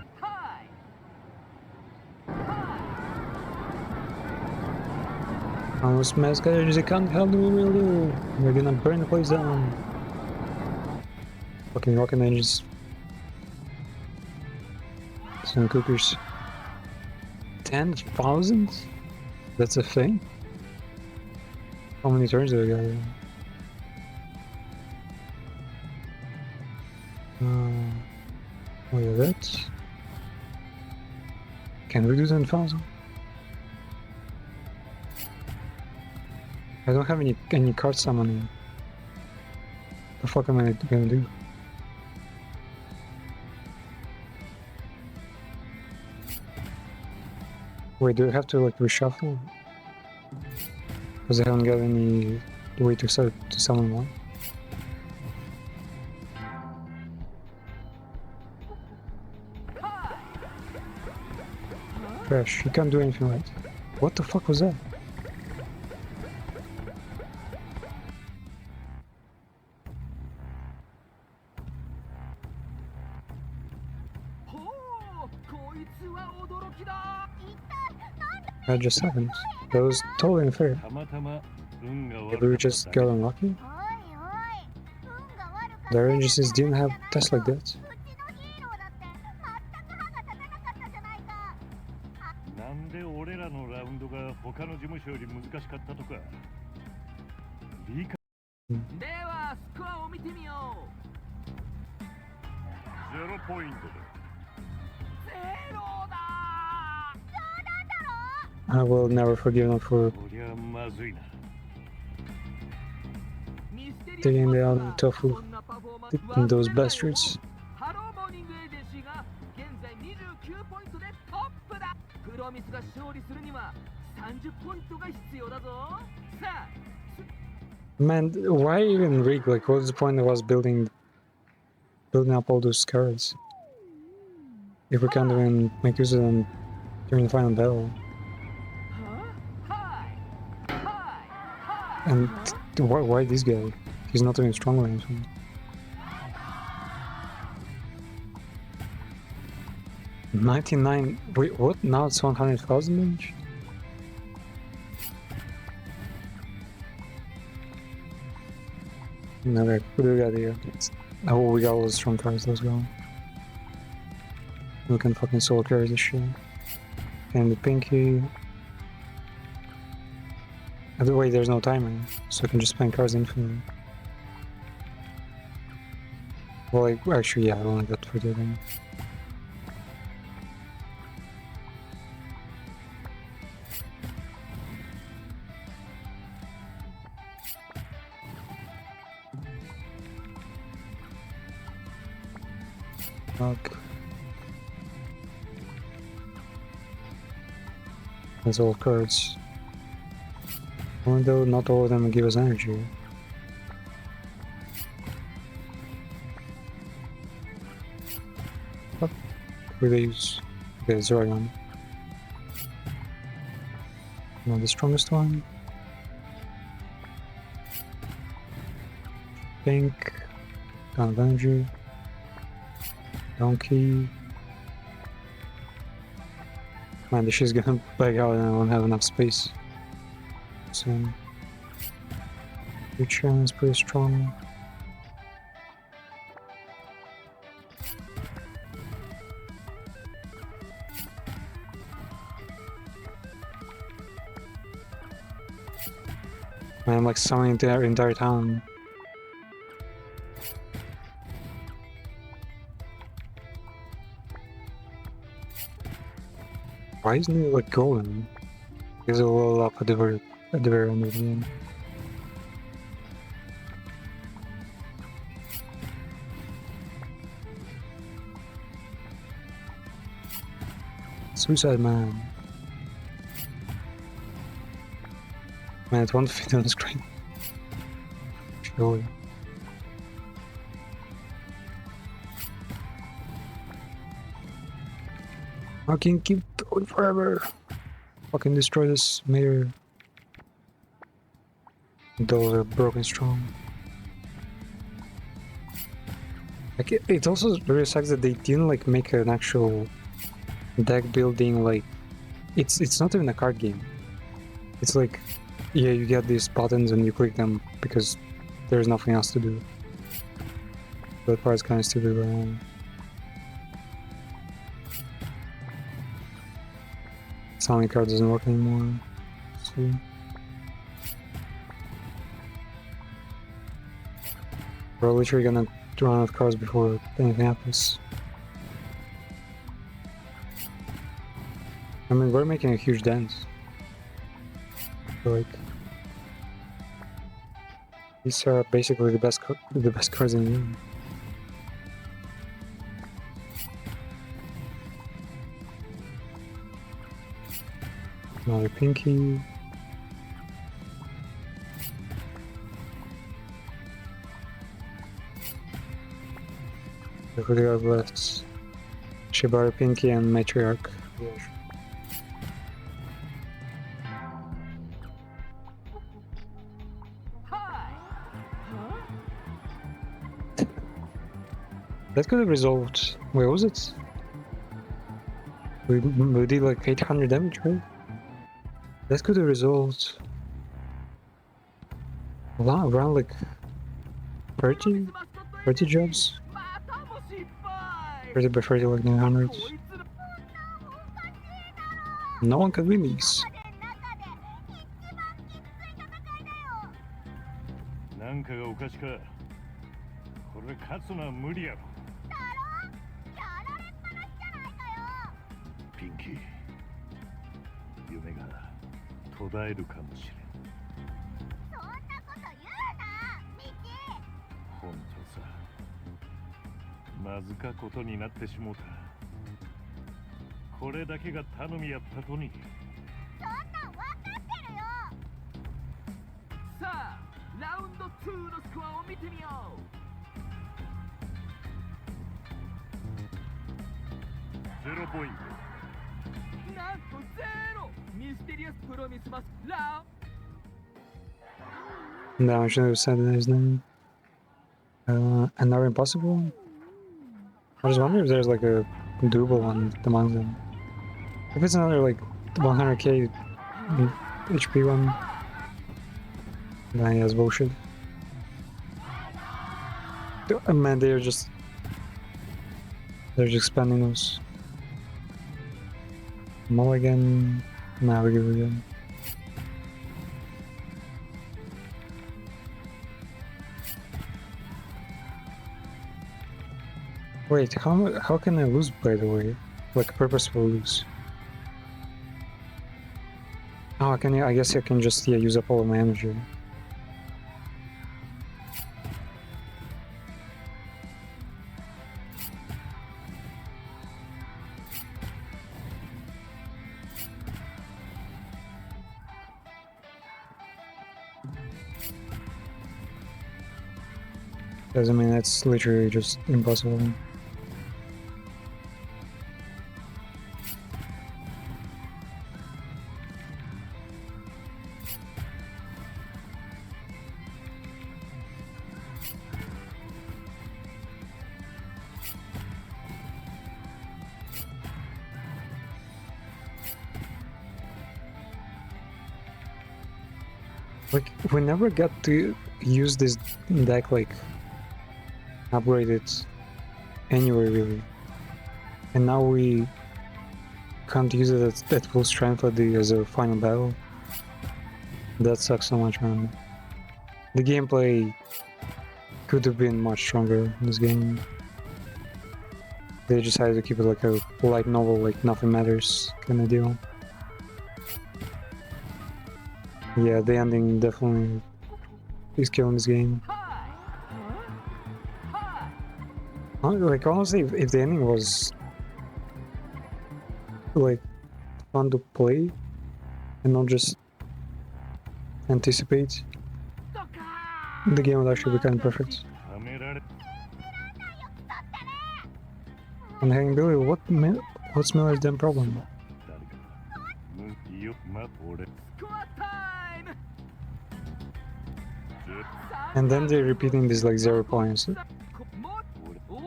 [SPEAKER 2] はい。
[SPEAKER 1] Almost Mascot energy can't help me really. We're gonna burn the place down. Fucking rocket engines. Some cookers. 10,000? That's a thing? How many turns do I got? Oh yeah, that. Can we do 10,000? I don't have any card summoning. The fuck am I gonna do? Wait, do I have to like reshuffle? Because I haven't got any way to start to summon one. Crash, you can't do anything right. What the fuck was that? That just happened. That was totally unfair.
[SPEAKER 4] たまたま運が
[SPEAKER 1] Maybe
[SPEAKER 4] 悪
[SPEAKER 1] we
[SPEAKER 4] かった
[SPEAKER 1] just
[SPEAKER 4] だけ
[SPEAKER 1] got
[SPEAKER 4] だ
[SPEAKER 1] unlucky?
[SPEAKER 3] おいおい、運が悪かった
[SPEAKER 1] Their agencies didn't have tests like that.
[SPEAKER 3] うちのヒーローだって全く歯が立たなかったじゃないか。
[SPEAKER 4] なんで俺らのラウンドが他の事務所より難しかったとか理解
[SPEAKER 10] ではスコアを見てみよう。
[SPEAKER 4] 0ポイントで
[SPEAKER 10] ゼロだ。
[SPEAKER 1] I will never forgive them for
[SPEAKER 4] こりゃまずいな
[SPEAKER 1] taking the out tofu in those bastards.
[SPEAKER 10] ハローモーニングエージェンシーが現在29ポイントでトップだ。プロミスが勝利するには30ポイントが必要だぞ。さあ
[SPEAKER 1] Man, why even rig? Like, what's the point of us building up all those cards if we can't even make use of them during the final battle? And why this guy? He's not even strong or anything. $99. Wait, what? Now it's 100,000 damage? Okay, what do we got here? Oh, we got all the strong cards, let's go. We can fucking solo carry this shit. And the pinky. Either way, there's no timer, so I can just spend cards infinitely. Well, like, actually, yeah, I only got for the thing. Fuck. That's all cards. Even though not all of them give us energy. What will they use? Okay, it's the right one. Not the strongest one. Pink. Kind of energy. Donkey. Man, this shit's gonna bug out and I won't have enough space. So, Richard is pretty strong. Man, I'm like summoning the entire town. Why isn't it like golden? He's a little up at the very end of the game. Suicide Man. Man, it won't fit on the screen. Surely. I can keep going forever. Fucking destroy this mayor. Those are broken strong. Like it also really sucks that they didn't like make an actual deck building like it's not even a card game. It's like Yeah, you get these buttons and you click them because there's nothing else to do. That part's kind of stupid, but Sonic card doesn't work anymore. So we're literally gonna run out of cards before anything happens. I mean, we're making a huge dent. So, like, these are basically the best cards in the game. Another Pinky. Who do we have left? Shibari, Pinky, and Matriarch. That could have resolved. Where was it? We did like 800 damage, right? That could have resolved around like 30 jobs. 30 by 30, like 900. No one can win these.
[SPEAKER 4] なんかがおかしか。これ勝つのは無理やろ。ピンキー、夢が途絶えるかもしれん。
[SPEAKER 3] そんなこと言うな、ミキ。
[SPEAKER 4] 本当さ、まずかことになってしもうた。これだけが頼みやったとに。
[SPEAKER 3] そんなん分かってるよ。
[SPEAKER 10] さあラウンド2のスコアを見てみよう。
[SPEAKER 4] 0ポイント。
[SPEAKER 10] なんとゼロ。ミステリアスプロミスマスラ
[SPEAKER 1] No, I should have said his name. Another impossible? I was wondering if there's like a double one among them. If it's another like 100k HP one, then yeah, it's bullshit. Man, they're just expanding those. Mulligan. Nah, we give it again. Wait, how can I lose, by the way? Like purposeful lose? Oh, I guess I can just use up all of my energy. Because I mean, that's literally just impossible. Like, we never got to use this deck, like, upgrade it anywhere really. And now we can't use it at full strength as a final battle. That sucks so much, man. The gameplay could have been much stronger in this game. They decided to keep it like a light novel, like nothing matters kind of deal. Yeah, the ending definitely is killing this game. Like, honestly, if the ending was like fun to play and not just anticipate, the game would actually be kind of perfect. And hanging Billy, what's Miller's damn problem? And then they're repeating these like 0 points.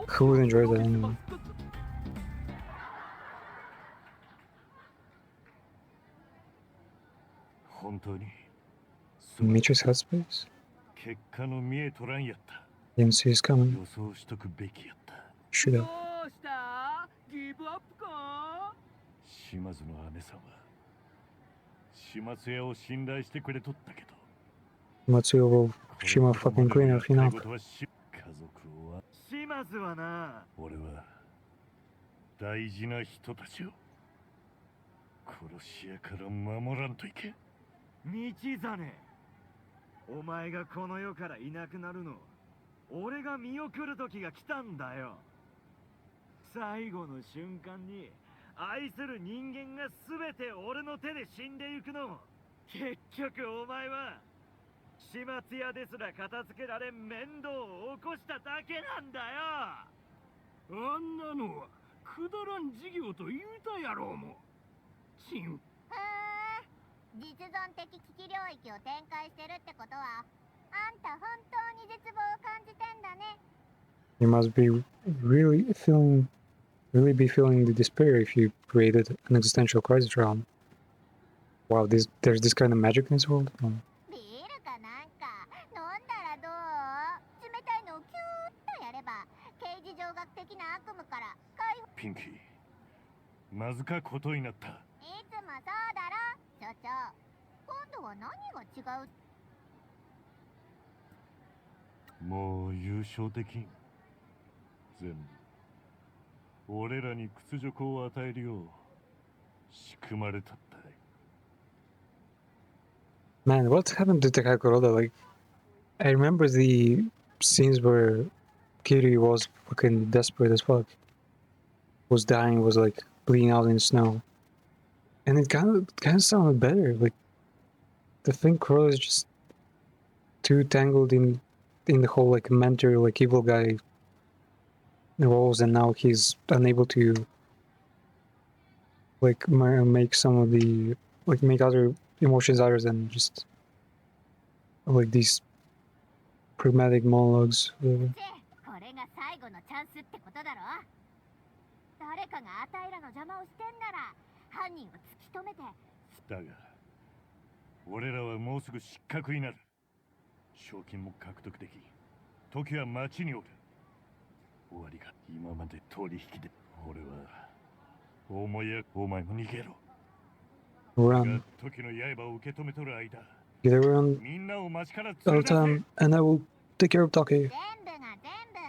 [SPEAKER 1] Who would enjoy that anyway? Mitch's headspace.
[SPEAKER 4] 結果の見えとらんやった。
[SPEAKER 1] Didn't see us coming.
[SPEAKER 4] 予想しとくべきやった。
[SPEAKER 1] Should
[SPEAKER 10] ど
[SPEAKER 1] have.
[SPEAKER 10] うしたギブアップか
[SPEAKER 4] 島津の姉さんは島津屋を信頼してくれとったけど、
[SPEAKER 1] Matsuyo will Shima fucking Queen of
[SPEAKER 4] 家
[SPEAKER 1] Hina.
[SPEAKER 4] 族を
[SPEAKER 2] 島津はな、
[SPEAKER 4] 俺は大事な人たちを殺し屋から守らんといけん。
[SPEAKER 2] 道真、お前がこの世からいなくなるの俺が見送る時が来たんだよ。最後の瞬間に愛する人間が全て俺の手で死んでいくの。結局お前は始末屋ですら片付けられん面倒を起こしただけなんだよ。
[SPEAKER 5] あんなのはくだらん事業と言うたやろうも。チン。
[SPEAKER 3] 実存的危機領域を展開してるってことは、あんた本当に絶望を感じてんだね。
[SPEAKER 1] You must really be feeling the despair if you created an existential crisis realm. Wow, there's this kind of magic in this world? Oh.
[SPEAKER 3] ビールかなんか飲んだらどう？冷たいのをキューッとやれば刑事上学的な悪夢から解放。
[SPEAKER 4] ピンキー、まずかことになった。
[SPEAKER 3] いつもそうだろ、所長。今度は何が違う？
[SPEAKER 4] もう優勝できん。全部俺らに屈辱を与えるよう仕組まれたったい。
[SPEAKER 1] Man, what happened to Takakoroda? Like, I remember the scenes where Kiri was fucking desperate as fuck. Was dying, was like bleeding out in the snow. And it kind of sounded better. Like, the thing Kuroda is just too tangled in the whole like mentor, like evil guy roles, and now he's unable to like make some of the like make other emotions other than just like these pragmatic monologues.
[SPEAKER 3] これが最後のチャンスってことだろ。誰かがあたいらの邪魔をしてんなら犯人を突き止めて。
[SPEAKER 4] だが俺らはもうすぐ失格になる。賞金も獲得でき、時は町におる。終わりが今まで取引で。俺は思いやお前も逃げろ。
[SPEAKER 1] Run.
[SPEAKER 4] 時の刃を受け止めとる間、
[SPEAKER 1] Either run
[SPEAKER 4] みんなを町から
[SPEAKER 1] all
[SPEAKER 4] 連れ
[SPEAKER 1] the
[SPEAKER 4] 出せ。
[SPEAKER 1] time, and I will take care of Take.
[SPEAKER 3] 全部が全部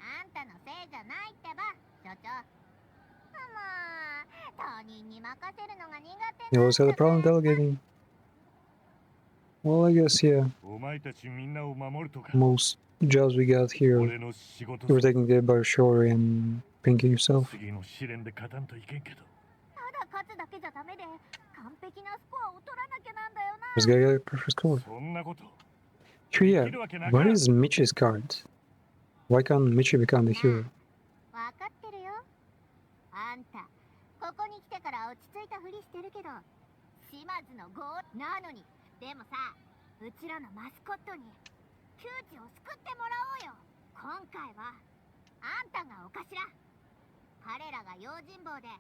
[SPEAKER 3] あんたのせいじゃないってば、所長。まあ他人に任せるのが苦手
[SPEAKER 1] You
[SPEAKER 3] なん
[SPEAKER 1] always had a
[SPEAKER 3] だ
[SPEAKER 1] problem
[SPEAKER 3] ね。
[SPEAKER 1] delegating. Well, I guess, yeah.
[SPEAKER 4] お前たちみんなを守るとか、
[SPEAKER 1] Most jobs we got here,
[SPEAKER 4] 俺の仕事
[SPEAKER 1] you were taking care by Shori and Pinky yourself.
[SPEAKER 4] 次の試練で勝たんといけんけど。
[SPEAKER 3] ただ勝つだけじゃダメで完璧なスコアを取らなきゃなんだよな。
[SPEAKER 1] This guy got a perfect score.
[SPEAKER 4] そんなこと。
[SPEAKER 1] Sure, yeah. Where is Michi's card? Why can't Michi become the hero?
[SPEAKER 3] わかってるよ。あんたここに来てから落ち着いたふりしてるけど、島津のゴールなのに。でもさ、うちらのマスコットに窮地を救ってもらおうよ。今回はあんたがお頭。彼らが用心棒で、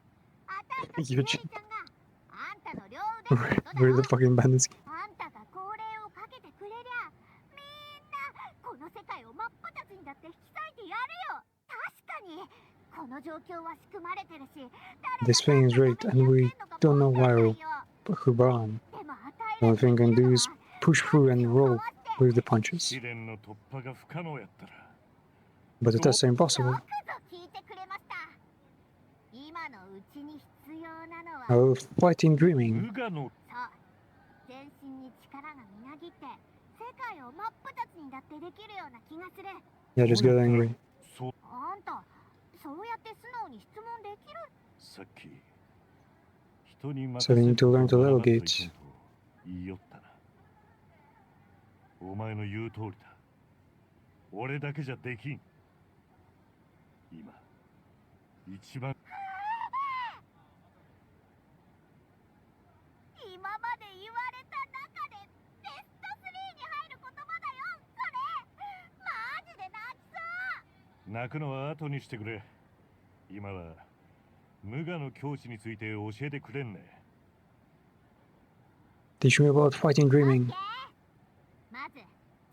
[SPEAKER 3] あたいとしおりちゃんがあんたの両腕ってことだ
[SPEAKER 1] Where
[SPEAKER 3] ろ。
[SPEAKER 1] the fucking bandits?
[SPEAKER 3] あんたが号令をかけてくれりゃ、みんなこの世界を真っ二つにだって引き裂いてやるよ。確かにこの状況は仕組まれてるし、
[SPEAKER 1] This thing is rigged, and we don't know why or who brought him. The only thing we can do is push through and roll with the punches.
[SPEAKER 4] 試練の突破が不可能やったら、
[SPEAKER 1] But the tests are
[SPEAKER 3] よ
[SPEAKER 1] impossible.
[SPEAKER 3] くぞ聞いてくれました。今のうちに必要なのは、
[SPEAKER 1] I will fight in dreaming.
[SPEAKER 4] 無我の
[SPEAKER 3] そう、全身に力がみなぎって世界を真っ二つにだってできるような気がする。
[SPEAKER 1] Yeah, just get angry.
[SPEAKER 4] そう。
[SPEAKER 3] あんたそうやって素直に質問できる？
[SPEAKER 4] さっき人に
[SPEAKER 1] So we need to learn to delegate.
[SPEAKER 4] 言いよったな。お前の言う通りだ。俺だけじゃできん。今一番
[SPEAKER 3] 今まで言われた中でベスト3に入る言葉だよ。それマジで泣きそう。
[SPEAKER 4] 泣くのは後にしてくれ。今は無我の境地について教えてくれんね。
[SPEAKER 1] Teach me about fighting dreaming.
[SPEAKER 3] まず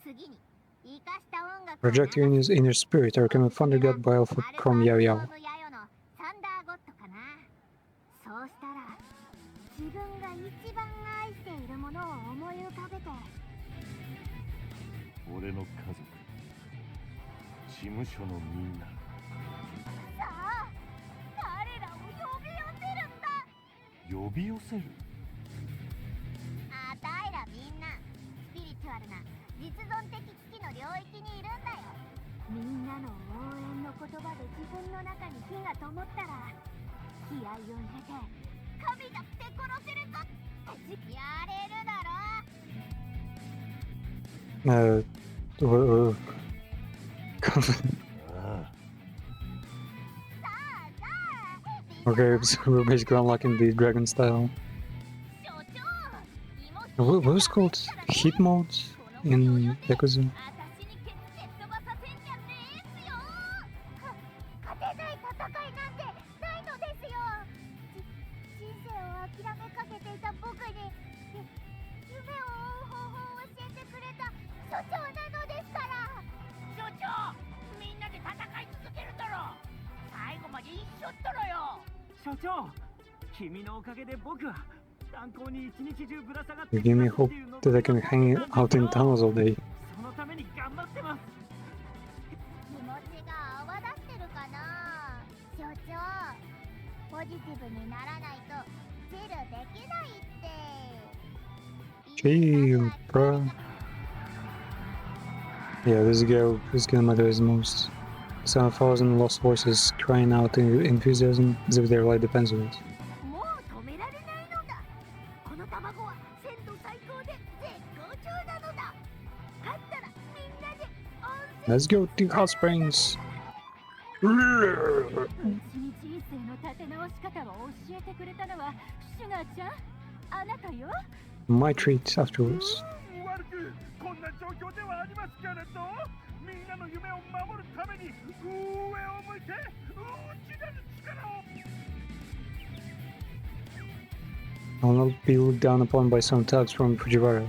[SPEAKER 3] 次に生かした音楽を
[SPEAKER 1] Projecting in his inner spirit, I recommend Thunder God by Alpha from Yao Yao.
[SPEAKER 3] サンダーゴッドかな。そうしたら自分が一番愛しているものを思い浮かべて、
[SPEAKER 4] 俺の家族、事務所のみんな。
[SPEAKER 3] さあ彼らを呼び寄せるんだ。
[SPEAKER 4] 呼び寄せる？
[SPEAKER 3] あたいらみんなスピリチュアルな実存的危機の領域にいるんだよ。みんなの応援の言葉で自分の中に火が灯ったら、気合を入れて神だって殺せるぞってやれるだろ。
[SPEAKER 1] Okay, so we're basically unlocking the dragon style. What was it called? Heat mode in Yakuza?
[SPEAKER 3] 勝てない戦いなんてないのですよ。人生を諦めかけていた僕に夢を追う方法を教えてくれた所長なのですから。
[SPEAKER 9] 所長、みんなで戦い続けるだろ。最後まで一緒っとろよ。
[SPEAKER 10] 所長、君のおかげで僕は炭鉱に一日中ぶら下がって
[SPEAKER 1] You give me hope that I can hang out in tunnels all day.
[SPEAKER 10] そのために頑張ってます。
[SPEAKER 3] 気持ちが泡立ってるかな。所長、ポジティブにならないとチルできないって。
[SPEAKER 1] Chill, bro. Yeah, this girl is gonna matter the most. 7,000 lost voices crying out in enthusiasm as if their life depends on it.
[SPEAKER 3] もう止められないのだ。この卵は鮮度最高で絶好調なのだ。勝ったらみんなで温泉。
[SPEAKER 1] Let's go to hot springs.
[SPEAKER 6] うちに人生の立て直し方を教えてくれたのはシュガーちゃん、あなたよ。
[SPEAKER 1] My treat afterwards.
[SPEAKER 5] 悪くこんな状況ではありますけれど、みんなの夢を守るために上を向いて内なる力を。
[SPEAKER 1] I'll not be looked down upon by some thugs from Fujiwara.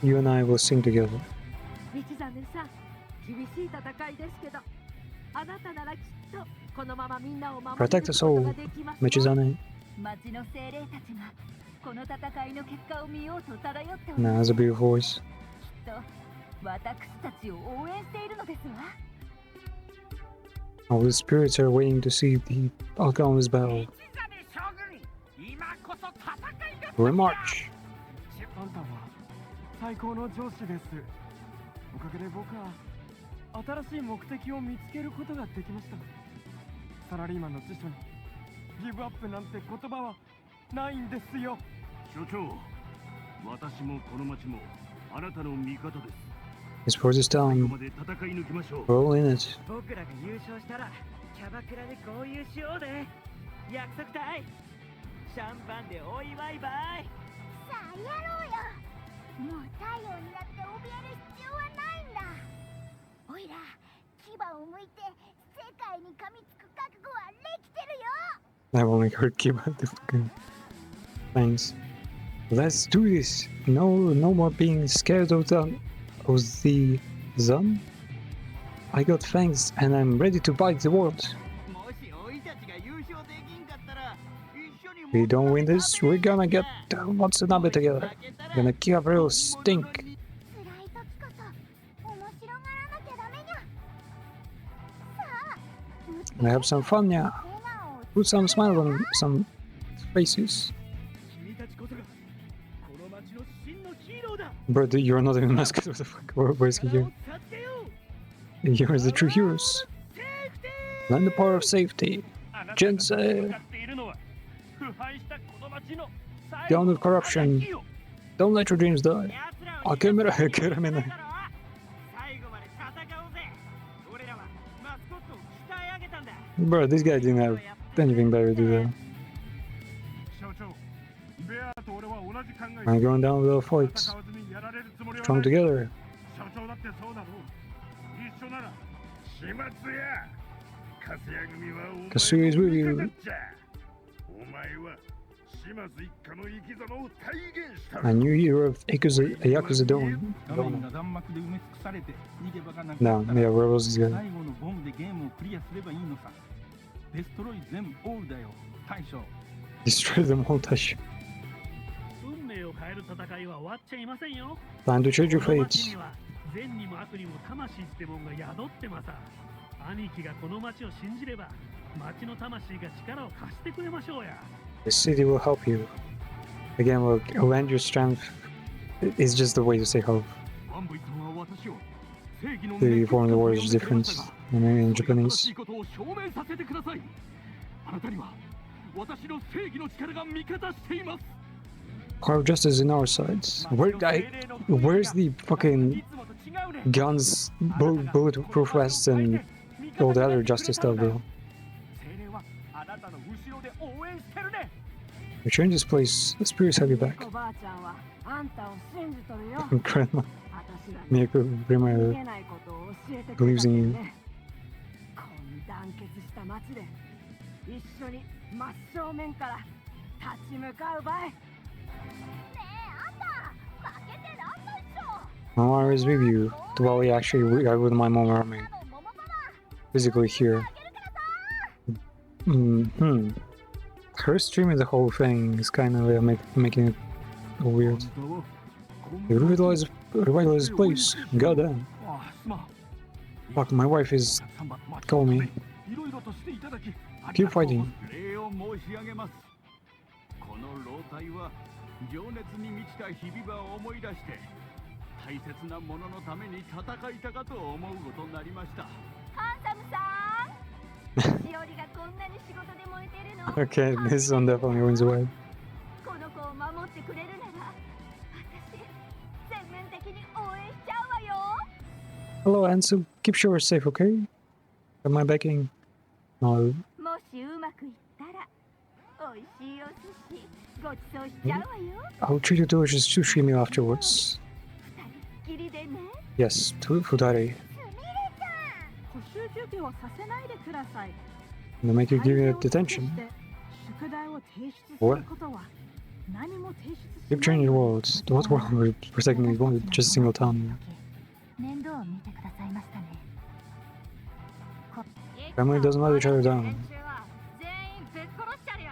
[SPEAKER 1] You and I will sing together.
[SPEAKER 7] 道真さん、厳しい戦いですけど、あなたならきっとこのままみんなを守る
[SPEAKER 1] Protect
[SPEAKER 7] こ
[SPEAKER 1] us
[SPEAKER 7] と
[SPEAKER 1] all,
[SPEAKER 7] ができます。
[SPEAKER 1] Michizane.
[SPEAKER 6] 町の精霊たちがこの戦いの結果を見ようと漂っており
[SPEAKER 1] Nah,
[SPEAKER 6] ます。
[SPEAKER 1] has a beautiful voice.
[SPEAKER 6] きっと私たちを応援しているのですわ。
[SPEAKER 1] All the spirits are waiting to see the outcome of this battle.
[SPEAKER 9] 今こそ戦いが。
[SPEAKER 1] We march.
[SPEAKER 10] あんたは最高の上司です。おかげで僕は新しい目的を見つけることができました。サラリーマンの辞書にギブアップなんて言葉はないんですよ。
[SPEAKER 4] 所長、私もこの町もあなたの味方です。
[SPEAKER 1] This port is
[SPEAKER 4] 最後
[SPEAKER 1] down.
[SPEAKER 4] まで戦い抜きましょう。
[SPEAKER 1] We're all in it.
[SPEAKER 10] 僕らが優勝したらキャバクラで合流しようで。約束だい。シャンパンでお祝いばい。
[SPEAKER 3] さあやろうよ。もう太陽になって怯える必要はないんだ。おいら牙を向いて世界に噛みつく覚悟はできてるよ。
[SPEAKER 1] I've only heard Kiba the fucking thanks. Let's do this. No more being scared of the sun. I got fangs and I'm ready to bite the world.
[SPEAKER 9] もしおいたちが優勝できんかったら一緒に
[SPEAKER 1] If we don't win this, we're gonna get what's another together. Gonna kill a real stink.
[SPEAKER 3] 辛い時こそ面白がらなきゃダメにゃ。さあ
[SPEAKER 1] Gonna have some fun, yeah.
[SPEAKER 3] 笑顔を
[SPEAKER 1] Put some smile on some faces.
[SPEAKER 10] 君たちこそがこの町の真のヒーローだ。
[SPEAKER 1] Bro, you're not even Mascot. What the fuck? Where's he
[SPEAKER 10] 力を
[SPEAKER 1] here?
[SPEAKER 10] 授けよう。
[SPEAKER 1] You're the true heroes.
[SPEAKER 10] セーフテ
[SPEAKER 1] Learn the power of safety.
[SPEAKER 4] あなたが
[SPEAKER 1] Jinsei.
[SPEAKER 4] 向かっているのは腐敗したこの町の
[SPEAKER 1] Down with corruption. Don't let your dreams die. 諦めろ、諦めない。
[SPEAKER 2] 最後まで戦おうぜ。俺らはマスコットを鍛え上げたんだ。
[SPEAKER 1] Bro, this guy didn't have anything better to do though.
[SPEAKER 5] 所長、ベアと俺は同じ考え。
[SPEAKER 1] I'm going down without fights.
[SPEAKER 5] 戦わずにやられるつもりは
[SPEAKER 1] Strong
[SPEAKER 5] ない。
[SPEAKER 1] together.
[SPEAKER 5] 所長だってそうだろう。一緒なら始末や。カスヤ組はお前
[SPEAKER 1] Kasuya is with you.
[SPEAKER 5] の味方じゃ。お前は島津一家の生き様を体現した
[SPEAKER 1] A new hero of Yakuza Dawn.
[SPEAKER 5] 画面が弾幕で埋め尽くされて逃げ場がなく
[SPEAKER 1] No,
[SPEAKER 5] なったら
[SPEAKER 1] yeah, where was this
[SPEAKER 5] 最
[SPEAKER 1] guy?
[SPEAKER 5] 後のボムでゲームをクリアすればいいのさ。デストロイ全部オールだよ、大将。
[SPEAKER 1] Destroy them all, Tashi.
[SPEAKER 11] 運命を変える戦いは終わっちゃいませんよ。
[SPEAKER 1] Time to change your
[SPEAKER 11] この街
[SPEAKER 1] fates.
[SPEAKER 11] には善にも悪にも魂ってもんが宿ってまさ。兄貴がこの街を信じれば、街の魂が力を貸してくれましょうや。
[SPEAKER 1] The city will help you. Again, look, lend your strength is just the way to say help.
[SPEAKER 5] ワンボイさんは私を正義の
[SPEAKER 1] The form of the word is different. I mean, in Japanese.
[SPEAKER 5] ことを証明させてください。あなたには私の正義の力が味方しています。
[SPEAKER 1] Our justice is in our sides. Where's the fucking guns, bulletproof vests, and all the other justice stuff, though? We change this place. The spirits have you back.
[SPEAKER 8] おばあちゃんはあんたを信じとるよ。
[SPEAKER 1] Grandma
[SPEAKER 8] 私ら
[SPEAKER 1] Miyako
[SPEAKER 8] 見
[SPEAKER 1] Grandma
[SPEAKER 8] えないことを教えてくれ
[SPEAKER 1] believes
[SPEAKER 8] たけ
[SPEAKER 1] in
[SPEAKER 8] ど
[SPEAKER 1] you.
[SPEAKER 8] ね。こん団結した街で一緒に真正面から立ち向かうばい。
[SPEAKER 3] ねえあんた負けてらんないっしょ。
[SPEAKER 1] My mom is with you. Well, yeah, actually, I with my mom army.
[SPEAKER 3] あの桃パワー
[SPEAKER 1] Physically here.
[SPEAKER 3] あげるからさ。
[SPEAKER 1] Hmm. Her streaming the whole thing is kind of making it weird. You revitalize this place. Goddamn.
[SPEAKER 5] ああ、すまん。
[SPEAKER 1] Fuck, my wife is calling me.
[SPEAKER 5] いろいろとしていただき
[SPEAKER 1] Keep fighting.
[SPEAKER 5] 礼を申し上げます。この老体は情熱に満ちた日々場を思い出して大切なもののために戦いたかと思うことになりました。
[SPEAKER 3] ハンサムさん。しおりがこんなに仕事で燃えてるの。
[SPEAKER 1] Okay, this one definitely wins away.
[SPEAKER 3] この子を守ってくれるなら、私全面的に応援しちゃうわよ。
[SPEAKER 1] Hello, Ansel. Keep sure it's safe, okay? Am I backing? No.
[SPEAKER 3] もしうまくいったら、美味しいお寿司ごちそうしちゃうわよ。
[SPEAKER 1] I'll treat you delicious sushi meal afterwards.
[SPEAKER 3] 二人っきりでね。
[SPEAKER 1] Yes, to Futari.
[SPEAKER 7] 補習授業をさせないでください。
[SPEAKER 1] They'll make you give you detention.
[SPEAKER 7] 宿題を提出する
[SPEAKER 1] What?
[SPEAKER 7] ことは何も提出し
[SPEAKER 1] Keep
[SPEAKER 7] ない
[SPEAKER 1] changing worlds. What world we're protecting just a single town?
[SPEAKER 3] 面倒を見てくださいましたね。
[SPEAKER 1] Family doesn't let each other down.
[SPEAKER 6] 全員ぶっ殺しちゃるよ。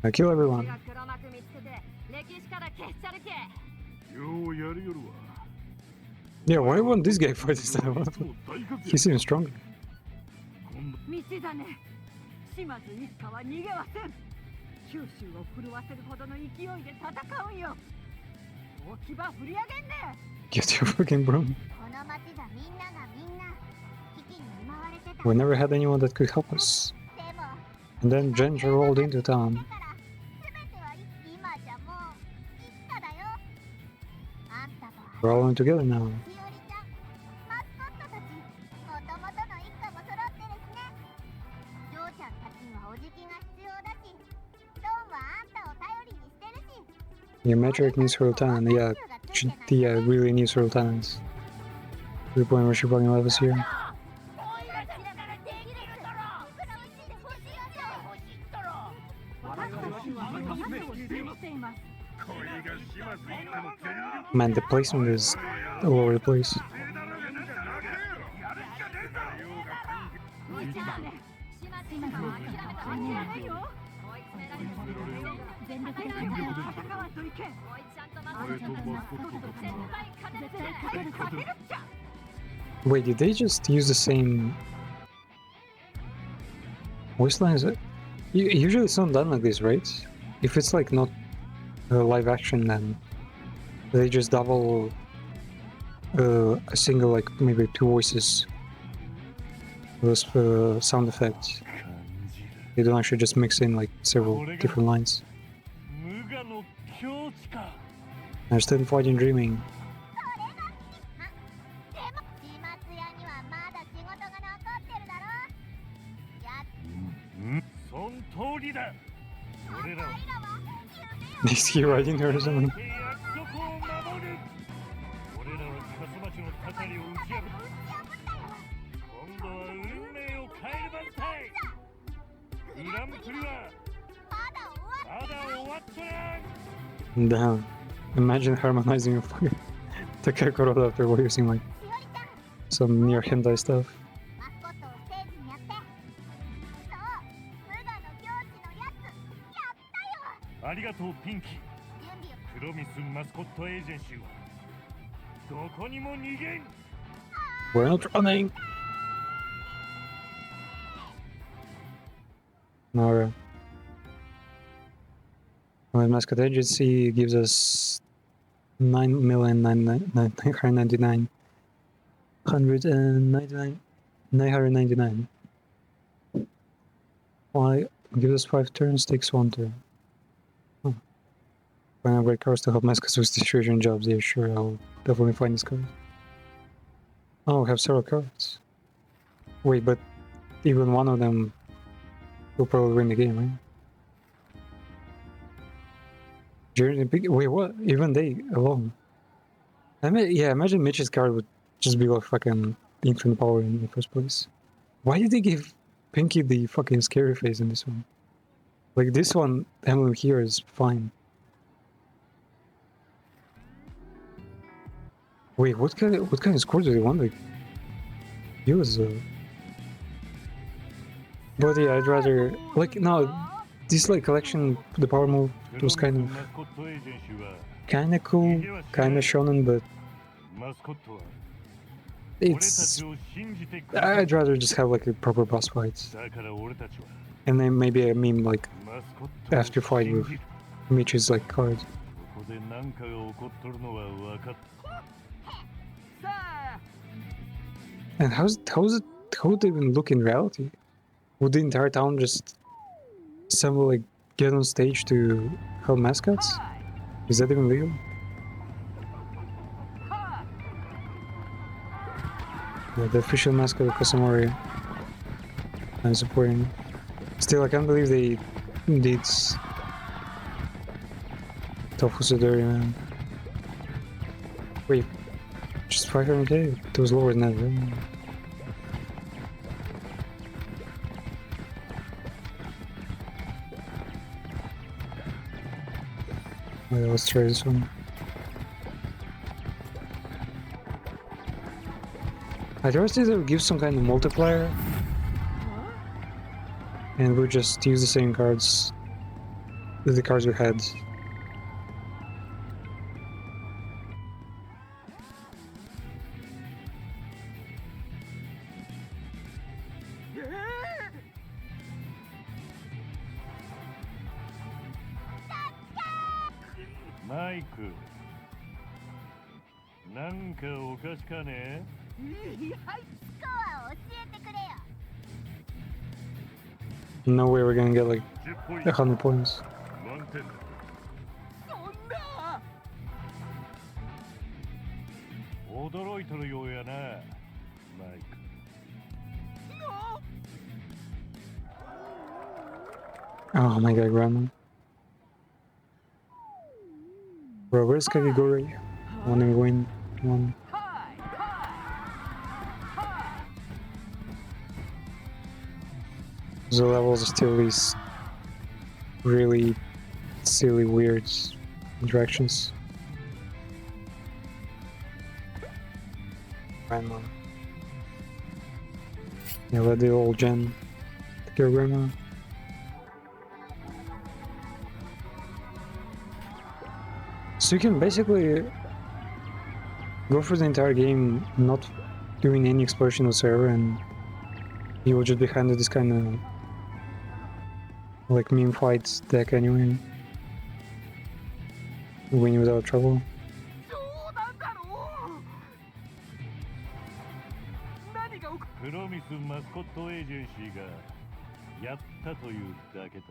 [SPEAKER 1] I kill everyone.
[SPEAKER 6] 黒幕見つけて歴史から消しちゃるけ。
[SPEAKER 5] ようやるよるわ。
[SPEAKER 1] Yeah, why won't this guy fight this time? He seems stronger.
[SPEAKER 7] 道だね。島津一家は逃げはせん。九州を震わせるほどの勢いで戦うんよ。大きば振り上げんね。
[SPEAKER 1] Get your fucking broom.
[SPEAKER 3] この町がみんながみんな危機に見舞われてた。
[SPEAKER 1] We never had anyone that could help us.
[SPEAKER 3] でも
[SPEAKER 1] And then Ginger rolled into town.
[SPEAKER 3] だから全ては今じゃもう一家だよ。あんたと
[SPEAKER 1] We're all in together now.
[SPEAKER 3] しおりちゃん、マスコットたち、もともとの一家も揃ってるしね。ジョーちゃんたちにはおじきが必要だし、ドンはあんたを頼りにしてるし。
[SPEAKER 1] Your metric needs her lieutenant. Yeah, yeah, really needs her lieutenants. To the point where she fucking left us here.
[SPEAKER 9] おいらたちならできるだろ。
[SPEAKER 7] 私はあなたを支援しています。
[SPEAKER 5] これが島津一家の全力
[SPEAKER 1] Man, the placement is all over the place.
[SPEAKER 7] 道だね。島津一家は諦めないよ。追い詰められる全力で戦わんといけん。おいちゃんとマスコット絶対勝てるっちゃ。
[SPEAKER 1] Wait, did they just use the same voice lines? Usually it's not done like this, right? If it's like not live action, then they just double a single, like maybe two voices. Those sound effects. They don't actually just mix in like several different lines.
[SPEAKER 4] 無我の境地か。
[SPEAKER 1] I'm still fighting, dreaming.
[SPEAKER 3] でも始末屋にはまだ仕事が残ってるだろ。やっ
[SPEAKER 4] そん通りだ。俺らは
[SPEAKER 1] Is he riding her or something?
[SPEAKER 4] 約束を守る。俺らは笠町のたたりを打ち破る。今度は運命を変える番隊。グランプリはまだ終わっとら
[SPEAKER 1] Damn. Imagine harmonizing the Kakarot after using like
[SPEAKER 3] しおりちゃん
[SPEAKER 1] some near hentai stuff.
[SPEAKER 3] マスコットをステージにやってそう無我の行使のやつやったよ
[SPEAKER 4] ありがとうピンキー。
[SPEAKER 3] 準備を
[SPEAKER 4] プロミスマスコットエージェンシーはどこにも逃げん。
[SPEAKER 1] We're not running! Alright. Well, Mascot Agency gives us 9,999,999. Why? Gives us 5 turns, takes 1 turn. Huh. When I break cards to help Mascots with distribution jobs, yeah, sure, I'll definitely find this card. Oh, we have several cards. Wait, but even one of them will probably win the game, right? Wait, what? Even they alone? Yeah, imagine Mitch's card would just be like fucking infinite power in the first place. Why did they give Pinky the fucking scary face in this one? Like, this one, emblem here is fine. Wait, what kind of score do they want to use? But yeah, I'd rather like no, this like collection, the power move was kind of cool, kind of shonen, but it's I'd rather just have like a proper boss fight, and then maybe a meme like after fight with Mitch's like card. And how would they even look in reality? Would the entire town just assemble, like, get on stage to help mascots? Is that even legal? Yeah, the official mascot of Kosamori. I'm supporting. Still, I can't believe they did Tofu Sudori, man. Wait, just 500k? It was lower than that, right? Wait, let's try this one. I'd rather say they would give some kind of multiplier. And we'll just use the same cards with the cards we had.
[SPEAKER 4] Mike, なんかおかしかね？
[SPEAKER 3] はいスコアを教えてくれよ
[SPEAKER 1] No way we're gonna get like 100 points.
[SPEAKER 4] 満点。驚いとるようやな、マイク。
[SPEAKER 1] Oh my god, Grandma. Bro, where's Kakigori? I wanna win one. The levels are still these really silly, weird interactions. Grandma. Yeah, let the old gen take care of Grandma. So you can basically go through the entire game not doing any exploration whatsoever, and you will just be handed this kind of like meme fight deck anyway. Win without trouble.
[SPEAKER 4] プロミスマスコットエージェンシーがやったというだけだ。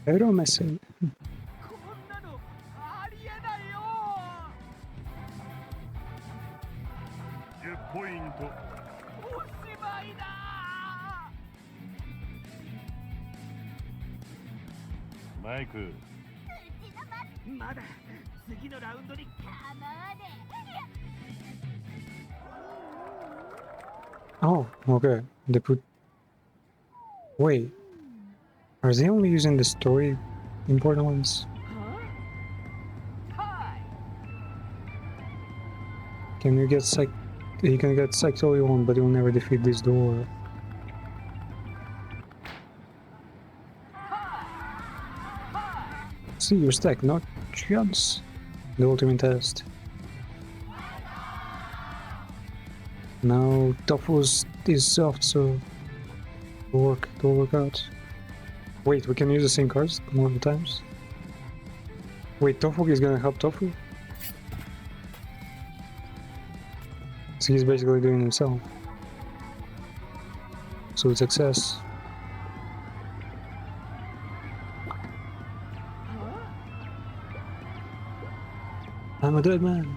[SPEAKER 1] Hero message.
[SPEAKER 10] こんなのありえないよ。
[SPEAKER 4] 10ポイント。
[SPEAKER 10] おしまいだ。
[SPEAKER 4] マイク。
[SPEAKER 11] まだ次のラウンドに
[SPEAKER 3] 構わねえ
[SPEAKER 1] Oh, okay. They put Wait, are they only using the story important ones? Can you get psych? You can get psyched all you want, but you'll never defeat this door. See your stack, not chance. The ultimate test. Now Tofu's is soft, so it'll work out. Wait, we can use the same cards multiple times? Wait, Tofu is gonna help Tofu? So he's basically doing himself. So it's success. I'm a dead man.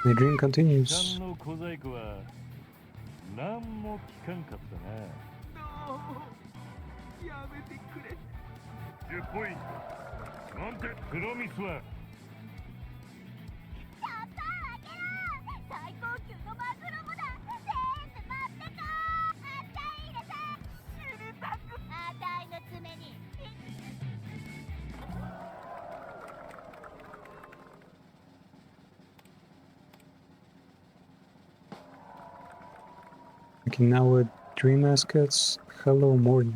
[SPEAKER 1] The dream continues.
[SPEAKER 4] の小細工は何も聞かんかったな。やめてくれ。10ポイント。なんてプロミスは。
[SPEAKER 3] 最高級のマグロもだ。全部持ってこあたい入れた。死にたく。あたいの爪に。
[SPEAKER 1] Okay, now with dream mascots. Hello, Morty.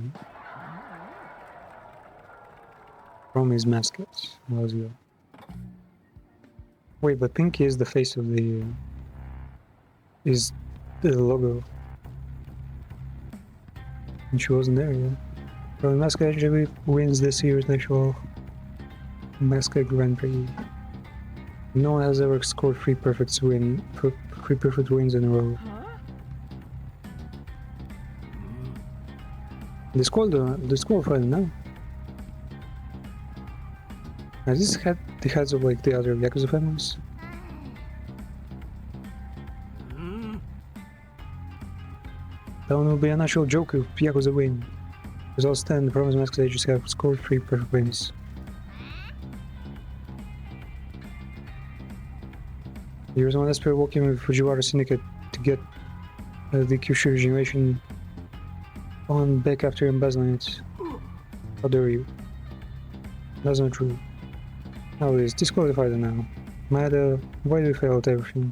[SPEAKER 1] From his mascots. Let's go. Wait, but Pinky is the face of the. Is the logo. And she wasn't there yet. So the mascot actually wins this year's national Mascot Grand Prix. No one has ever scored three perfect wins in a row. Disqualified now. Has this had the heads of like the other Yakuza families? That one will be a natural joke if Yakuza win. Results 10, the problem is Mascot Ages have scored 3 perfect wins. There was one desperate walking with Fujiwara Syndicate to get the Kyushu regeneration on back after embezzling it. How dare you? That's not true. Now it is disqualified now. Maeda, why do you fail at everything?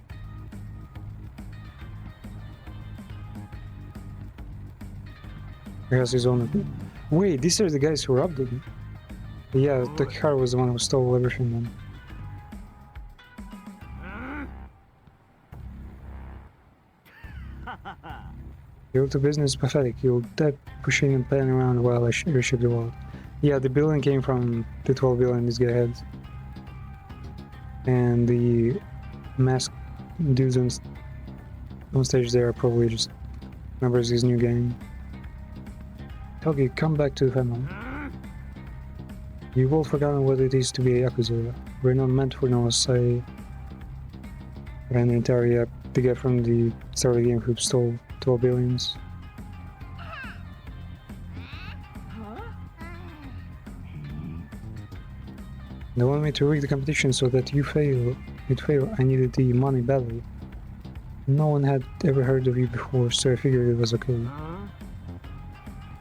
[SPEAKER 1] He has his own. Wait, these are the guys who robbed him. Yeah, Takehara was the one who stole everything then. Your to business is pathetic. You'll dead pushing and playing around while I reshape the world. Yeah, the billion came from the 12 billion this guy had. And the mask dudes on stage there are probably just members of his new gang. Togi, come back to the family. You've all forgotten what it is to be a Yakuza. We're not meant for no I ran the entire app to get from the start of the game who stole 12 billions. They want me to rig the competition so that you'd fail. I needed the money badly. No one had ever heard of you before, so I figured it was okay.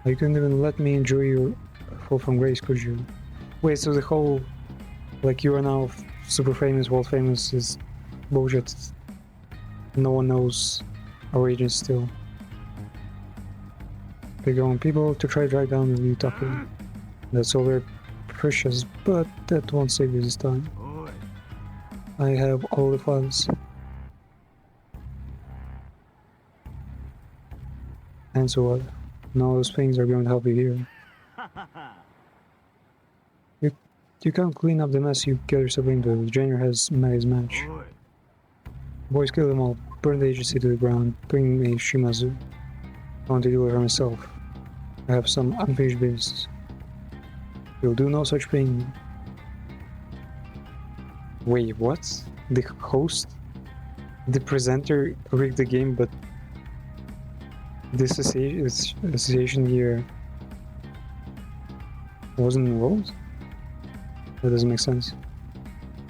[SPEAKER 1] You couldn't even let me enjoy your fall from grace, could you? Wait, so the whole, like, you are now super famous, world famous is bullshit. No one knows our agents still. They go on people to try to drag down the Utaka. That's all very precious, but that won't save you this time. I have all the files. And so what? Now those things are going to help you here. You can't clean up the mess you get yourself into. The junior has met his match. Boys, kill them all. Burn the agency to the ground. Bring me Shimazu. I want to deal with her myself. I have some unfinished business. You'll do no such thing. Wait, what? the host, the presenter rigged the game, but this association here wasn't involved? That doesn't make sense.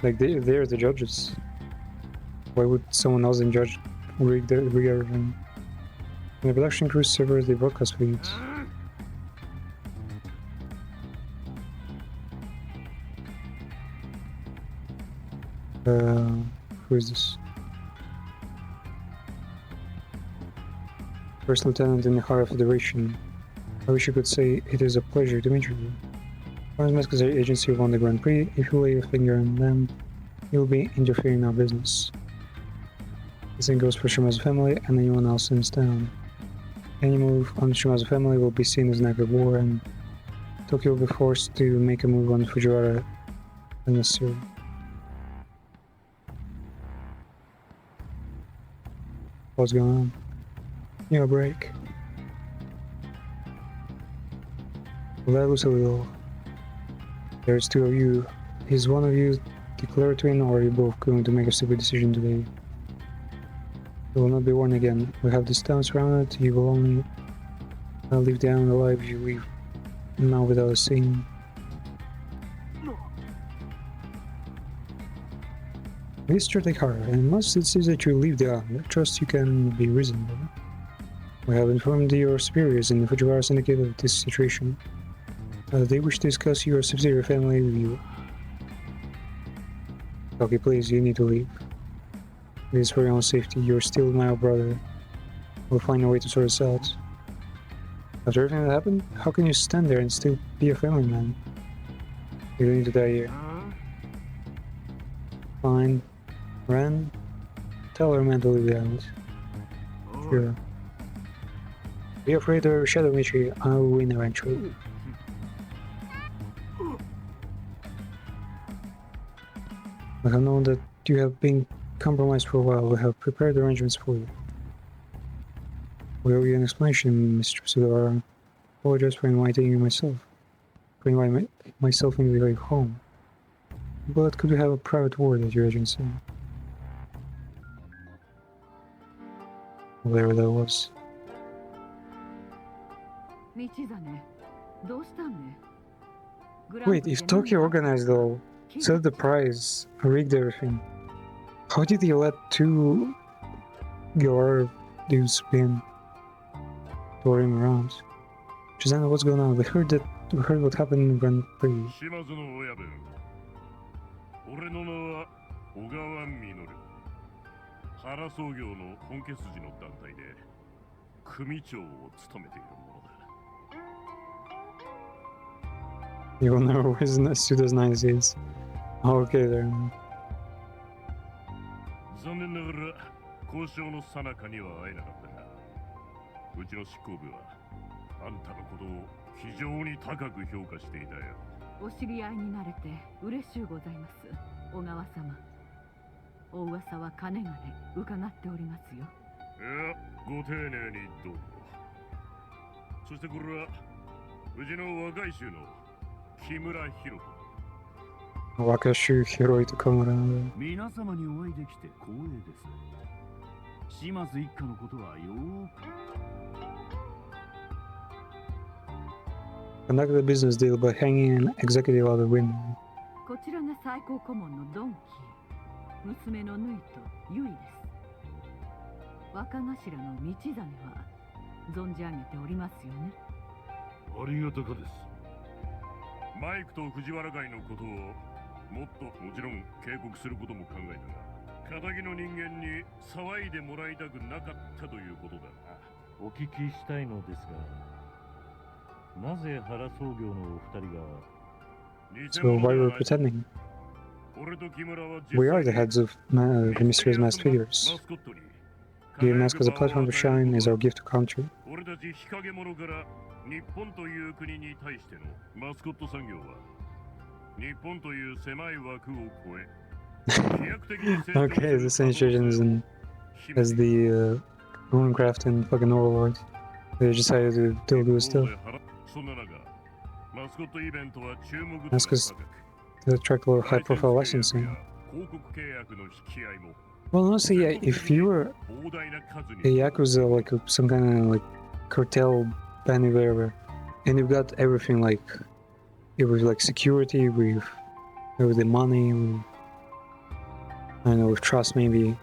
[SPEAKER 1] Like, they're the judges. Why would someone else in judge rig everything? In the production crew servers, the broadcast feeds. Who is this? First Lieutenant in the Hara Federation. I wish you could say it is a pleasure to meet you. Mascot's agency won the Grand Prix. If you lay your finger on them, you'll be interfering in our business. The same goes for Shimazu family and anyone else in this town. Any move on the Shimazu family will be seen as an act of war, and Tokyo will be forced to make a move on Fujiwara when necessary. What's going on? Give a break. Let loose a little. There's two of you. Is one of you declared twin, or are you both going to make a stupid decision today? You will not be warned again. We have this town surrounded. You will only leave the island alive if you leave now without a scene. It is strictly hard, and unless it says that you leave the island, I trust you can be reasonable. We have informed your superiors in the Fujiwara Syndicate of this situation. They wish to discuss your subsidiary family with you. Okay, please, you need to leave. It is for your own safety. You're still my brother. We'll find a way to sort this out. After everything that happened, how can you stand there and still be a family man? You don't need to die here. Fine. Ren, tell her man to leave the island. Sure. Be afraid of Shadow Michi, I'll win eventually. I have known that you have been compromised for a while. We have prepared arrangements for you. We owe you an explanation, Mr. Sugawara. I apologize for inviting you myself. For inviting myself into your home. But could we have a private word at your agency? Whatever that was. Wait, if Tokyo organized all, set the prize, rigged everything, how did he let two Gawara dudes spin, tour him around? Shizana, what's going on? We heard what happened in the Grand Prix.
[SPEAKER 4] 俺の名は小川実。原創業の本家筋の団体で組長を務めているものだ。
[SPEAKER 1] You will know where his Suda's is. Oh, okay, there.
[SPEAKER 4] 残念ながら交渉の最中には会えなかったが、うちの執行部はあんたのことを非常に高く評価していたよ。
[SPEAKER 7] お知り合いになれて嬉しゅうございます、小川様。お噂はかねがね伺っておりますよ。
[SPEAKER 4] いや、ご丁寧にどうも。そしてこれはうちの若い衆の木村博子。
[SPEAKER 1] 若衆広いとかもらう。
[SPEAKER 12] 皆様にお会いできて光栄です。島津一家のことはよーく。
[SPEAKER 1] Conduct the business deal by hanging an executive out the window.
[SPEAKER 7] こちらが最高顧問のドンキー、娘のヌイとユイです。若頭の道真は存じ上げておりますよね。
[SPEAKER 4] ありがたかです。マイクと藤原会のことをもっともちろん警告することも考えたが、仇の人間に騒いでもらいたくなかったということだな。
[SPEAKER 13] お聞きしたいのですが。 なぜ原創業のお二人が
[SPEAKER 1] So why were we pretending? We are the heads of the mysterious masked figures. Giving Mascot a platform to shine is our gift to country.
[SPEAKER 4] 俺たち日陰者から日本という国に対してのマスコット産業は日本という狭い枠を超え
[SPEAKER 1] Okay, the same situation as the Runecraft and fucking Overlord. They decided to do stuff. Mascot's to attract a lot of high-profile licensing. Well, honestly, yeah, if you were a Yakuza, like some kind of like cartel band wherever, and you've got everything like, with like security, with the money, with, I don't know, with trust maybe.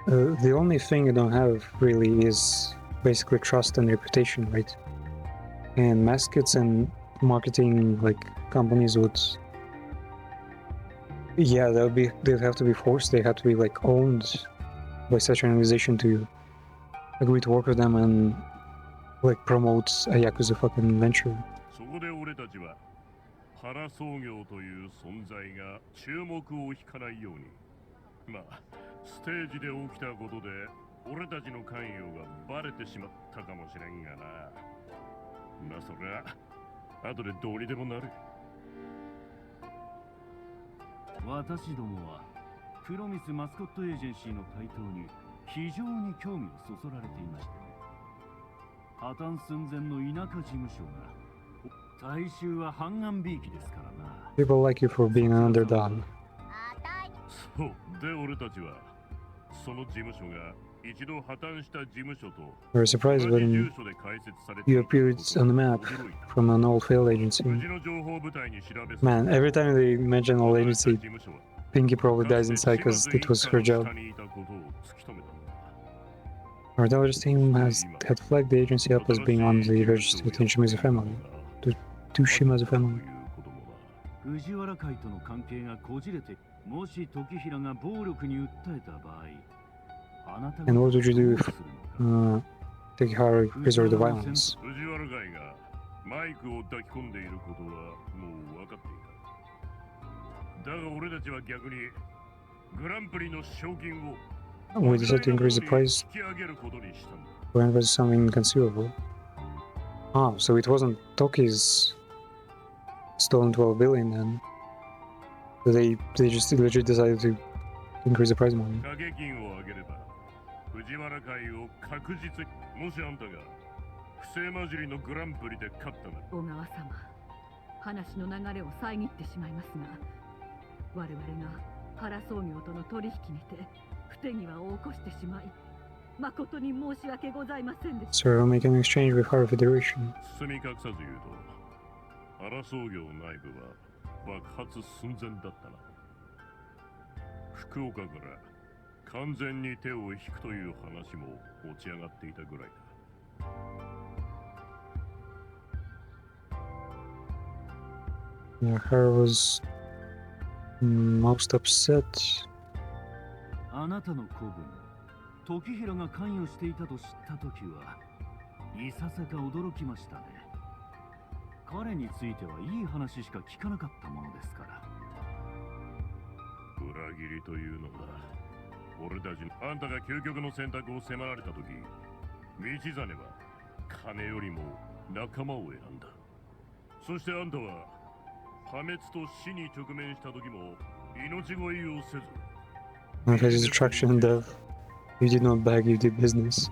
[SPEAKER 1] The only thing you don't have really is basically trust and reputation, right? And Mascots and marketing like companies would, yeah, they'd have to be forced. They have to be like owned by such an organization to agree to work with them and like promote a Yakuza fucking venture.
[SPEAKER 4] そこで俺たちは原創業という存在が注目を引かないように、まあステージで起きたことで俺たちの関与がバレてしまったかもしれんがな。まあそりゃ後でどうにでもなる。
[SPEAKER 12] 私どもはプロミスマスコットエージェンシーの台頭に非常に興味をそそられていましてね。破綻寸前の田舎事務所が大衆は半眼びいきですからな。
[SPEAKER 1] People like you for being an underdog.
[SPEAKER 4] そうで俺たちはその事務所が一度破綻した事務所と
[SPEAKER 1] We were surprised when you appeared on the map from an old failed agency. Man, every time they mention old agency, Pinky probably dies inside because it was her job. Our daughter's team had flagged the agency up as being on the register to Shimizu family. To Shimazu family.
[SPEAKER 12] 藤原会との関係がこじれて、もし時平が暴力に訴えた場合、あなたが
[SPEAKER 1] And what would you do if Tekihara resorted to violence?
[SPEAKER 4] 藤原会がマイクを抱き込んでいることはもう分かっていた。だが俺たちは逆にグランプリの賞金を
[SPEAKER 1] We decided to increase the price when it was something inconceivable. Oh, so it wasn't Toki's stolen 12 billion then. They just legit decided to increase the price money.
[SPEAKER 4] 掛け金を上げれば藤原会を確実にもしあんたが不正混じりのグランプリで勝ったなら
[SPEAKER 7] 小川様、話の流れを遮ってしまいますが、我々が原創業との取引にて不手際を起こしてしまい、誠に申し訳ございませんでした。
[SPEAKER 1] So we'll make an exchange with Hara Federation.
[SPEAKER 4] 包み隠さず言うと原創業内部は爆発寸前だったな。福岡から完全に手を引くという話も持ち上がっていたぐらいだ。
[SPEAKER 1] Yeah, Hara was most upset.
[SPEAKER 12] あなたの子分、時平が関与していたと知ったときは、いささか驚きましたね。彼についてはいい話しか聞かなかったものですから。
[SPEAKER 4] 裏切りというのは、俺たちあんたが究極の選択を迫られたとき、道真は金よりも仲間を選んだ。そしてあんたは破滅と死に直面したときも命乞いをせず。
[SPEAKER 1] When faces attraction and death, you did not beg, you did business.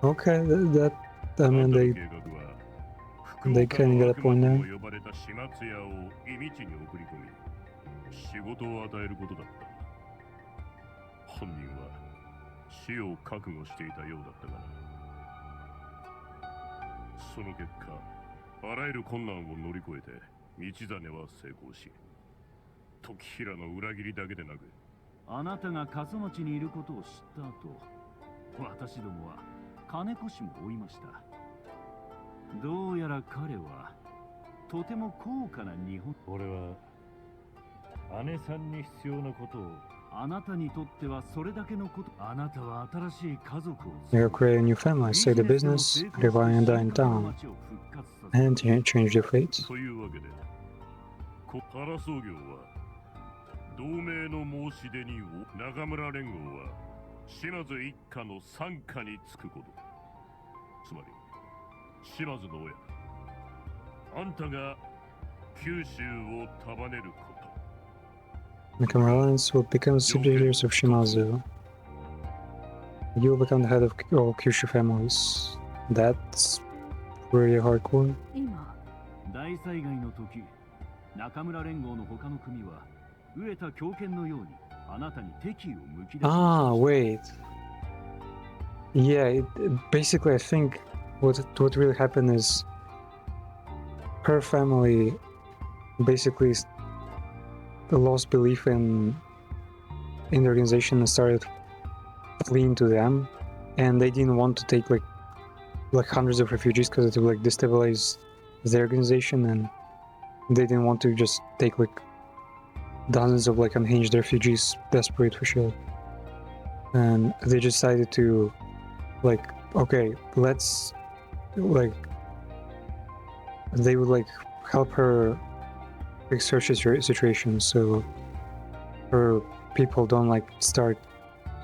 [SPEAKER 1] Okay, I mean, they kind of got a point now.
[SPEAKER 4] 仕事を与えることだった。本人は死を覚悟していたようだったがな。その結果、あらゆる困難を乗り越えて道真は成功し、時平の裏切りだけでなく、
[SPEAKER 12] あなたが笠町にいることを知った後、私どもは金越も追いました。どうやら彼はとても高価な日本。
[SPEAKER 13] 俺は姉さんに必要なことを。
[SPEAKER 12] あなたにとってはそれだけのこと。あなたは新しい家族を。
[SPEAKER 1] You're creating a new family, say the business, revive and die in town, and change your fate.
[SPEAKER 4] というわけで、原創業は同盟の申し出に中村連合は島津一家の傘下につくこと。つまり島津の親、あんたが九州を束ねること。
[SPEAKER 1] The Cameralians will become subsidiaries of Shimazu. You will become the head of all Kyushu families. That's pretty hardcore.
[SPEAKER 12] 今、大災害の時、中村連合の他の組は飢えた狂犬のようにあなたに敵意を向き出し
[SPEAKER 1] Ah, wait. Yeah, basically, I think what really happened is her family basically lost belief in the organization and started fleeing to them, and they didn't want to take like hundreds of refugees because it would like destabilize their organization, and they didn't want to just take like dozens of like unhinged refugees desperate for shelter. And they decided to like, okay, let's like, they would like help her research the situation so her people don't like start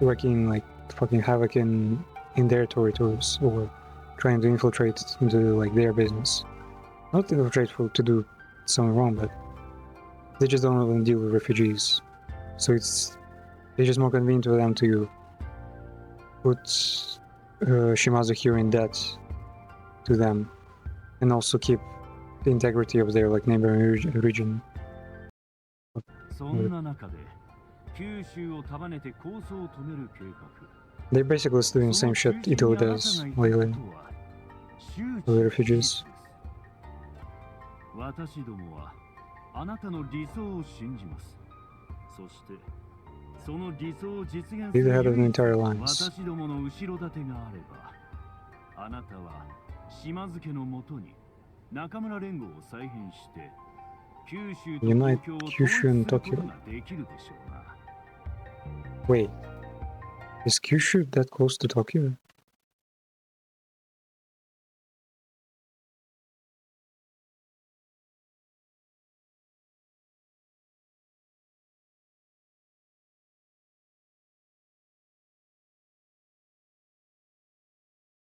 [SPEAKER 1] wreaking like fucking havoc in their territories or trying to infiltrate into like their business. Not infiltrate to do something wrong, but they just don't want to deal with refugees. So it's just more convenient for them to put Shimazu here in debt to them, and also keep the integrity of their like neighboring region.
[SPEAKER 12] そんな中で九州を束ねて構想を止める計画
[SPEAKER 1] They're basically still doing the same shit Italy does lately with the refugees.
[SPEAKER 12] 私どもはあなたの理想を信じます。そしてその理想を実現す
[SPEAKER 1] Be the
[SPEAKER 12] る
[SPEAKER 1] head of the
[SPEAKER 12] 唯一
[SPEAKER 1] entire
[SPEAKER 12] の
[SPEAKER 1] alliance.
[SPEAKER 12] 私どもの後ろ盾があれば、あなたは島津家のもとに中村連合を再編して九州と
[SPEAKER 1] Unite
[SPEAKER 12] 東京を統一
[SPEAKER 1] Kyushu
[SPEAKER 12] す
[SPEAKER 1] and
[SPEAKER 12] ること
[SPEAKER 1] Tokyo.
[SPEAKER 12] ができるでしょうな。
[SPEAKER 1] Wait, is Kyushu that close to Tokyo?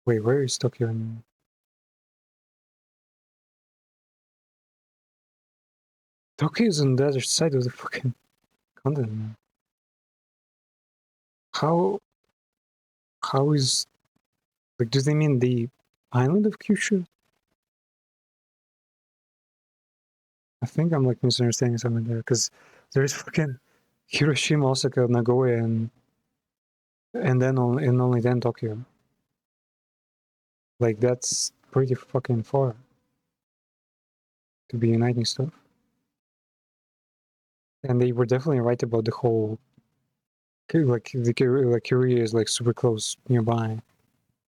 [SPEAKER 1] Wait, where is Tokyo? Tokyo is on the other side of the fucking continent, man. How is like? Do they mean the island of Kyushu? I think I'm like misunderstanding something there because there's fucking Hiroshima, Osaka, Nagoya, and then only then Tokyo. Like that's pretty fucking far to be uniting stuff. And they were definitely right about the whole like Korea is like super close nearby,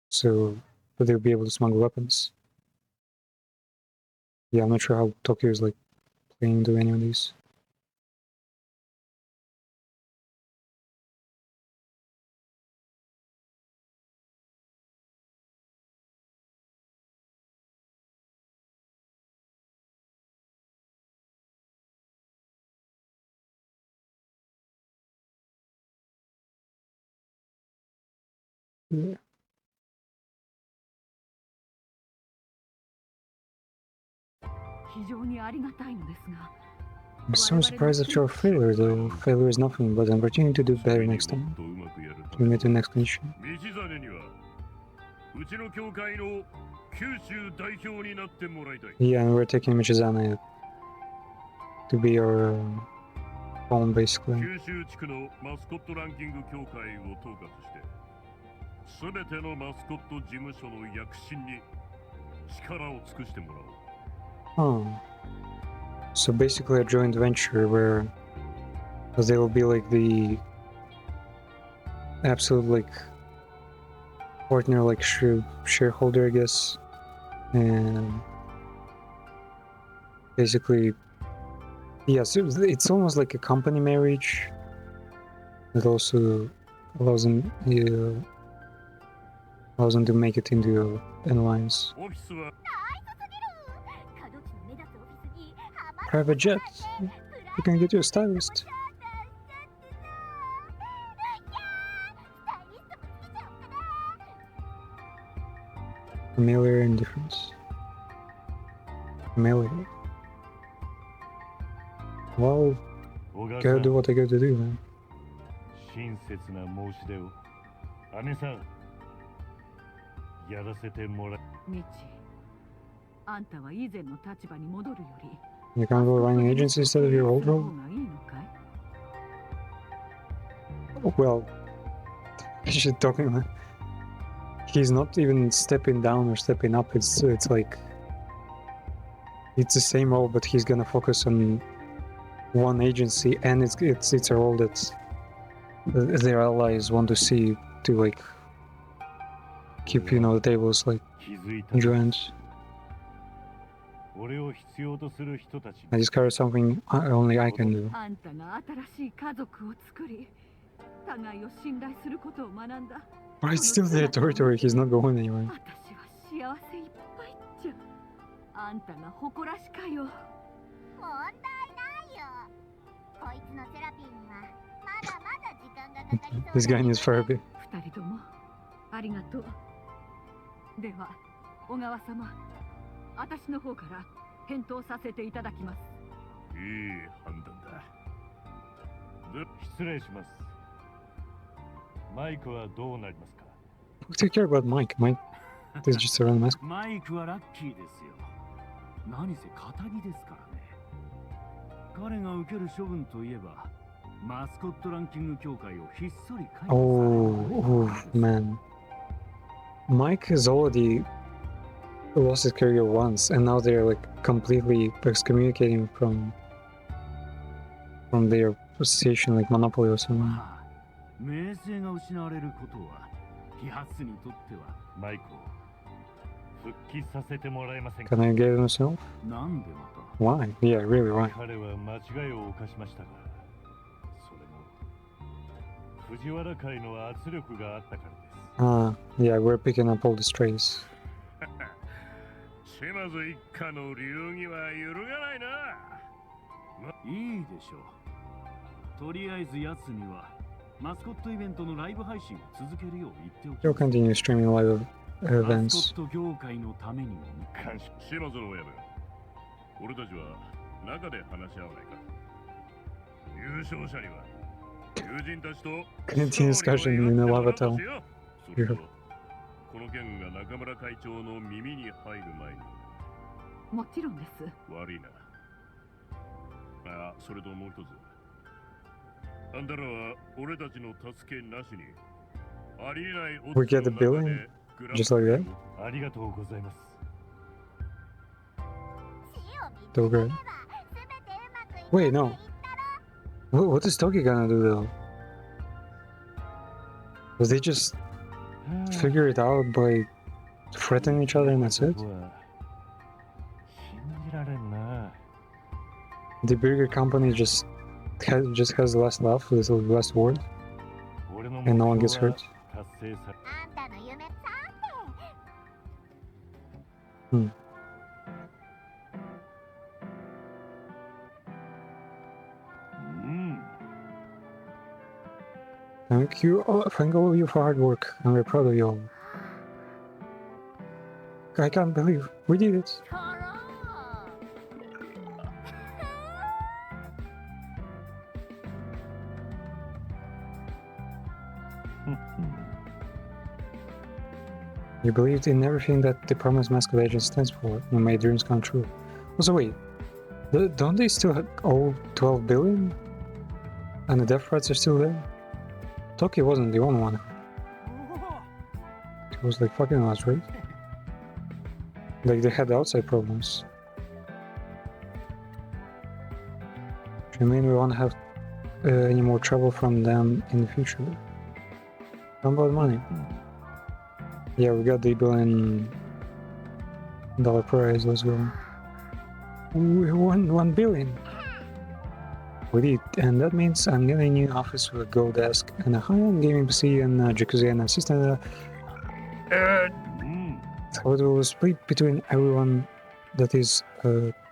[SPEAKER 1] so but they'll be able to smuggle weapons. Yeah, I'm not sure how Tokyo is like playing into any of these. Yeah. I'm so surprised at your failure, though. Failure is nothing but an opportunity to do better next time. To meet the next condition.
[SPEAKER 4] 道真にはうちの教会の九州代表になってもらいたい。
[SPEAKER 1] Yeah, and we're taking Michizane to be our home, basically.
[SPEAKER 4] 九州地区のマスコットランキング協会を統括してすべてのマスコット事務所の躍進に力を尽くしてもらおう。
[SPEAKER 1] Oh. So basically a joint venture where they will be like the absolute like partner like shareholder, I guess, and basically yeah, so it's almost like a company marriage. It also allows them to make it into an alliance.
[SPEAKER 4] オフィスは
[SPEAKER 1] Private jet. You can get you a stylist. Familiar indifference. Familiar. Well, gotta do what I gotta do, man.
[SPEAKER 4] 親切な申し出を姉さんやらせてもら
[SPEAKER 7] ミッチ、あんたは以前の立場に戻るより
[SPEAKER 1] You can't go running agency instead of your old role? Well, she's talking. He's not even stepping down or stepping up. It's like it's the same role, but he's gonna focus on one agency, and it's a role that their allies want to see to like keep the tables like joined. I discovered something only I can do. But it's still their territory. He's not going anywhere.
[SPEAKER 3] あんたが誇らしかよ。問題ないよ。こいつのセラピーにはまだまだ時間がかかりそう。
[SPEAKER 1] This guy needs therapy.
[SPEAKER 7] 二人ともありがとう。では小川様、私の方から返答させていただきます。
[SPEAKER 4] いい判断だ。で、失礼します。マイクはどうなりますか？
[SPEAKER 1] Who take care about Mike? Mike is just a random mask.
[SPEAKER 12] マイクはラッキーですよ。何せ堅気ですからね。彼が受ける処分といえば、マスコットランキング協会をひっそり解除。
[SPEAKER 1] Oh man. Mike has already lost his career once, and now they're like completely excommunicating from their association, like monopoly or something.
[SPEAKER 12] 名声が失われることは、ヤツにとっては
[SPEAKER 4] マイクを復帰させてもらえませんか？
[SPEAKER 1] Can I get himself?
[SPEAKER 12] なんでまた
[SPEAKER 1] Why? Yeah, really, why?
[SPEAKER 4] 彼は間違いを犯しましたが、それも藤原会の圧力があったからです。
[SPEAKER 1] Yeah, we're picking up all the strays.
[SPEAKER 4] 島津一家の流儀は揺るがないな。
[SPEAKER 12] いいでしょう。とりあえず奴にはマスコットイベントのライブ配信を続けるよう言っておき
[SPEAKER 1] You'll continue streaming live
[SPEAKER 12] マ
[SPEAKER 1] events.
[SPEAKER 12] スコット業界のためにも
[SPEAKER 4] 監視島津の親分、俺たちは中で話し合わないか。優勝者には友人たちと
[SPEAKER 1] Continue discussion in the lava tunnel.
[SPEAKER 4] それとこの件が中村会長の耳に入る前に。
[SPEAKER 7] もちろんです。
[SPEAKER 4] 悪いな。あ、それともう一つ。あんたらは俺たちの助けなしにありえない。
[SPEAKER 1] We get the billing just like that.
[SPEAKER 4] ありがとうございます。
[SPEAKER 1] So good. Wait, no. What is Toki gonna do though? Will they just figure it out by threatening each other and that's it?
[SPEAKER 4] 信じられんな。
[SPEAKER 1] The bigger company just has less laugh, with less word, and no one gets hurt.
[SPEAKER 3] あんたの夢さて。
[SPEAKER 1] Hmm. Thank all of you for hard work. I'm very proud of you all. I can't believe we did it. You believed in everything that the promised Mascot agent stands for, and made dreams come true. Also, wait, don't they still owe 12 billion? And the death threats are still there? Toki wasn't the only one. It was like fucking us, right? Like they had outside problems. I mean, we won't have any more trouble from them in the future. How about money? Yeah, we got the $1 billion prize. Let's go. We won $1 billion. We did, and that means I'm getting a new office with a gold desk and a high-end gaming PC and a jacuzzi and assistant. So it will split between everyone that is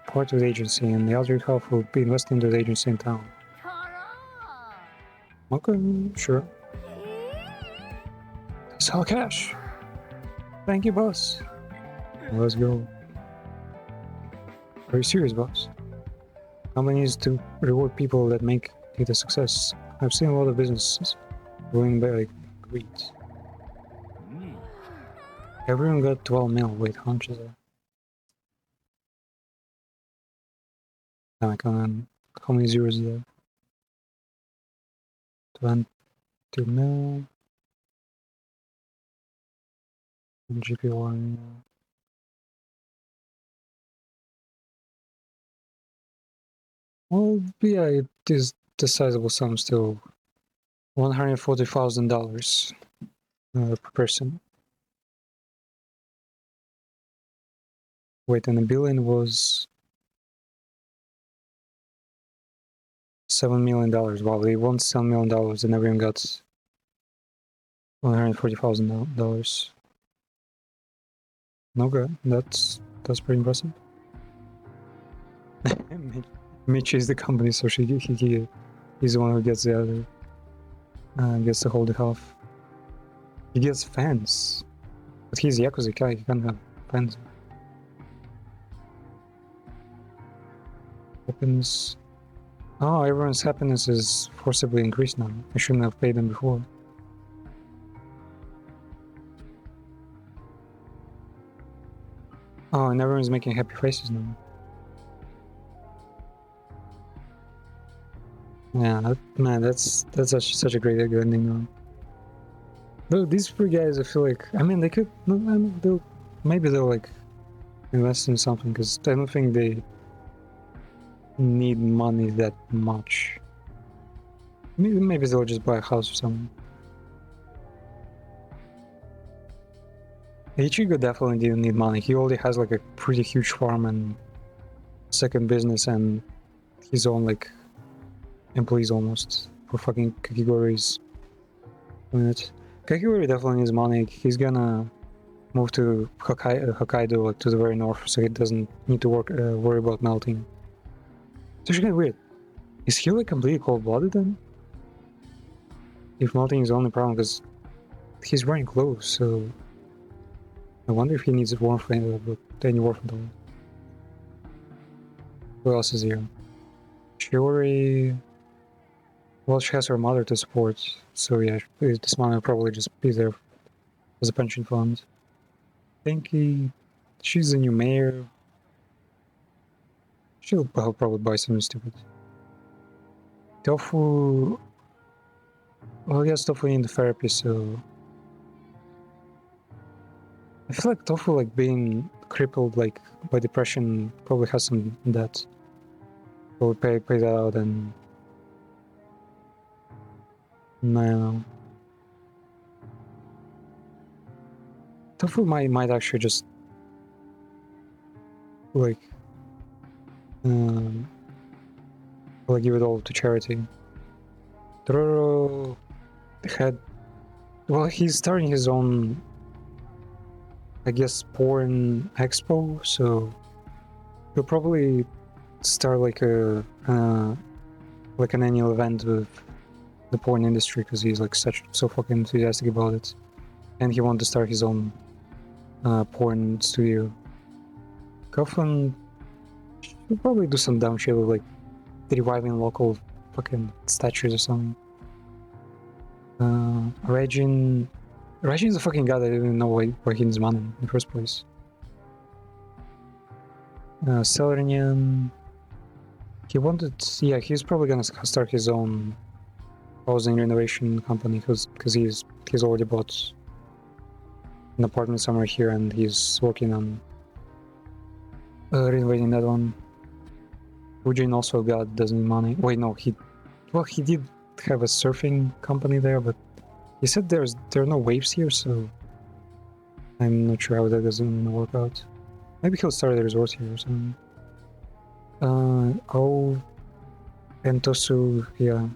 [SPEAKER 1] part of the agency, and the other half will be invested into the agency in town. Okay, sure. It's all cash. Thank you, boss. Let's go. Are you serious, boss? Company needs to reward people that make it a success. I've seen a lot of businesses going by like greed. Everyone got 12 mil. Wait, how much is that? Damn, I can't. How many zeros is there? 20 mil. GP1. Well, yeah, it is the sizable sum still. $140,000 per person. Wait, and the billion was $7 million. Wow, they won $7 million and everyone got $140,000. No good. That's pretty impressive. Mitch is the company, so he's the one who gets the other. Gets to hold the half. He gets fans, but he's Yakuza guy. He can't have fans. Happiness. Oh, everyone's happiness is forcibly increased now. I shouldn't have paid them before. Oh, and everyone's making happy faces now. Yeah, man, that's such a great ending now. Though these three guys, I feel like, I mean, they could, maybe they'll like invest in something, because I don't think they need money that much. Maybe they'll just buy a house or something. Ichigo definitely didn't need money. He already has like a pretty huge farm and second business and his own like employees almost for fucking Kakigori's unit. Kakigori definitely needs money. He's gonna move to Hokkaido, like to the very north, so he doesn't need to worry about melting. It's actually kind of weird. Is he like completely cold-blooded then? If melting is the only problem, because he's wearing clothes, so I wonder if he needs warmth any warmth at all. Who else is here? Shiori. Well, she has her mother to support, so yeah, this money will probably just be there as a pension fund. Pinky, she's the new mayor. She'll probably buy something stupid. Tofu. Well, yes, Tofu in the therapy, so I feel like Tofu, like being crippled, like by depression, probably has some debt. Will pay that out, and no. Tofu might actually just like give it all to charity. Dororo had, well, he's starting his own, I guess, porn expo, so he'll probably start like an annual event with the porn industry, because he's like so fucking enthusiastic about it, and he wanted to start his own porn studio. Goffin will probably do some dumb shit with like reviving local fucking statues or something. Regin's a fucking guy that didn't even know why he needs money in the first place. Selerian, he wanted, yeah, he's probably gonna start his own housing renovation company, because he's already bought an apartment somewhere here and he's working on renovating that one. Eugene also doesn't need money. Wait, no, he did have a surfing company there, but he said there are no waves here, so I'm not sure how that doesn't work out. Maybe he'll start a resort here or something. Oh, and Tosu, yeah.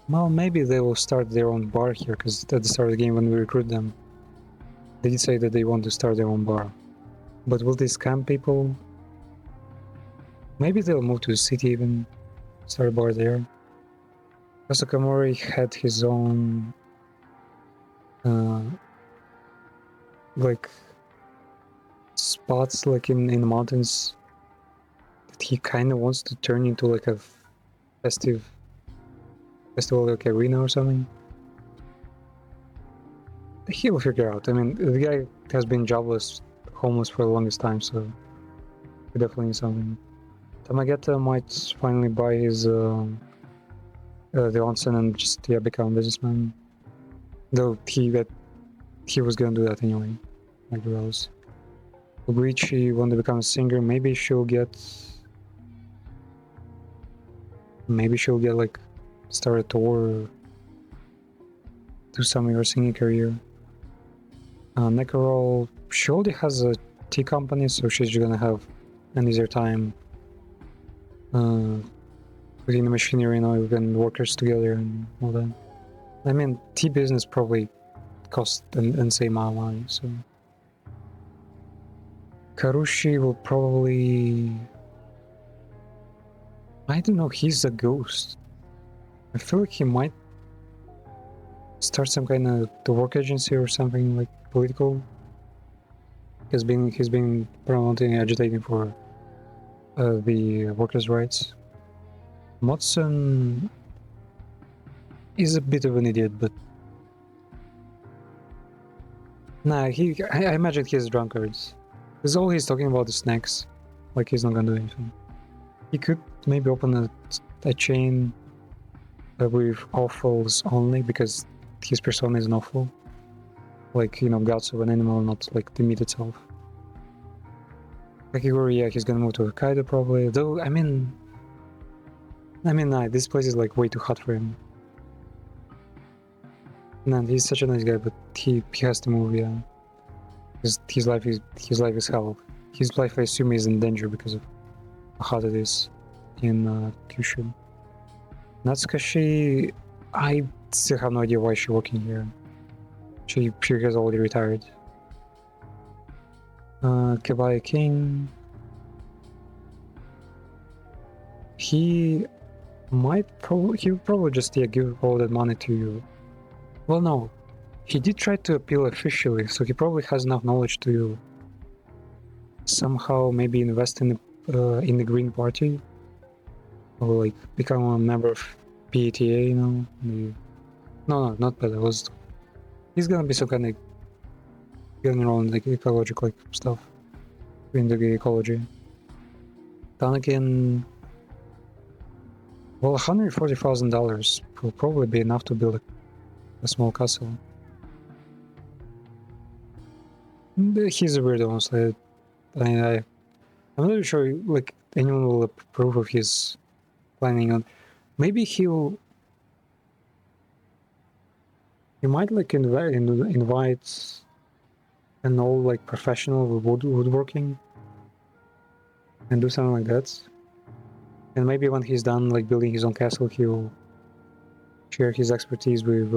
[SPEAKER 1] Well, maybe they will start their own bar here, because at the start of the game when we recruit them, they did say that they want to start their own bar. But will they scam people? Maybe they'll move to the city even, start a bar there. Asakamori had his own like spots like in the mountains that he kind of wants to turn into like a festival like arena or something. He will figure out. I mean, the guy has been jobless, homeless for the longest time, so He definitely needs something. Tamageta might finally buy his the onsen and just become a businessman. Though he was gonna do that anyway, like Rose. Luigi want to become a singer. Maybe she'll get like start a tour or do some of her singing career. Nekarol, she already has a tea company, so she's gonna have an easier time putting the machinery and workers together and all that. I mean, tea business probably costs an insane amount of money, so. Karushi will probably... I don't know, he's a ghost. I feel like he might start some kind of the work agency or something like political. He's been promoting and agitating for the workers' rights. Motsun is a bit of an idiot, but nah, I imagine he's drunkards. Because all he's talking about is snacks, like he's not gonna do anything. He could maybe open a chain with offals only, because his persona is an offal. Like, you know, guts of an animal, not like the meat itself. Kakigori, yeah, he's gonna move to Hokkaido probably. Though, I mean, nah, this place is like way too hot for him. Man, he's such a nice guy, but he has to move, yeah. His life is hell. His life, I assume, is in danger because of how hot it is in Kyushu. Natsukashi, I still have no idea why she's working here. She has already retired. Kebaya King. He would probably just give all that money to you. Well, no. He did try to appeal officially, so he probably has enough knowledge to somehow maybe invest in the Green Party, or like become a member of PTA, you know? No, not that. He's gonna be some kind of getting around like ecological like stuff in the ecology. Tanakin, well, $140,000 will probably be enough to build a small castle. He's a weirdo, honestly. I'm not really sure like anyone will approve of his planning on. Maybe he might like invite an old like professional woodworking and do something like that. And maybe when he's done like building his own castle, he'll share his expertise with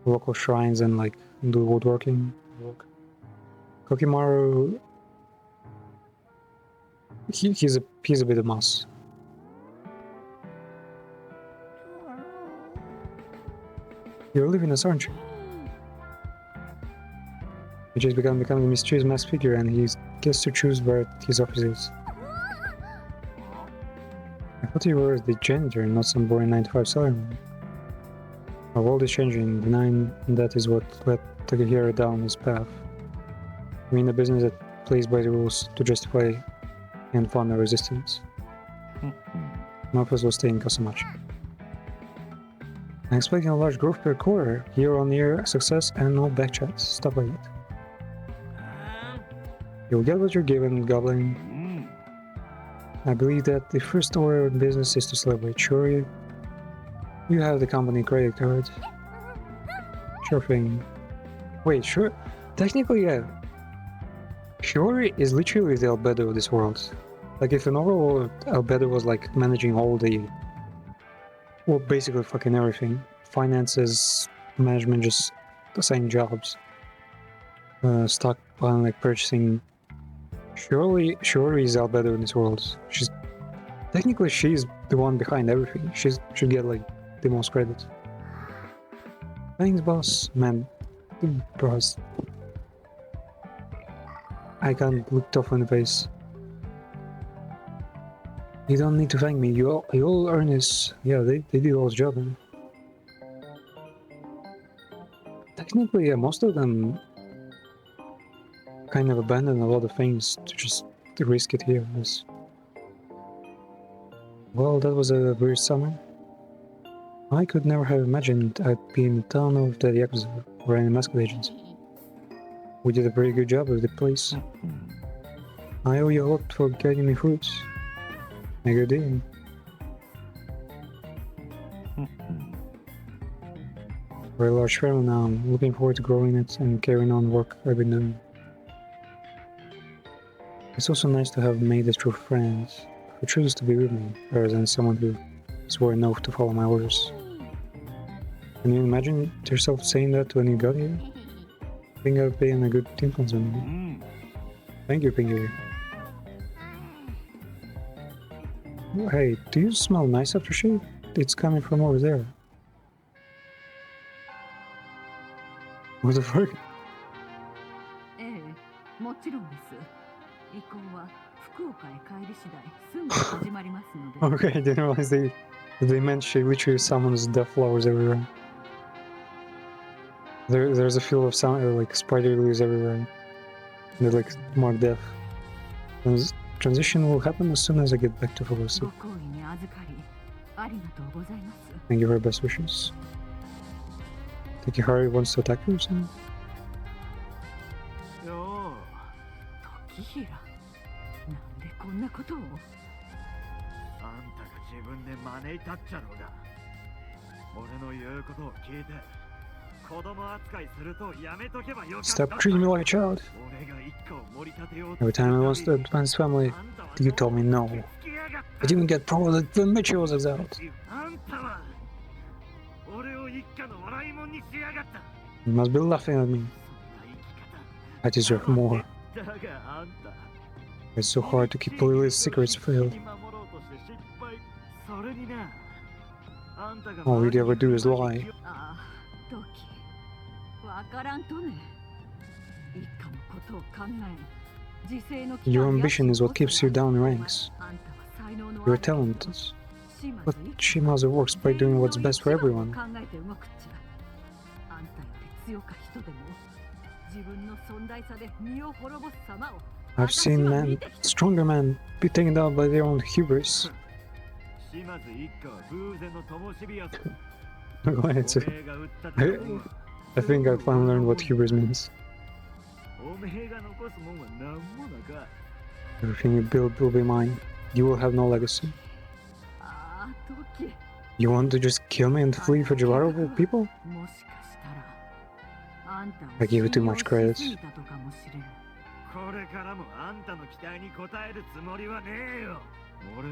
[SPEAKER 1] local shrines and like do woodworking. Kokimaru, he's a bit of a mess. You're leaving us, aren't you? He just becoming a mysterious mass figure, and he gets to choose where his office is. I thought you were the janitor, not some boring 9-to-5 salaryman. Our world is changing, and that is what led Takahiro down his path. I mean, a business that plays by the rules to justify and fund our resistance. Marcus will stay in Kasamachi. I'm expecting a large growth per quarter, year-on-year success, and no backchats. Stop by it. You'll get what you're given, Goblin. I believe that the first order of business is to celebrate. Sure, you have the company credit card. Sure thing. Wait, sure? Technically, yeah. Shiori is literally the Albedo of this world. Like, if an overall Albedo was like managing all the... well, basically fucking everything. Finances, management, just assigning jobs. Stockpiling, like purchasing... Shiori is Albedo in this world. Technically, she's the one behind everything. She should get like the most credit. Thanks, boss. Man, bros. I can't look tough in the face. You don't need to thank me. You all earn this. Yeah, they did all the job. Man. Technically, yeah, most of them kind of abandon a lot of things to just risk it here. Well, that was a weird summer. I could never have imagined I'd be in the town of the Yakuza or any Mascot agency. We did a pretty good job with the place. I owe you a lot for getting me fruits. A good deal. We're a large family now. I'm looking forward to growing it and carrying on work I've been doing. It's also nice to have made a true friend who chooses to be with me, rather than someone who swore an oath to follow my orders. Can you imagine yourself saying that to a new guy here? I think I've been a good influence on you. Thank you, Pinky. Hey, do you smell nice after shave? It's coming from over there. What the fuck?
[SPEAKER 7] ええ、もちろんです。以降は福岡へ帰り次第すぐ始まりますので。
[SPEAKER 1] Okay, I didn't realize they meant she literally summons death flowers everywhere. There's a field of sound like spider leaves everywhere. They're like mark death. And this transition will happen as soon as I get back to Felicity.
[SPEAKER 7] ご好意に預かりありがとうございます。
[SPEAKER 1] Thank you for your best wishes. Think Harry wants to attack you or something?
[SPEAKER 2] よ
[SPEAKER 7] 時平、なんでこんなことを？
[SPEAKER 2] あんたが自分で招いたっちゃろうが。俺の言うことを聞いて子供扱いするとやめとけばよかった。
[SPEAKER 1] Stop treating me like a child. Every time I want to advance family, you told me no. I didn't get promoted when Mitchell was out. You must be laughing at me. I deserve more. It's so hard to keep Lily's secrets failed. All we'd ever do is lie. Your ambition is what keeps you down in ranks. You're talented, but Shimazu works by doing what's best for everyone. I've seen stronger men be taken down by their own hubris. I think I finally learned what hubris means. Everything you build will be mine. You will have no legacy. You want to just kill me and flee for Jawara people? I give you too much credit. What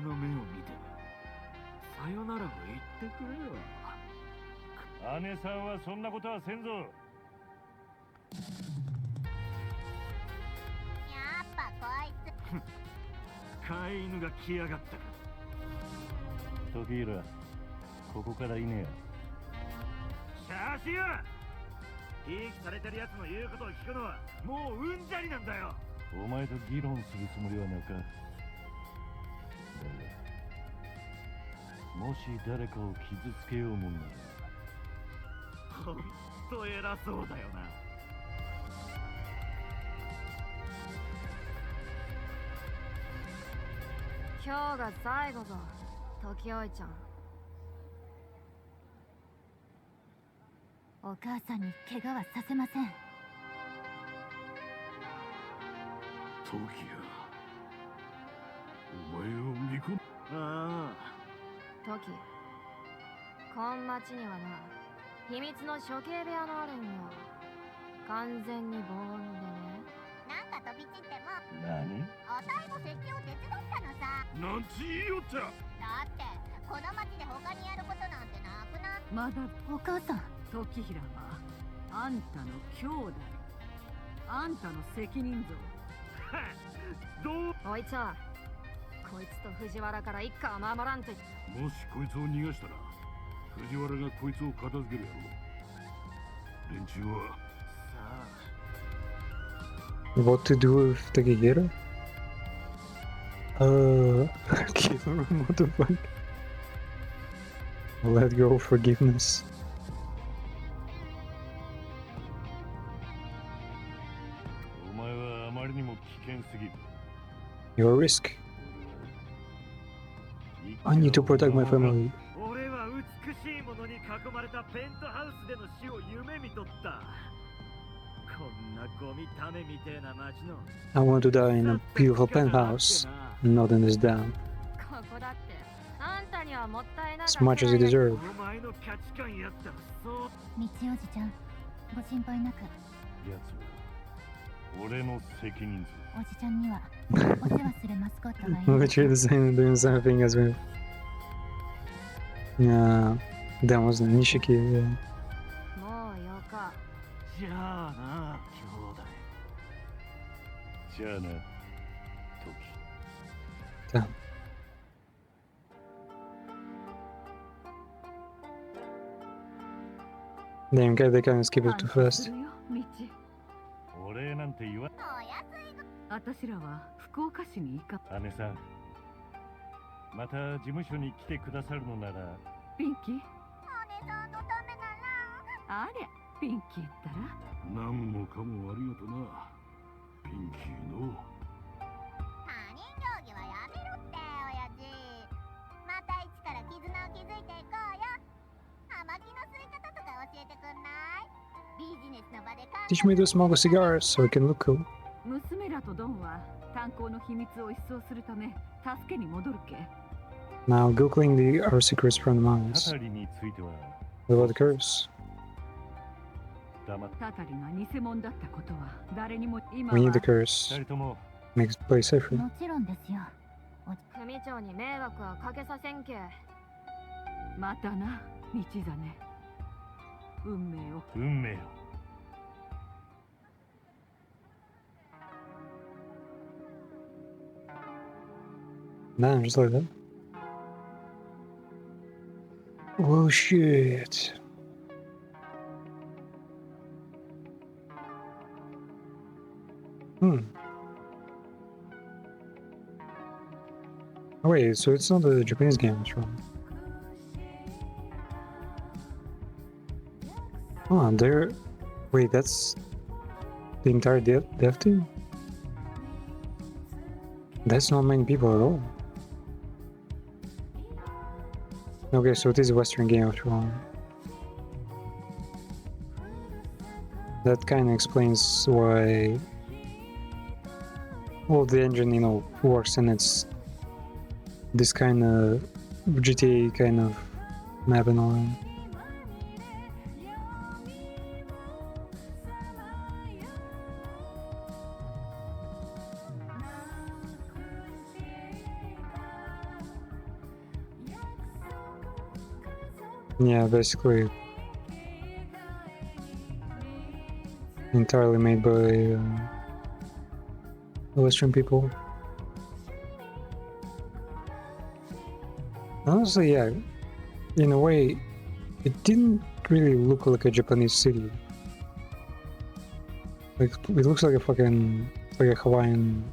[SPEAKER 1] to do with Takehira? Kill him, what the fuck? Let go of forgiveness. Your risk. I need to protect my family.
[SPEAKER 2] 俺は美しいものに囲まれたペントハウスでの死を夢見とった。こんなゴミためみてえな街の
[SPEAKER 1] I want to die in a beautiful penthouse, not in this dam.
[SPEAKER 6] ここだってあんたにはもったいなかった
[SPEAKER 1] As much as you deserve.
[SPEAKER 2] お前の価値観やったらそう
[SPEAKER 3] 道おじちゃん、ご心配なく。
[SPEAKER 4] やつは俺の責任ぞ。
[SPEAKER 3] おじちゃんにはお世話するマスコットがいる。
[SPEAKER 1] Literally the same, doing the same thing as me. Yeah, that was Nishiki. Yeah.
[SPEAKER 6] もうよか。
[SPEAKER 2] じゃあな兄弟。
[SPEAKER 4] じゃあな、時。
[SPEAKER 1] Damn. Damn, guy, they kind of skip it too fast.
[SPEAKER 4] お礼なんて言わ。
[SPEAKER 7] 私らは福岡市に行か。
[SPEAKER 4] 姉さん、また事務所に来てくださるのなら。
[SPEAKER 7] ピンキー。
[SPEAKER 3] お姉さんのためなら。
[SPEAKER 7] ありゃ、ピンキーったら。
[SPEAKER 5] 何もかもありがとな、ピンキーの。
[SPEAKER 3] 他人行儀はやめろって、親父。また一から絆を築いていこうよ。葉巻の吸い方とか教えてくんない？ビジネスの場で
[SPEAKER 1] Teach me to smoke a cigar so I can look cool.
[SPEAKER 7] 娘らとドンは炭鉱の秘密を一掃するため助けに戻るけ。
[SPEAKER 1] Now go clean our secrets from the mines.
[SPEAKER 4] タタリについては。
[SPEAKER 1] What about the curse?
[SPEAKER 7] タタリが偽物だったことは誰にも今
[SPEAKER 1] We
[SPEAKER 7] は
[SPEAKER 1] need the curse.
[SPEAKER 4] 二人とも。
[SPEAKER 1] Makes the place safer.
[SPEAKER 3] もちろんですよ。
[SPEAKER 6] 組長に迷惑はかけさせんけ。
[SPEAKER 7] またな、道真。運命を。
[SPEAKER 4] 運命を。
[SPEAKER 1] Nah, just like that. Oh shit. Oh wait, so it's not a Japanese game, it's wrong. Oh, there. Wait, that's the entire dev team? That's not many people at all. Okay, so it is a Western game after all. That kind of explains why. Well, the engine, you know, works and it's this kind of GTA kind of map and all. Yeah, basically entirely made by Western people. Honestly, yeah, in a way, it didn't really look like a Japanese city. Like, it looks like a fucking, like a Hawaiian,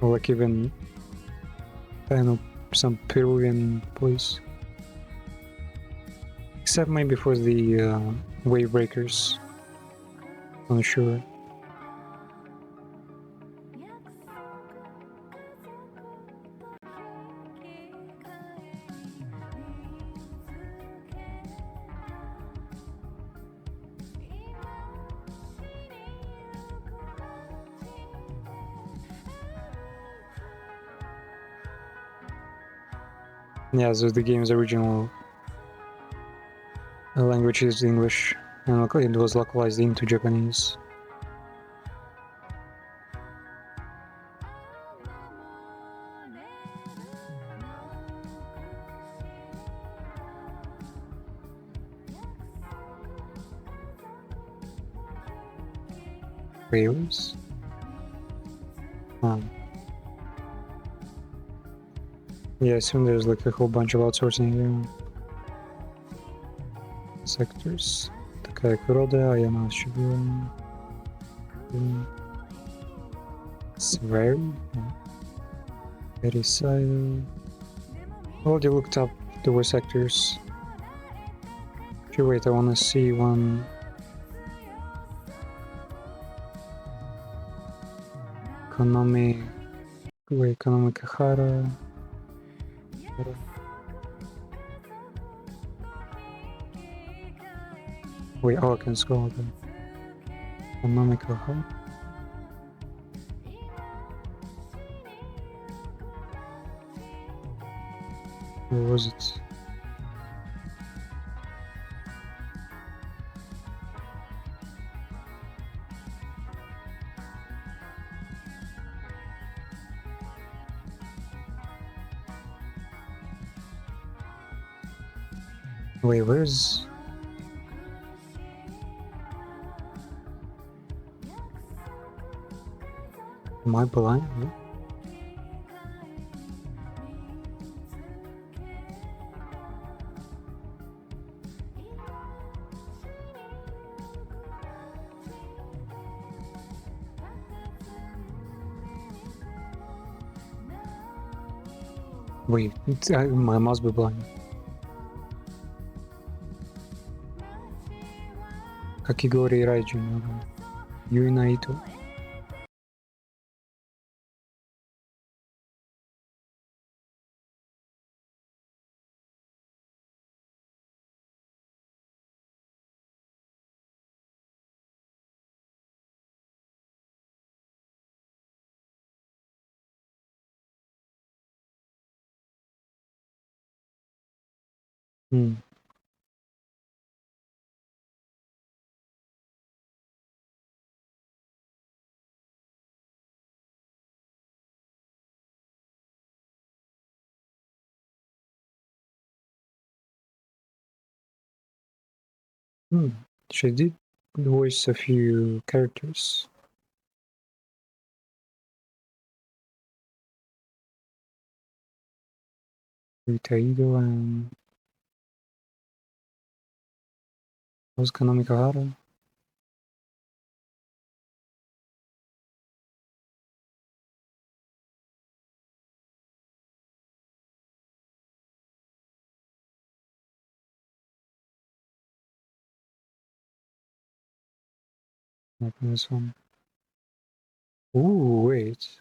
[SPEAKER 1] or like even, I don't know, some Peruvian place. Except maybe for the wave breakers on the shore. Yeah, so the game's original language is English, and it was localized into Japanese. Wales? Yeah, I assume there's like a whole bunch of outsourcing here. Sectors. Такая природа, а я на ощущение. Swear. Very silent. Already looked up the were sectors. Actually, wait, I wanna see one. Konami Kahara. Wait, oh, I can scroll again. Konami Kahara. Where was it? Wait, where's... Am I blind? No? Wait, I must be blind. Kakigori Raijin, Yui Naito. Hmm. She did voice a few characters. Taido and... Was Konami Kahara? Like this one. Ooh, wait.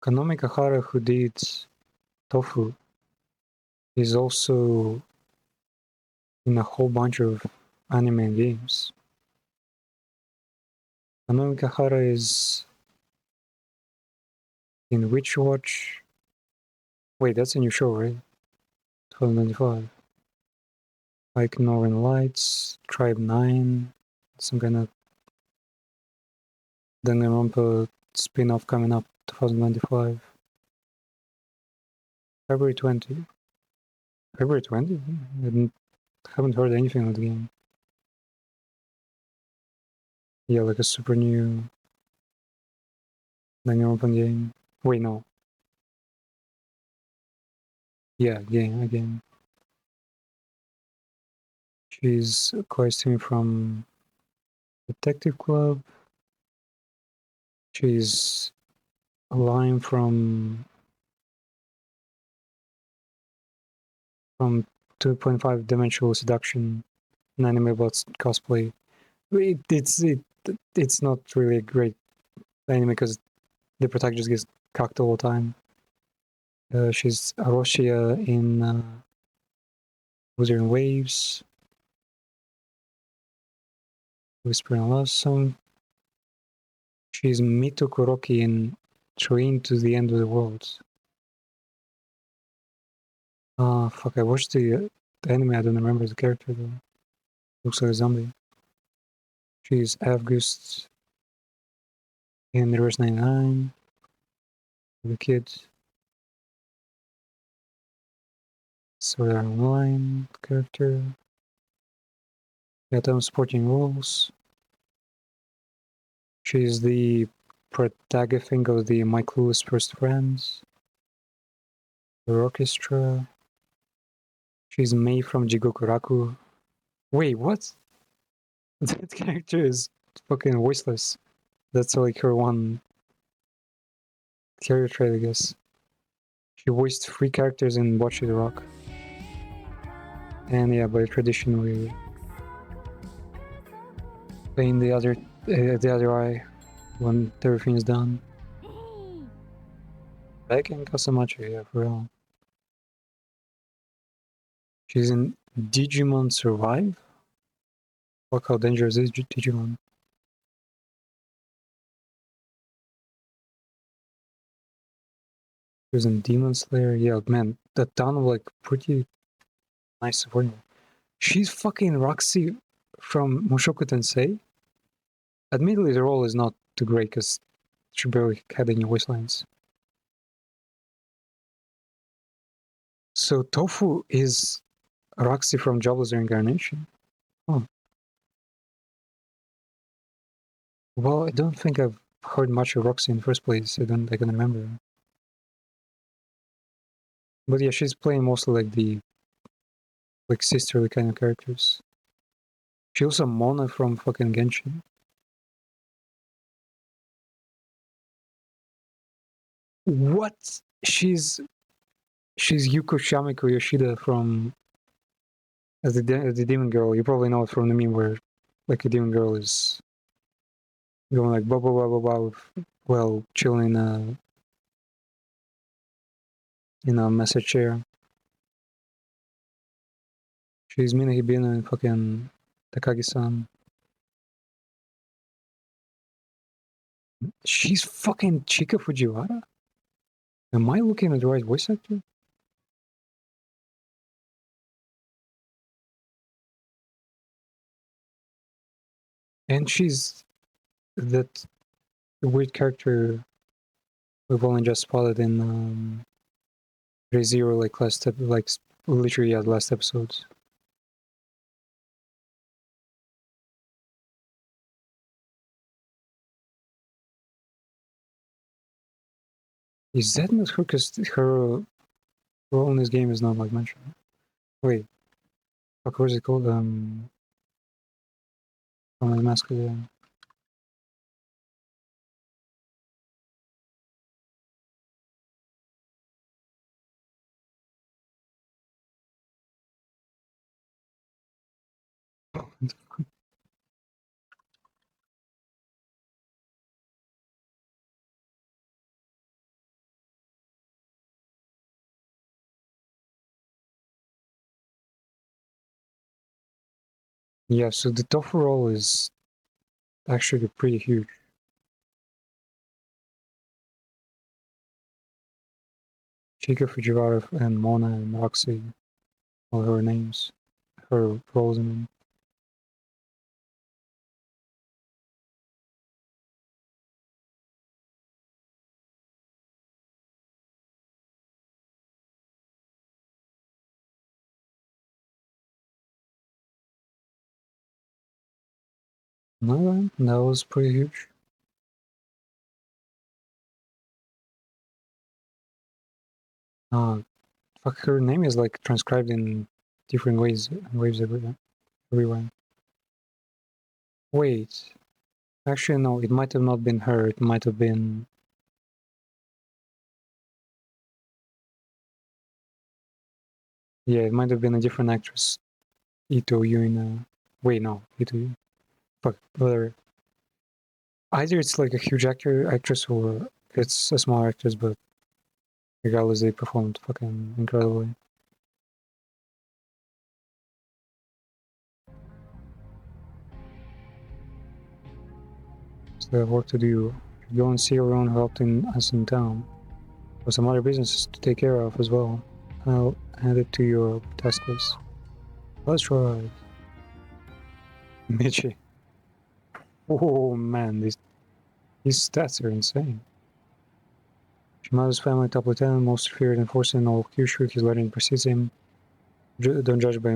[SPEAKER 1] Konami Kahara, who did Tofu, is also in a whole bunch of anime and games. Konami Kahara is in Witch Watch. Wait, that's a new show, right? 2095. Like Northern Lights, Tribe 9, some kind of Danganronpa spin-off coming up 2095. February 20. February 20? Haven't heard anything of the game. Yeah, like a super new Danganronpa game. Wait, no. Yeah, game. She's Koizumi from Detective Club. She's a line from 2.5 Dimensional Seduction, an anime about cosplay. It's not really a great anime because the protagonist gets cocked all the time. She's Aroshia in Wuthering Waves, Whispering Love Song. She's Mito Kuroki in Train to the End of the World. Fuck, I watched the anime, I don't remember the character though. Looks like a zombie. She's Avgust in Reverse 99. The kid. Sword Art Online character. Got them supporting roles. She's the protagonist of the Mike Lewis First Friends. The orchestra. She's Mei from Jigoku Raku. Wait, what? That character is fucking voiceless. That's like her one character trait, I guess. She voiced 3 characters in Bocce the Rock. And yeah, by tradition we paint the other eye when everything is done. Back in Kasamachi, yeah, for real. She's in Digimon Survive? Fuck, how dangerous is Digimon? She was in Demon Slayer. Yeah, man, that ton of like pretty nice supporting. She's fucking Roxy from Mushoku Tensei. Admittedly, the role is not too great because she barely had any voice lines. So Tofu is Roxy from Jobless Reincarnation. Oh. Well, I don't think I've heard much of Roxy in the first place. I can remember. But yeah, she's playing mostly like the sisterly kind of characters. She also Mona from fucking Genshin. What? She's Yuko Shamiko Yoshida from as the demon girl. You probably know it from the meme where like a demon girl is going like blah blah blah blah blah while chilling in a message chair. She's Mina Hibino and fucking Takagi-san. She's fucking Chika Fujiwara? Am I looking at the right voice actor? And she's that weird character we've only just spotted in ReZero, like literally the last episodes. Is that not her? Because her role in this game is not like mentioned. Wait, fuck, what is it called? From the Mascot. Yeah. Yeah, so the Tofu role is actually pretty huge. Chika Fujiwara and Mona and Roxy, all her names, her roles in them. No, that was pretty huge. Fuck, her name is like transcribed in different ways, waves everywhere. Wait, actually no, it might have not been her. It might have been. Yeah, it might have been a different actress. Ito Yuina. Wait, no, Ito Yuina. Fuck, whatever. Either it's like a huge actress, or it's a small actress, but regardless, they performed fucking incredibly. So I have work to do. Go and see everyone who helped us in town. Or some other businesses to take care of as well. I'll add it to your task list. Let's try. Michi. Oh man, these stats are insane. Shimada's family top lieutenant, most feared enforcer in all of Kyushu. His legend precedes him. Don't judge by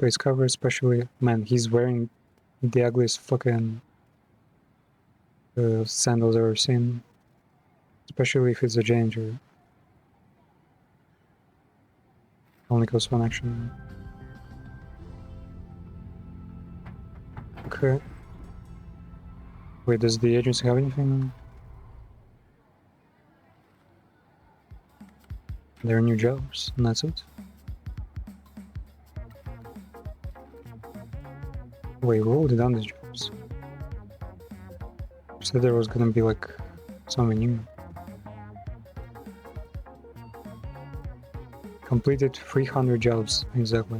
[SPEAKER 1] his cover, especially. Man, he's wearing the ugliest fucking sandals I've ever seen. Especially if it's a janitor. Only costs one action. Okay. Wait, does the agency have anything? There are new jobs, and that's it. Wait, we already done these jobs. Said there was gonna be like something new. completed 300 jobs exactly.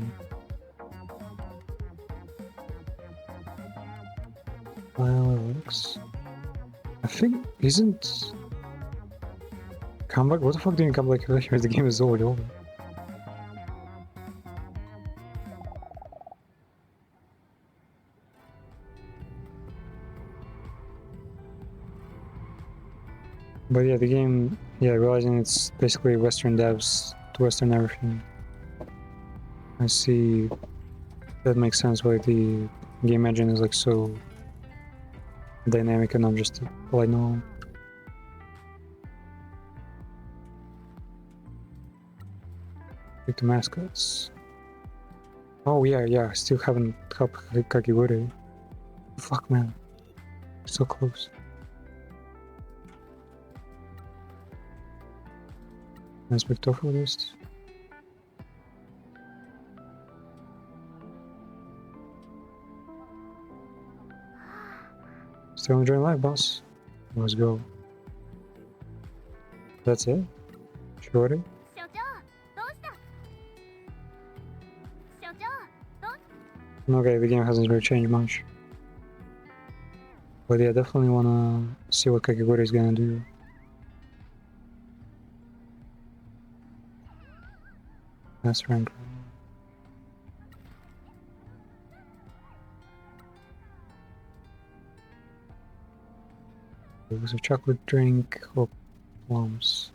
[SPEAKER 1] Alex. I think isn't come back. What the fuck do you come back here? The game is already over. But yeah, the game, yeah, realizing it's basically Western devs to Western everything. I see that makes sense why the game engine is like so dynamic and not just like normal. Like the mascots. Oh yeah, I still haven't helped Kakigure. Fuck man. So close. Inspector list. Still enjoying life, boss. Let's go. That's it? Sure. Okay, the game hasn't really changed much. But yeah, definitely wanna see what Kakigure is gonna do. That's rank. It was a chocolate drink or plums.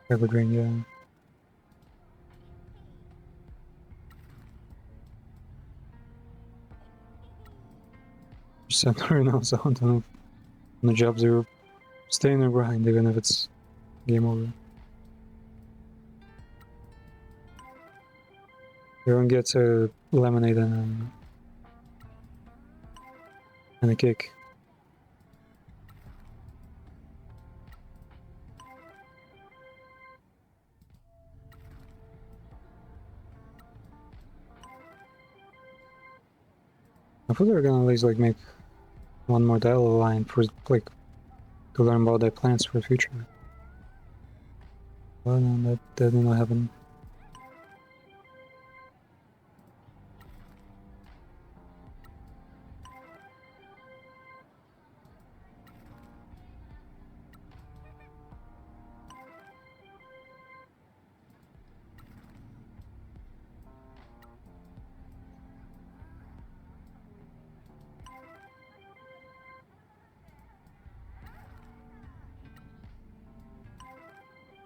[SPEAKER 1] Chocolate drink, yeah. Just another sound on the jobs are staying in grind even if it's game over. Everyone gets a lemonade and a cake. I thought they were gonna at least like make one more dialogue line for like to learn about their plans for the future. Well, no, that did not happen.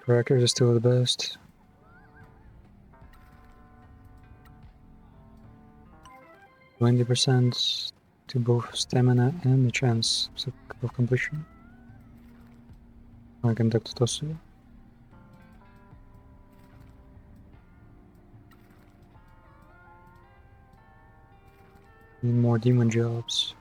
[SPEAKER 1] Crackers are still the best. %20 to both stamina and the chance of completion. I conduct Tosu. Need more demon jobs.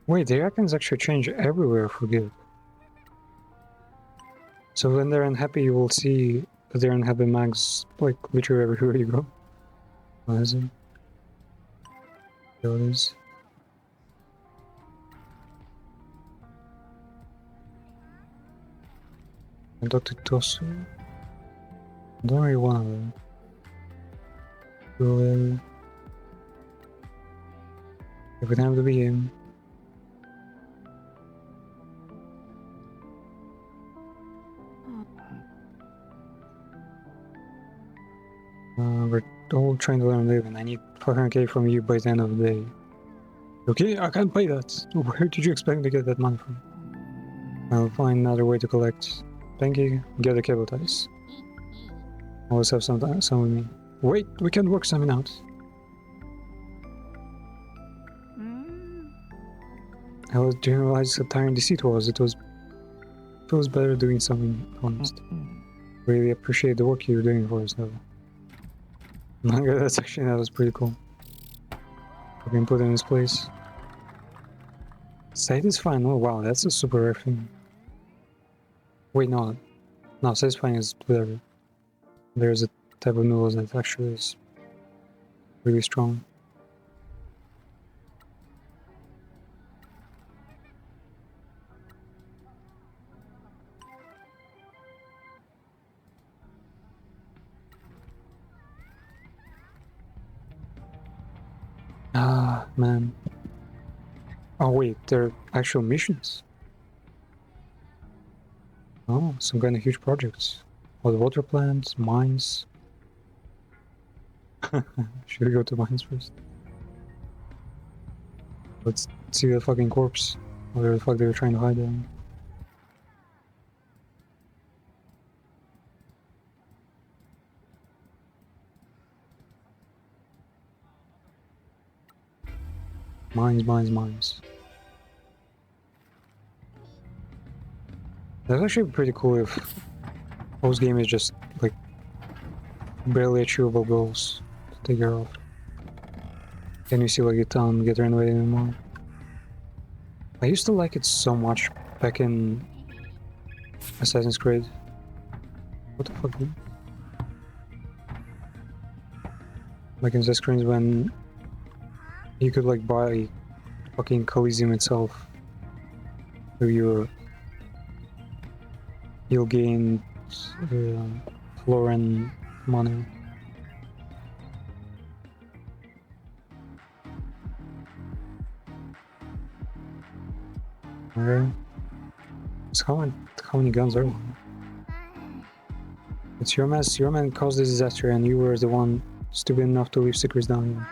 [SPEAKER 1] Wait, the icons actually change everywhere for good. So when they're unhappy, you will see that they're unhappy mags like literally everywhere you go. What is it? There it is. Dr. Tosu. Don't really want to. Well, every time to be him. We're all trying to learn Living. I need 500k from you by the end of the day. Okay, I can't pay that. Where did you expect to get that money from? I'll find another way to collect. Thank you. Get the cable ties. Always have some with me. Wait, we can work something out. I didn't realize how tiring the seat was. It was better doing something honest. Really appreciate the work you're doing for us, though. That was pretty cool. We can put it in its place. Satisfying. Oh wow, that's a super rare thing. Wait, no, satisfying is whatever. There's a type of noodles that actually is really strong. Ah, man. Oh wait, they're actual missions. Oh, some kind of huge projects. All the water plants, mines. Should we go to mines first? Let's see the fucking corpse. Where the fuck they were trying to hide them. Mines, mines, mines. That's actually pretty cool if post game is just like barely achievable goals to take care of. Then you see like a town get renovated anymore. I used to like it so much back in Assassin's Creed. What the fuck, dude? Like in Assassin's Creed when you could like buy fucking Coliseum itself. So you'll gain Florin money. Okay. So how many guns are there? It's your mess. Your man caused the disaster and you were the one stupid enough to leave secrets down here.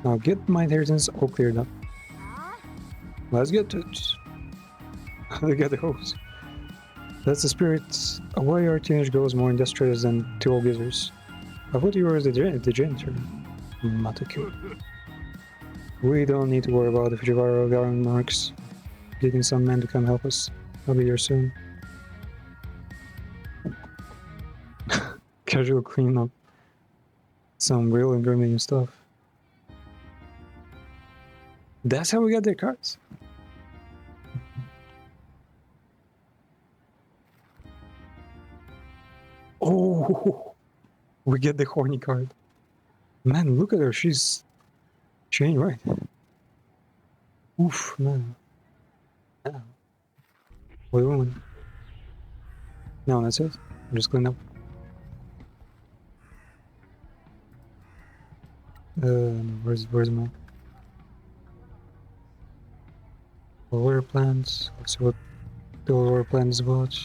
[SPEAKER 1] Now get my inheritance all cleared up. Let's get to it. Look at the hose. That's the spirit. Why are teenage girls more industrious than two old geezers? I thought you were the janitor. Mataku. We don't need to worry about the Fujiwara government marks. Getting some men to come help us. I'll be here soon. Casual cleanup. Some real incriminating stuff. That's how we got their cards. Oh, we get the horny card. Man, look at her. She ain't right. Oof, man. Yeah. What woman? No, that's it. I'm just cleaning up. Where's my water plants? Let's see what the water plant is about.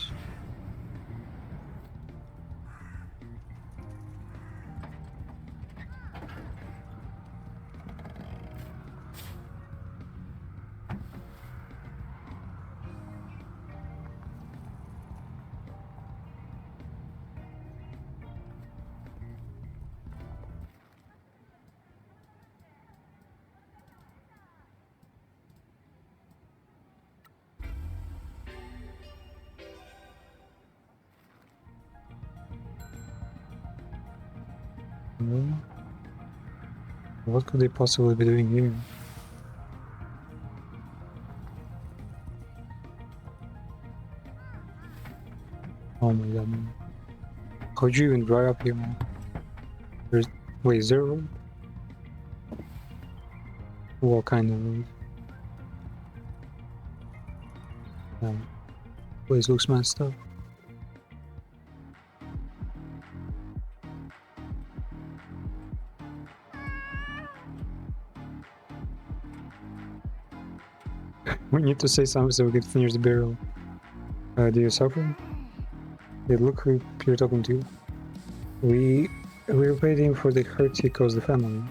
[SPEAKER 1] What could they possibly be doing here? Oh my god, man. How'd you even drive up here, man? Wait, is there a road? What kind of road? Place looks messed up. We need to say something so we can finish the barrel. Do you suffer? Hey, look who you're talking to. We repaid him for the hurt he caused the family.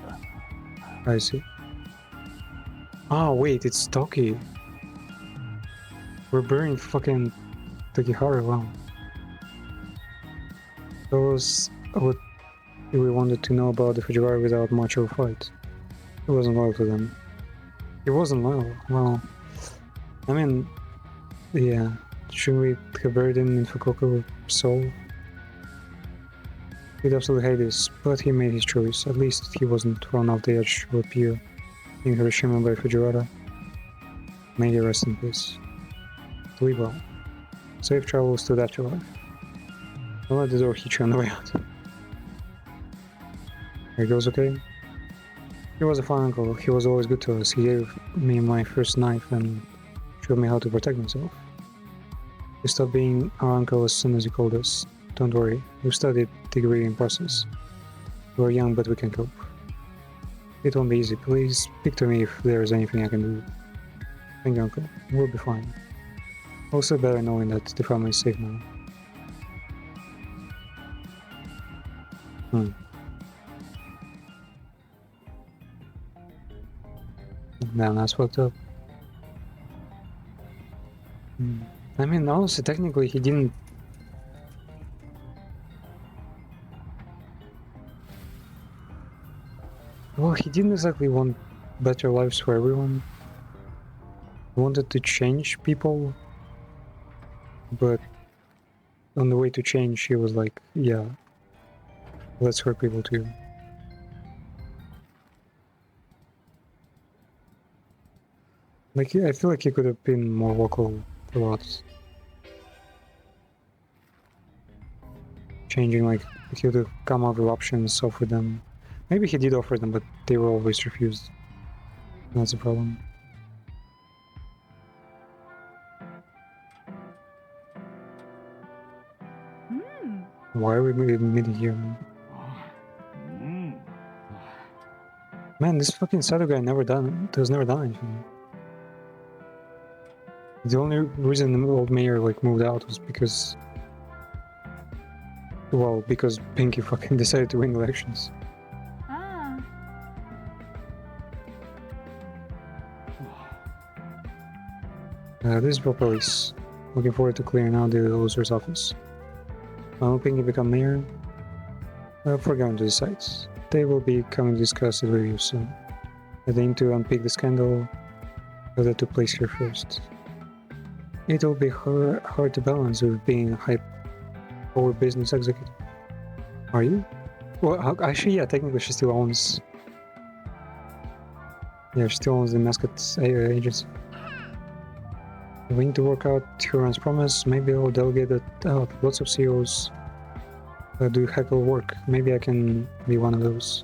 [SPEAKER 1] I see. Oh wait, it's Toki. We're burning fucking Tokihara, wow. That was what we wanted to know about the Fujiwara without much of a fight. He wasn't loyal to them. He wasn't loyal, well... I mean, yeah, should we have buried him in Fukuoka Seoul? He'd absolutely hate this, but he made his choice. At least he wasn't thrown off the edge to appear in Hiroshima by Fujiwara. May he rest in peace. Sleep well. Safe travels to the afterlife. Don't let the door hit you on the way out. Here goes okay? He was a fine uncle. He was always good to us. He gave me my first knife and showed me how to protect myself. He stopped being our uncle as soon as he called us. Don't worry, we've studied degree in process. We're young, but we can cope. It won't be easy. Please speak to me if there's anything I can do. Thank you, Uncle. We'll be fine. Also better knowing that the family is safe now. Damn, that's fucked up. I mean, honestly, technically he didn't... Well, he didn't exactly want better lives for everyone. He wanted to change people, but on the way to change, he was like, yeah, let's hurt people too. Like, I feel like he could have been more vocal about changing, like, he would have come up with options, offered them. Maybe he did offer them, but they were always refused. That's a problem. Why are we meeting here, man? Man, this fucking Sato guy has never done anything. The only reason the old mayor like moved out was because, well, because Pinky fucking decided to win elections. This is for police. Looking forward to clearing out the loser's office. When Pinky become mayor, we're going to the sites. They will be coming to discuss it with you soon. I aim to unpick the scandal that took place here first. It will be hard to balance with being a high-powered business executive. Are you? Well, actually, yeah, technically she still owns... Yeah, she still owns the Mascot agency. We need to work out Huron's promise. Maybe I'll delegate that out. Lots of CEOs do heckle work. Maybe I can be one of those.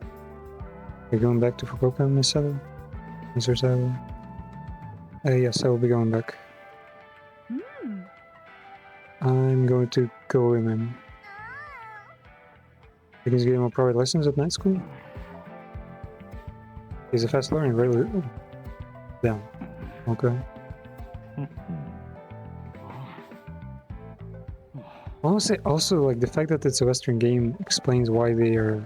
[SPEAKER 1] You're going back to Fukuoka, Miss Sato? Mr. Sato? Yes, I will be going back. I'm going to go with him. You can give him a private lessons at night school? He's a fast learner, really. Oh. Damn. Okay. Honestly, also, like, the fact that it's a Western game explains why they are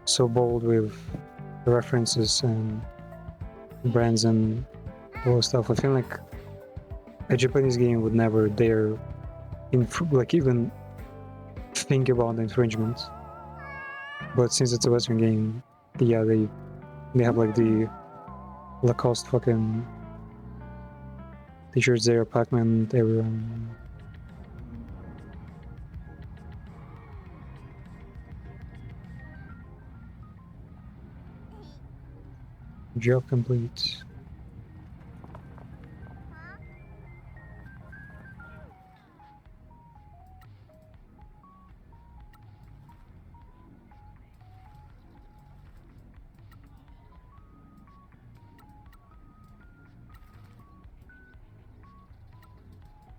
[SPEAKER 1] so bold with the references and brands and all that stuff. I feel like a Japanese game would never dare even think about infringement. But since it's a Western game, yeah, they have like the Lacoste fucking t-shirts there, Pac-Man everywhere. Job complete.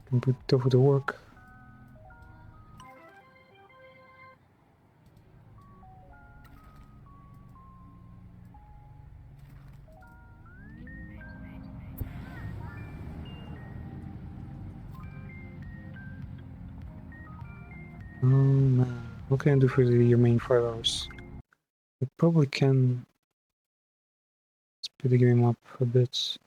[SPEAKER 1] Can put it over to work. Oh man, what can I do for your main 5 hours? I probably can speed the game up a bit.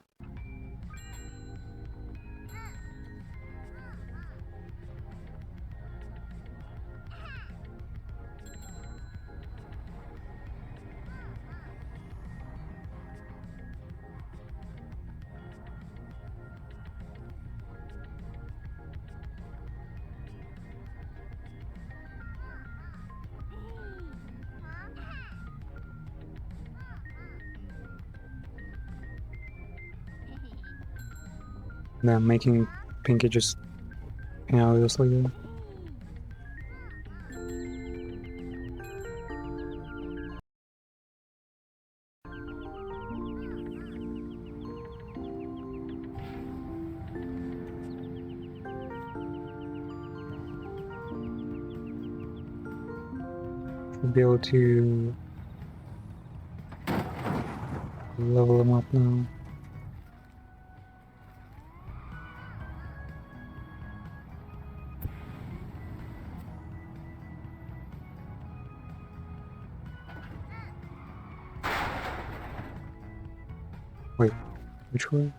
[SPEAKER 1] Now making Pinky just hang out with us like that. Should be able to Level them up now. Wait, which way?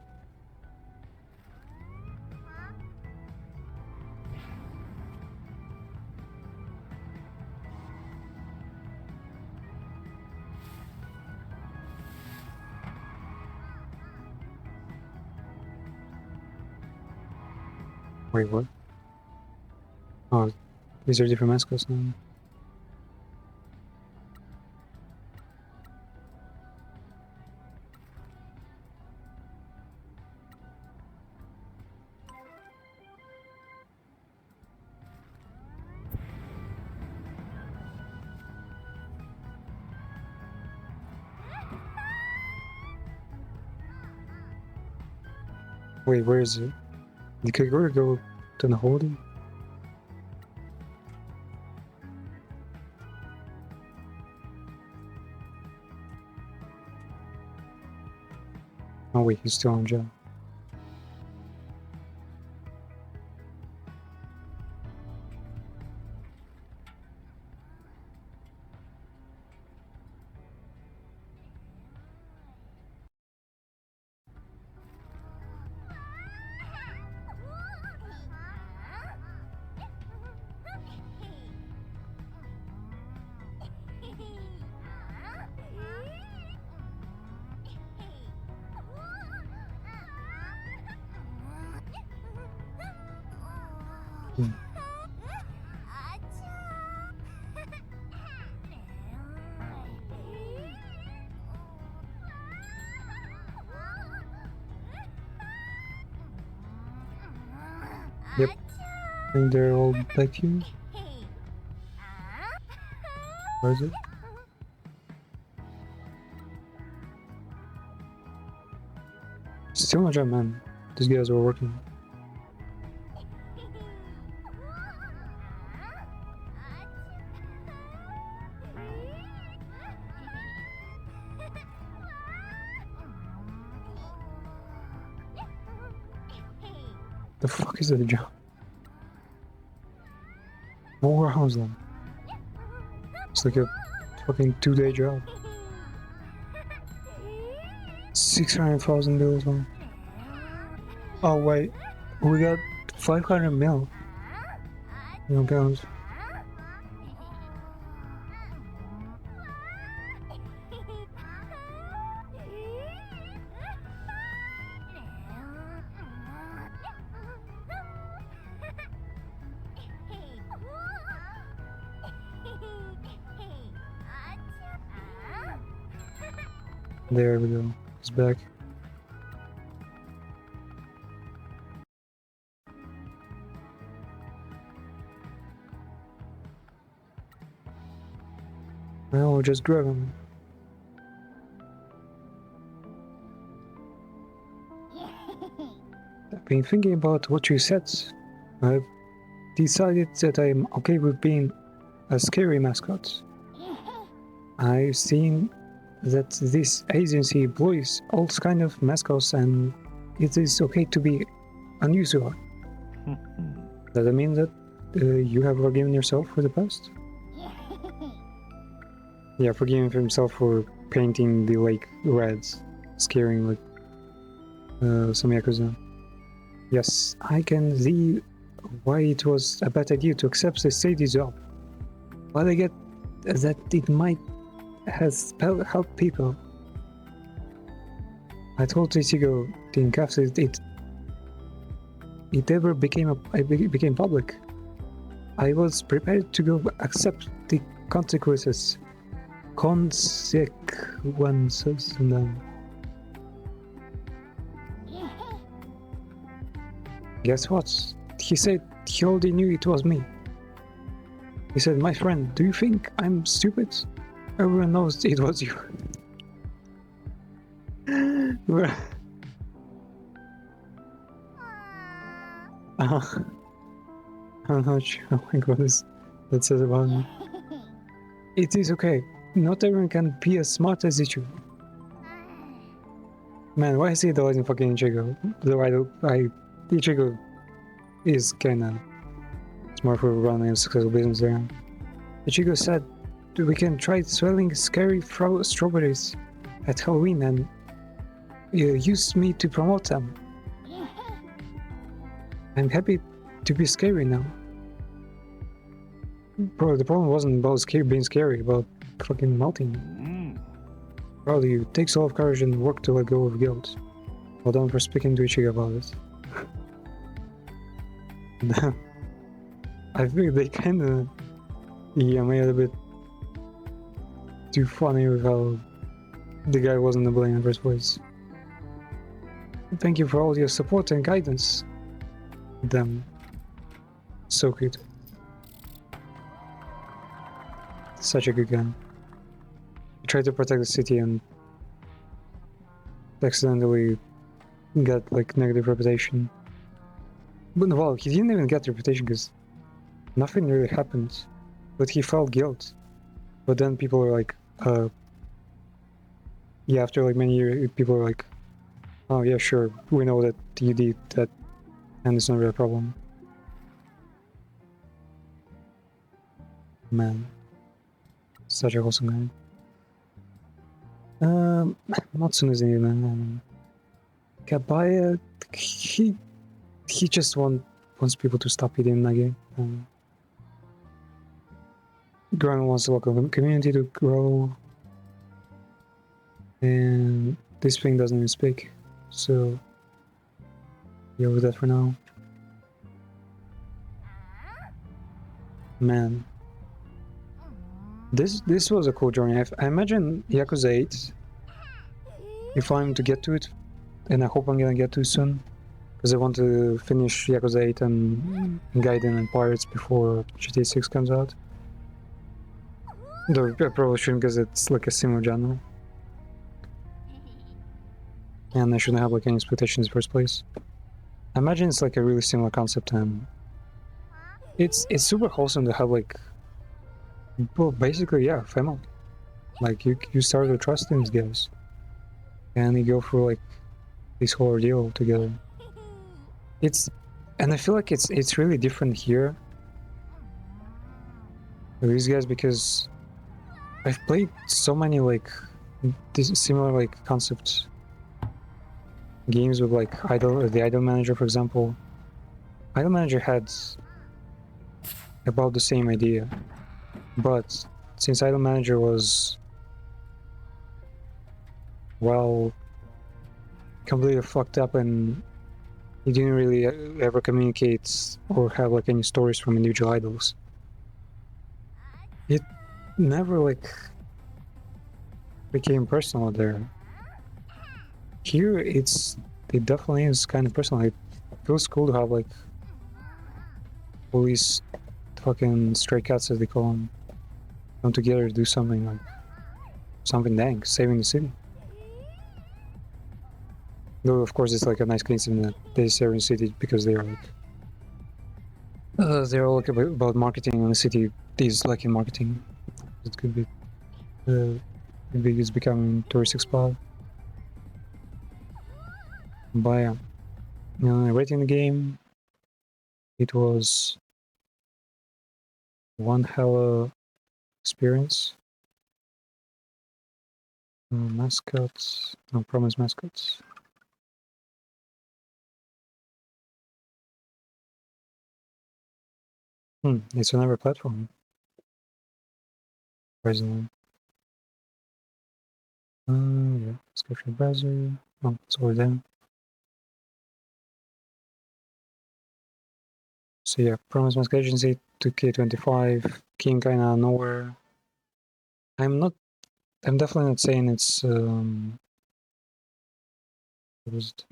[SPEAKER 1] Wait, what? Oh, these are different mascots now. Wait, where is it? Did Kagura go to the holding? Oh wait, he's still on job. Yep. I think they're all back here. Where is it? Still on job, man. These guys are working. The fuck is that job? More house then. It's like a fucking 2-day job. 600,000 bills, man. Oh wait, we got 500 mil. No pounds. There we go. He's back. Well, we'll just grab him. I've been thinking about what you said. I've decided that I'm okay with being a scary mascot. I've seen that this agency employs all kind of mascots and it is okay to be unusual. Does that mean that you have forgiven yourself for the past? Yeah, forgiving himself for painting the lake red, scaring like some Yakuza. Yes, I can see why it was a bad idea to accept the steady job. But I get that it might has helped people. I told Ichigo in after it ever became public. I was prepared to go accept the consequences. And guess what? He said he already knew it was me. He said, "My friend, do you think I'm stupid? Everyone knows it was you." I'm not sure. Oh my goodness, that says about me. It is okay. Not everyone can be as smart as you. Man, why is he deleting fucking Ichigo? Though Ichigo is kinda smart for running a successful business there. Ichigo said we can try selling scary strawberries at Halloween and use me to promote them. I'm happy to be scary now. Bro, the problem wasn't about being scary, about fucking melting. Probably it takes a lot of courage and work to let go of guilt. Well done for speaking to Ichigo about it. I think they kinda made it a bit too funny with how the guy wasn't to blame in the first place. Thank you for all your support and guidance. Them. So good. Such a good guy. He tried to protect the city and accidentally got like negative reputation. But well, he didn't even get the reputation because nothing really happened. But he felt guilt. But then people were like, yeah, after like many years, people were like, oh yeah, sure, we know that you did that, and it's not really a problem. Man, such a awesome guy. Matsuno's in it, man. Kabaya, he just wants people to stop eating nage. Growing wants the local community to grow, and this thing doesn't even speak, so deal with that for now. Man, this was a cool journey. I imagine Yakuza 8, if I'm to get to it, and I hope I'm gonna get to it soon, because I want to finish Yakuza 8 and Gaiden and Pirates before GTA 6 comes out. Though I probably shouldn't, because it's like a similar genre. And I shouldn't have like any expectations in the first place. I imagine it's like a really similar concept, and it's super wholesome to have like, well, basically, yeah, family. Like you start to trust in these guys, and you go through like this whole ordeal together. And I feel like it's really different here with these guys, because I've played so many like these similar like concept games with like the Idol Manager, for example. Idol Manager had about the same idea, but since Idol Manager was, well, completely fucked up and he didn't really ever communicate or have like any stories from individual idols, it never like became personal there. Here it definitely is kind of personal. It feels cool to have like all these fucking stray cats, as they call them, come together to do something like something dang, saving the city. Though of course it's like a nice coincidence that they save the city, because they're like they're all like about marketing, and the city is like in marketing. It could be it's becoming a touristic spot. But yeah, rating the game, it was one hella experience. Mascots, no promise mascots. It's on every platform. Surprisingly. Yeah, subscription browser. Oh, it's already there. So yeah, Promise Mask Agency, 2K25, came kinda nowhere. I'm definitely not saying it's what was it?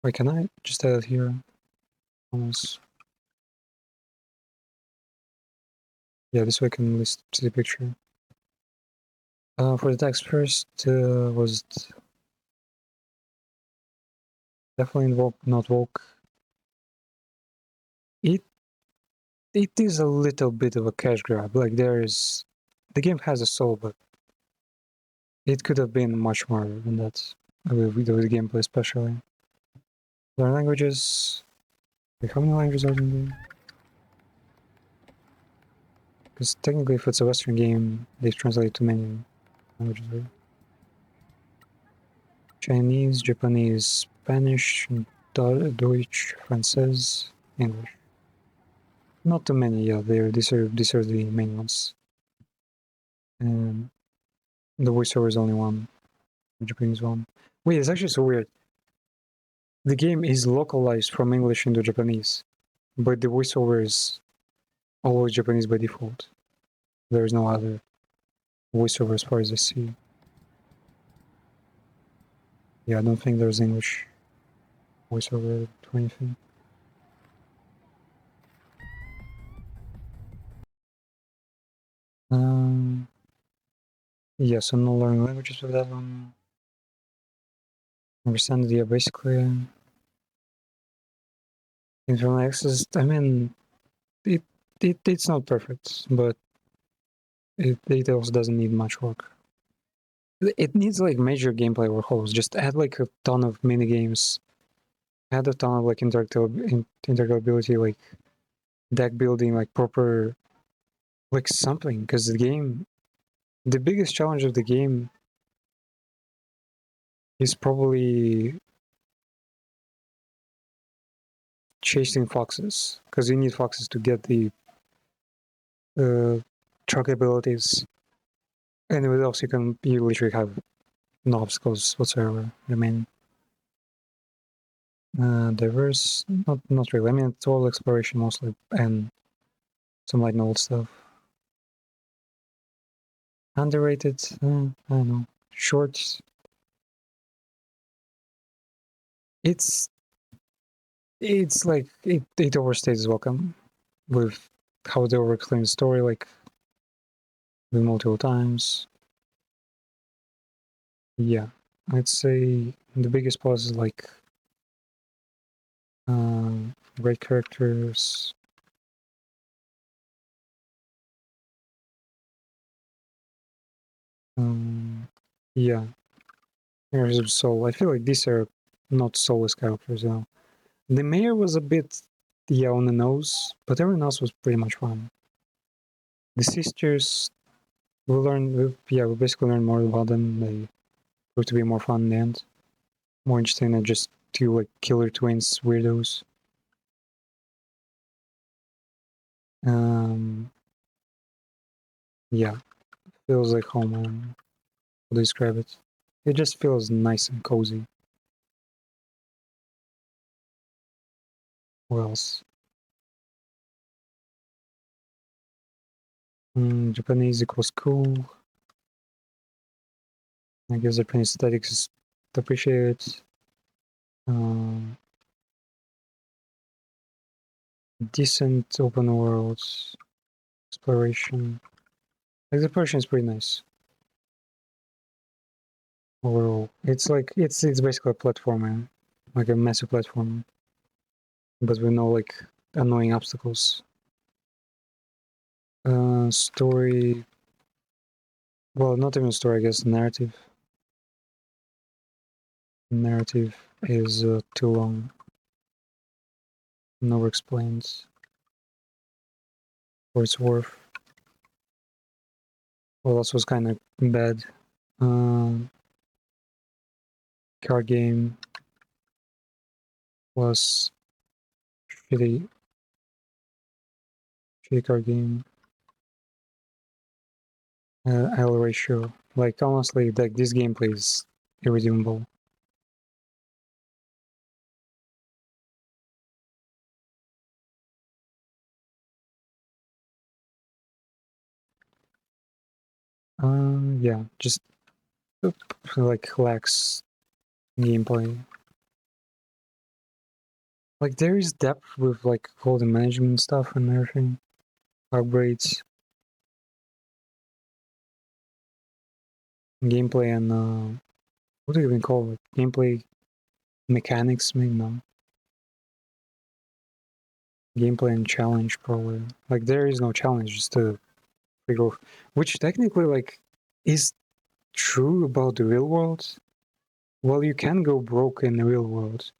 [SPEAKER 1] Wait, can I just add it here? Promise. Yeah, this way I can list see the picture. For the text first, was it definitely invoke, not woke. It is a little bit of a cash grab. Like the game has a soul, but It could have been much more than that with the gameplay, especially. Learn languages. Like, how many languages are in the game? Because technically, if it's a Western game, they translate to many languages, right? Chinese, Japanese, Spanish, Deutsch, Francais, English. Not too many, yeah. These are the main ones. And the voiceover is only one, the Japanese one. Wait, it's actually so weird. The game is localized from English into Japanese, but the voiceover is always Japanese by default. There is no other voiceover as far as I see. Yeah, I don't think there's English voiceover to anything. Yeah, so no learning languages with that one. Understand the basically. Internal access, I mean, it's not perfect, but it also doesn't need much work. It needs like major gameplay overhauls. Just add like a ton of mini games, add a ton of like interactability, like deck building, like proper, like something. Because the biggest challenge of the game is probably chasing foxes, because you need foxes to get the truck abilities. And with else you literally have no obstacles whatsoever remaining. Diverse, not really. I mean, it's all exploration mostly, and some light novel stuff. Underrated, I don't know. Short. It's like it overstays its welcome with how they overexplain the story, like the multiple times. Yeah, I'd say the biggest plus is like great characters. Yeah, Heroes of Soul. I feel like these are not soulless characters, you know. The mayor was a bit, yeah, on the nose, but everyone else was pretty much fun. The sisters, we basically learned more about them. They proved to be more fun in the end. More interesting than just two, like, killer twins weirdos. Yeah, feels like home. How to describe it? It just feels nice and cozy. What else? Japanese equals cool. I guess Japanese aesthetics is appreciated. Decent open world exploration. Like, the exploration is pretty nice overall. It's like it's basically a platformer, like a massive platformer, but with no like annoying obstacles. Story. Well, not even story. I guess narrative. Narrative is too long. Never explains for its worth. Well, that was kind of bad. Card game was shitty. Shitty card game. L ratio. Like, honestly, like, this gameplay is irredeemable. Yeah, just like lacks gameplay. Like, there is depth with like all the management stuff and everything, upgrades, gameplay, and what do you even call it? Gameplay mechanics, maybe no. Gameplay and challenge, probably. Like, there is no challenge, just to figure, which technically like is true about the real world. Well, you can go broke in the real world.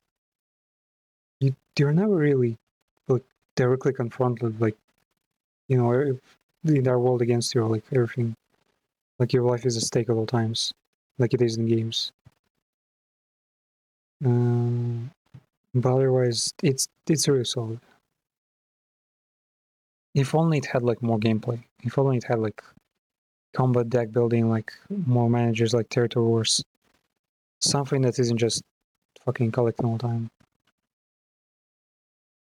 [SPEAKER 1] You're never really like directly confronted, like, you know, if the entire world against you, or like everything, like your life is at stake at all times, like it is in games. But otherwise, it's really solid. If only it had like more gameplay. If only it had like combat deck building, like more managers, like territory wars. Something that isn't just fucking collecting all the time.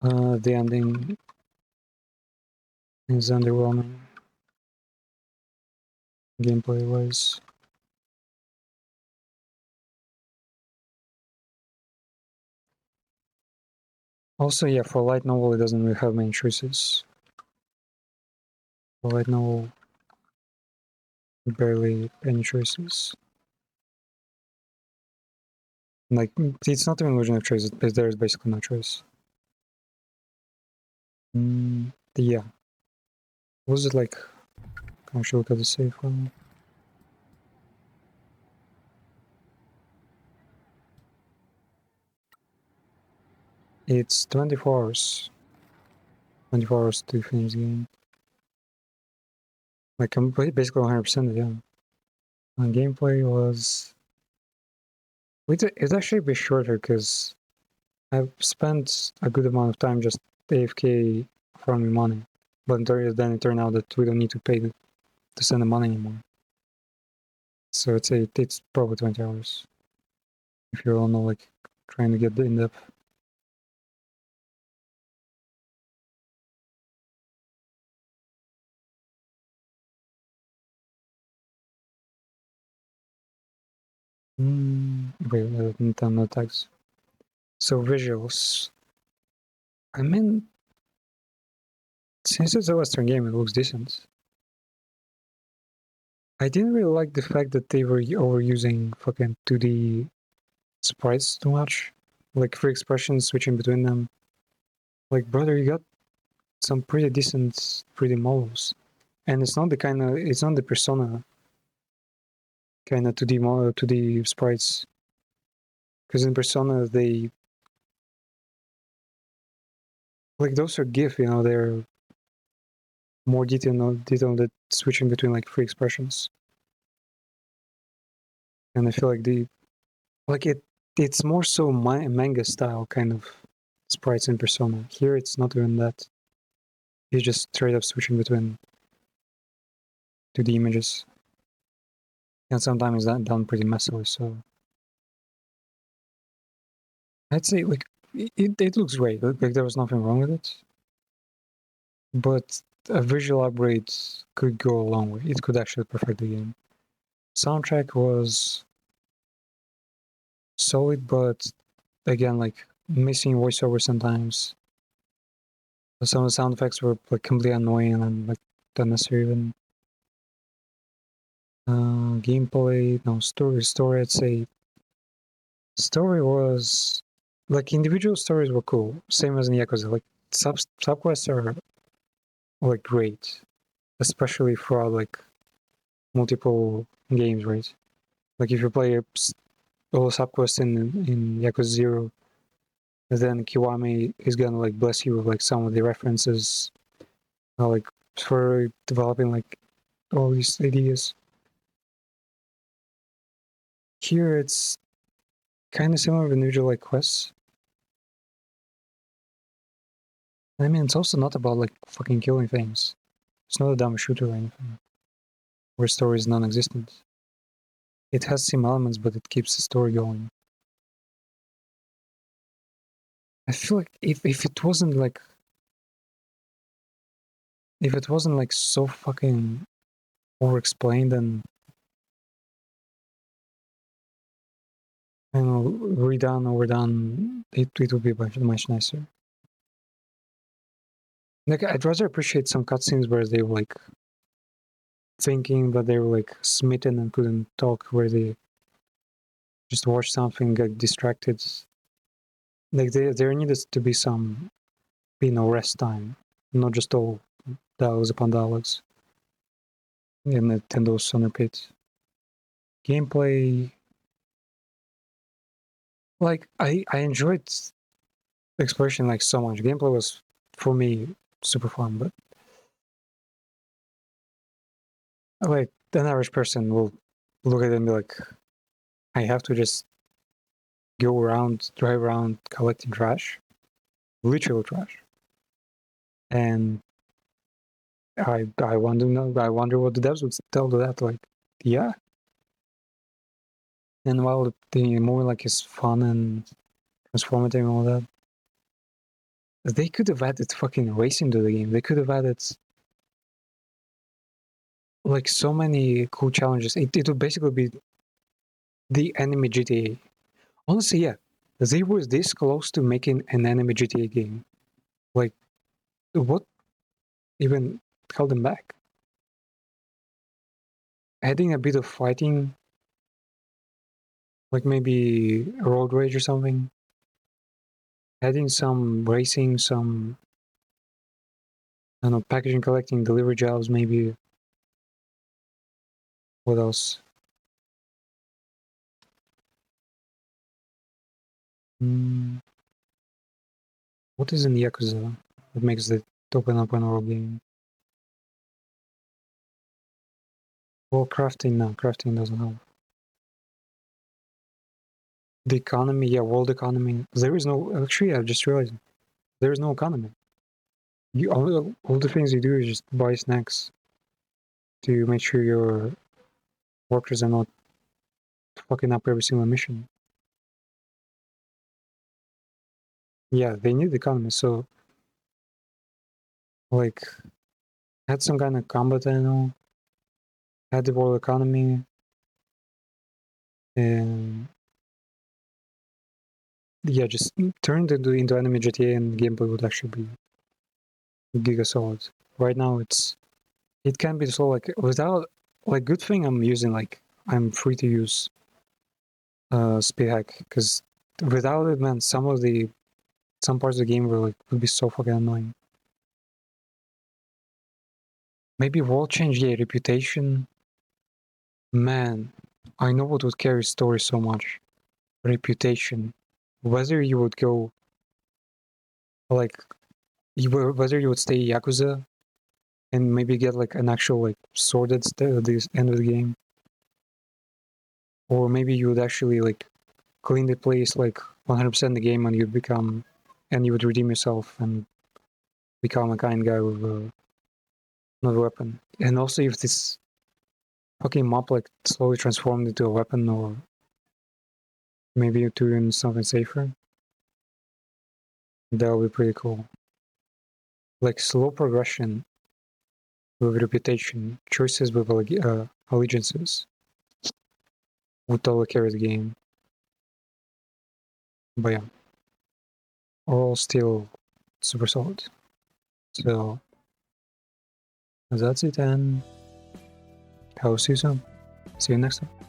[SPEAKER 1] The ending is underwhelming. Gameplay wise. Also, yeah, for light novel, it doesn't really have many choices. For light novel, barely any choices. Like, it's not even illusion of choice, there's basically no choice. Yeah. Was it like... I should look at the save file. It's 24 hours. 24 hours to finish the game. Like, I'm basically 100%, yeah. And gameplay was... It's actually a bit shorter, because I've spent a good amount of time just AFK farming money. But then it turned out that we don't need to pay to send the money anymore. So it's probably 20 hours. If you're all know, like, trying to get in depth. Wait, no tags. So visuals. I mean, since it's a Western game, it looks decent. I didn't really like the fact that they were overusing fucking 2D sprites too much. Like free expressions switching between them. Like, brother, you got some pretty decent 3D models. And it's not the Persona kind of 2D sprites. Because in Persona, like, those are GIF, you know, they're more detailed that switching between like free expressions. And I feel like it's more so manga style kind of sprites in Persona. Here it's not even that. It's just straight up switching between 2D images. And sometimes that done pretty messily, so I'd say like it looks great. Like there was nothing wrong with it. But a visual upgrade could go a long way. It could actually perfect the game. Soundtrack was solid, but again, like missing voiceover sometimes. Some of the sound effects were like completely annoying and like unnecessary even. Gameplay, no, story, I'd say story was like individual stories were cool, same as in Yakuza. Like subquests are like great, especially for like multiple games, right? Like if you play all subquests in Yakuza 0, then Kiwami is gonna like bless you with like some of the references, like for developing like all these ideas. Here it's kind of similar with individual like quests. I mean, it's also not about like fucking killing things. It's not a dumb shooter or anything, where story is non-existent. It has some elements, but it keeps the story going. I feel like if it wasn't like so fucking over-explained and overdone, it would be much nicer. Like, I'd rather appreciate some cutscenes where they were like thinking, but they were like smitten and couldn't talk, where they just watched something, get distracted. Like there needed to be some, rest time, not just all dialogues upon dialogues in Nintendo's Sonor Pit. gameplay, like I enjoyed exploration like so much. Gameplay was for me super fun, but like an average person will look at it and be like, I have to just go around, drive around collecting trash, literal trash. And I wonder what the devs would tell to that, like, yeah. And while the movie like is fun and transformative and all that, they could have added fucking racing to the game. They could have added like so many cool challenges. It would basically be the anime GTA. Honestly, yeah, they were this close to making an anime GTA game. Like, what even held them back? Adding a bit of fighting, like maybe road rage or something. Adding some racing, some, I don't know, packaging, collecting, delivery jobs, maybe. What else? What is in Yakuza that makes the open world game? Well, crafting, no, crafting doesn't help. The economy, yeah, world economy. There is no, actually, I just realized, there is no economy. You all the things you do is just buy snacks to make sure your workers are not fucking up every single mission. Yeah, they need the economy, so like had some kind of combat, I know, had the world economy, and yeah, just turned it into anime GTA and gameplay would actually be giga solid. Right now it can be so like without like good thing I'm using like I'm free to use speed hack because without it, man, some parts of the game would be so fucking annoying. Maybe world change, yeah, reputation. Man, I know what would carry story so much. Reputation. Whether you would go like whether you would stay Yakuza and maybe get like an actual like sword at the end of the game. Or maybe you would actually like clean the place like 100% the game and you would redeem yourself and become a kind guy with another weapon. And also if this fucking mob like slowly transformed into a weapon or maybe doing something safer, that would be pretty cool. Like slow progression with reputation, choices with allegiances would totally carry the game. But yeah, all still super solid. So that's it, and I'll see you soon. See you next time.